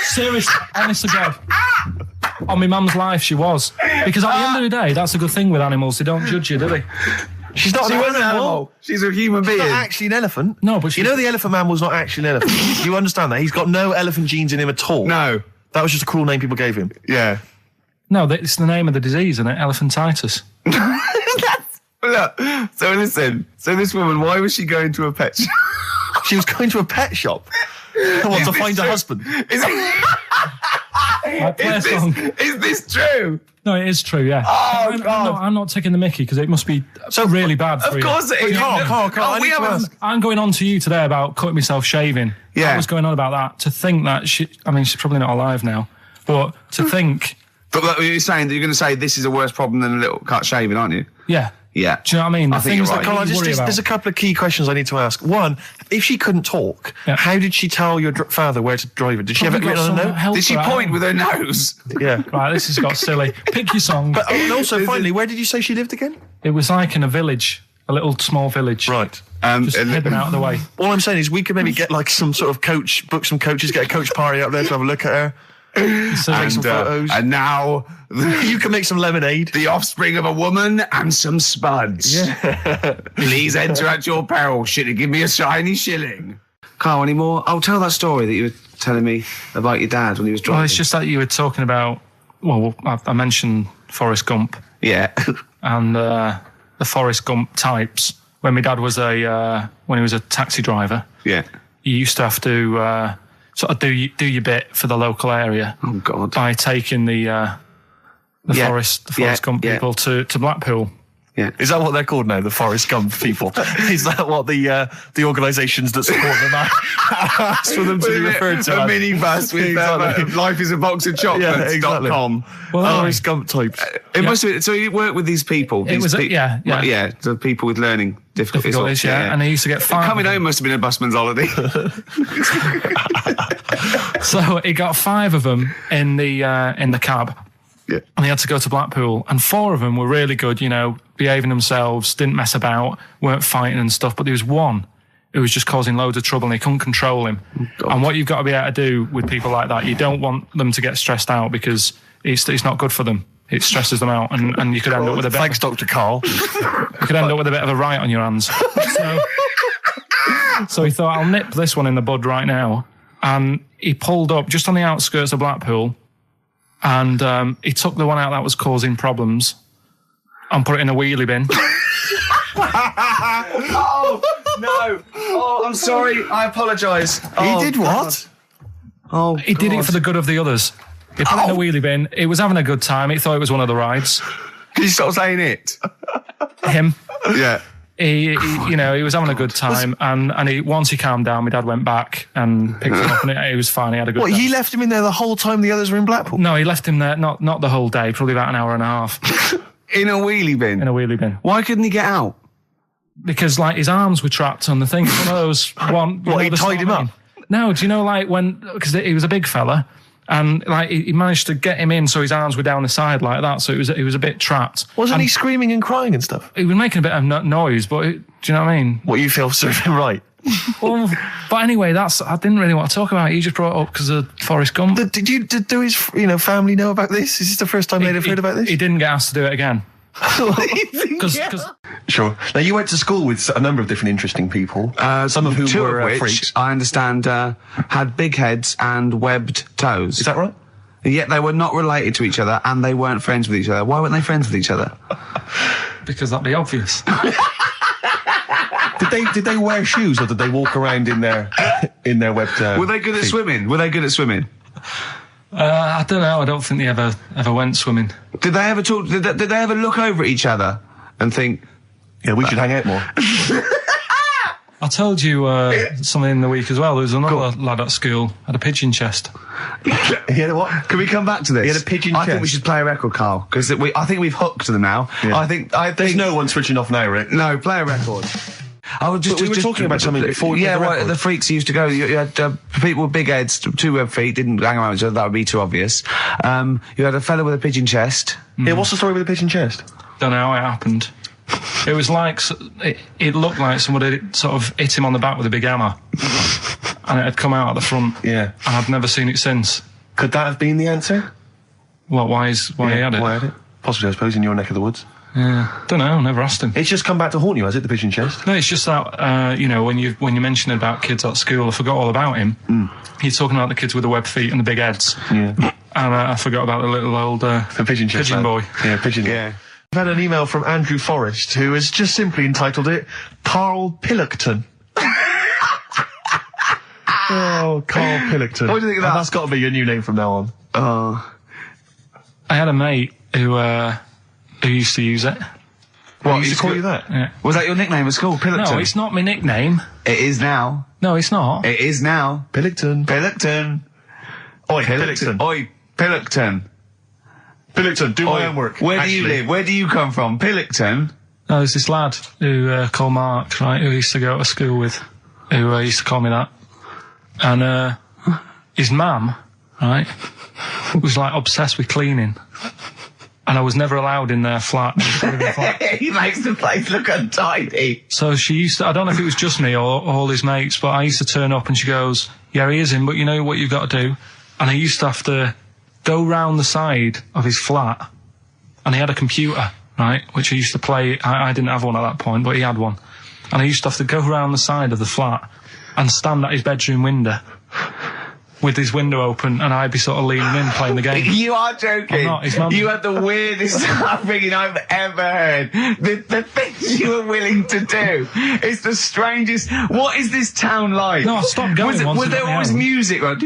Seriously, honest to God. On my mum's life, she was. Because at the end of the day, that's a good thing with animals. They don't judge you, do they? She's not an animal. She's a human being. She's not actually an elephant. No, but you know the elephant man was not actually an elephant. You understand that? He's got no elephant genes in him at all. No. That was just a cruel name people gave him. Yeah. No, it's the name of the disease, isn't it? Elephantitis. Look, so listen. So this woman, why was she going to a pet shop? She was going to a pet shop. To find her husband. Is this true? No, it is true, yeah. Oh, God. I'm not taking the mickey because it must be really bad for you. Of course it is. I'm going on to you today about cutting myself shaving. Yeah. I was going on about that. To think that she's probably not alive now, but to think... But you're saying that you're going to say this is a worse problem than a little cut shaving, aren't you? Yeah. Yeah. Do you know what I mean? The think things you're that right. you worry about. There's a couple of key questions I need to ask. One, if she couldn't talk, how did she tell your father where to drive it? Did she have it Probably written got on a some note? Did she helper at point home. with her nose? Yeah. Right, this has got silly. Pick your song. But and also, finally, where did you say she lived again? It was like in a village, a little small village. Right. Just hidden out of the way. All I'm saying is we could maybe get like some sort of coach, book some coaches, get a coach party up there to have a look at her. Take some photos. And now you can make some lemonade. The offspring of a woman and some spuds. Yeah. Please enter at your peril. Should it give me a shiny shilling? Carl, any more? Oh, tell that story that you were telling me about your dad when he was driving. Well, it's just that you were talking about. Well, I mentioned Forrest Gump. Yeah. And the Forrest Gump types. When my dad was when he was a taxi driver. Yeah. You used to have to sort of do your bit for the local area. Oh God! By taking the Forrest Gump people to Blackpool. Yeah. Is that what they're called now? The Forrest Gump people? Is that what the organisations that support them asked for them to be referred to? A minibus with life is a box of chocolates.com. Well, Forrest Gump types. It must have been, so you work with these people. It was the people with learning difficulties. Yeah. And I used to get 5. Coming home must have been a busman's holiday. So he got 5 of them in the cab. Yeah. And he had to go to Blackpool, and 4 of them were really good, behaving themselves, didn't mess about, weren't fighting and stuff. But there was one who was just causing loads of trouble, and he couldn't control him. Oh, and what you've got to be able to do with people like that, you don't want them to get stressed out because it's not good for them. It stresses them out, and you could end up with a bit. Thanks, Dr. Carl. You could end up with a bit of a riot on your hands. So he thought, I'll nip this one in the bud right now. And he pulled up just on the outskirts of Blackpool. And he took the one out that was causing problems and put it in a wheelie bin. Oh, no. Oh, I'm sorry. I apologise. He did what? Oh, he did it for the good of the others. He put it in a wheelie bin. He was having a good time. He thought it was one of the rides. Can you stop saying it? Him. Yeah. He was having a good time, and once he calmed down, my dad went back and picked him up, and he was fine. He had a good time. He left him in there the whole time the others were in Blackpool? No, he left him there, not the whole day, probably about an hour and a half. In a wheelie bin? In a wheelie bin. Why couldn't he get out? Because, his arms were trapped on the thing. One of those... he tied him up? No, do you know, because he was a big fella, and he managed to get him in so his arms were down the side like that, so he was a bit trapped. Wasn't he screaming and crying and stuff? He was making a bit of noise, but do you know what I mean? What you feel served him right? Well, but anyway, I didn't really want to talk about it. You just bbrought it up because of Forrest Gump. Did his family know about this? Is this the first time they'd have heard about this? He didn't get asked to do it again. Sure. Now, you went to school with a number of different interesting people, some of whom were which, freaks. I understand, had big heads and webbed toes. Is that right? Yet they were not related to each other, and they weren't friends with each other. Why weren't they friends with each other? Because that'd be obvious. Did they wear shoes, or did they walk around in their webbed? Were they good at swimming? I don't know. I don't think they ever went swimming. Did they ever talk? Did they ever look over at each other and think, "Yeah, we should hang out more"? I told you something in the week as well. There was another lad at school had a pigeon chest. He had a what? Can we come back to this? He had a pigeon I chest. think we should play a record, Carl, because I think we've hooked them now. Yeah. I think there's no one switching off now, Rick. No, play a record. We were talking about something before. The freaks used to go. You had people with big heads, 2 web feet, didn't hang around with each other. That would be too obvious. You had a fella with a pigeon chest. Yeah, what's the story with the pigeon chest? Don't know how it happened. It was like it looked like somebody sort of hit him on the back with a big hammer, and it had come out at the front. Yeah, and I've never seen it since. Could that have been the answer? Well, why he had it? Why had it? Possibly, I suppose, in your neck of the woods. Yeah, don't know. Never asked him. It's just come back to haunt you, has it? The pigeon chest? No, it's just that when you mentioned about kids at school, I forgot all about him. You're talking about the kids with the web feet and the big heads. Yeah, and I forgot about the little old the pigeon chest pigeon boy. Yeah, pigeon. Yeah. I've had an email from Andrew Forrest, who has just simply entitled it Karl Pilkington. Oh, Karl Pilkington. What do you think of that? That's got to be your new name from now on. Oh. I had a mate who used to use it. What, used to call you that? Yeah. Was that your nickname at school, Pilkington? No, it's not my nickname. It is now. No, it's not. It is now. Pilkington. Oi, Pilkington. Oi, Pilkington. Pilkington, do my homework. Where do you live? Where do you come from? Pilkington? No, there's this lad who called Mark, right, who used to go to school with, who used to call me that. And his mum, right, was like obsessed with cleaning. And I was never allowed in their flat. He makes the place look untidy. So she used to, I don't know if it was just me or all his mates, but I used to turn up and she goes, yeah, he is in, but you know what you've got to do? And I used to have to go round the side of his flat, and he had a computer, right, which he used to play. I didn't have one at that point, but he had one. And I used to have to go round the side of the flat and stand at his bedroom window with his window open, and I'd be sort of leaning in playing the game. You are joking. I'm not. His mum. You had the weirdest upbringing I've ever heard. The things you were willing to do. It's the strangest. What is this town like? No, I stopped going. Was there always music? Right?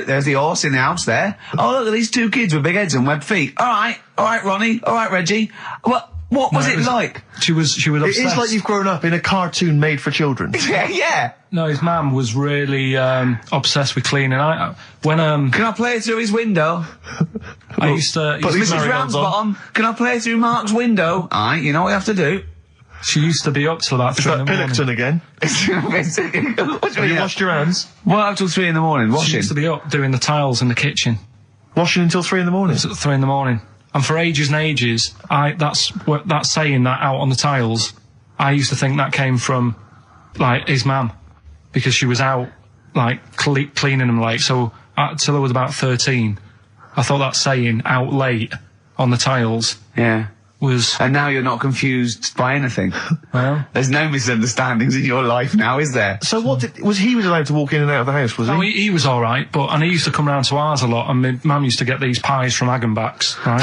There's the horse in the house there. Oh, look at these two kids with big heads and webbed feet. All right, Ronnie. All right, Reggie. What was it like? She was obsessed. It is like you've grown up in a cartoon made for children. Yeah. No, his mum was really obsessed with cleaning. Can I play through his window? I used to. Mrs. Ramsbottom, can I play through Mark's window? Alright, you know what you have to do. She used to be up till about 3 in the morning. Pilkington again? Have you washed your hands? What, up till 3 in the morning? Washing? She used to be up doing the tiles in the kitchen. Washing until 3 in the morning? It was at 3 in the morning. And for ages and ages, that saying that out on the tiles, I used to think that came from, like, his mum. Because she was out, like, cleaning them late. So, till I was about 13, I thought that saying, out late, on the tiles, was... And now you're not confused by anything. Well... There's no misunderstandings in your life now, is there? So he was allowed to walk in and out of the house, was he? No, he was alright, and he used to come round to ours a lot, and my mum used to get these pies from Hagenbach's, right?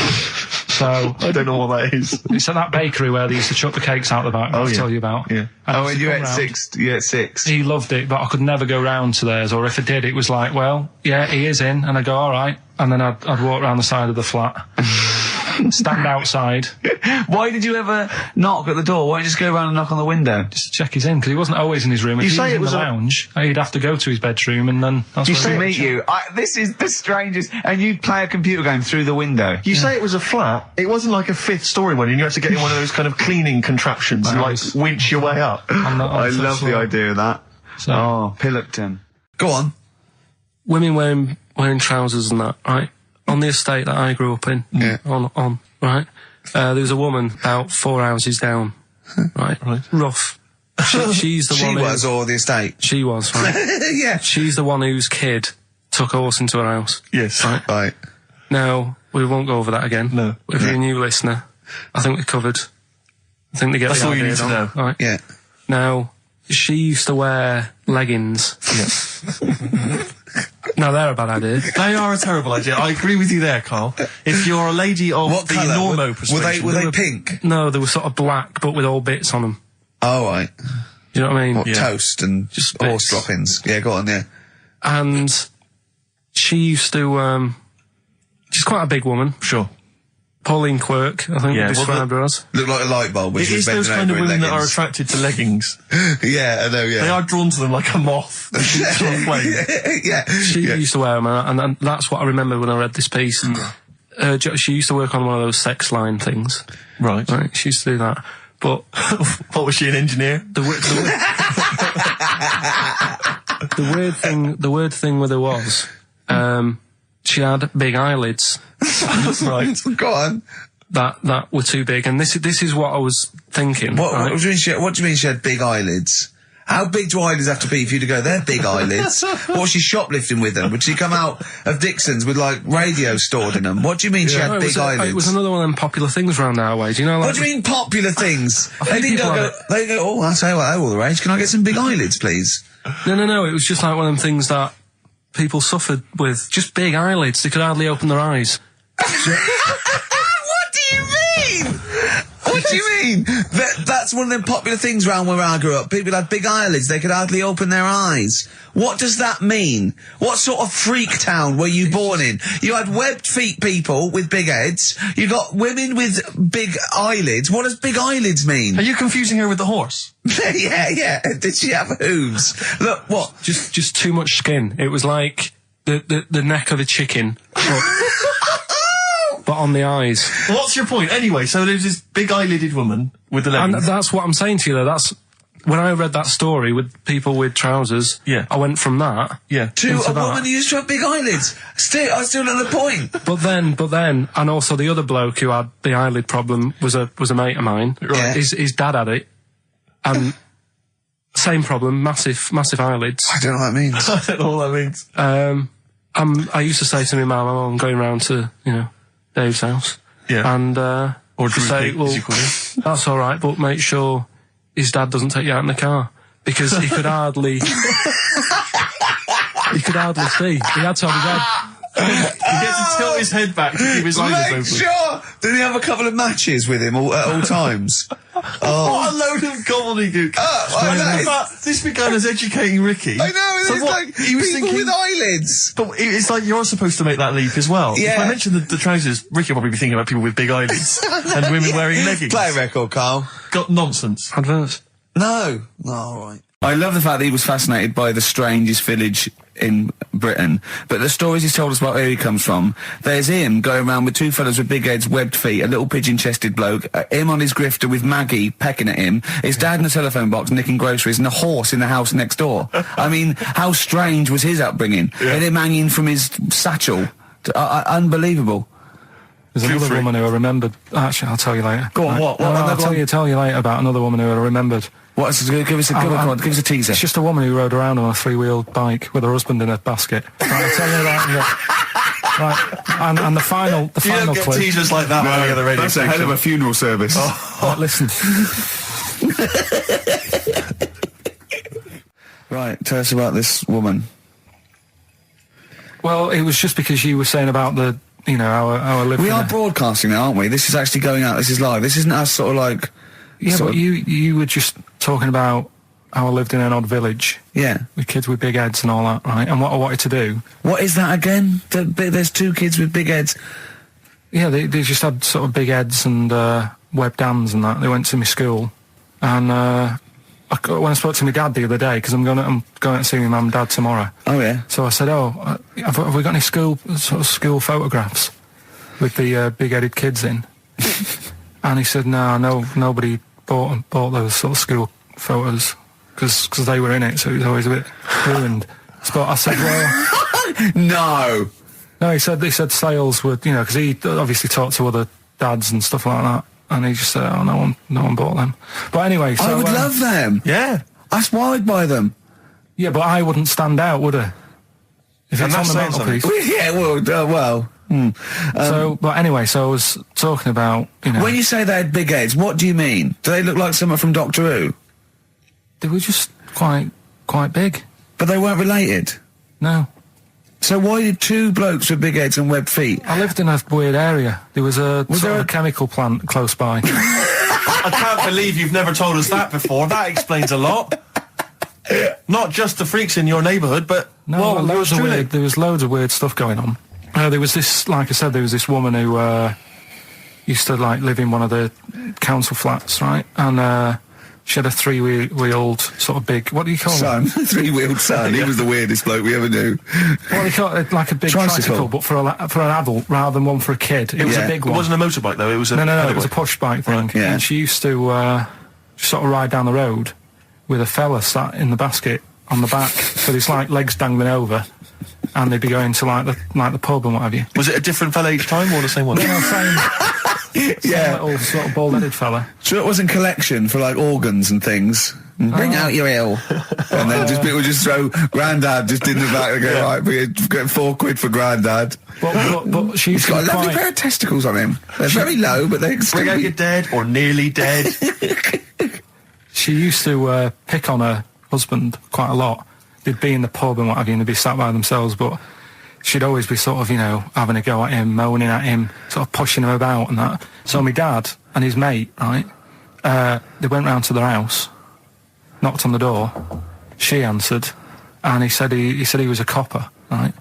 So... I don't know what that is. It's at that bakery where they used to chuck the cakes out the back, I'll tell you about. Yeah. And you ate six? He loved it, but I could never go round to theirs, or if I did, it was like, well, yeah, he is in, and I'd go, alright, and then I'd walk round the side of the flat. Stand outside. Why did you ever knock at the door? Why don't you just go around and knock on the window? Just to check he's in, because he wasn't always in his room. If he was in the lounge, he'd have to go to his bedroom, and then that's where he'd meet you. This is the strangest. And you'd play a computer game through the window. You say it was a flat. It wasn't like a 5th story one, and you had to get in one of those kind of cleaning contraptions and, like, winch your way up. I love the idea of that. So, oh, Pilkington. Go on. Women wearing trousers and that, right? On the estate that I grew up in, on, right? There was a woman about 4 houses down, right? Rough. She's the one. She was, or the estate? She was, right? Yeah. She's the one whose kid took a horse into her house. Yes. Right. Now, we won't go over that again. No. If you're a new listener, I think we covered. I think they get That's the all you idea need to know. Right? Yeah. Now, she used to wear leggings. Yeah. No, they're a bad idea. They are a terrible idea. I agree with you there, Carl. If you're a lady of What the colour? normo persuasion... Were they pink? No, they were sort of black, but with all bits on them. Oh, right. You know what I mean? What, toast and just horse bits. droppings? Yeah, go on, yeah. And she used to, she's quite a big woman. Sure. Pauline Quirk, I think we described her as. Look like a light bulb. It is those kind of women that are attracted to leggings. Yeah, I know, yeah. They are drawn to them like a moth. Yeah. She used to wear them, and that's what I remember when I read this piece. She used to work on one of those sex line things. Right. She used to do that. But what was she, an engineer? The weird thing with her was, she had big eyelids. Right. Go on. That were too big, and this is what I was thinking. What right? do you mean she had big eyelids? How big do eyelids have to be for you to go, they're big eyelids? What was she shoplifting with them? Would she come out of Dixon's with, like, radio stored in them? What do you mean she had big eyelids? It was another one of them popular things around our way. Do you know? Like, what do you mean popular things? They didn't go, oh, I'll say what, all the rage. Can I get some big eyelids, please? No. It was just like one of them things that people suffered with. Just big eyelids. They could hardly open their eyes. What do you mean? What do you mean? That's one of them popular things around where I grew up. People had big eyelids. They could hardly open their eyes. What does that mean? What sort of freak town were you born in? You had webbed feet people with big heads. You got women with big eyelids. What does big eyelids mean? Are you confusing her with the horse? Yeah. Did she have hooves? Look, what? Just too much skin. It was like the neck of a chicken. but on the eyes. What's your point? Anyway, so there's this big eyelided woman with the And leggings. that's what I'm saying to you, though. That's when I read that story with people with trousers. Yeah. I went from that. Yeah. To into a that. woman who used to have big eyelids. I still not the point. But then, and also the other bloke who had the eyelid problem was a mate of mine. Right. His dad had it, and same problem, massive eyelids. I don't know what that means. I don't know what that means. I used to say to my mum, I'm going round to Dave's house, and or to say, Drew, as you call him. that's all right, but make sure his dad doesn't take you out in the car because he could hardly see. He had to have his head. He gets to tilt his head back to keep his eyes Make open. sure! Did he have a couple of matches with him at all times? Oh. What a load of gobbledygook. This began as educating Ricky. I know, So it's what, like he was people thinking, with eyelids. But it's like you're supposed to make that leap as well. Yeah. If I mentioned the trousers, Ricky will probably be thinking about people with big eyelids and women wearing leggings. Play a record, Carl. Got nonsense. Adverts. No. No, all right. I love the fact that he was fascinated by the strangest village in Britain, but the stories he's told us about where he comes from, there's him going around with two fellas with big heads, webbed feet, a little pigeon-chested bloke, him on his grifter with Maggie pecking at him, his dad in the telephone box nicking groceries, and a horse in the house next door. I mean, how strange was his upbringing? And him hanging from his satchel. Unbelievable. There's another woman who I remembered. Actually, I'll tell you later. Go on, what? No, I'll tell you later about another woman who I remembered. Give us a teaser. It's just a woman who rode around on a three-wheeled bike with her husband in a basket. Right, I'll tell you that. Right, and the final You don't get clue. teasers like that on any other radio That's a hell of a funeral service. Right, listen. Right, tell us about this woman. Well, it was just because you were saying about the, our living. We are broadcasting now, aren't we? This is actually going out. This is live. This isn't us sort of like... Yeah, but you were just talking about how I lived in an odd village. Yeah. With kids with big heads and all that, right? And what I wanted to do... What is that again? There's two kids with big heads. Yeah, they just had sort of big heads and webbed hands and that. They went to my school. And when I spoke to my dad the other day, because I'm going out to see my mum and dad tomorrow. Oh, yeah. So I said, have we got any school photographs with the big-headed kids in? And he said, no, nobody bought those sort of school photos because they were in it, so it was always a bit ruined. But I said, well, no. He said sales were, because he obviously talked to other dads and stuff like that, and he just said, no one bought them. But anyway, so I would love them. Yeah, that's why I'd buy them. Yeah, but I wouldn't stand out, would I? If it's on the mantelpiece. Yeah, well. But anyway, so I was talking about, When you say they had big heads, what do you mean? Do they look like someone from Doctor Who? They were just quite big. But they weren't related? No. So why did two blokes with big heads and webbed feet? I lived in a weird area. There was a chemical plant close by. I can't believe you've never told us that before. That explains a lot. Not just the freaks in your neighbourhood, but... No, there was loads of weird stuff going on. There was this, like I said, there was this woman who used to live in one of the council flats, right? And she had a three-wheeled sort of big, what do you call it? Three-wheeled son. He was the weirdest bloke we ever knew. What do you call it? Like a big tricycle, but for an adult rather than one for a kid. It was a big one. It wasn't a motorbike though. It was a no. It was a push bike thing. Right. Yeah. And she used to sort of ride down the road with a fella sat in the basket on the back with his legs dangling over. And they'd be going to the pub and what have you. Was it a different fella each time or the same one? No, same little sort of bald-headed fella. So it wasn't collection for organs and things. Bring out your ill. And then people just throw Grandad just in the back and go, right, we get £4 for Grandad. But she's got a lovely pair of testicles on him. They're very low, but they're bring out your dead or nearly dead. She used to pick on her husband quite a lot. They'd be in the pub and what have you, and they'd be sat by themselves, but she'd always be sort of, having a go at him, moaning at him, sort of pushing him about and that. So my dad and his mate, right, they went round to their house, knocked on the door, she answered, and he said he was a copper, right?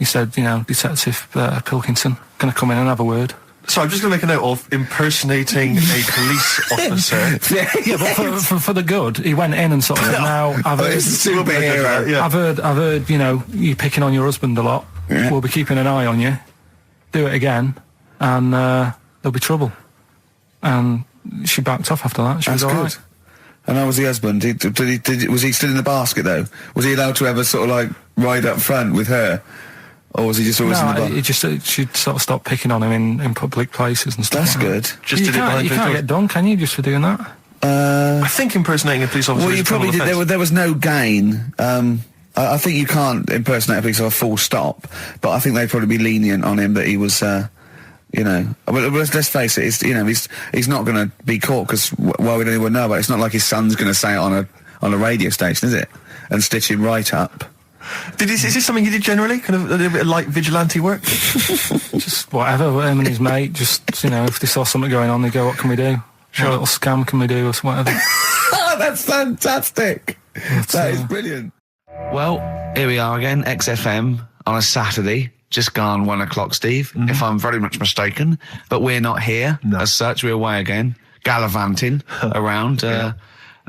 He said, Detective Pilkington, gonna come in and have a word. So I'm just going to make a note of impersonating a police officer. Yeah, but for the good, he went in and sort of now I've heard superhero. Yeah. I've heard you picking on your husband a lot. Yeah. We'll be keeping an eye on you. Do it again, and there'll be trouble. And she backed off after that. She was all right. And how was the husband? Was he still in the basket, though? Was he allowed to ever sort of, like, ride up front with her? Or was he just always in the basket? She'd sort of stopped picking on him in public places and stuff. That's like good. That. You can't get done, can you, just for doing that? I think impersonating a police officer. Well, you probably did. There was no gain. I think you can't impersonate a police officer full stop, but I think they'd probably be lenient on him that he was, you know. But let's face it, he's not going to be caught because why would anyone know about it? It's not like his son's going to say it on a radio station, is it? And stitch him right up. Is this something you did generally? Kind of a little bit of light vigilante work? Just whatever. Him and his mate, just, you know, if they saw something going on, they go, what can we do? Sure. What little scam can we do or whatever? Oh, that's fantastic. That is brilliant. Well, here we are again, XFM on a Saturday, just gone 1 o'clock, Steve, if I'm very much mistaken. But we're not here as such. We're away again, gallivanting around. We've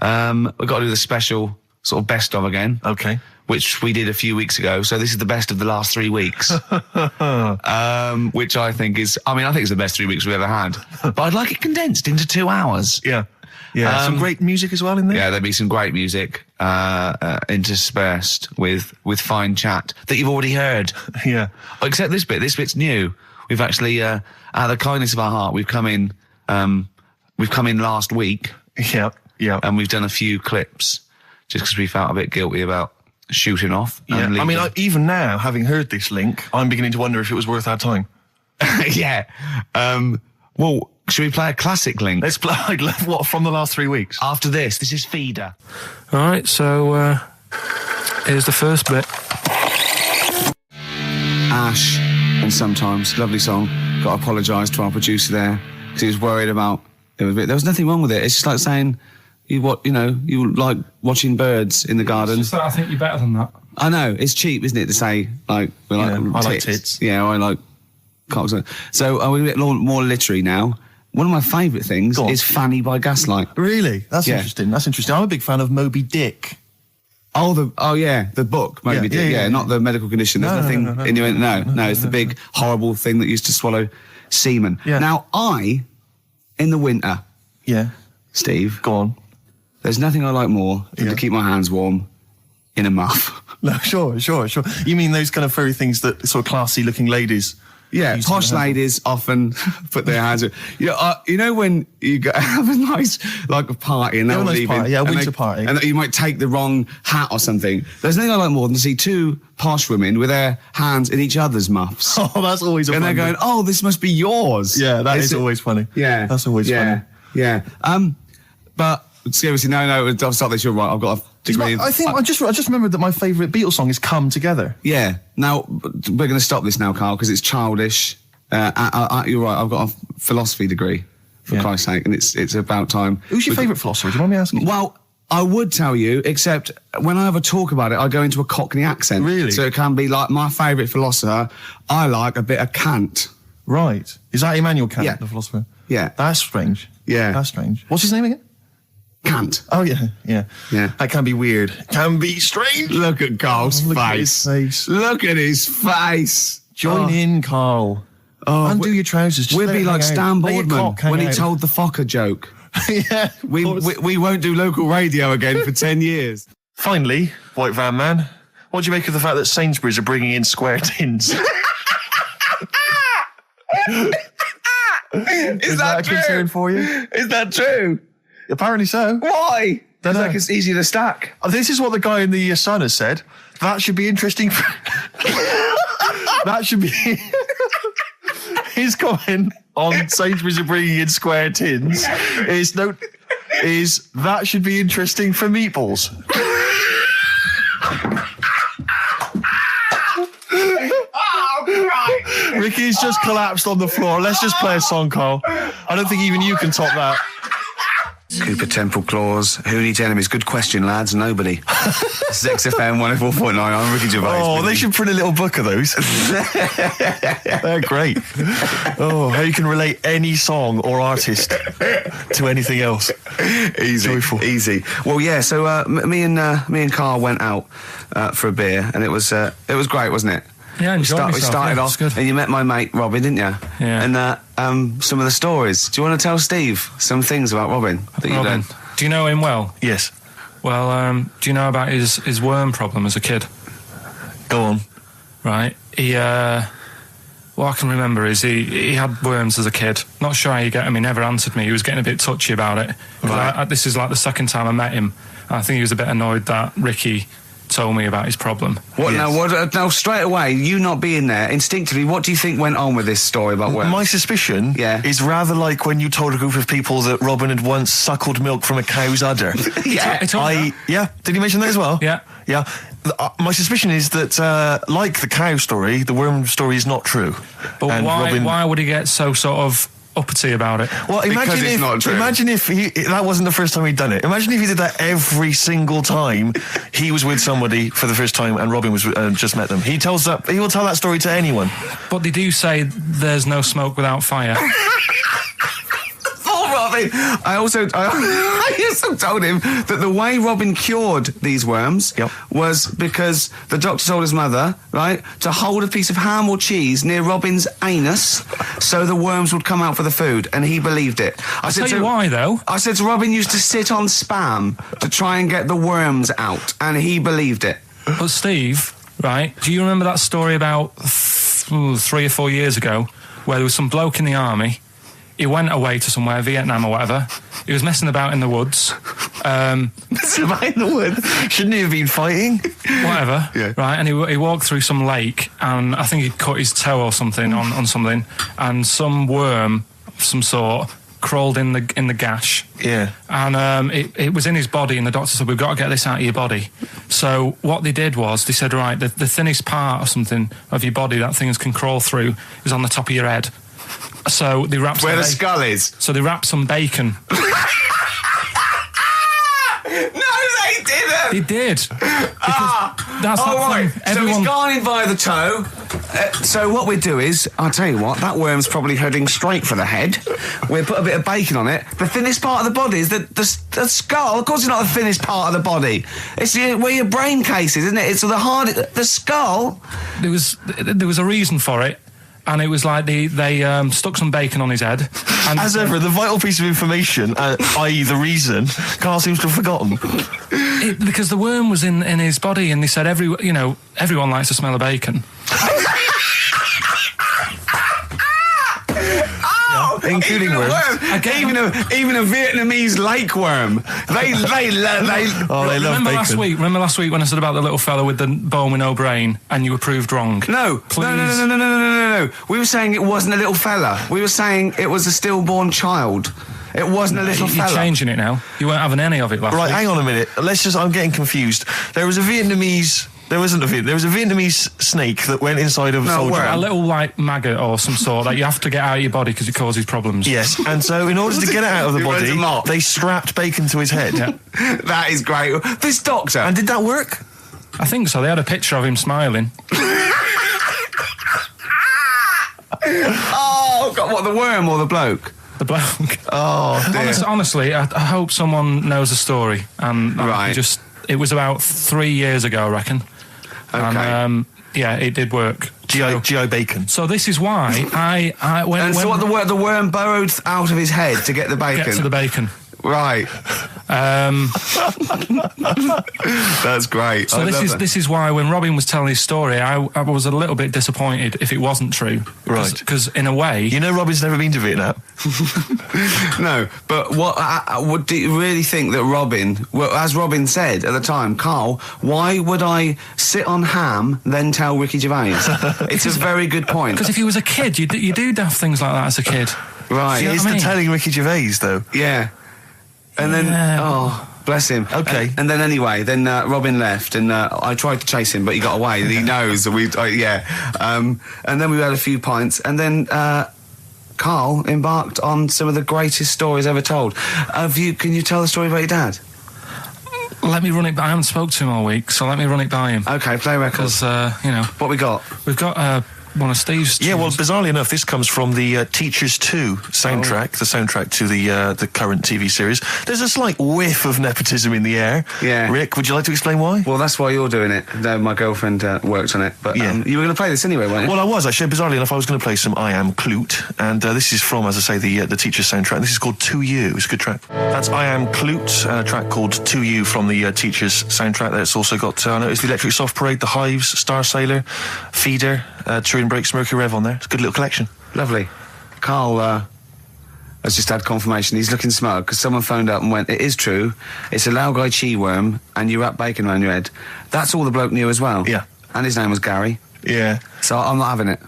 got to do the special sort of best of again. Okay. Which we did a few weeks ago. So this is the best of the last 3 weeks. Which I think is, I think it's the best 3 weeks we've ever had. But I'd like it condensed into 2 hours. Yeah. Yeah, some great music as well in there. Yeah, there'll be some great music interspersed with fine chat that you've already heard. Yeah. Except this bit. This bit's new. We've actually, out of the kindness of our heart, we've come in last week. Yeah, yeah. And we've done a few clips just because we felt a bit guilty about shooting off. Yeah. And leaving. Even now, having heard this link, I'm beginning to wonder if it was worth our time. Yeah. Well, should we play a classic link? Let's play, what, from the last 3 weeks? After this is Feeder. All right, so here's the first bit. Ash, and Sometimes, lovely song. Got to apologise to our producer there, because he was worried about it. There was nothing wrong with it. It's just like saying, you like watching birds in the garden. It's just that I think you're better than that. I know, it's cheap, isn't it, to say, like, we like I tits. like tits. Yeah, I like cocks. So we're a bit more literary now. One of my favourite things is Fanny by Gaslight. Really? That's interesting. That's interesting. I'm a big fan of Moby Dick. Oh yeah, the book, Moby Dick. Yeah, not the medical condition. There's nothing innuendo. No, it's the big horrible thing that used to swallow semen. Yeah. Now in the winter. Yeah. Steve. Go on. There's nothing I like more than to keep my hands warm in a muff. No, sure. You mean those kind of furry things that sort of classy looking ladies? Yeah, posh ladies often put their hands in. You know when you have a nice, like, a party and they're leaving. Yeah, a winter party. And you might take the wrong hat or something. There's nothing I like more than to see two posh women with their hands in each other's muffs. Oh, that's always a And they're going, oh, this must be yours. Yeah, that is always funny. Yeah. That's always funny. Yeah. But seriously, no, I'll stop this. You're right. I've got a degree. I just remembered that my favourite Beatles song is "Come Together." Yeah. Now we're going to stop this now, Carl, because it's childish. You're right. I've got a philosophy degree, for Christ's sake, and it's about time. Who's your favourite philosopher? Do you mind me asking? Well, I would tell you, except when I ever talk about it, I go into a Cockney accent. Really? So it can be like my favourite philosopher. I like a bit of Kant. Right. Is that Immanuel Kant, the philosopher? Yeah. That's strange. Yeah. That's strange. What's his name again? Kant. Oh, yeah. That can be weird. Can be strange. Look at Carl's face. Look at his face. Look at his face. Join in, Carl. Undo your trousers. Just we'll be like Stan Let your Boardman cock hang when he out. told the Fokker joke. Yeah. We won't do local radio again for 10 years. Finally, White Van Man, what do you make of the fact that Sainsbury's are bringing in square tins? Is that a true? concern for you? Is that true? Apparently so. Why? Don't know. Like it's easy to stack. This is what the guy in the Sun has said. That should be interesting. That should be his comment on Sainsbury's are bringing in square tins. Is that should be interesting for meatballs. Ricky's just collapsed on the floor. Let's just play a song, Carl. I don't think even you can top that. Cooper Temple Claws. Who needs enemies? Good question, lads. Nobody. This is XFM 104.9. I'm Ricky Gervais. Oh, they should print a little book of those. They're great. Oh, how you can relate any song or artist to anything else. Easy. Joyful. Easy. Well, yeah, so me and Carl went out for a beer, and it was great, wasn't it? Yeah, enjoyed we myself, started yeah, off, it's good. and you met my mate Robin, didn't you? Yeah. And some of the stories. Do you want to tell Steve some things about Robin that you Robin, learned? do you know him well? Yes. Well, do you know about his worm problem as a kid? Go on. Right. What I can remember is he had worms as a kid. Not sure how you get him. He never answered me. He was getting a bit touchy about it. Right. This is like the second time I met him. I think he was a bit annoyed that Ricky told me about his problem. What now? Now, straight away, you not being there, instinctively, what do you think went on with this story about worms? My suspicion is rather like when you told a group of people that Robin had once suckled milk from a cow's udder. Yeah. Did he mention that as well? Yeah. Yeah. My suspicion is that, like the cow story, the worm story is not true. But And why would he get so sort of uppity about it? Well, imagine if that wasn't the first time he'd done it. Imagine if he did that every single time he was with somebody for the first time and Robin was just met them. He will tell that story to anyone. But they do say there's no smoke without fire. Robin. I also told him that the way Robin cured these worms was because the doctor told his mother, right, to hold a piece of ham or cheese near Robin's anus so the worms would come out for the food, and he believed it. I'll tell you why, though. I said to Robin used to sit on Spam to try and get the worms out, and he believed it. But Steve, right, do you remember that story about 3 or 4 years ago where there was some bloke in the army? He went away to somewhere, Vietnam or whatever. He was messing about in the woods. Messing about in the woods? Shouldn't he have been fighting? Whatever. Yeah. Right, and he walked through some lake, and I think he'd cut his toe or something on something, and some worm of some sort crawled in the gash. Yeah. And it was in his body, and the doctor said, we've got to get this out of your body. So what they did was, they said, right, the thinnest part of something of your body that things can crawl through is on the top of your head. So they wrapped where the skull is. So they wrapped some bacon. No, they didn't. They did. That's right. thing. So he's gone in via the toe. So what we do is, I'll tell you what, that worm's probably heading straight for the head. We'll put a bit of bacon on it. The thinnest part of the body is the skull. Of course, it's not the thinnest part of the body. It's where your brain case is, isn't it? It's the skull. There was a reason for it. And it was like they stuck some bacon on his head. And as ever, the vital piece of information, i.e. the reason, Karl seems to have forgotten. Because the worm was in his body, and they said everyone likes the smell of bacon. Including worms. Even a Vietnamese lake worm. They love bacon. Remember last week when I said about the little fella with the bone with no brain, and you were proved wrong? No. We were saying it wasn't a little fella. We were saying it was a stillborn child. It wasn't a little fella. You're changing it now. You weren't having any of it last week. Right, hang on a minute. I'm getting confused. There was a Vietnamese snake that went inside of a soldier. A little, like, maggot or some sort that you have to get out of your body because it causes problems. Yes, and so in order to get it out of the body, they strapped bacon to his head. Yeah. That is great. This doctor. And did that work? I think so. They had a picture of him smiling. Oh, God, what, the worm or the bloke? The bloke. Oh, dear. Honestly, I hope someone knows the story. Right. It was about 3 years ago, I reckon. Okay. And, yeah, it did work. GI bacon. So this is why the worm burrowed out of his head to get the bacon? Get to the bacon. Right. That's great. So this is why when Robin was telling his story, I was a little bit disappointed if it wasn't true. Right. Because in a way, Robin's never been to Vietnam. No, but what do you really think that Robin? Well, as Robin said at the time, Karl, why would I sit on ham then tell Ricky Gervais? It's a very good point. Because if he was a kid, you do daft things like that as a kid. Right. He is telling Ricky Gervais though. Yeah. And then, bless him. Okay. And then anyway, Robin left, and I tried to chase him, but he got away. He knows. And then we had a few pints, and then Karl embarked on some of the greatest stories ever told. Can you tell the story about your dad? Let me run it by. I haven't spoke to him all week, so let me run it by him. Okay, play records. Because, What we got? We've got one of Steve's tunes. Yeah, well, bizarrely enough, this comes from the Teachers 2 soundtrack, the soundtrack to the current TV series. There's a slight whiff of nepotism in the air. Yeah. Rick, would you like to explain why? Well, that's why you're doing it. No, my girlfriend worked on it. But you were going to play this anyway, weren't you? Well, I was, actually. Bizarrely enough, I was going to play some I Am Clute, and this is from, as I say, the Teachers soundtrack. This is called To You. It's a good track. That's I Am Clute, and a track called To You from the Teachers soundtrack. That's also got, I noticed the Electric Soft Parade, The Hives, Star Sailor, Feeder, Turin Breaks, Mercury Rev on there. It's a good little collection. Lovely. Carl has just had confirmation. He's looking smug because someone phoned up and went, it is true, it's a Laogai chi worm and you wrap bacon around your head. That's all the bloke knew as well. Yeah. And his name was Gary. Yeah. So I'm not having it.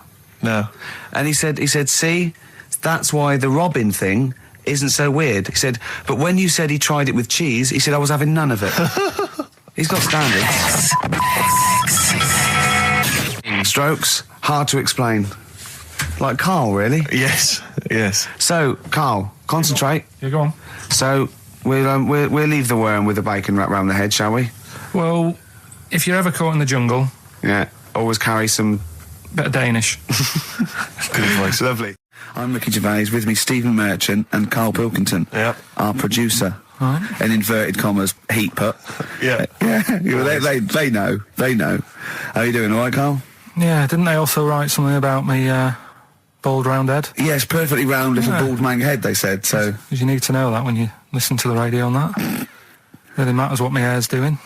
No. And he said, see, that's why the Robin thing isn't so weird. He said, but when you said he tried it with cheese, he said I was having none of it. He's got standards. Strokes, hard to explain. Like Carl, really? Yes, yes. So, Carl, concentrate. Yeah, go on. So, we'll leave the worm with the bacon wrapped round the head, shall we? Well, if you're ever caught in the jungle... Yeah, always carry some... bit of Danish. Good advice. Lovely. I'm Ricky Gervais, with me Stephen Merchant and Karl Pilkington, our producer. Right. In inverted commas, heat put. Yeah. They know. How are you doing, all right, Carl? Yeah, didn't they also write something about me, bald round head? Yes, perfectly round little bald man head, they said, so... Because you need to know that when you listen to the radio and that. Really matters what my hair's doing.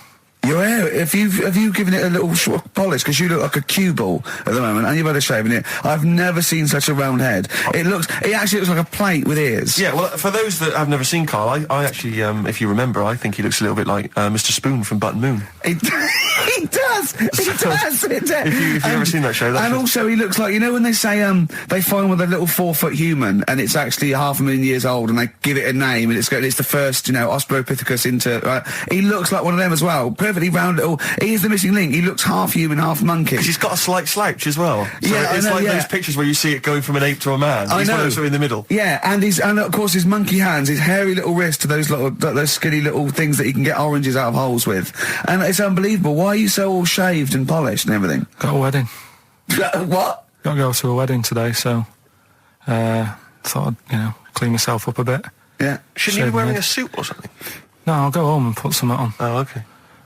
Your hair, have you given it a little short polish? Because you look like a cue ball at the moment, and you've had a shave in it. I've never seen such a round head. It actually looks like a plate with ears. Yeah, well, for those that have never seen Carl, I actually, if you remember, I think he looks a little bit like Mr. Spoon from Button Moon. He does. If you've ever seen that show, and also he looks like, you know when they say they find with a little 4-foot human and it's actually 500,000 years old and they give it a name and it's the first, Australopithecus into. Right? He looks like one of them as well. Perfectly round little. He is the missing link. He looks half human, half monkey. Because he's got a slight slouch as well. So yeah, it's like those pictures where you see it going from an ape to a man. He's one of those in the middle. Yeah, and of course his monkey hands, his hairy little wrist to those skinny little things that he can get oranges out of holes with. And it's unbelievable. Why are you so all shaved and polished and everything? Got a wedding. What? Got to go to a wedding today, so thought I'd, clean myself up a bit. Yeah. Shouldn't you be wearing a suit or something? No, I'll go home and put something on. Oh, okay.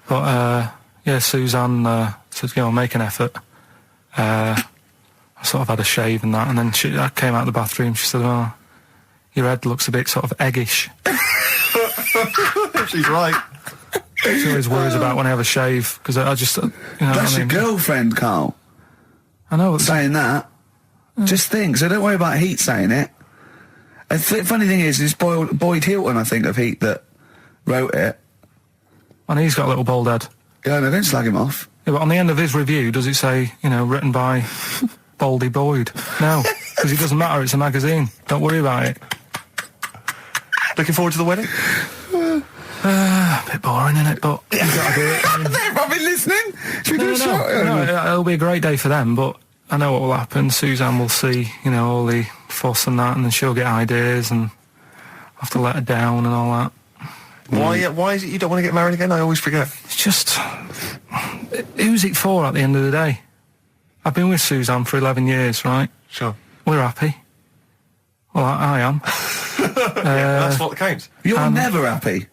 But, Suzanne said, make an effort. I sort of had a shave and that, and then I came out of the bathroom, she said, oh, your head looks a bit sort of eggish. She's right. She always worries about when I have a shave, because I just, That's your girlfriend, Carl. I know. Saying that. Just think, so don't worry about Heat saying it. The funny thing is, it's Boyd Hilton, I think, of Heat that wrote it. And he's got a little bald head. Yeah, no, don't slag him off. Yeah, but on the end of his review, does it say, written by Baldy Boyd? No, because it doesn't matter, it's a magazine. Don't worry about it. Looking forward to the wedding? A bit boring, isn't it? But you've got to do it. They're probably listening. Should we do a shot? No, it'll be a great day for them, but I know what will happen. Suzanne will see, all the fuss and that, and then she'll get ideas, and have to let her down and all that. Why is it you don't want to get married again? I always forget. It's just... Who's it for at the end of the day? I've been with Suzanne for 11 years, right? Sure. We're happy. Well, I am. That's what counts. You're never happy.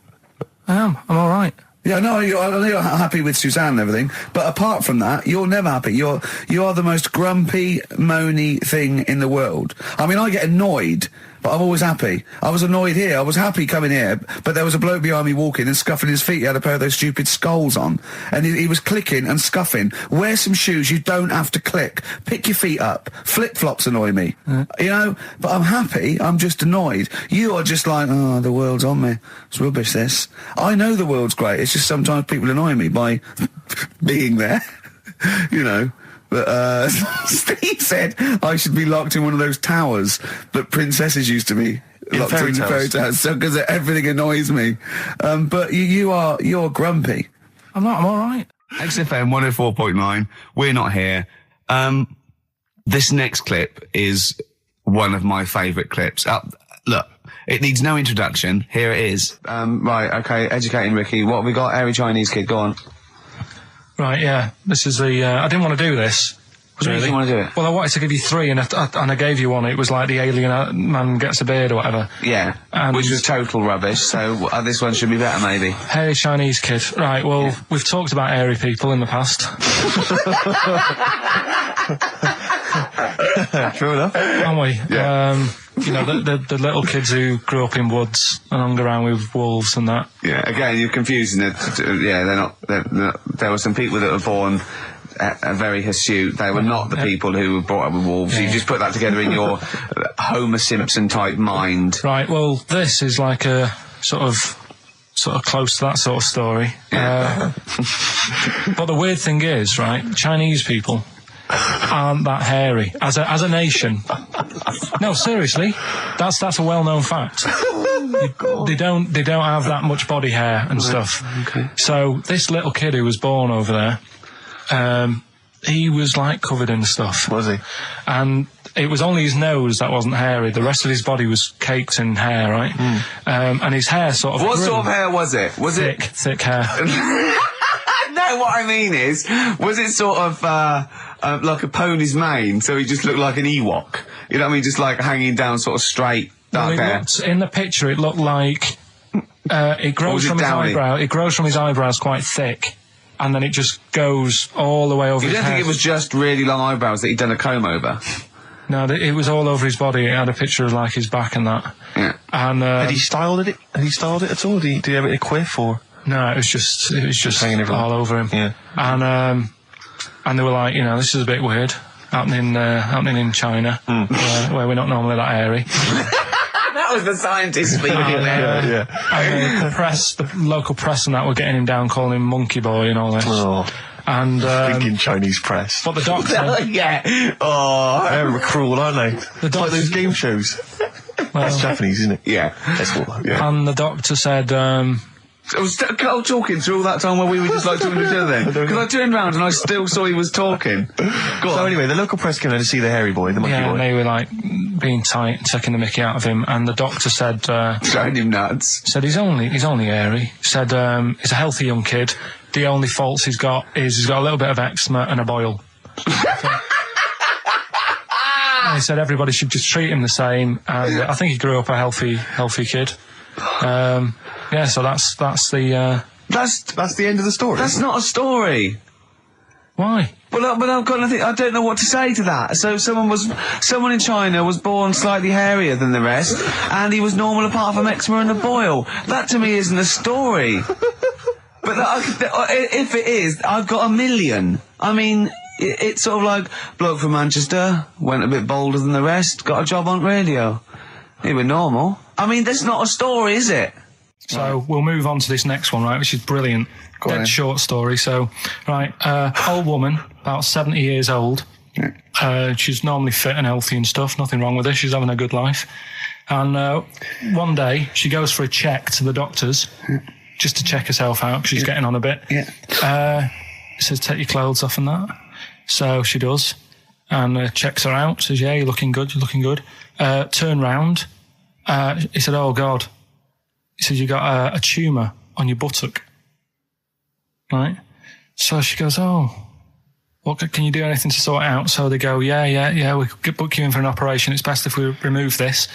I am. I'm all right. Yeah, no, I know you're happy with Suzanne and everything, but apart from that, you're never happy. You are the most grumpy, moany thing in the world. I mean, I get annoyed, but I'm always happy. I was annoyed here. I was happy coming here, but there was a bloke behind me walking and scuffing his feet. He had a pair of those stupid skulls on, and he was clicking and scuffing. Wear some shoes. You don't have to click. Pick your feet up. Flip-flops annoy me. But I'm happy. I'm just annoyed. You are just like, oh, the world's on me. It's rubbish, this. I know the world's great. It's just sometimes people annoy me by being there, But Steve said I should be locked in one of those towers that princesses used to be locked in fairy tales, because everything annoys me. But you're grumpy. I'm not. I'm all right. XFM 104.9. We're not here. This next clip is one of my favourite clips. Look. It needs no introduction. Here it is. Right, okay, educating Ricky. What have we got? Airy Chinese kid, go on. Right, yeah. This is the... I didn't want to do this, What do you want to do it? Well, I wanted to give you 3, and I gave you one. It was like the alien man gets a beard or whatever. Yeah, and which was total rubbish, so this one should be better, maybe. Hairy Chinese kid. Right, well, we've talked about hairy people in the past. True enough. Aren't we? Yeah. You know, the little kids who grew up in woods and hung around with wolves and that. Yeah, again, you're confusing it. Yeah, they're not, there were some people that were born very hirsute. They were not the people who were brought up with wolves. Yeah. You just put that together in your Homer Simpson type mind. Right, well, this is like a sort of close to that sort of story. Yeah. But the weird thing is, right, Chinese people aren't that hairy as a nation. No, seriously, that's a well-known fact. They don't have that much body hair and stuff. Okay. So this little kid who was born over there, he was like covered in stuff. Was he? And it was only his nose that wasn't hairy. The rest of his body was caked in hair, right? And his hair sort of. What sort of hair was it? Was thick, it thick hair? No, what I mean is, was it sort of like a pony's mane? So he just looked like an Ewok. You know what I mean? Just like hanging down, sort of straight, dark hair. In the picture, it looked like it grows from his eyebrow. It grows from his eyebrows quite thick. And then it just goes all the way over his head. You don't think it was just really long eyebrows that he'd done a comb over? No, it was all over his body. It had a picture of like his back and that. Yeah. And had he styled it? Had he styled it at all? Did he have it a quiff or? No, it was just hanging all over him. Yeah. And they were like, you know, this is a bit weird happening in China, where we're not normally that hairy. That was the scientist speaking there. And the local press and that were getting him down, calling him Monkey Boy and all this. Oh. And thinking Chinese press. But the doctor, yeah. Oh, they're cruel, aren't they? The doctor, like those game shows. That's Japanese, isn't it? Yeah. That's what. Yeah. And the doctor said. I was Carl talking through all that time while we were just like talking to each other then? Because I turned round and I still saw he was talking. So anyway, the local press came in to see the hairy boy, the monkey boy. Yeah, and they were like being tight, taking the mickey out of him, and the doctor said... Throwing him nuts. Said he's only hairy. Said he's a healthy young kid. The only faults he's got is he's got a little bit of eczema and a boil. And he said everybody should just treat him the same, and I think he grew up a healthy kid. Yeah, so that's the end of the story. That's not a story. Why? But I've got nothing. I don't know what to say to that. So someone in China was born slightly hairier than the rest, and he was normal apart from eczema and a boil. That to me isn't a story. But if it is, I've got a million. I mean, it's sort of like bloke from Manchester went a bit bolder than the rest, got a job on radio. He was normal. I mean, that's not a story, is it? So we'll move on to this next one, right, which is brilliant. Dead short story. So, right, old woman, about 70 years old. She's normally fit and healthy and stuff. Nothing wrong with her. She's having a good life. And one day, she goes for a check to the doctor's, just to check herself out, because she's getting on a bit. Yeah. He says, take your clothes off and that. So she does. And checks her out. Says, yeah, you're looking good, you're looking good. Turn round. He said, oh, God. He said, you got a tumour on your buttock. Right? So she goes, oh, can you do anything to sort it out? So they go, yeah, we could book you in for an operation. It's best if we remove this.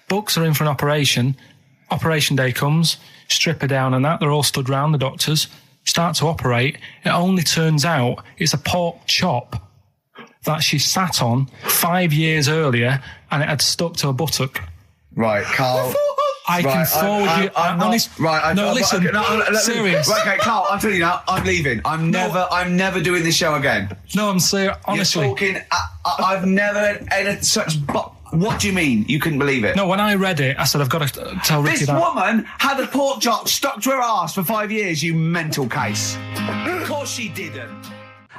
Books are in for an operation. Operation day comes, strip her down and that. They're all stood round, the doctors. Start to operate. It only turns out it's a pork chop that she sat on 5 years earlier, and it had stuck to her buttock. Right, Carl. I can forward you. No, listen. Serious. Right, okay, Carl, I'm telling you now, I'm leaving. I'm never doing this show again. No, I'm serious. Honestly, you're talking. I've never had such. What do you mean? You couldn't believe it? No, when I read it, I said I've got to tell Ricky that. This woman had a pork chop stuck to her arse for 5 years. You mental case. Of course she didn't.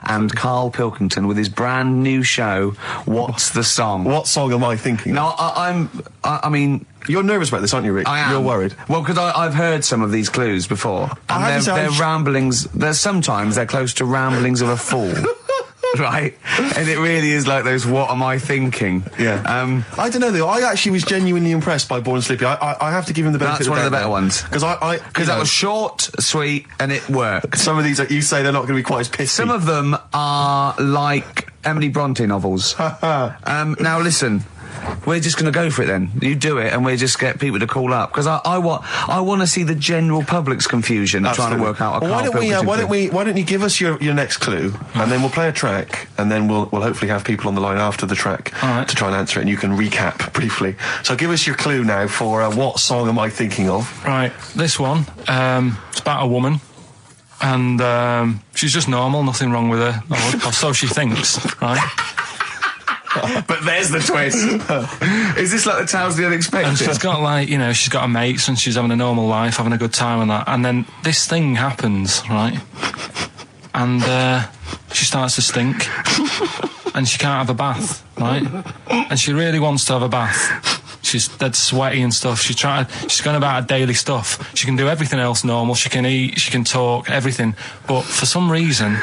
And Karl Pilkington with his brand new show, What's the Song? What song am I thinking? No, I mean... You're nervous about this, aren't you, Rick? I am. You're worried. Well, because I've heard some of these clues before. And they're ramblings... Sometimes they're close to ramblings of a fool. Right? And it really is like those what am I thinking? Yeah. I don't know, though. I actually was genuinely impressed by Born and Slippy. I have to give him the benefit of the doubt. That's one of the better ones. Because that was short, sweet, and it worked. Some of these, you say, they're not going to be quite as pissy. Some of them are like Emily Bronte novels. Now listen, we're just going to go for it then. You do it, and we just get people to call up because I want to see the general public's confusion of trying to work out. Well, why don't you give us your next clue, and then we'll play a track, and then we'll hopefully have people on the line after the track to try and answer it, and you can recap briefly. So give us your clue now for what song am I thinking of? Right, this one. It's about a woman. And she's just normal, nothing wrong with her, or so she thinks, right? But there's the twist. Is this like the Tales of the Unexpected? And she's got she's got her mates and she's having a normal life, having a good time and that. And then this thing happens, right? And she starts to stink. And she can't have a bath, right? And she really wants to have a bath. She's dead sweaty and stuff. She's going about her daily stuff. She can do everything else normal. She can eat, she can talk, everything. But for some reason,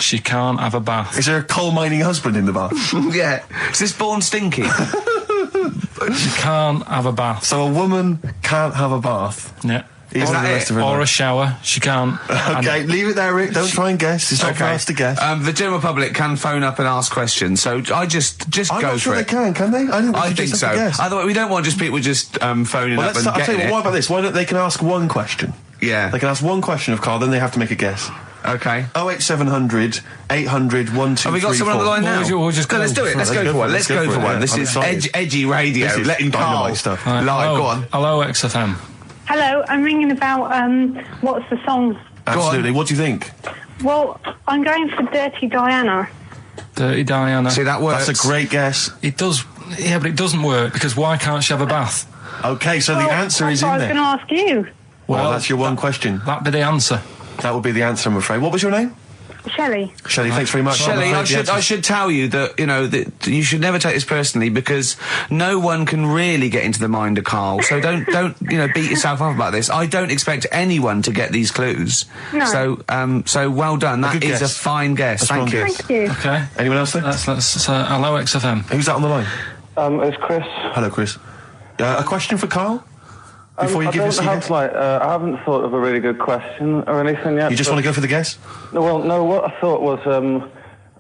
she can't have a bath. Is there a coal mining husband in the bath? Yeah. Is this born stinky? She can't have a bath. So a woman can't have a bath? Yeah. Even the rest of her or life. A shower. She can't. Okay, leave it there, Rick. Don't try and guess. It's not for us to guess. The general public can phone up and ask questions, so I just I'm go not for sure it. they can they? I think so. Otherwise, we don't want just people just phoning up and I'll tell you getting what about this? Why don't they can ask one question? Yeah. They can ask one question of Carl, then they have to make a guess. Okay. 08700 800 1234. Have we got someone on the line now? We'll just go. Let's do it. Let's go for one. Let's go for one. This is edgy radio. This is letting Carl dynamite stuff. live. Go on. Hello, XFM. Hello, I'm ringing about what's the song? Absolutely. What do you think? Well, I'm going for Dirty Diana. Dirty Diana. See, that works. That's a great guess. It does. Yeah, but it doesn't work because why can't she have a bath? Okay, so the answer is in I was there. going to ask you. Well, that's your one question. That'd be the answer. That would be the answer, I'm afraid. What was your name? Shelley. Shelley, thanks very much. Shelley, I should tell you that, that you should never take this personally because no one can really get into the mind of Carl. So don't beat yourself up about this. I don't expect anyone to get these clues. No. So well done. That is guess. a fine guess. Thank you. Thank you. Okay. Anyone else there? Let's hello, XFM. Who's that on the line? It's Chris. Hello, Chris. A question for Carl? Before you give us I haven't thought of a really good question or anything yet. You just want to go for the guess? No, what I thought was,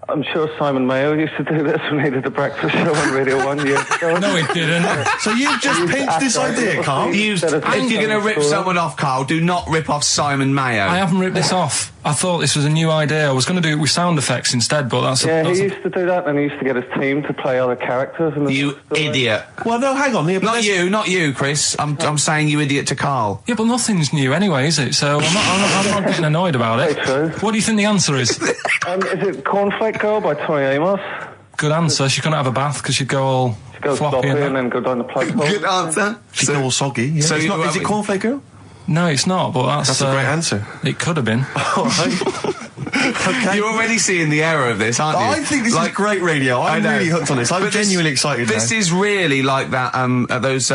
I'm sure Simon Mayo used to do this when he did the breakfast show on Radio 1 years ago. No, he didn't. So you've just pinched this idea, Carl? If you're going to rip someone off, Carl, do not rip off Simon Mayo. I haven't ripped this off. I thought this was a new idea. I was going to do it with sound effects instead, but that's... he used to do that, and he used to get his team to play other characters. You idiot. Well, no, hang on. Not you, Chris. I'm saying you idiot to Carl. Yeah, but nothing's new anyway, is it? So I'm not getting annoyed about it. True. What do you think the answer is? Is it Cornflake Girl by Tonny Amos? Good answer. She couldn't have a bath because she'd go all floppy and then go down the plug hole. Good answer. She'd go all soggy. Yeah. So is it Cornflake Girl? No, it's not, but that's a great answer. It could have been. All right. Okay. You're already seeing the error of this, aren't you? I think this is great radio. I'm really hooked on this. I'm genuinely excited This is really like that, those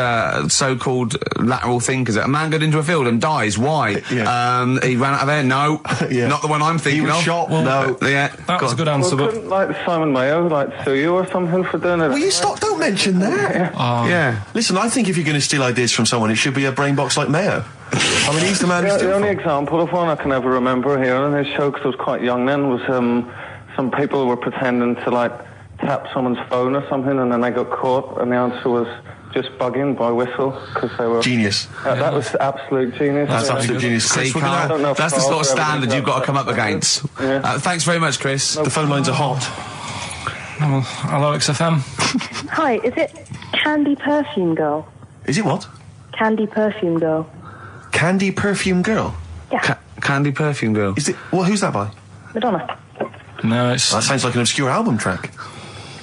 so-called lateral thinkers. A man got into a field and dies. Why? Yeah. He ran out of air. No. Yeah. Not the one I'm thinking He was of. shot. No. Yeah. That was a good answer, Well, but... couldn't, Simon Mayo, sue you or something for doing it? Will you stop? Don't mention that. Yeah. Listen, I think if you're going to steal ideas from someone, it should be a brain box like Mayo. I mean, he's the man who's The only example of one I can ever remember hearing on his show, because I was quite young then, was some people were pretending to, tap someone's phone or something, and then they got caught, and the answer was just bugging by whistle, because they were... Genius. That was absolute genius. That's absolute genius. See, Chris, Carl, that's the sort of standard you've got to come up against. Yeah. Thanks very much, Chris. The phone lines are hot. Hello, XFM. Hi, is it Candy Perfume Girl? Is it what? Candy Perfume Girl. Candy Perfume Girl? Yeah. Candy Perfume Girl. Is it? Well, who's that by? Madonna. No, That sounds like an obscure album track.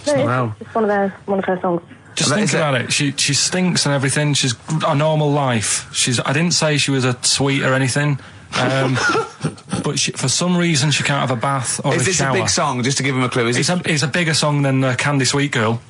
No, it's one of her songs. Just think about it. She stinks and everything. She's a normal life. I didn't say she was a sweet or anything. But for some reason she can't have a bath or a shower. Is this a big song? Just to give him a clue, It's a bigger song than Candy Sweet Girl.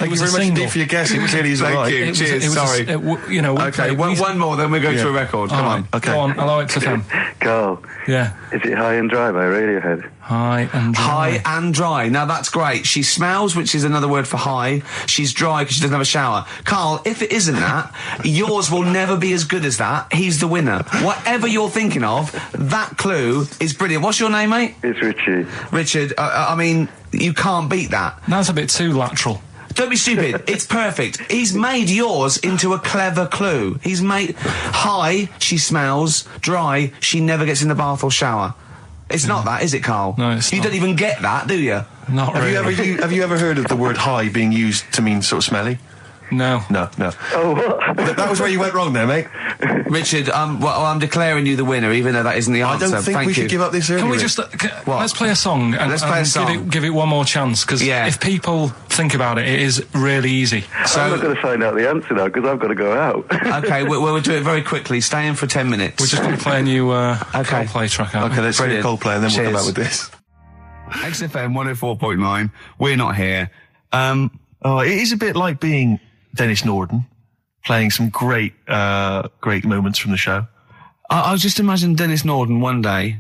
Thank you very much indeed for your guess. It was really easy. Thank you. Cheers. Sorry. Okay, one more, then we go to a record. Come on. Okay. Go on. Hello, XFM. Carl. Yeah. Is it High and Dry by Radiohead? High and dry. High and dry. Now that's great. She smells, which is another word for high. She's dry because she doesn't have a shower. Carl, if it isn't that, yours will never be as good as that. He's the winner. Whatever you're thinking of, that clue is brilliant. What's your name, mate? It's Richie. Richard, I mean, you can't beat that. That's a bit too lateral. Don't be stupid. It's perfect. He's made yours into a clever clue. He's made high, she smells, dry, she never gets in the bath or shower. It's not that, is it, Carl? No, it's you not. don't even get that, do you? Not really. Have you ever heard of the word high being used to mean sort of smelly? No. No. Oh, what? That was where you went wrong there, mate. Richard, I'm declaring you the winner, even though that isn't the answer. I don't think Thank we you. should give up this early. Can we just let's play a song and, Let's play a song. Give it one more chance, because if people think about it, it is really easy. So I'm not going to find out the answer now because I've got to go out. Okay, we'll do it very quickly. Stay in for 10 minutes. We're just going to play a new Coldplay track out. Okay, let's play Coldplay and then we'll come back with this. XFM 104.9. We're not here. It is a bit like being Dennis Norden, playing some great moments from the show. I was just imagining Dennis Norden one day,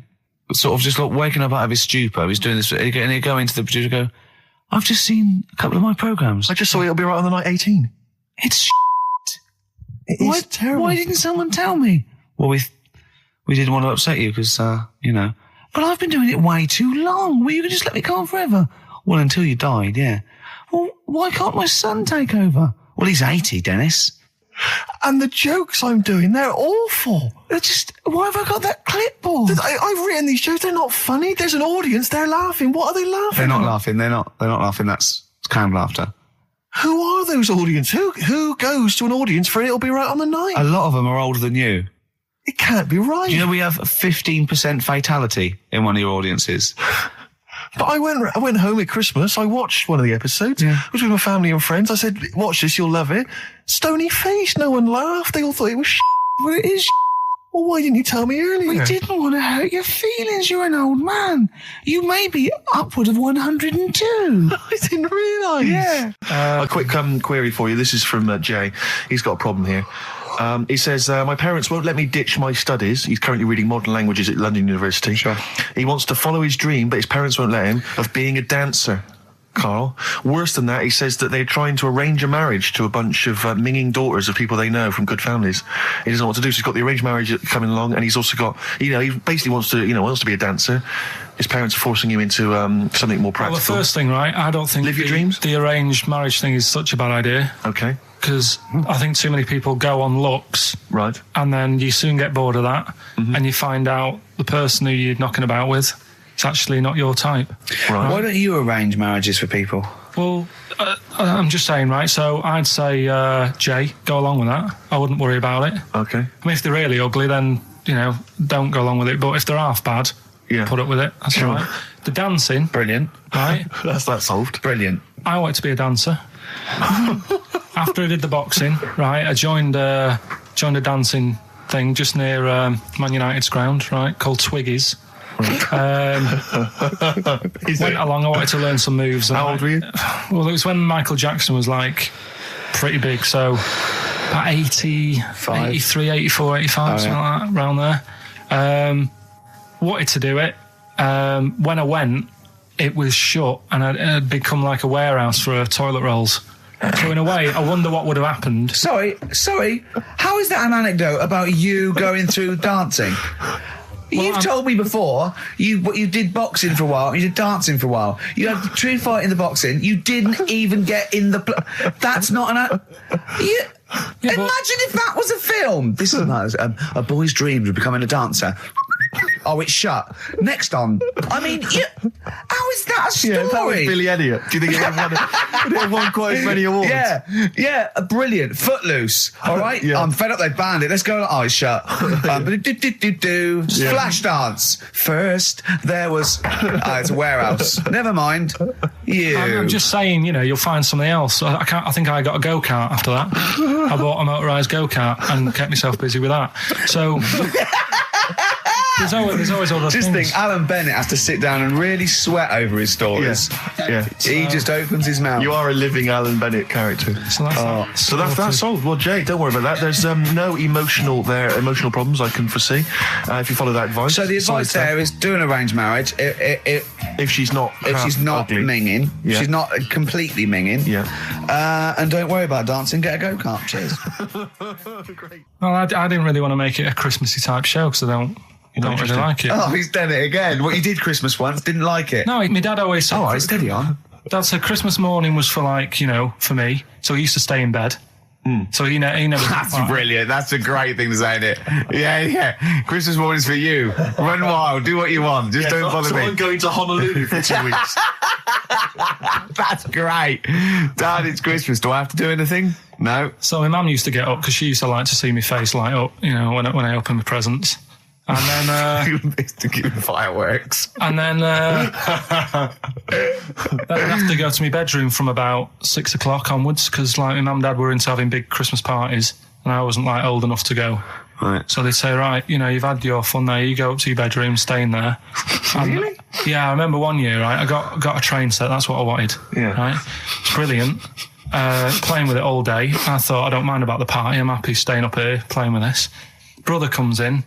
sort of just like waking up out of his stupor. He's doing this, and he'd go into the producer and go, I've just seen a couple of my programmes. I just saw It'll Be Right on the Night 18. It's shit. It is terrible. Why didn't someone tell me? Well, we didn't want to upset you because, you know. But I've been doing it way too long. Well, you could just let me go on forever. Well, until you died, yeah. Well, why can't my son take over? Well, he's 80, Dennis. And the jokes I'm doing, they're awful. Why have I got that clipboard? I've written these jokes, they're not funny. There's an audience, they're laughing. What are they laughing They're not at? laughing, they're not laughing, that's canned laughter. Who are those audience? Who goes to an audience for It'll Be Right on the Night? A lot of them are older than you. It can't be right. Do you know we have 15% fatality in one of your audiences? But I went home at Christmas, I watched one of the episodes. Yeah. I was with my family and friends. I said, watch this, you'll love it. Stony face, no one laughed. They all thought it was shit. Well, it is. Well, why didn't you tell me earlier? We didn't want to hurt your feelings. You're an old man. You may be upward of 102. I didn't realise. Yeah. A quick query for you. This is from Jay. He's got a problem here. He says, my parents won't let me ditch my studies. He's currently reading modern languages at London University. Sure. He wants to follow his dream, but his parents won't let him, of being a dancer. Carl. Worse than that, he says that they're trying to arrange a marriage to a bunch of minging daughters of people they know from good families. He doesn't know what to do, so he's got the arranged marriage coming along, and he's also got, he basically wants to be a dancer. His parents are forcing him into something more practical. Well, the first thing, right, I don't think Live your dreams? The arranged marriage thing is such a bad idea. Okay. Because I think too many people go on looks. Right. And then you soon get bored of that, and you find out the person who you're knocking about with is actually not your type. Right. Why don't you arrange marriages for people? Well, I'm just saying, right, so I'd say, Jay, go along with that. I wouldn't worry about it. Okay. I mean, if they're really ugly, then, don't go along with it. But if they're half bad, put up with it. That's Sure. all right. The dancing. Brilliant. Right. That's that solved. Brilliant. I wanted to be a dancer. After I did the boxing, right, I joined a dancing thing just near Man United's ground, right, called Twiggy's. Went along, I wanted to learn some moves. How old were you? Well, it was when Michael Jackson was, pretty big, so about 85, 83, 84, 85, something like that, around there. Wanted to do it. When I went, it was shut, and it had become like a warehouse for toilet rolls. So in a way, I wonder what would have happened. Sorry, how is that an anecdote about you going through dancing? You've told me before you did boxing for a while, you did dancing for a while. You had a true fight in the boxing. You didn't even get in the. That's not an. Imagine if that was a film. This is like a boy's dreams of becoming a dancer. Oh, it's shut. Next on. I mean, how is that a story? Yeah, that was Billy Elliot. Do you think it would have won quite as many awards? Yeah, brilliant. Footloose. All right, I'm fed up. They banned it. Let's go. Oh, it's shut. Flash dance. First, there was. It's a warehouse. Never mind. I'm just saying, you'll find something else. I think I got a go-kart after that. I bought a motorised go-kart and kept myself busy with that. So. There's always other Just things. think, Alan Bennett has to sit down and really sweat over his stories. Yeah. He just opens his mouth. You are a living Alan Bennett character. So that's solved. Well, Jay, don't worry about that. There's no emotional problems I can foresee if you follow that advice. So the advice there is do an arranged marriage if she's not ugly. minging, Yeah. she's not completely minging. Yeah. And don't worry about dancing. Get a go-kart. Cheers. Great. Well, I didn't really want to make it a Christmassy type show because I don't really like it. Oh, he's done it again. What, you did Christmas once, didn't like it? No, my dad always said... Oh, right, steady on. Dad said Christmas morning was for, like, for me. So he used to stay in bed. So he never... That's brilliant. That's a great thing to say, isn't it? Yeah. Christmas morning's for you. Run wild. Do what you want. Just don't bother me. I'm going to Honolulu for 2 weeks. That's great. Dad, it's Christmas. Do I have to do anything? No. So my mum used to get up because she used to like to see my face light up, when I open my presents. And then... to give fireworks. And then I'd have to go to my bedroom from about 6 o'clock onwards because, like, my mum and dad were into having big Christmas parties and I wasn't, like, old enough to go. Right. So they'd say, right, you've had your fun there, you go up to your bedroom, stay in there. Really? Yeah, I remember one year, right, I got a train set, that's what I wanted. Yeah. Right? It's brilliant. Playing with it all day. I thought, I don't mind about the party, I'm happy staying up here playing with this. Brother comes in,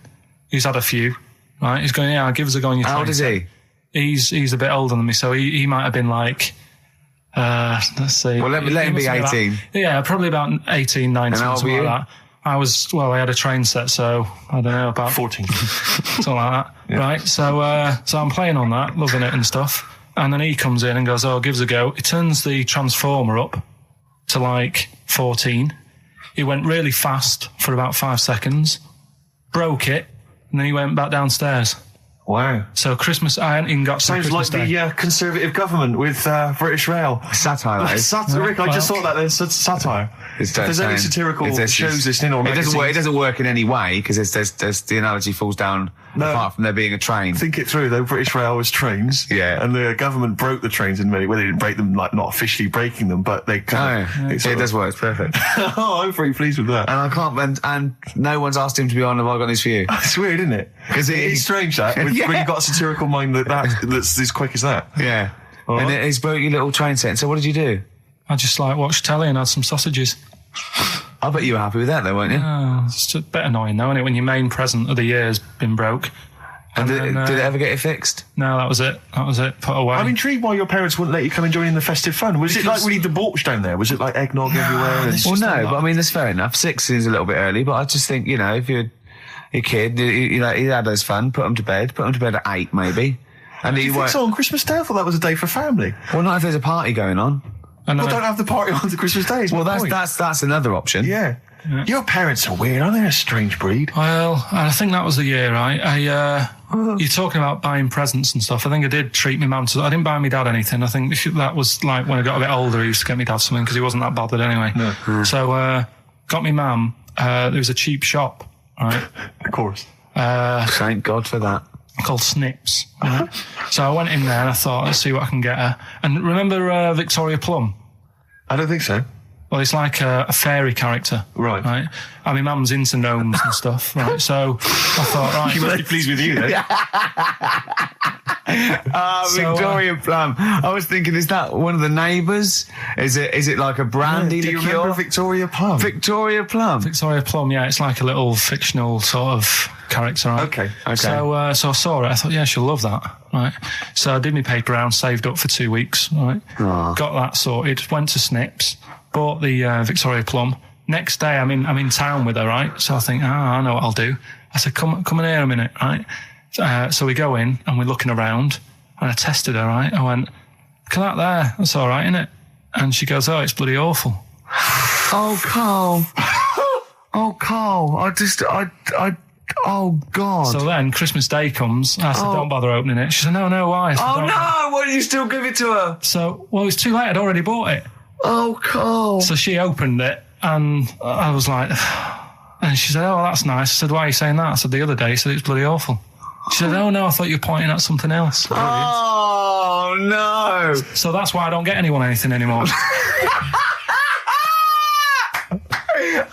he's had a few, right? He's going, yeah, give us a go on your train. How old is he? He's a bit older than me, so he might have been like, let's see. Well, let him be 18. Probably about 18, 19, how old something were like you? that. I had a train set, so I don't know, about 14. something like that. Yeah. Right, so I'm playing on that, loving it and stuff. And then he comes in and goes, oh, gives a go. He turns the transformer up to like 14. He went really fast for about 5 seconds, broke it, and then he went back downstairs. Wow. So Christmas, I hadn't even got to Sounds Christmas like Day. the Conservative government with British Rail. Satire, that is. Rick, I just thought that there's satire. If there's any satirical shows listening or it doesn't work in any way because there's the analogy falls down apart from there being a train. Think it through though. British Rail was trains, and the government broke the trains in many. Well, they didn't break them, like not officially breaking them, but they kind of. It does work. It's perfect. Oh, I'm pretty pleased with that. And I can't. And no one's asked him to be on. Have I got news for you? It's weird, isn't it? Because it's strange that when you've got a satirical mind that's as quick as that. Yeah. And he's broke your little train set. So what did you do? I just watched telly and had some sausages. I bet you were happy with that though, weren't you? Oh, it's just a bit annoying though, isn't it, when your main present of the year's been broke. And did it ever get it fixed? No, that was it. Put away. I'm intrigued why your parents wouldn't let you come and join in the festive fun. Was it like really debauched down there? Was it like eggnog everywhere? Well, no, but I mean, that's fair enough. 6 is a little bit early, but I just think, if you're a kid, he had his fun, put him to bed at 8 maybe. And Do you think so on Christmas Day? I thought that was a day for family. Well, not if there's a party going on. Well, don't have the party on the Christmas Day. Well, that's another option. Yeah. Your parents are weird, aren't they? A strange breed. Well, I think that was the year, right? You're talking about buying presents and stuff. I think I did treat my mum to... I didn't buy my dad anything. I think that was like when I got a bit older, he used to get me dad something because he wasn't that bothered anyway. No. So, got me mum. There was a cheap shop, right? Of course. Thank God for that. Called Snips. Right? So I went in there and I thought, let's see what I can get her. And remember Victoria Plum? I don't think so. Well, it's like a fairy character. Right. And my mum's into gnomes and stuff, right? So I thought, right. She must be pleased with you, then. Victoria Plum. I was thinking, is that one of the neighbours? Is it like a brandy Do you liqueur? remember Victoria Plum? Victoria Plum. Victoria Plum, yeah. It's like a little fictional sort of character, right? Okay. So I saw it. I thought, yeah, she'll love that, right? So I did my paper round, saved up for 2 weeks, right? Aww. Got that sorted, went to Snips, bought the Victoria Plum. Next day, I'm in town with her, right? So I think, I know what I'll do. I said, come in here a minute, right? So we go in and we're looking around and I tested her, right? I went, look at that there. That's all right, isn't it? And she goes, oh, it's bloody awful. Oh, Carl. Oh, Carl. Oh, God. So then Christmas Day comes. I said, don't bother opening it. She said, no, why? I said, Oh, no. Why did you still give it to her? So, well, it's too late. I'd already bought it. Oh, Carl. So she opened it and I was like, and she said, oh, that's nice. I said, why are you saying that? I said, the other day, said it's bloody awful. She said, oh, no, I thought you were pointing at something else. Oh, no. So that's why I don't get anyone anything anymore.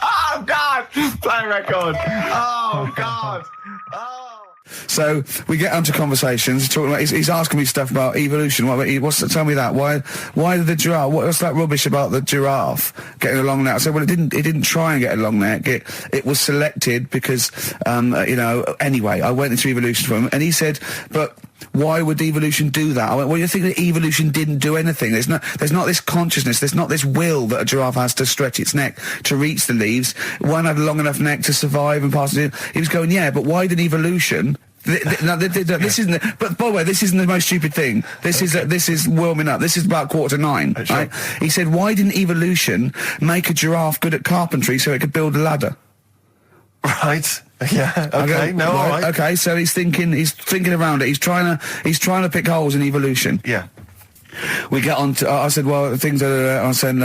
Oh, God. Play record. Oh, God. Oh. So we get onto conversations. Talking about, he's asking me stuff about evolution. Tell me that. Why did the giraffe? What's that rubbish about the giraffe getting a long neck? I said, well, it didn't try and get a long neck. It was selected because, Anyway, I went into evolution for him, and he said, but why would evolution do that? I went, well, you think that evolution didn't do anything? There's not this consciousness. There's not this will that a giraffe has to stretch its neck to reach the leaves. One had a long enough neck to survive and pass it. He was going, yeah, but why did evolution? This isn't. But by the way, this isn't the most stupid thing. This is warming up. This is about 8:45. Sure. Right? He said, why didn't evolution make a giraffe good at carpentry so it could build a ladder? Right. Yeah. Okay. All right. Okay. So he's thinking around it. He's trying to pick holes in evolution. Yeah. We get on to, I said, well, things that I said,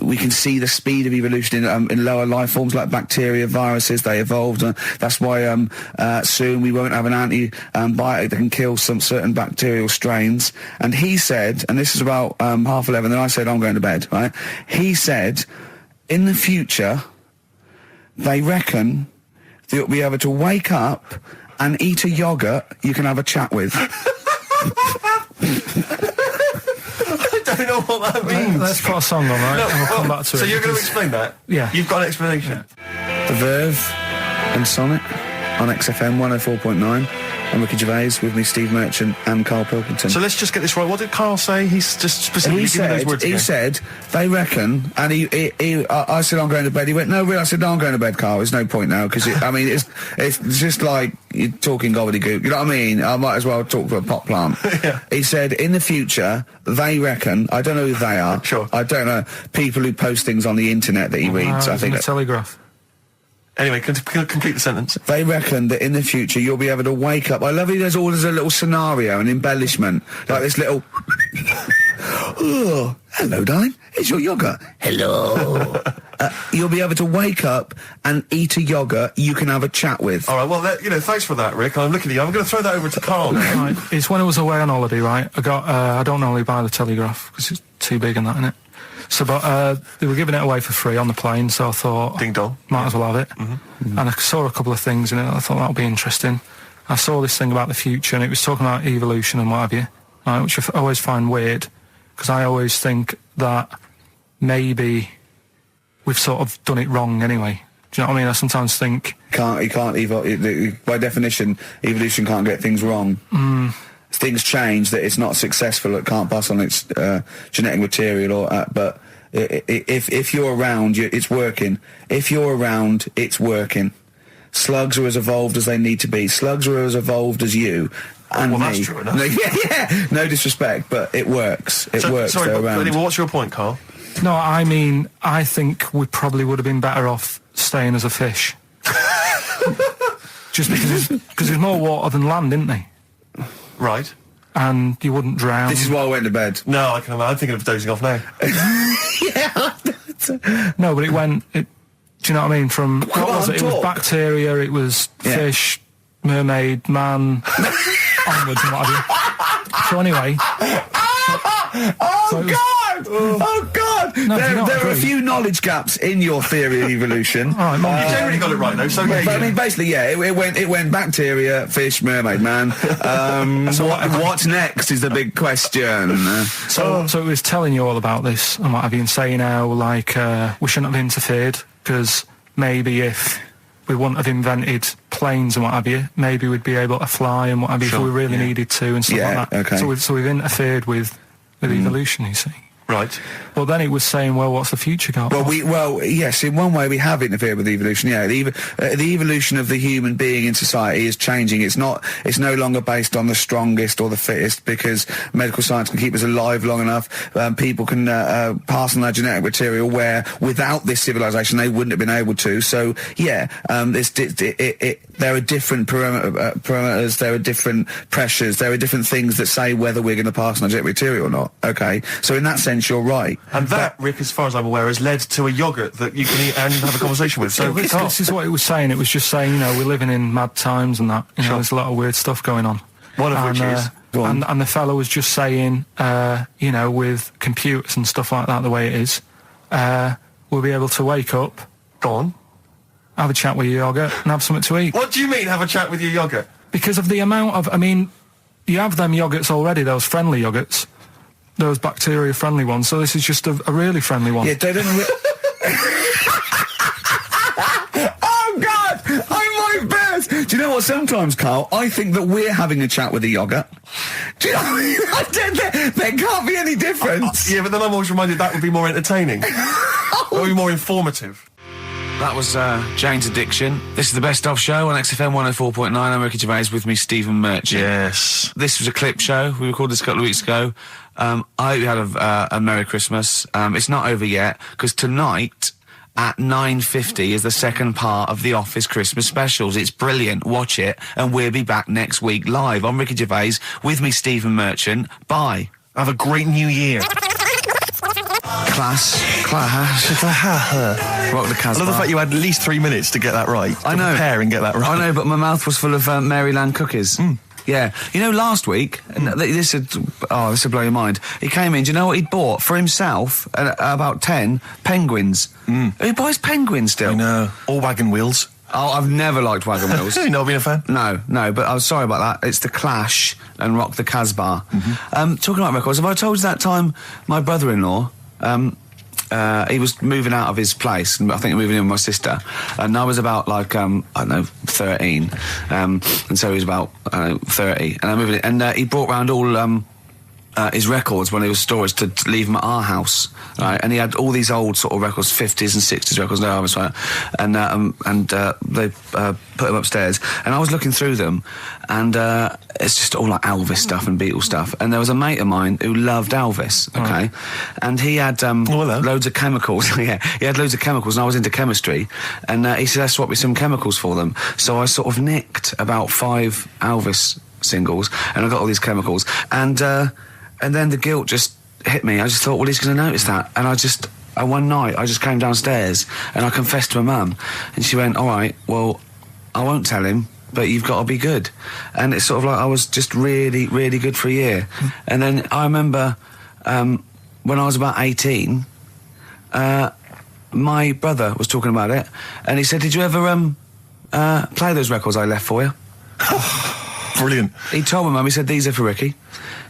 we can see the speed of evolution in lower life forms like bacteria, viruses, they evolved. That's why soon we won't have an antibiotic that can kill some certain bacterial strains. And he said, and this is about 11:30, and I said, I'm going to bed, right? He said, in the future, they reckon that you'll be able to wake up and eat a yogurt you can have a chat with. I don't know what that means. Let's put a song on, right? No, and we'll come back to it. So you're going to explain that? Yeah. You've got an explanation? The Verve and Sonic on XFM 104.9. I'm Ricky Gervais, with me Steve Merchant and Karl Pilkington. So let's just get this right. What did Karl say? He's just specifically giving those words again. He said, they reckon, and I said, I'm going to bed. He went, no, really? I said, no, I'm going to bed, Karl. There's no point now, because, it's just like you're talking gobbledygook. You know what I mean? I might as well talk to a pot plant. Yeah. He said, in the future, they reckon, I don't know who they are. Sure. I don't know, people who post things on the internet that he reads, I think. The Telegraph. Anyway, complete the sentence. They reckon that in the future you'll be able to wake up. I love it. There's a little scenario, an embellishment, like this little. Oh, hello, darling. It's your yogurt. Hello. You'll be able to wake up and eat a yogurt you can have a chat with. All right. Well, thanks for that, Rick. I'm looking at you. I'm going to throw that over to Karl. Right. It's when I was away on holiday, right? I got. I don't normally buy the Telegraph because it's too big and that, innit? So, but they were giving it away for free on the plane, so I thought, ding dong, might as well have it. Mm-hmm. And I saw a couple of things in it. I thought that would be interesting. I saw this thing about the future, and it was talking about evolution and what have you, right, which I always find weird, because I always think that maybe we've sort of done it wrong anyway. Do you know what I mean? I sometimes think you can't evolve. By definition, evolution can't get things wrong. Things change, that it's not successful, it can't pass on its genetic material, but if you're around, it's working. If you're around, it's working. Slugs are as evolved as they need to be. Slugs are as evolved as you and me. That's true enough. Yeah, no disrespect, but it works. It works. Sorry, they're around. Anyway, what's your point, Karl? No, I mean, I think we probably would have been better off staying as a fish. Just because there's more water than land, isn't there? Right. And you wouldn't drown. This is why I went to bed. No, I can imagine. I'm thinking of dozing off now. No, but it went. Do you know what I mean? From what was it? It was bacteria. It was fish, mermaid, man, onwards and what have you. So anyway. Oh God! No, there are a few knowledge gaps in your theory of evolution. All right, you generally got it right though. So but I mean, basically, yeah, it went bacteria, fish, mermaid, man. What's next is the big question. So it was telling you all about this and what have you, and saying how we shouldn't have interfered, because maybe if we wouldn't have invented planes and what have you, maybe we'd be able to fly and what have you, if we really needed to and stuff like that. Okay. So we've interfered with evolution, you see. Right. Well, then it was saying, well, what's the future got? Well, yes, in one way we have interfered with evolution. Yeah, the evolution of the human being in society is changing. It's no longer based on the strongest or the fittest, because medical science can keep us alive long enough. People can pass on their genetic material where without this civilization they wouldn't have been able to. So yeah, there are different parameters, there are different pressures, there are different things that say whether we're going to pass on our genetic material or not. Okay, so in that sense you're right. And that, Rick, as far as I'm aware, has led to a yogurt that you can eat and have a conversation with. So this is what it was saying. It was just saying, we're living in mad times and that. There's a lot of weird stuff going on. One of which is... And the fellow was just saying, with computers and stuff like that, the way it is, we'll be able to wake up. Go on. have a chat with your yogurt and have something to eat. What do you mean, have a chat with your yogurt? Because of the amount of, I mean, you have them yogurts already, those friendly yogurts, those bacteria-friendly ones, so this is just a really friendly one. Yeah, they don't... Oh, God! I might burst! Do you know what, sometimes, Carl, I think that we're having a chat with a yogurt. Do you know what I mean? There can't be any difference. Yeah, but then I'm always reminded that would be more entertaining. That would be more informative. That was Jane's Addiction. This is the Best Of Show on XFM 104.9. I'm Ricky Gervais, with me Stephen Merchant. Yes. This was a clip show. We recorded this a couple of weeks ago. I hope you had a Merry Christmas. It's not over yet, because tonight at 9:50 is the second part of The Office Christmas specials. It's brilliant. Watch it, and we'll be back next week live. I'm Ricky Gervais, with me Stephen Merchant. Bye. Have a great new year. Class. Rock the Casbah. I love the fact you had at least 3 minutes to get that right. I know. Prepare and get that right. I know, but my mouth was full of Maryland cookies. Yeah. You know, last week, and this would blow your mind, he came in, do you know what he'd bought? For himself, about 10 penguins. Who buys penguins still? I know. Or wagon wheels. Oh, I've never liked wagon wheels. You've not been a fan? No, but I'm sorry about that. It's The Clash and Rock the Casbah. Talking about records, have I told you that time my brother-in-law, he was moving out of his place, and I think moving in with my sister, and I was about, like, I don't know, 13, and so he was about, 30, and I moved in, and he brought round all his records when he was storage to leave them at our house, right? And he had all these old sort of records, 50s and 60s records, no harvest, right? And they put them upstairs, and I was looking through them, and it's just all like Elvis stuff and Beatles stuff. And there was a mate of mine who loved Elvis, okay? And he had loads of chemicals. Yeah, he had loads of chemicals, and I was into chemistry, and he said, "Let's swap me some chemicals for them." So I sort of nicked about 5 Elvis singles, and I got all these chemicals, and then the guilt just hit me. I just thought, well, he's going to notice that. And one night, I just came downstairs and I confessed to my mum. And she went, all right, well, I won't tell him, but you've got to be good. And it's sort of like I was just really, really good for a year. And then I remember when I was about 18, my brother was talking about it. And he said, did you ever play those records I left for you? Brilliant. He told my mum, he said, these are for Ricky.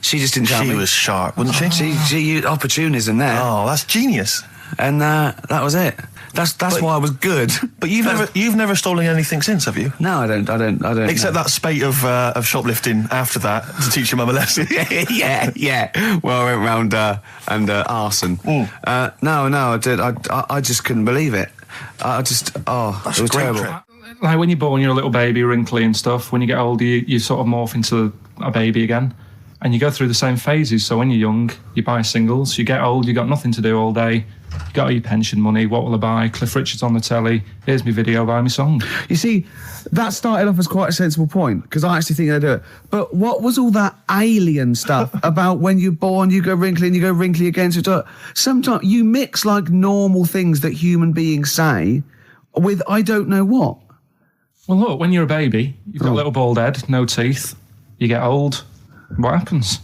She just didn't tell me. She was sharp, wasn't she? She used opportunism there. Oh, that's genius. And that was it. That's why I was good. But you've never stolen anything since, have you? No, I don't. Except that spate of shoplifting after that to teach your mum a lesson. yeah. Well, I went round and arson. No, I did. I just couldn't believe it. It was terrible. Like when you're born, you're a little baby, wrinkly and stuff. When you get older, you sort of morph into a baby again. And you go through the same phases. So when you're young, you buy singles. You get old, you got nothing to do all day. You got all your pension money. What will I buy? Cliff Richard's on the telly. Here's my video, buy me song. You see, that started off as quite a sensible point, because I actually think they do it. But what was all that alien stuff about when you're born, you go wrinkly and you go wrinkly again? Sometimes you mix like normal things that human beings say with I don't know what. Well, look, when you're a baby, you've got a little bald head, no teeth. You get old. What happens?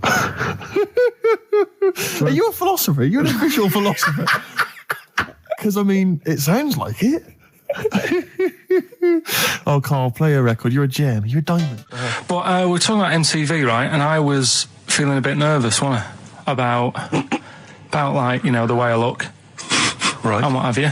Are you a philosopher? You're an official philosopher. Because, I mean, it sounds like it. Oh, Carl, play a record. You're a gem. You're a diamond. But we're talking about MTV, right? And I was feeling a bit nervous, wasn't I? About like, you know, the way I look. Right. And what have you.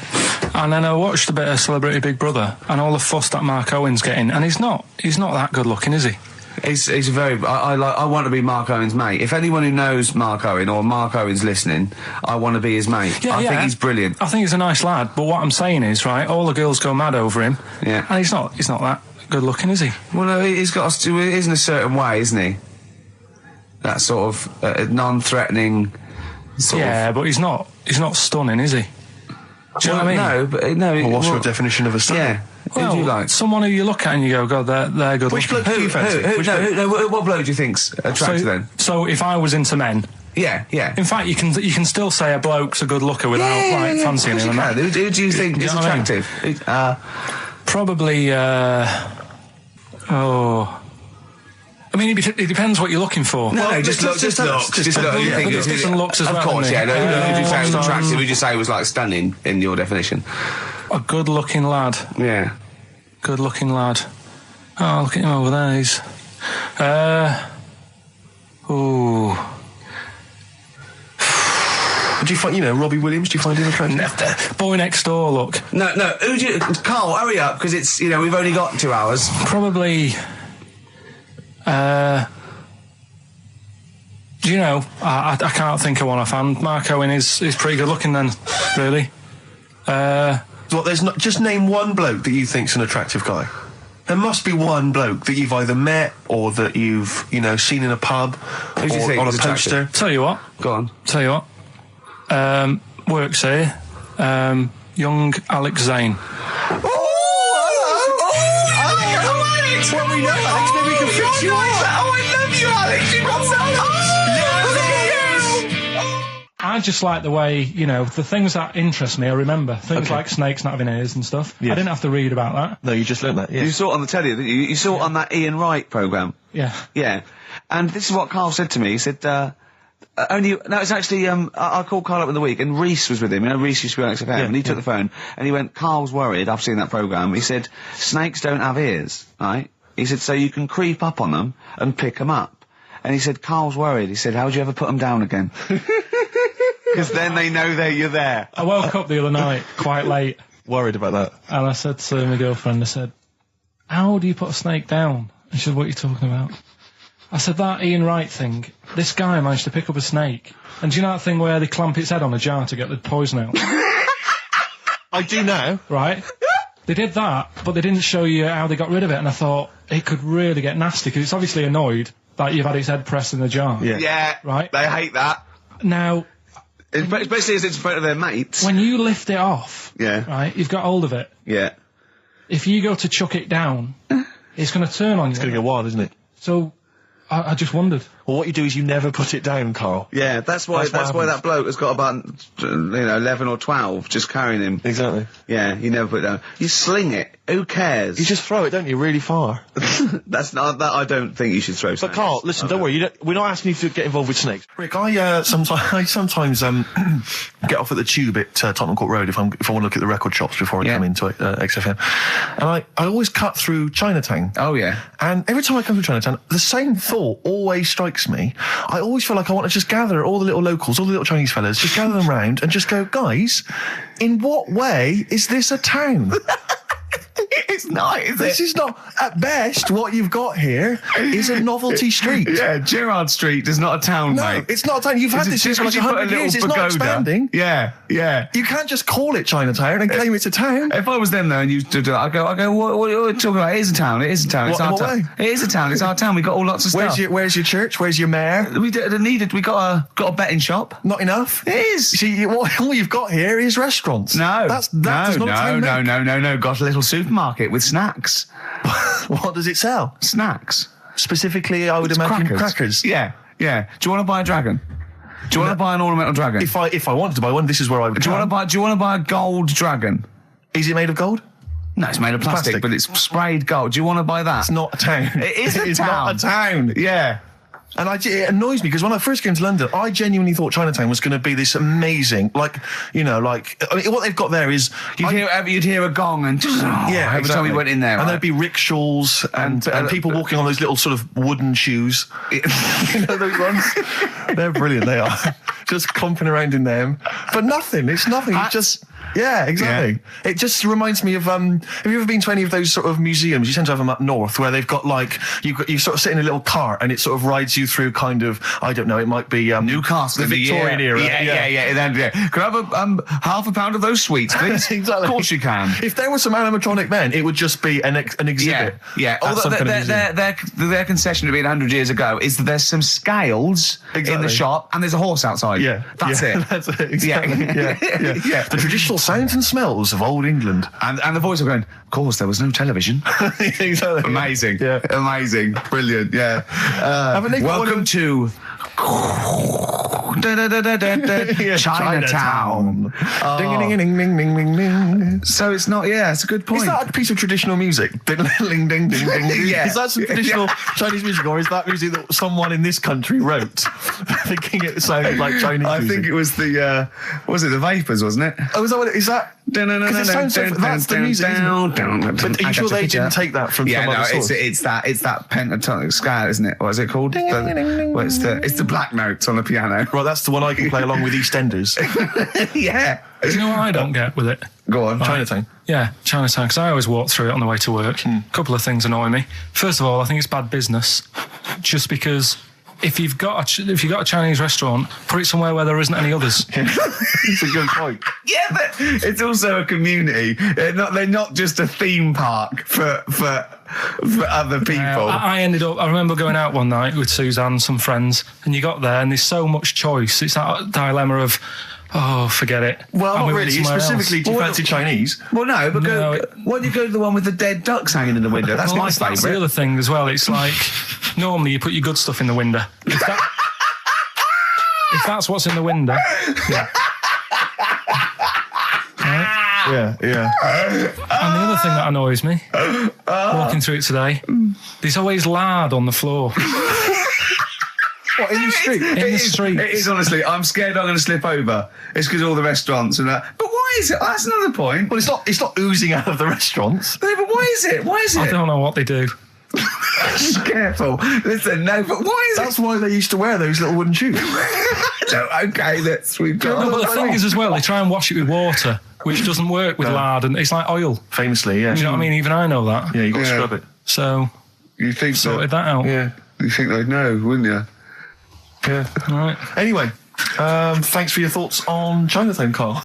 And then I watched a bit of Celebrity Big Brother and all the fuss that Mark Owen's getting. And he's not that good looking, is he? He's very. I want to be Mark Owen's mate. If anyone who knows Mark Owen or Mark Owen's listening, I want to be his mate. I think he's brilliant. I think he's a nice lad. But what I'm saying is, right, all the girls go mad over him. Yeah. And he's not that good looking, is he? Well, no, he's got to. He is in a certain way, isn't he? That sort of non-threatening. But he's not stunning, is he? Do you know what I mean? No. Well, what's your definition of a stunning? Yeah. Well, who do you like? Someone who you look at and you go, God, they're good. Which bloke do you fancy? What bloke do you think's attractive then? So if I was into men. Yeah. In fact, you can still say a bloke's a good looker without fancying him. Who do you think is attractive? Probably. I mean, it depends what you're looking for. No, just looks. Just looks. You think looks and looks as well. Of course, doesn't yeah. it? No, would you say it was attractive? Would you say it was like stunning in your definition? A good-looking lad. Yeah. Good-looking lad. Oh, look at him over there. He's... Ooh. Do you find, Robbie Williams, do you find him attractive? Boy next door, look. No, who do you... Carl, hurry up, because it's, we've only got 2 hours. Probably... do you know, I can't think of one offhand. Mark Owen is pretty good looking then, really. There's not... Just name one bloke that you think's an attractive guy. There must be one bloke that you've either met or that you've, seen in a pub Who do you think on a is poster. attractive? Tell you what. Go on. Tell you what. Works here. Young Alex Zane. Alex! Well, we know Alex, maybe we can fix you like that. Oh, I love you, Alex! You've got so I just like the way, the things that interest me, I remember. Things like snakes not having ears and stuff. Yes. I didn't have to read about that. No, you just learned that, yes. You saw it on the telly, didn't you? You saw it on that Ian Wright programme. Yeah. Yeah. And this is what Carl said to me. He said, it's actually, I called Carl up in the week, and Reese was with him. Reese used to be on XFM, and he took the phone, and he went, Carl's worried, I've seen that programme. He said, snakes don't have ears, right? He said, so you can creep up on them and pick them up. And he said, Carl's worried. He said, how would you ever put them down again? Because then they know you're there. I woke up the other night, quite late. Worried about that. And I said to my girlfriend, I said, how do you put a snake down? And she said, what are you talking about? I said, that Ian Wright thing, this guy managed to pick up a snake. And do you know that thing where they clamp its head on a jar to get the poison out? I do now. Right? They did that, but they didn't show you how they got rid of it. And I thought, it could really get nasty, because it's obviously annoyed that you've had its head pressed in the jar. Yeah. Right? They hate that. Now... Especially as it's in front of their mates. When you lift it off, yeah, right, you've got hold of it. Yeah. If you go to chuck it down, it's going to turn on you. It's going to go wild, isn't it? So, I just wondered. Well, what you do is you never put it down, Carl. Yeah, that's why that bloke has got about 11 or 12 just carrying him. Exactly. Yeah, you never put it down. You sling it. Who cares? You just throw it, don't you, really far. That's not that. I don't think you should throw. But Carl, listen, don't worry. We're not asking you to get involved with snakes. Rick, I sometimes get off at the Tube at Tottenham Court Road if I want to look at the record shops before I come into XFM, and I always cut through Chinatown. Oh yeah. And every time I come to Chinatown, the same thought always strikes me. I always feel like I want to just gather all the little locals, all the little Chinese fellas, just gather them round and just go, guys, in what way is this a town? It's not, is it? This is not, at best, what you've got here is a novelty street. Yeah, Gerrard Street is not a town, no, mate. It's not a town. You've had this since like 100 years. It's not expanding. Yeah, yeah. You can't just call it Chinatown and claim it's a town. If I was them though and you do that, I go, what are you talking about? It is a town. It is a town. It's our town. It is a town. It's our town. We got all lots of stuff. Where's your church? Where's your mayor? We got a betting shop. Not enough. It is. See, all you've got here is restaurants. No, No. Got a little supermarket with snacks. What does it sell? Snacks. Specifically, I would imagine crackers. Yeah. Do you want to buy a dragon? Do you want to buy an ornamental dragon? If I wanted to buy one, this is where I would. Do you want to buy a gold dragon? Is it made of gold? No, it's made of plastic, but it's sprayed gold. Do you want to buy that? It's not a town. It is a town. It's not a town. Yeah. And it annoys me because when I first came to London, I genuinely thought Chinatown was going to be this amazing, what they've got there is you'd hear a gong and every time you went in there, and there'd be rickshaws and people walking on those little sort of wooden shoes. You know those ones? They're brilliant. They are just comping around in them, but nothing. It's nothing. It's just. Yeah, exactly. Yeah. It just reminds me of, have you ever been to any of those sort of museums? You tend to have them up north where they've got you sort of sit in a little cart and it sort of rides you through kind of, I don't know, it might be Newcastle, the Victorian era. Yeah. Can I have half a pound of those sweets, please? Exactly. Of course you can. If there was some animatronic then, it would just be an exhibit. Yeah. Their concession to being 100 years ago is that there's some scales in the shop and there's a horse outside. Yeah. That's it. That's it. Exactly. Yeah. The traditional sounds and smells of old England. And the voice of going, of course, there was no television. Exactly. Amazing. Yeah. Amazing. Brilliant. Yeah. Welcome to Chinatown. Oh. Ding, ding, ding, ding, ding, ding. So it's not. Yeah, it's a good point. Is that a piece of traditional music? Ding, ding, ding, ding, ding. Yeah. Is that some traditional Chinese music, or is that music that someone in this country wrote, thinking it sounded like Chinese I music? think it was the. Was it the Vapors? Wasn't it? Oh, is that what it is? That? Because it sounds so, that's the music, isn't it? But are you sure they didn't take that from some other source? it's that pentatonic scale, isn't it? What is it called? It's the black notes on the piano. Right, that's the one I can play along with EastEnders. Yeah. Do you know what I don't get with it? Go on. Chinatown. Yeah, Chinatown, because I always walk through it on the way to work. A couple of things annoy me. First of all, I think it's bad business, just because if you've got a Chinese restaurant, put it somewhere where there isn't any others. It's a good point. Yeah, but it's also a community. They're not just a theme park for other people. I remember going out one night with Suzanne, some friends, and you got there and there's so much choice. It's that dilemma of, oh, forget it. Well, not really. Specifically, do you fancy Chinese? Well, no, but why don't you go to the one with the dead ducks hanging in the window? That's my favourite. That's the other thing as well. It's like, normally you put your good stuff in the window. If that's what's in the window. Yeah. Right? Yeah. And the other thing that annoys me, walking through it today, there's always lard on the floor. What, in the street? In the street. It is, honestly. I'm scared I'm going to slip over. It's because all the restaurants and that. But why is it? That's another point. Well, it's not oozing out of the restaurants. No, but why is it? Why is it? I don't know what they do. Careful. Listen, no, but why is That's why they used to wear those little wooden shoes. No, okay, we've got... No, but the thing is as well, they try and wash it with water, which doesn't work with lard, and it's like oil. Famously, yeah. Do you know what I mean? Even I know that. Yeah, you got to scrub it. So, you think sorted that out. Yeah. You think they'd know, wouldn't you? Yeah. Right. Anyway, thanks for your thoughts on Chinatown, Carl.